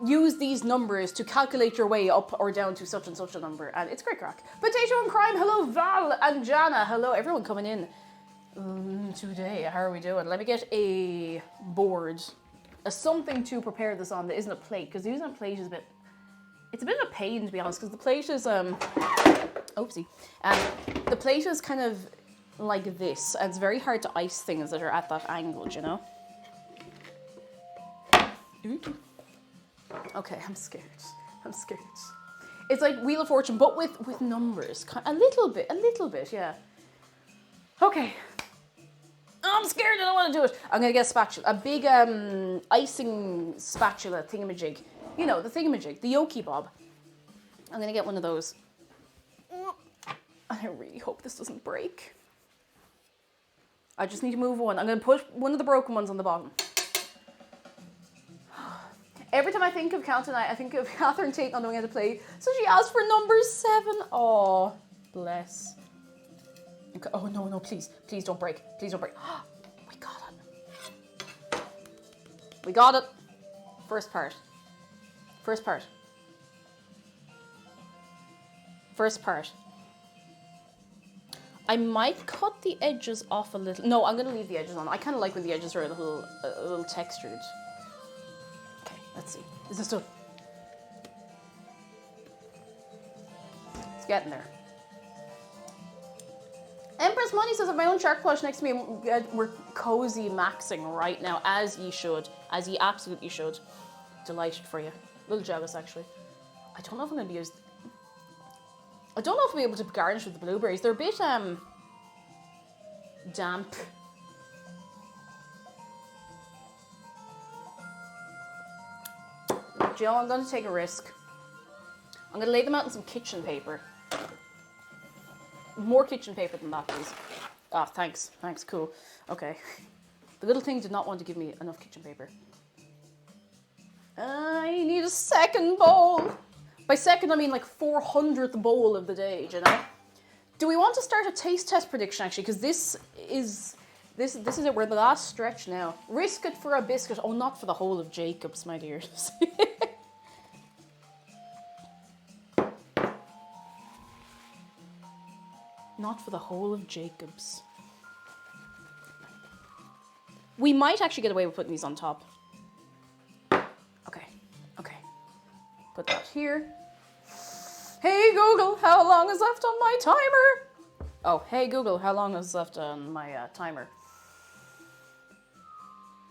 use these numbers to calculate your way up or down to such and such a number, and it's great crack. Potato and Crime, hello Val and Jana, hello everyone coming in today. How are we doing? Let me get a board, something to prepare this on that isn't a plate, because using a plate is it's a bit of a pain to be honest, because the plate is oopsie. The plate is kind of like this, and it's very hard to ice things that are at that angle, you know? Okay, I'm scared. It's like Wheel of Fortune, but with numbers. A little bit, yeah. Okay. Oh, I'm scared, I don't want to do it. I'm going to get a spatula, a big icing spatula thingamajig. You know, the thingamajig, the Yoki Bob. I'm going to get one of those. I really hope this doesn't break. I just need to move one. I'm going to put one of the broken ones on the bottom. Every time I think of Countdown, I think of Catherine Tate not knowing how to play. So she asked for number 7. Oh, bless. Okay. Oh, no, please don't break. Please don't break. We got it. We got it. First part. First part. First part. I might cut the edges off a little. No, I'm going to leave the edges on. I kind of like when the edges are a little textured. Okay, let's see. Is this done? It's getting there. Empress Money says, I have my own shark plush next to me. We're cozy maxing right now, as ye should. As ye absolutely should. Delighted for you. A little jealous, actually. I don't know if I'm going to use... I don't know if I'll be able to garnish with the blueberries. They're a bit, damp. Jill, I'm going to take a risk. I'm going to lay them out in some kitchen paper. More kitchen paper than that, please. Ah, thanks. Thanks, cool. Okay. The little thing did not want to give me enough kitchen paper. I need a second bowl. By second, I mean like 400th bowl of the day, do you know? Do we want to start a taste test prediction, actually? Because this is it. We're the last stretch now. Risk it for a biscuit. Oh, not for the whole of Jacob's, my dears. Not for the whole of Jacob's. We might actually get away with putting these on top. Okay. Put that here. Hey Google, how long is left on my timer? Oh, hey Google, how long is left on my timer?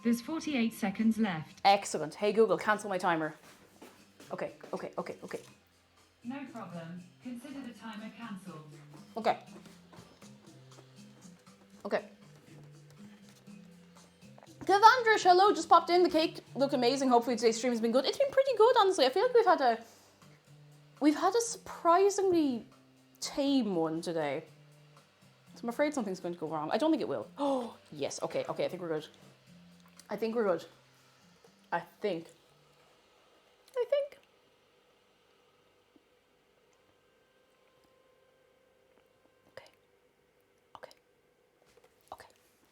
There's 48 seconds left. Excellent. Hey Google, cancel my timer. Okay. No problem. Consider the timer cancelled. Okay. Kavandrish, hello, just popped in. The cake looked amazing. Hopefully today's stream has been good. It's been pretty good, honestly. I feel like we've had a surprisingly tame one today. So I'm afraid something's going to go wrong. I don't think it will. Oh, yes. Okay, I think we're good. I think.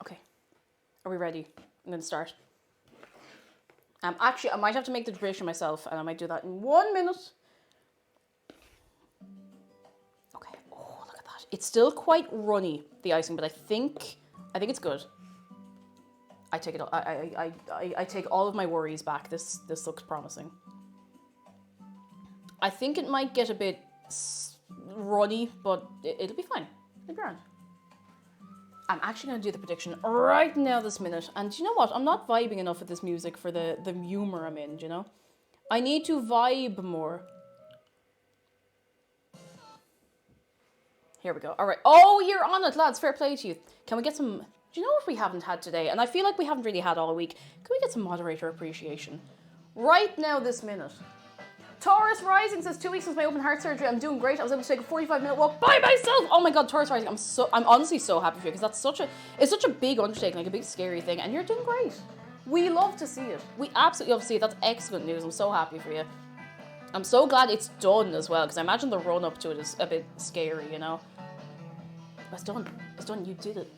Okay. Are we ready? I'm going to start. Actually, I might have to make the prediction myself, and I might do that in 1 minute. Okay. Oh, look at that. It's still quite runny, the icing, but I think it's good. I take it. I take all of my worries back. This looks promising. I think it might get a bit runny, but it'll be fine. It'll be grand. I'm actually going to do the prediction right now this minute. And do you know what? I'm not vibing enough with this music for the humour I'm in, do you know? I need to vibe more. Here we go. All right. Oh, you're on it, lads. Fair play to you. Can we get some... Do you know what we haven't had today? And I feel like we haven't really had all week. Can we get some moderator appreciation? Right now this minute. Taurus Rising says 2 weeks since my open heart surgery. I'm doing great. I was able to take a 45-minute walk by myself. Oh my god, Taurus Rising. I'm honestly so happy for you because it's such a big undertaking, like a big scary thing, and you're doing great. We love to see it. We absolutely love to see it. That's excellent news. I'm so happy for you. I'm so glad it's done as well because I imagine the run up to it is a bit scary, you know. It's done. It's done. You did it.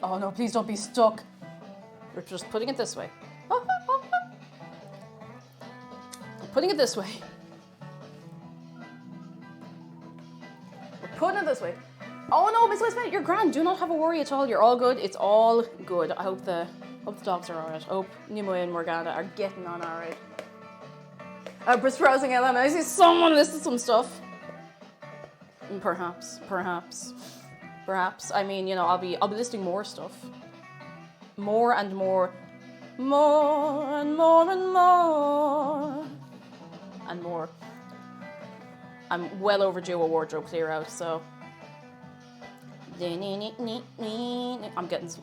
Oh no, please don't be stuck. We're just putting it this way. Putting it this way. We're putting it this way. Oh no, Miss Westman, you're grand. Do not have a worry at all. You're all good. It's all good. I hope the dogs are alright. I hope Nimoy and Morgana are getting on alright. Just browsing LM. I see someone listed some stuff. Perhaps. I mean, you know, I'll be listing more stuff. More and more. More and more and more. And more. I'm well overdue a wardrobe clear out, so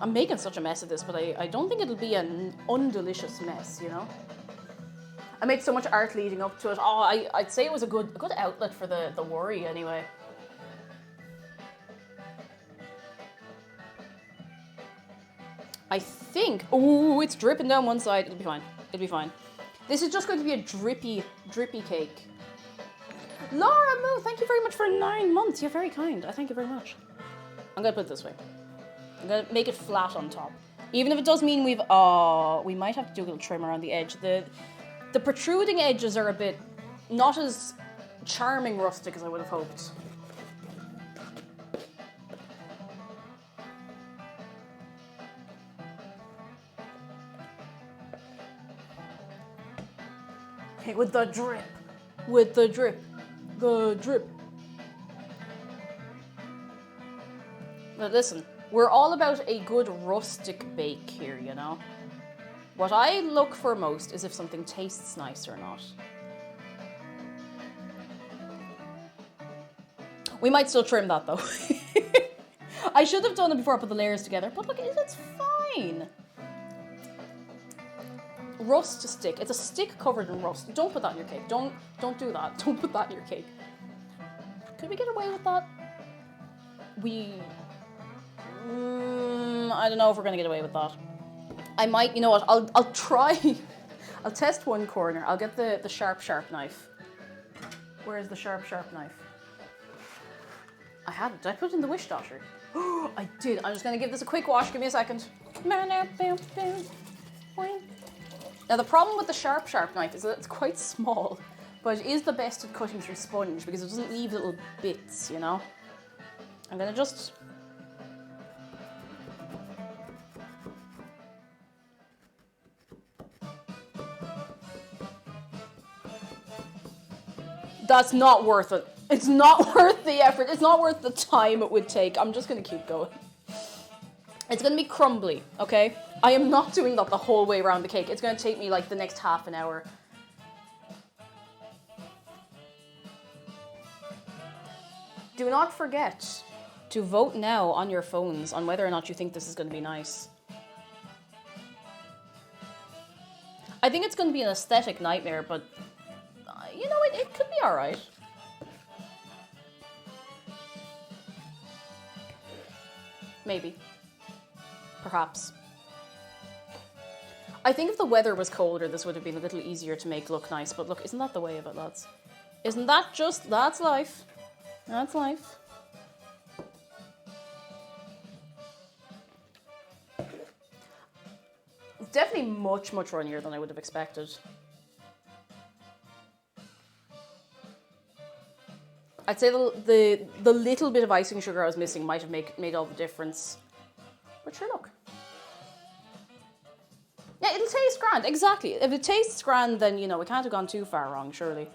I'm making such a mess of this, but I don't think it'll be an undelicious mess, you know. I made so much art leading up to it. Oh, I'd say it was a good outlet for the worry anyway. I think. Oh, it's dripping down one side. It'll be fine. This is just going to be a drippy cake. Laura Moo, thank you very much for 9 months. You're very kind. I thank you very much. I'm going to put it this way. I'm going to make it flat on top. Even if it does mean we might have to do a little trim around the edge. The protruding edges are a bit not as charming rustic as I would have hoped. Okay, with the drip. With the drip. The drip. Now listen, we're all about a good rustic bake here, you know? What I look for most is if something tastes nice or not. We might still trim that though. I should have done it before I put the layers together, but look, it's fine. Rust stick. It's a stick covered in rust. Don't put that in your cake. Don't do that. Don't put that in your cake. Could we get away with that? I don't know if we're gonna get away with that. I might, you know what, I'll try. I'll test one corner. I'll get the sharp knife. Where's the sharp knife? I had it. Did I put it in the wish daughter? I did. I'm just gonna give this a quick wash. Give me a second. Now the problem with the sharp knife is that it's quite small, but it is the best at cutting through sponge because it doesn't leave little bits, you know? I'm gonna just... That's not worth it. It's not worth the effort. It's not worth the time it would take. I'm just gonna keep going. It's gonna be crumbly, okay? I am not doing that the whole way around the cake. It's gonna take me like the next half an hour. Do not forget to vote now on your phones on whether or not you think this is gonna be nice. I think it's gonna be an aesthetic nightmare, but you know, it could be alright. Maybe. Perhaps. I think if the weather was colder, this would have been a little easier to make look nice, but look, isn't that the way of it, lads? Isn't that just, that's life. That's life. It's definitely much runnier than I would have expected. I'd say the little bit of icing sugar I was missing might have made all the difference. But sure, look. Yeah, it'll taste grand, exactly. If it tastes grand, then, you know, we can't have gone too far wrong, surely.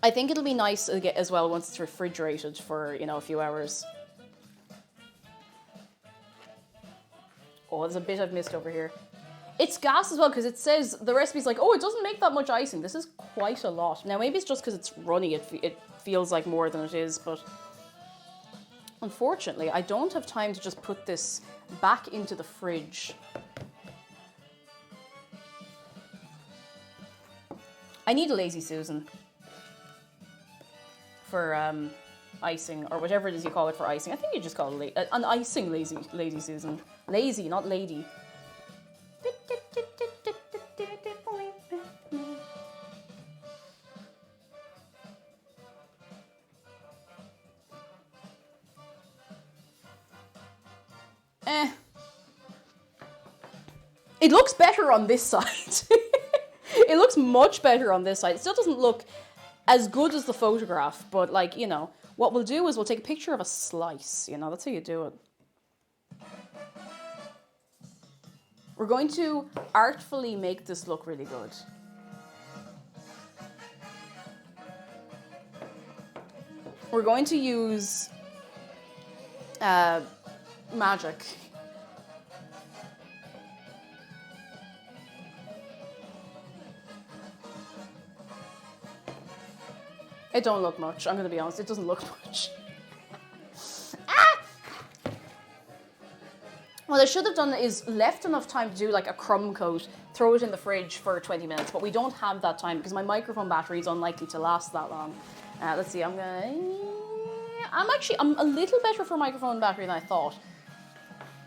I think it'll be nice as well once it's refrigerated for, you know, a few hours. Oh, there's a bit I've missed over here. It's gas as well, because it says, the recipe's like, oh, it doesn't make that much icing. This is quite a lot. Now, maybe it's just because it's runny, it feels like more than it is, but unfortunately, I don't have time to just put this back into the fridge. I need a Lazy Susan for icing, or whatever it is you call it for icing. I think you just call it an icing Lazy Susan. Lazy, not lady. It looks better on this side. It looks much better on this side. It still doesn't look as good as the photograph, but like, you know, what we'll do is we'll take a picture of a slice, you know, that's how you do it. We're going to artfully make this look really good. We're going to use magic. It don't look much, I'm going to be honest, it doesn't look much. Ah! What I should have done is left enough time to do like a crumb coat, throw it in the fridge for 20 minutes, but we don't have that time because my microphone battery is unlikely to last that long. Let's see, I'm a little better for microphone battery than I thought.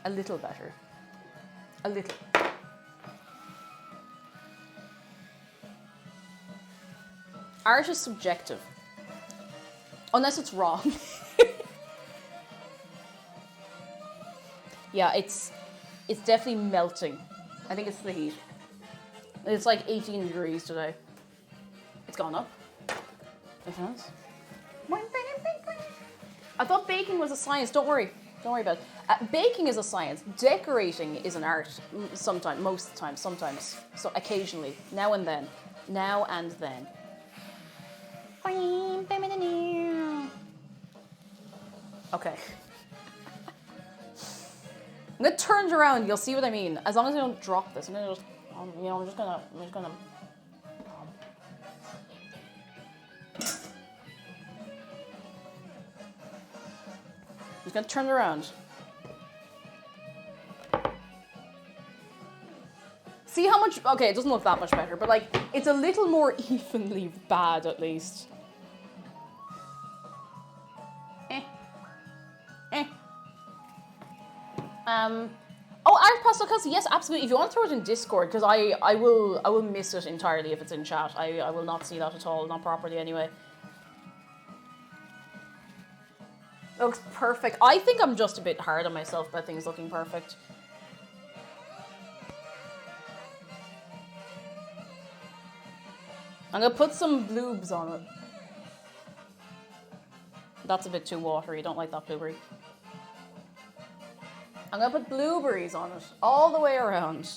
A little better. A little. Art is subjective. Unless it's wrong. Yeah, it's It's definitely melting. I think it's the heat. It's like 18 degrees today. It's gone up. It has. I thought baking was a science. Don't worry. Don't worry about it. Baking is a science. Decorating is an art. Sometimes, most of the time, sometimes. So occasionally. Now and then. Now and then. Okay. I'm gonna turn it around. You'll see what I mean. As long as I don't drop this, I'm gonna just, I'm just gonna. Just gonna turn it around. See how much? Okay, it doesn't look that much better, but like it's a little more evenly bad at least. Oh, art pastel Kelsey, yes, absolutely. If you want to throw it in Discord, because I will miss it entirely if it's in chat. I will not see that at all, not properly anyway. Looks perfect. I think I'm just a bit hard on myself about things looking perfect. I'm gonna put some bloobs on it. That's a bit too watery. Don't like that blueberry. I'm gonna put blueberries on it all the way around.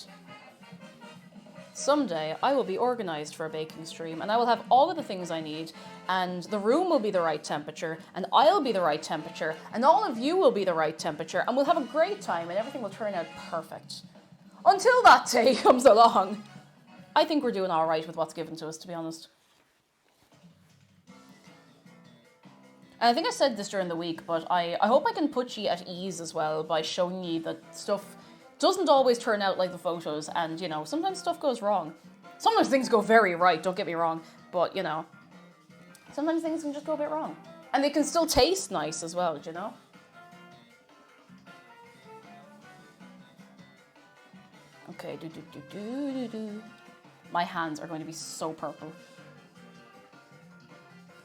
Someday I will be organized for a baking stream and I will have all of the things I need and the room will be the right temperature and I'll be the right temperature and all of you will be the right temperature and we'll have a great time and everything will turn out perfect. Until that day comes along. I think we're doing all right with what's given to us, to be honest. And I think I said this during the week, but I hope I can put you at ease as well by showing you that stuff doesn't always turn out like the photos, and, you know, sometimes stuff goes wrong. Sometimes things go very right, don't get me wrong, but, you know, sometimes things can just go a bit wrong. And they can still taste nice as well, you know? Okay, My hands are going to be so purple.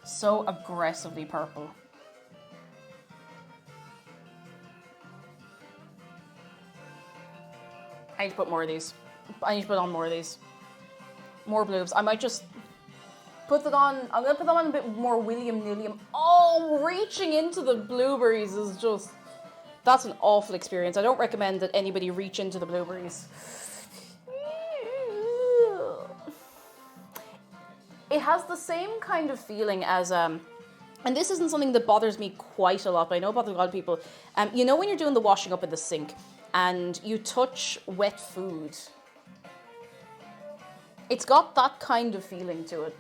So aggressively purple. I need to put more of these. I need to put on more of these. More bloobs. I might just put that on. I'm going to put them on a bit more William Nilliam. Oh, reaching into the blueberries is just... That's an awful experience. I don't recommend that anybody reach into the blueberries. It has the same kind of feeling as, and this isn't something that bothers me quite a lot, but I know it bothers a lot of people. You know when you're doing the washing up in the sink and you touch wet food? It's got that kind of feeling to it.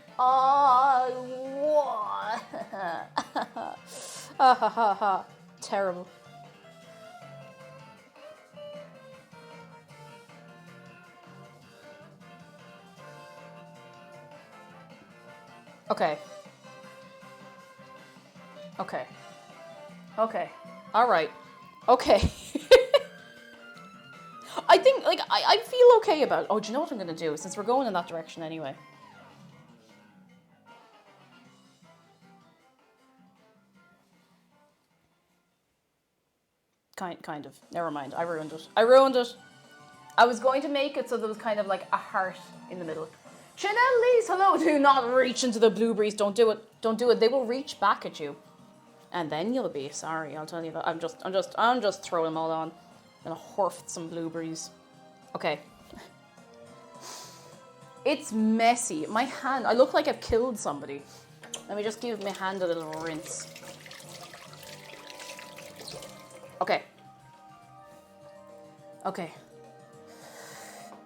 Terrible. Okay. Okay. Okay. All right. Okay. I think, like, I feel okay about it. Oh, do you know what I'm going to do? Since we're going in that direction anyway. Kind of. Never mind. I ruined it. I ruined it. I was going to make it so there was kind of like a heart in the middle. Chanel-Lise, hello. Do not reach into the blueberries. Don't do it. Don't do it. They will reach back at you. And then you'll be sorry. I'll tell you that. I'm just throwing them all on. I'm gonna horft some blueberries. Okay. It's messy. My hand, I look like I've killed somebody. Let me just give my hand a little rinse. Okay. Okay.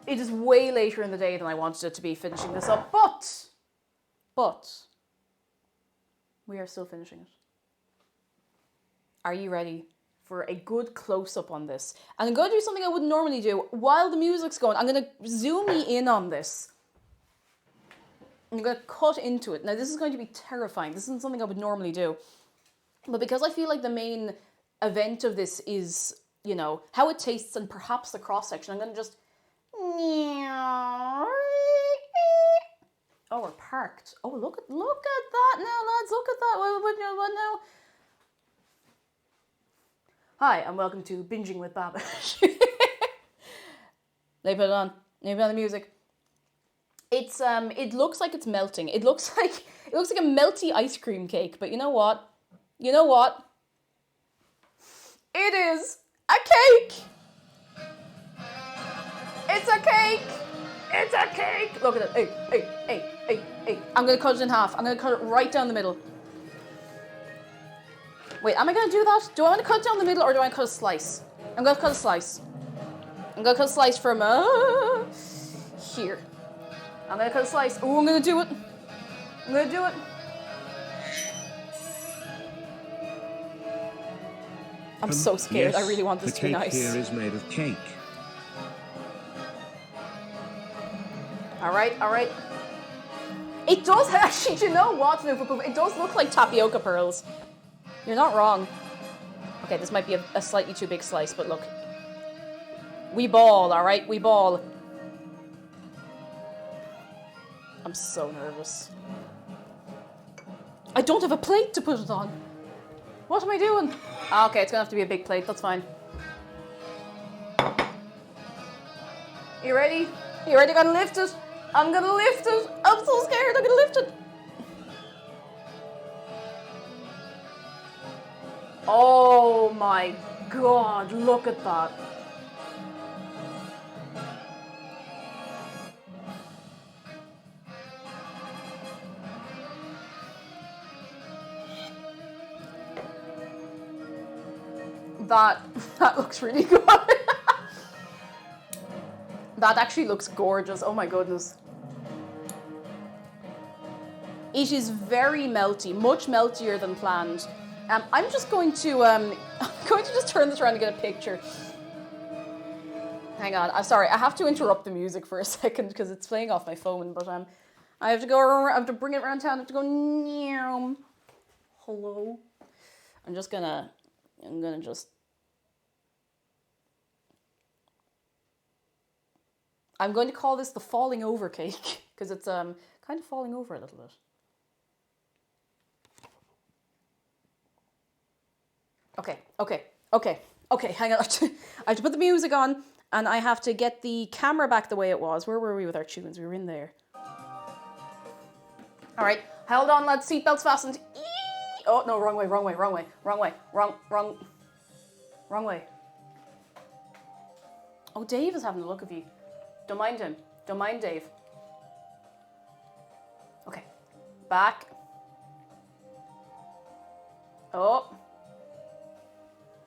It is way later in the day than I wanted it to be finishing this up, but we are still finishing it. Are you ready for a good close-up on this? And I'm going to do something I wouldn't normally do. While the music's going, I'm going to zoom in on this. I'm going to cut into it. Now, this is going to be terrifying. This isn't something I would normally do. But because I feel like the main event of this is, you know, how it tastes and perhaps the cross-section, I'm going to just... Oh, we're parked. Oh, look at that now, lads. Look at that. What now? Hi, and welcome to Binging with Babish. Let me put it on. Let me put on the music. It's it looks like it's melting. It looks like a melty ice cream cake, but you know what? You know what? It is a cake! It's a cake! It's a cake! Look at it. Hey. I'm gonna cut it in half. I'm gonna cut it right down the middle. Wait, am I gonna do that? Do I want to cut it down the middle or do I want to cut a slice? I'm gonna cut a slice. I'm gonna cut a slice from here. I'm gonna cut a slice. Oh, I'm gonna do it. I'm gonna do it. I'm so scared. Yes, I really want this the to be cake nice. here is made of cake. All right. It does actually. Do you know what? It does look like tapioca pearls. You're not wrong. Okay, this might be a slightly too big slice, but look. We ball, all right? We ball. I'm so nervous. I don't have a plate to put it on. What am I doing? Ah, okay, it's gonna have to be a big plate. That's fine. You ready? You ready? I'm gonna lift it. I'm gonna lift it. I'm so scared. I'm gonna lift it. Oh my God, look at that. That looks really good. That actually looks gorgeous. Oh my goodness. It is very melty, much meltier than planned. I'm just going to I'm going to just turn this around to get a picture. Hang on, I'm sorry. I have to interrupt the music for a second because it's playing off my phone. But I have to go. I have to bring it around town. I have to go. Hello. I'm gonna just. I'm going to call this the falling over cake because it's kind of falling over a little bit. Okay, hang on. I have to put the music on and I have to get the camera back the way it was. Where were we with our tunes? We were in there. All right, hold on, lads. Seatbelts fastened. Eee! Oh, no, wrong way. Oh, Dave is having a look of you. Don't mind him. Don't mind Dave. Okay, back. Oh.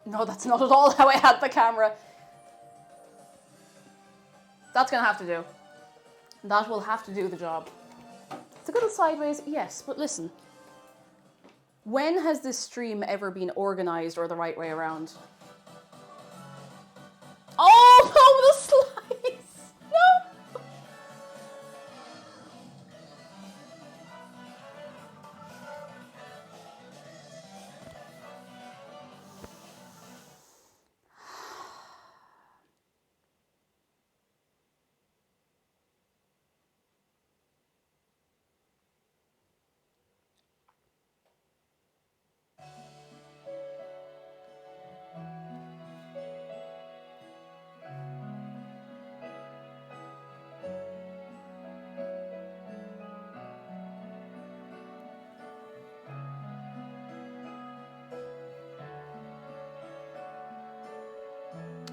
No, that's not at all how I had the camera. That's gonna have to do. That will have to do the job. It's a little sideways, yes, but listen. When has this stream ever been organized or the right way around? Oh, no, the slice! No!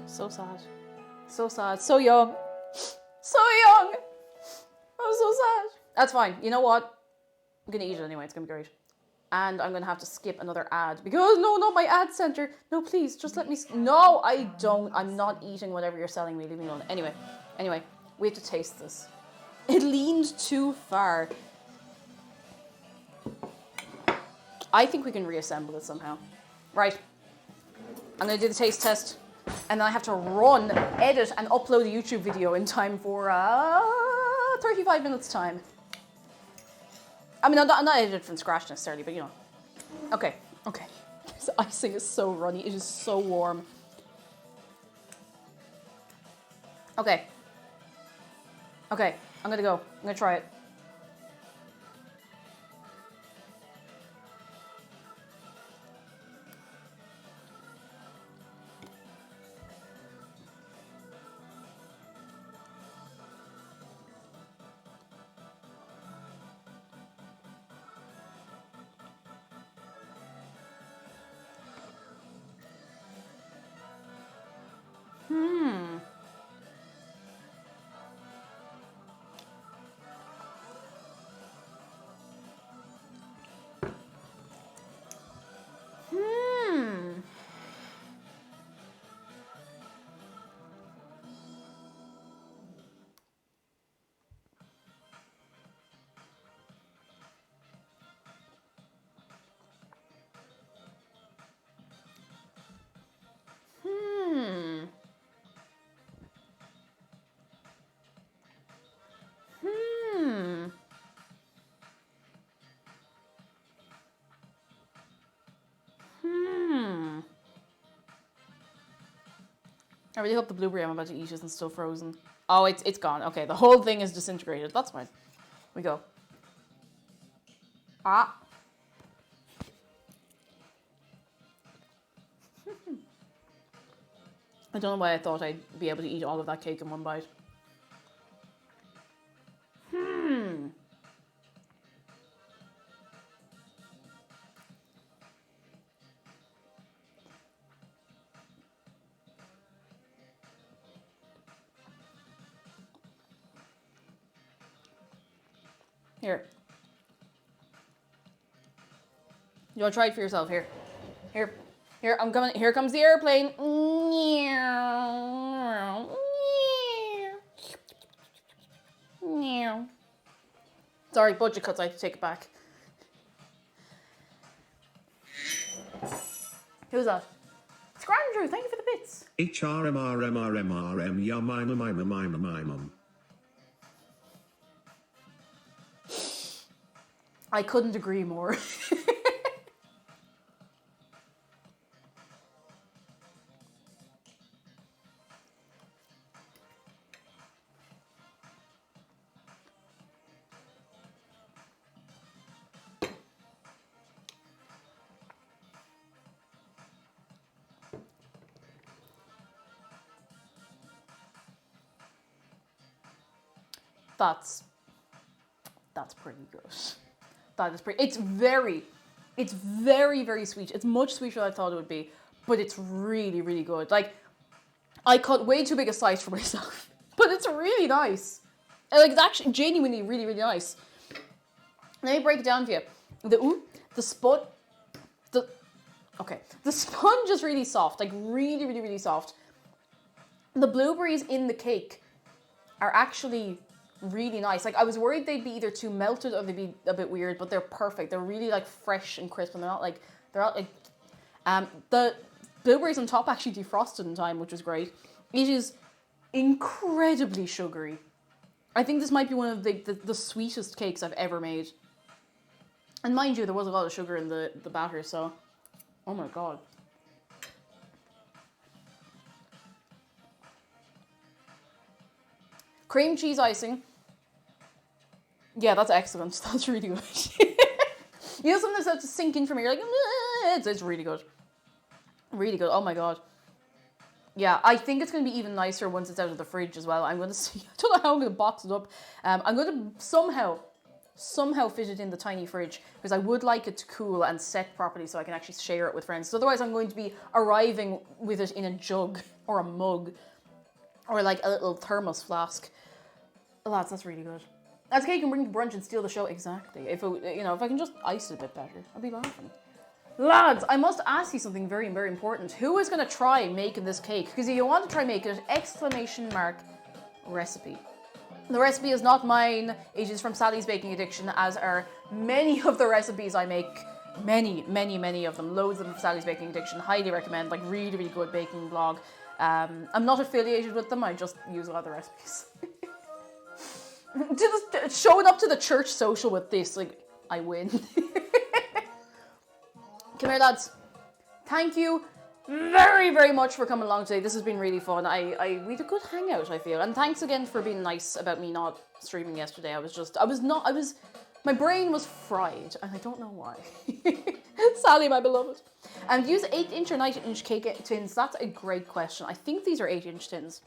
So sad. So sad. So young. So young. I'm so sad. That's fine. You know what? I'm gonna eat it anyway. It's gonna be great. And I'm gonna have to skip another ad because no, not my ad center. No, please, just let me. No, I don't. I'm not eating whatever you're selling me. Leave me alone. Anyway, we have to taste this. It leaned too far. I think we can reassemble it somehow. Right. I'm gonna do the taste test. And then I have to run, edit, and upload a YouTube video in time for 35 minutes time. I mean, I'm not edited from scratch necessarily, but you know. Okay. This icing is so runny. It is so warm. Okay. I'm gonna go. I'm gonna try it. I really hope the blueberry I'm about to eat isn't still frozen. Oh, it's gone. Okay, the whole thing is disintegrated. That's fine. We go. Ah. I don't know why I thought I'd be able to eat all of that cake in one bite. Here. You want to try it for yourself? Here. Here. Here, I'm coming. Here comes the airplane. Sorry, budget cuts. I have to take it back. Who's that? Scrandrew, thank you for the bits. HRMRMRMRM Yamima. I couldn't agree more. That's pretty good. That is pretty. It's very, very sweet. It's much sweeter than I thought it would be, but it's really, really good. Like, I cut way too big a slice for myself, but it's really nice. And like, it's actually genuinely really, really nice. Let me break it down for you. The sponge is really soft, like really, really, really soft. The blueberries in the cake are actually really nice. Like, I was worried they'd be either too melted or they'd be a bit weird, but they're perfect. They're really like fresh and crisp, and they're not like the blueberries on top actually defrosted in time, which was great. It is incredibly sugary. I think this might be one of the sweetest cakes I've ever made. And mind you, there was a lot of sugar in the batter, so oh my god. Cream cheese icing. Yeah, that's excellent. That's really good. You know, sometimes have to sink in for me. You're like, it's really good. Really good. Oh my god. Yeah, I think it's going to be even nicer once it's out of the fridge as well. I'm going to see. I don't know how I'm going to box it up. I'm going to somehow fit it in the tiny fridge, because I would like it to cool and set properly so I can actually share it with friends. So otherwise I'm going to be arriving with it in a jug or a mug or like a little thermos flask. Lads, that's really good. That's cake you can bring to brunch and steal the show. Exactly. If I can just ice it a bit better, I'd be laughing. Lads, I must ask you something very, very important. Who is going to try making this cake? Because if you want to try making it, !recipe. The recipe is not mine. It is from Sally's Baking Addiction, as are many of the recipes I make. Many, many, many of them. Loads of them from Sally's Baking Addiction. Highly recommend. Like, really, really good baking blog. I'm not affiliated with them. I just use a lot of the recipes. Showing up to the church social with this, like, I win. Come here, lads. Thank you very, very much for coming along today. This has been really fun. We had a good hangout, I feel. And thanks again for being nice about me not streaming yesterday. My brain was fried, and I don't know why. Sally, my beloved. And use 8-inch or 9-inch cake tins. That's a great question. I think these are 8-inch tins.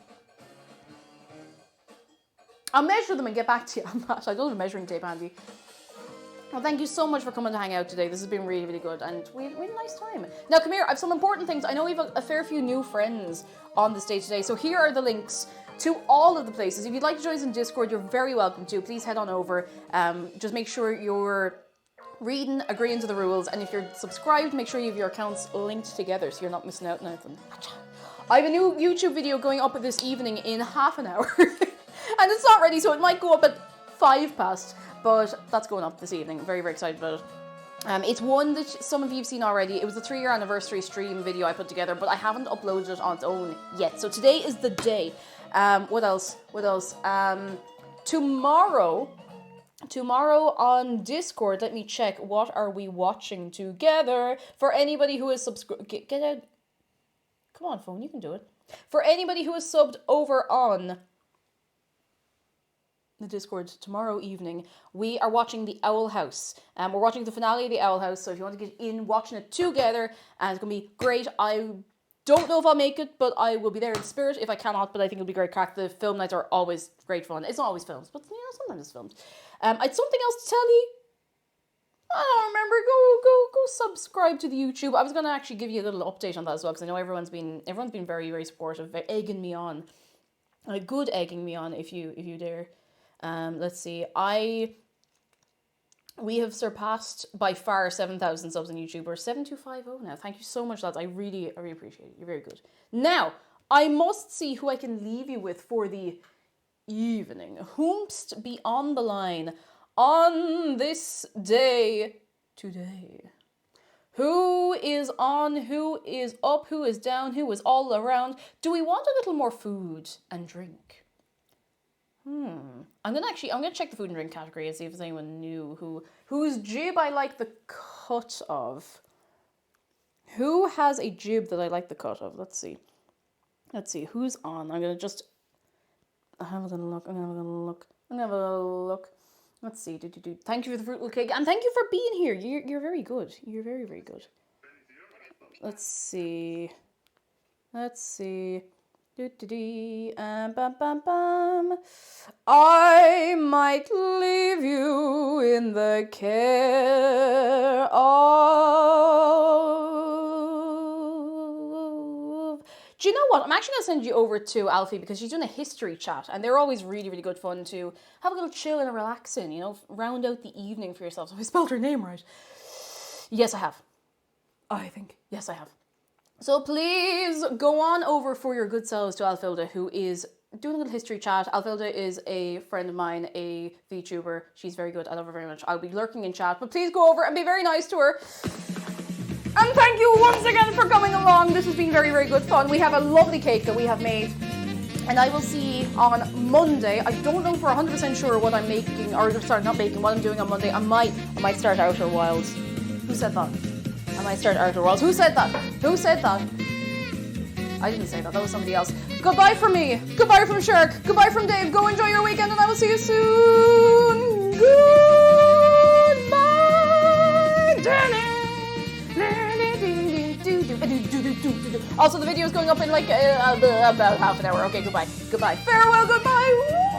I'll measure them and get back to you on that. I don't have a measuring tape handy. Well, thank you so much for coming to hang out today. This has been really, really good, and we had a nice time. Now, come here. I have some important things. I know we have a fair few new friends on the stage today, so here are the links to all of the places. If you'd like to join us in Discord, you're very welcome to. Please head on over. Just make sure you're reading, agreeing to the rules, and if you're subscribed, make sure you have your accounts linked together so you're not missing out on anything. I have a new YouTube video going up this evening in half an hour, and it's not ready, so it might go up at 5 past. But that's going up this evening. Very, very excited about it. It's one that some of you have seen already. It was the 3-year anniversary stream video I put together, but I haven't uploaded it on its own yet. So today is the day. What else? Tomorrow on Discord, let me check. What are we watching together? For anybody who is subscribed, get out. Come on, phone, you can do it. For anybody who is subbed over on the Discord tomorrow evening, we are watching The Owl House. We're watching the finale of The Owl House, so if you want to get in watching it together, and it's going to be great. I don't know if I'll make it, but I will be there in spirit if I cannot, but I think it'll be great crack. The film nights are always great fun. It's not always films, but sometimes it's films. I had something else to tell you. I don't remember. Go subscribe to the YouTube. I was going to actually give you a little update on that as well, because I know everyone's been very, very supportive, egging me on. Good egging me on, if you dare. Let's see. We have surpassed by far 7,000 subs on YouTube. We're 7,250 now. Thank you so much, lads. I really appreciate it. You're very good. Now, I must see who I can leave you with for the evening. Whomst be on the line on this day today? Who is on? Who is up? Who is down? Who is all around? Do we want a little more food and drink? I'm gonna check the food and drink category and see if there's anyone new whose jib I like the cut of. Who has a jib that I like the cut of? Let's see who's on. I'm gonna have a look. Let's see. Thank you for the fruit cake, and thank you for being here. You're very good. You're very, very good. Let's see. I might leave you in the care of... Do you know what? I'm actually going to send you over to Alfie because she's doing a history chat, and they're always really, really good fun to have a little chill and relaxing, round out the evening for yourself. So I spelled her name right. Yes, I have. I think. Yes, I have. So please go on over for your good selves to Alfilda, who is doing a little history chat. Alfilda is a friend of mine, a VTuber. She's very good. I love her very much. I'll be lurking in chat, but please go over and be very nice to her. And thank you once again for coming along. This has been very, very good fun. We have a lovely cake that we have made, and I will see on Monday. I don't know for 100% sure what I'm making, or sorry, not making, what I'm doing on Monday. I might start Outer Wilds. Who said that? I might start Outer Worlds. Who said that? I didn't say that. That was somebody else. Goodbye from me. Goodbye from Shark. Goodbye from Dave. Go enjoy your weekend, and I will see you soon. Goodbye, Danny. Also, the video is going up in like about half an hour. Okay, goodbye. Farewell, goodbye.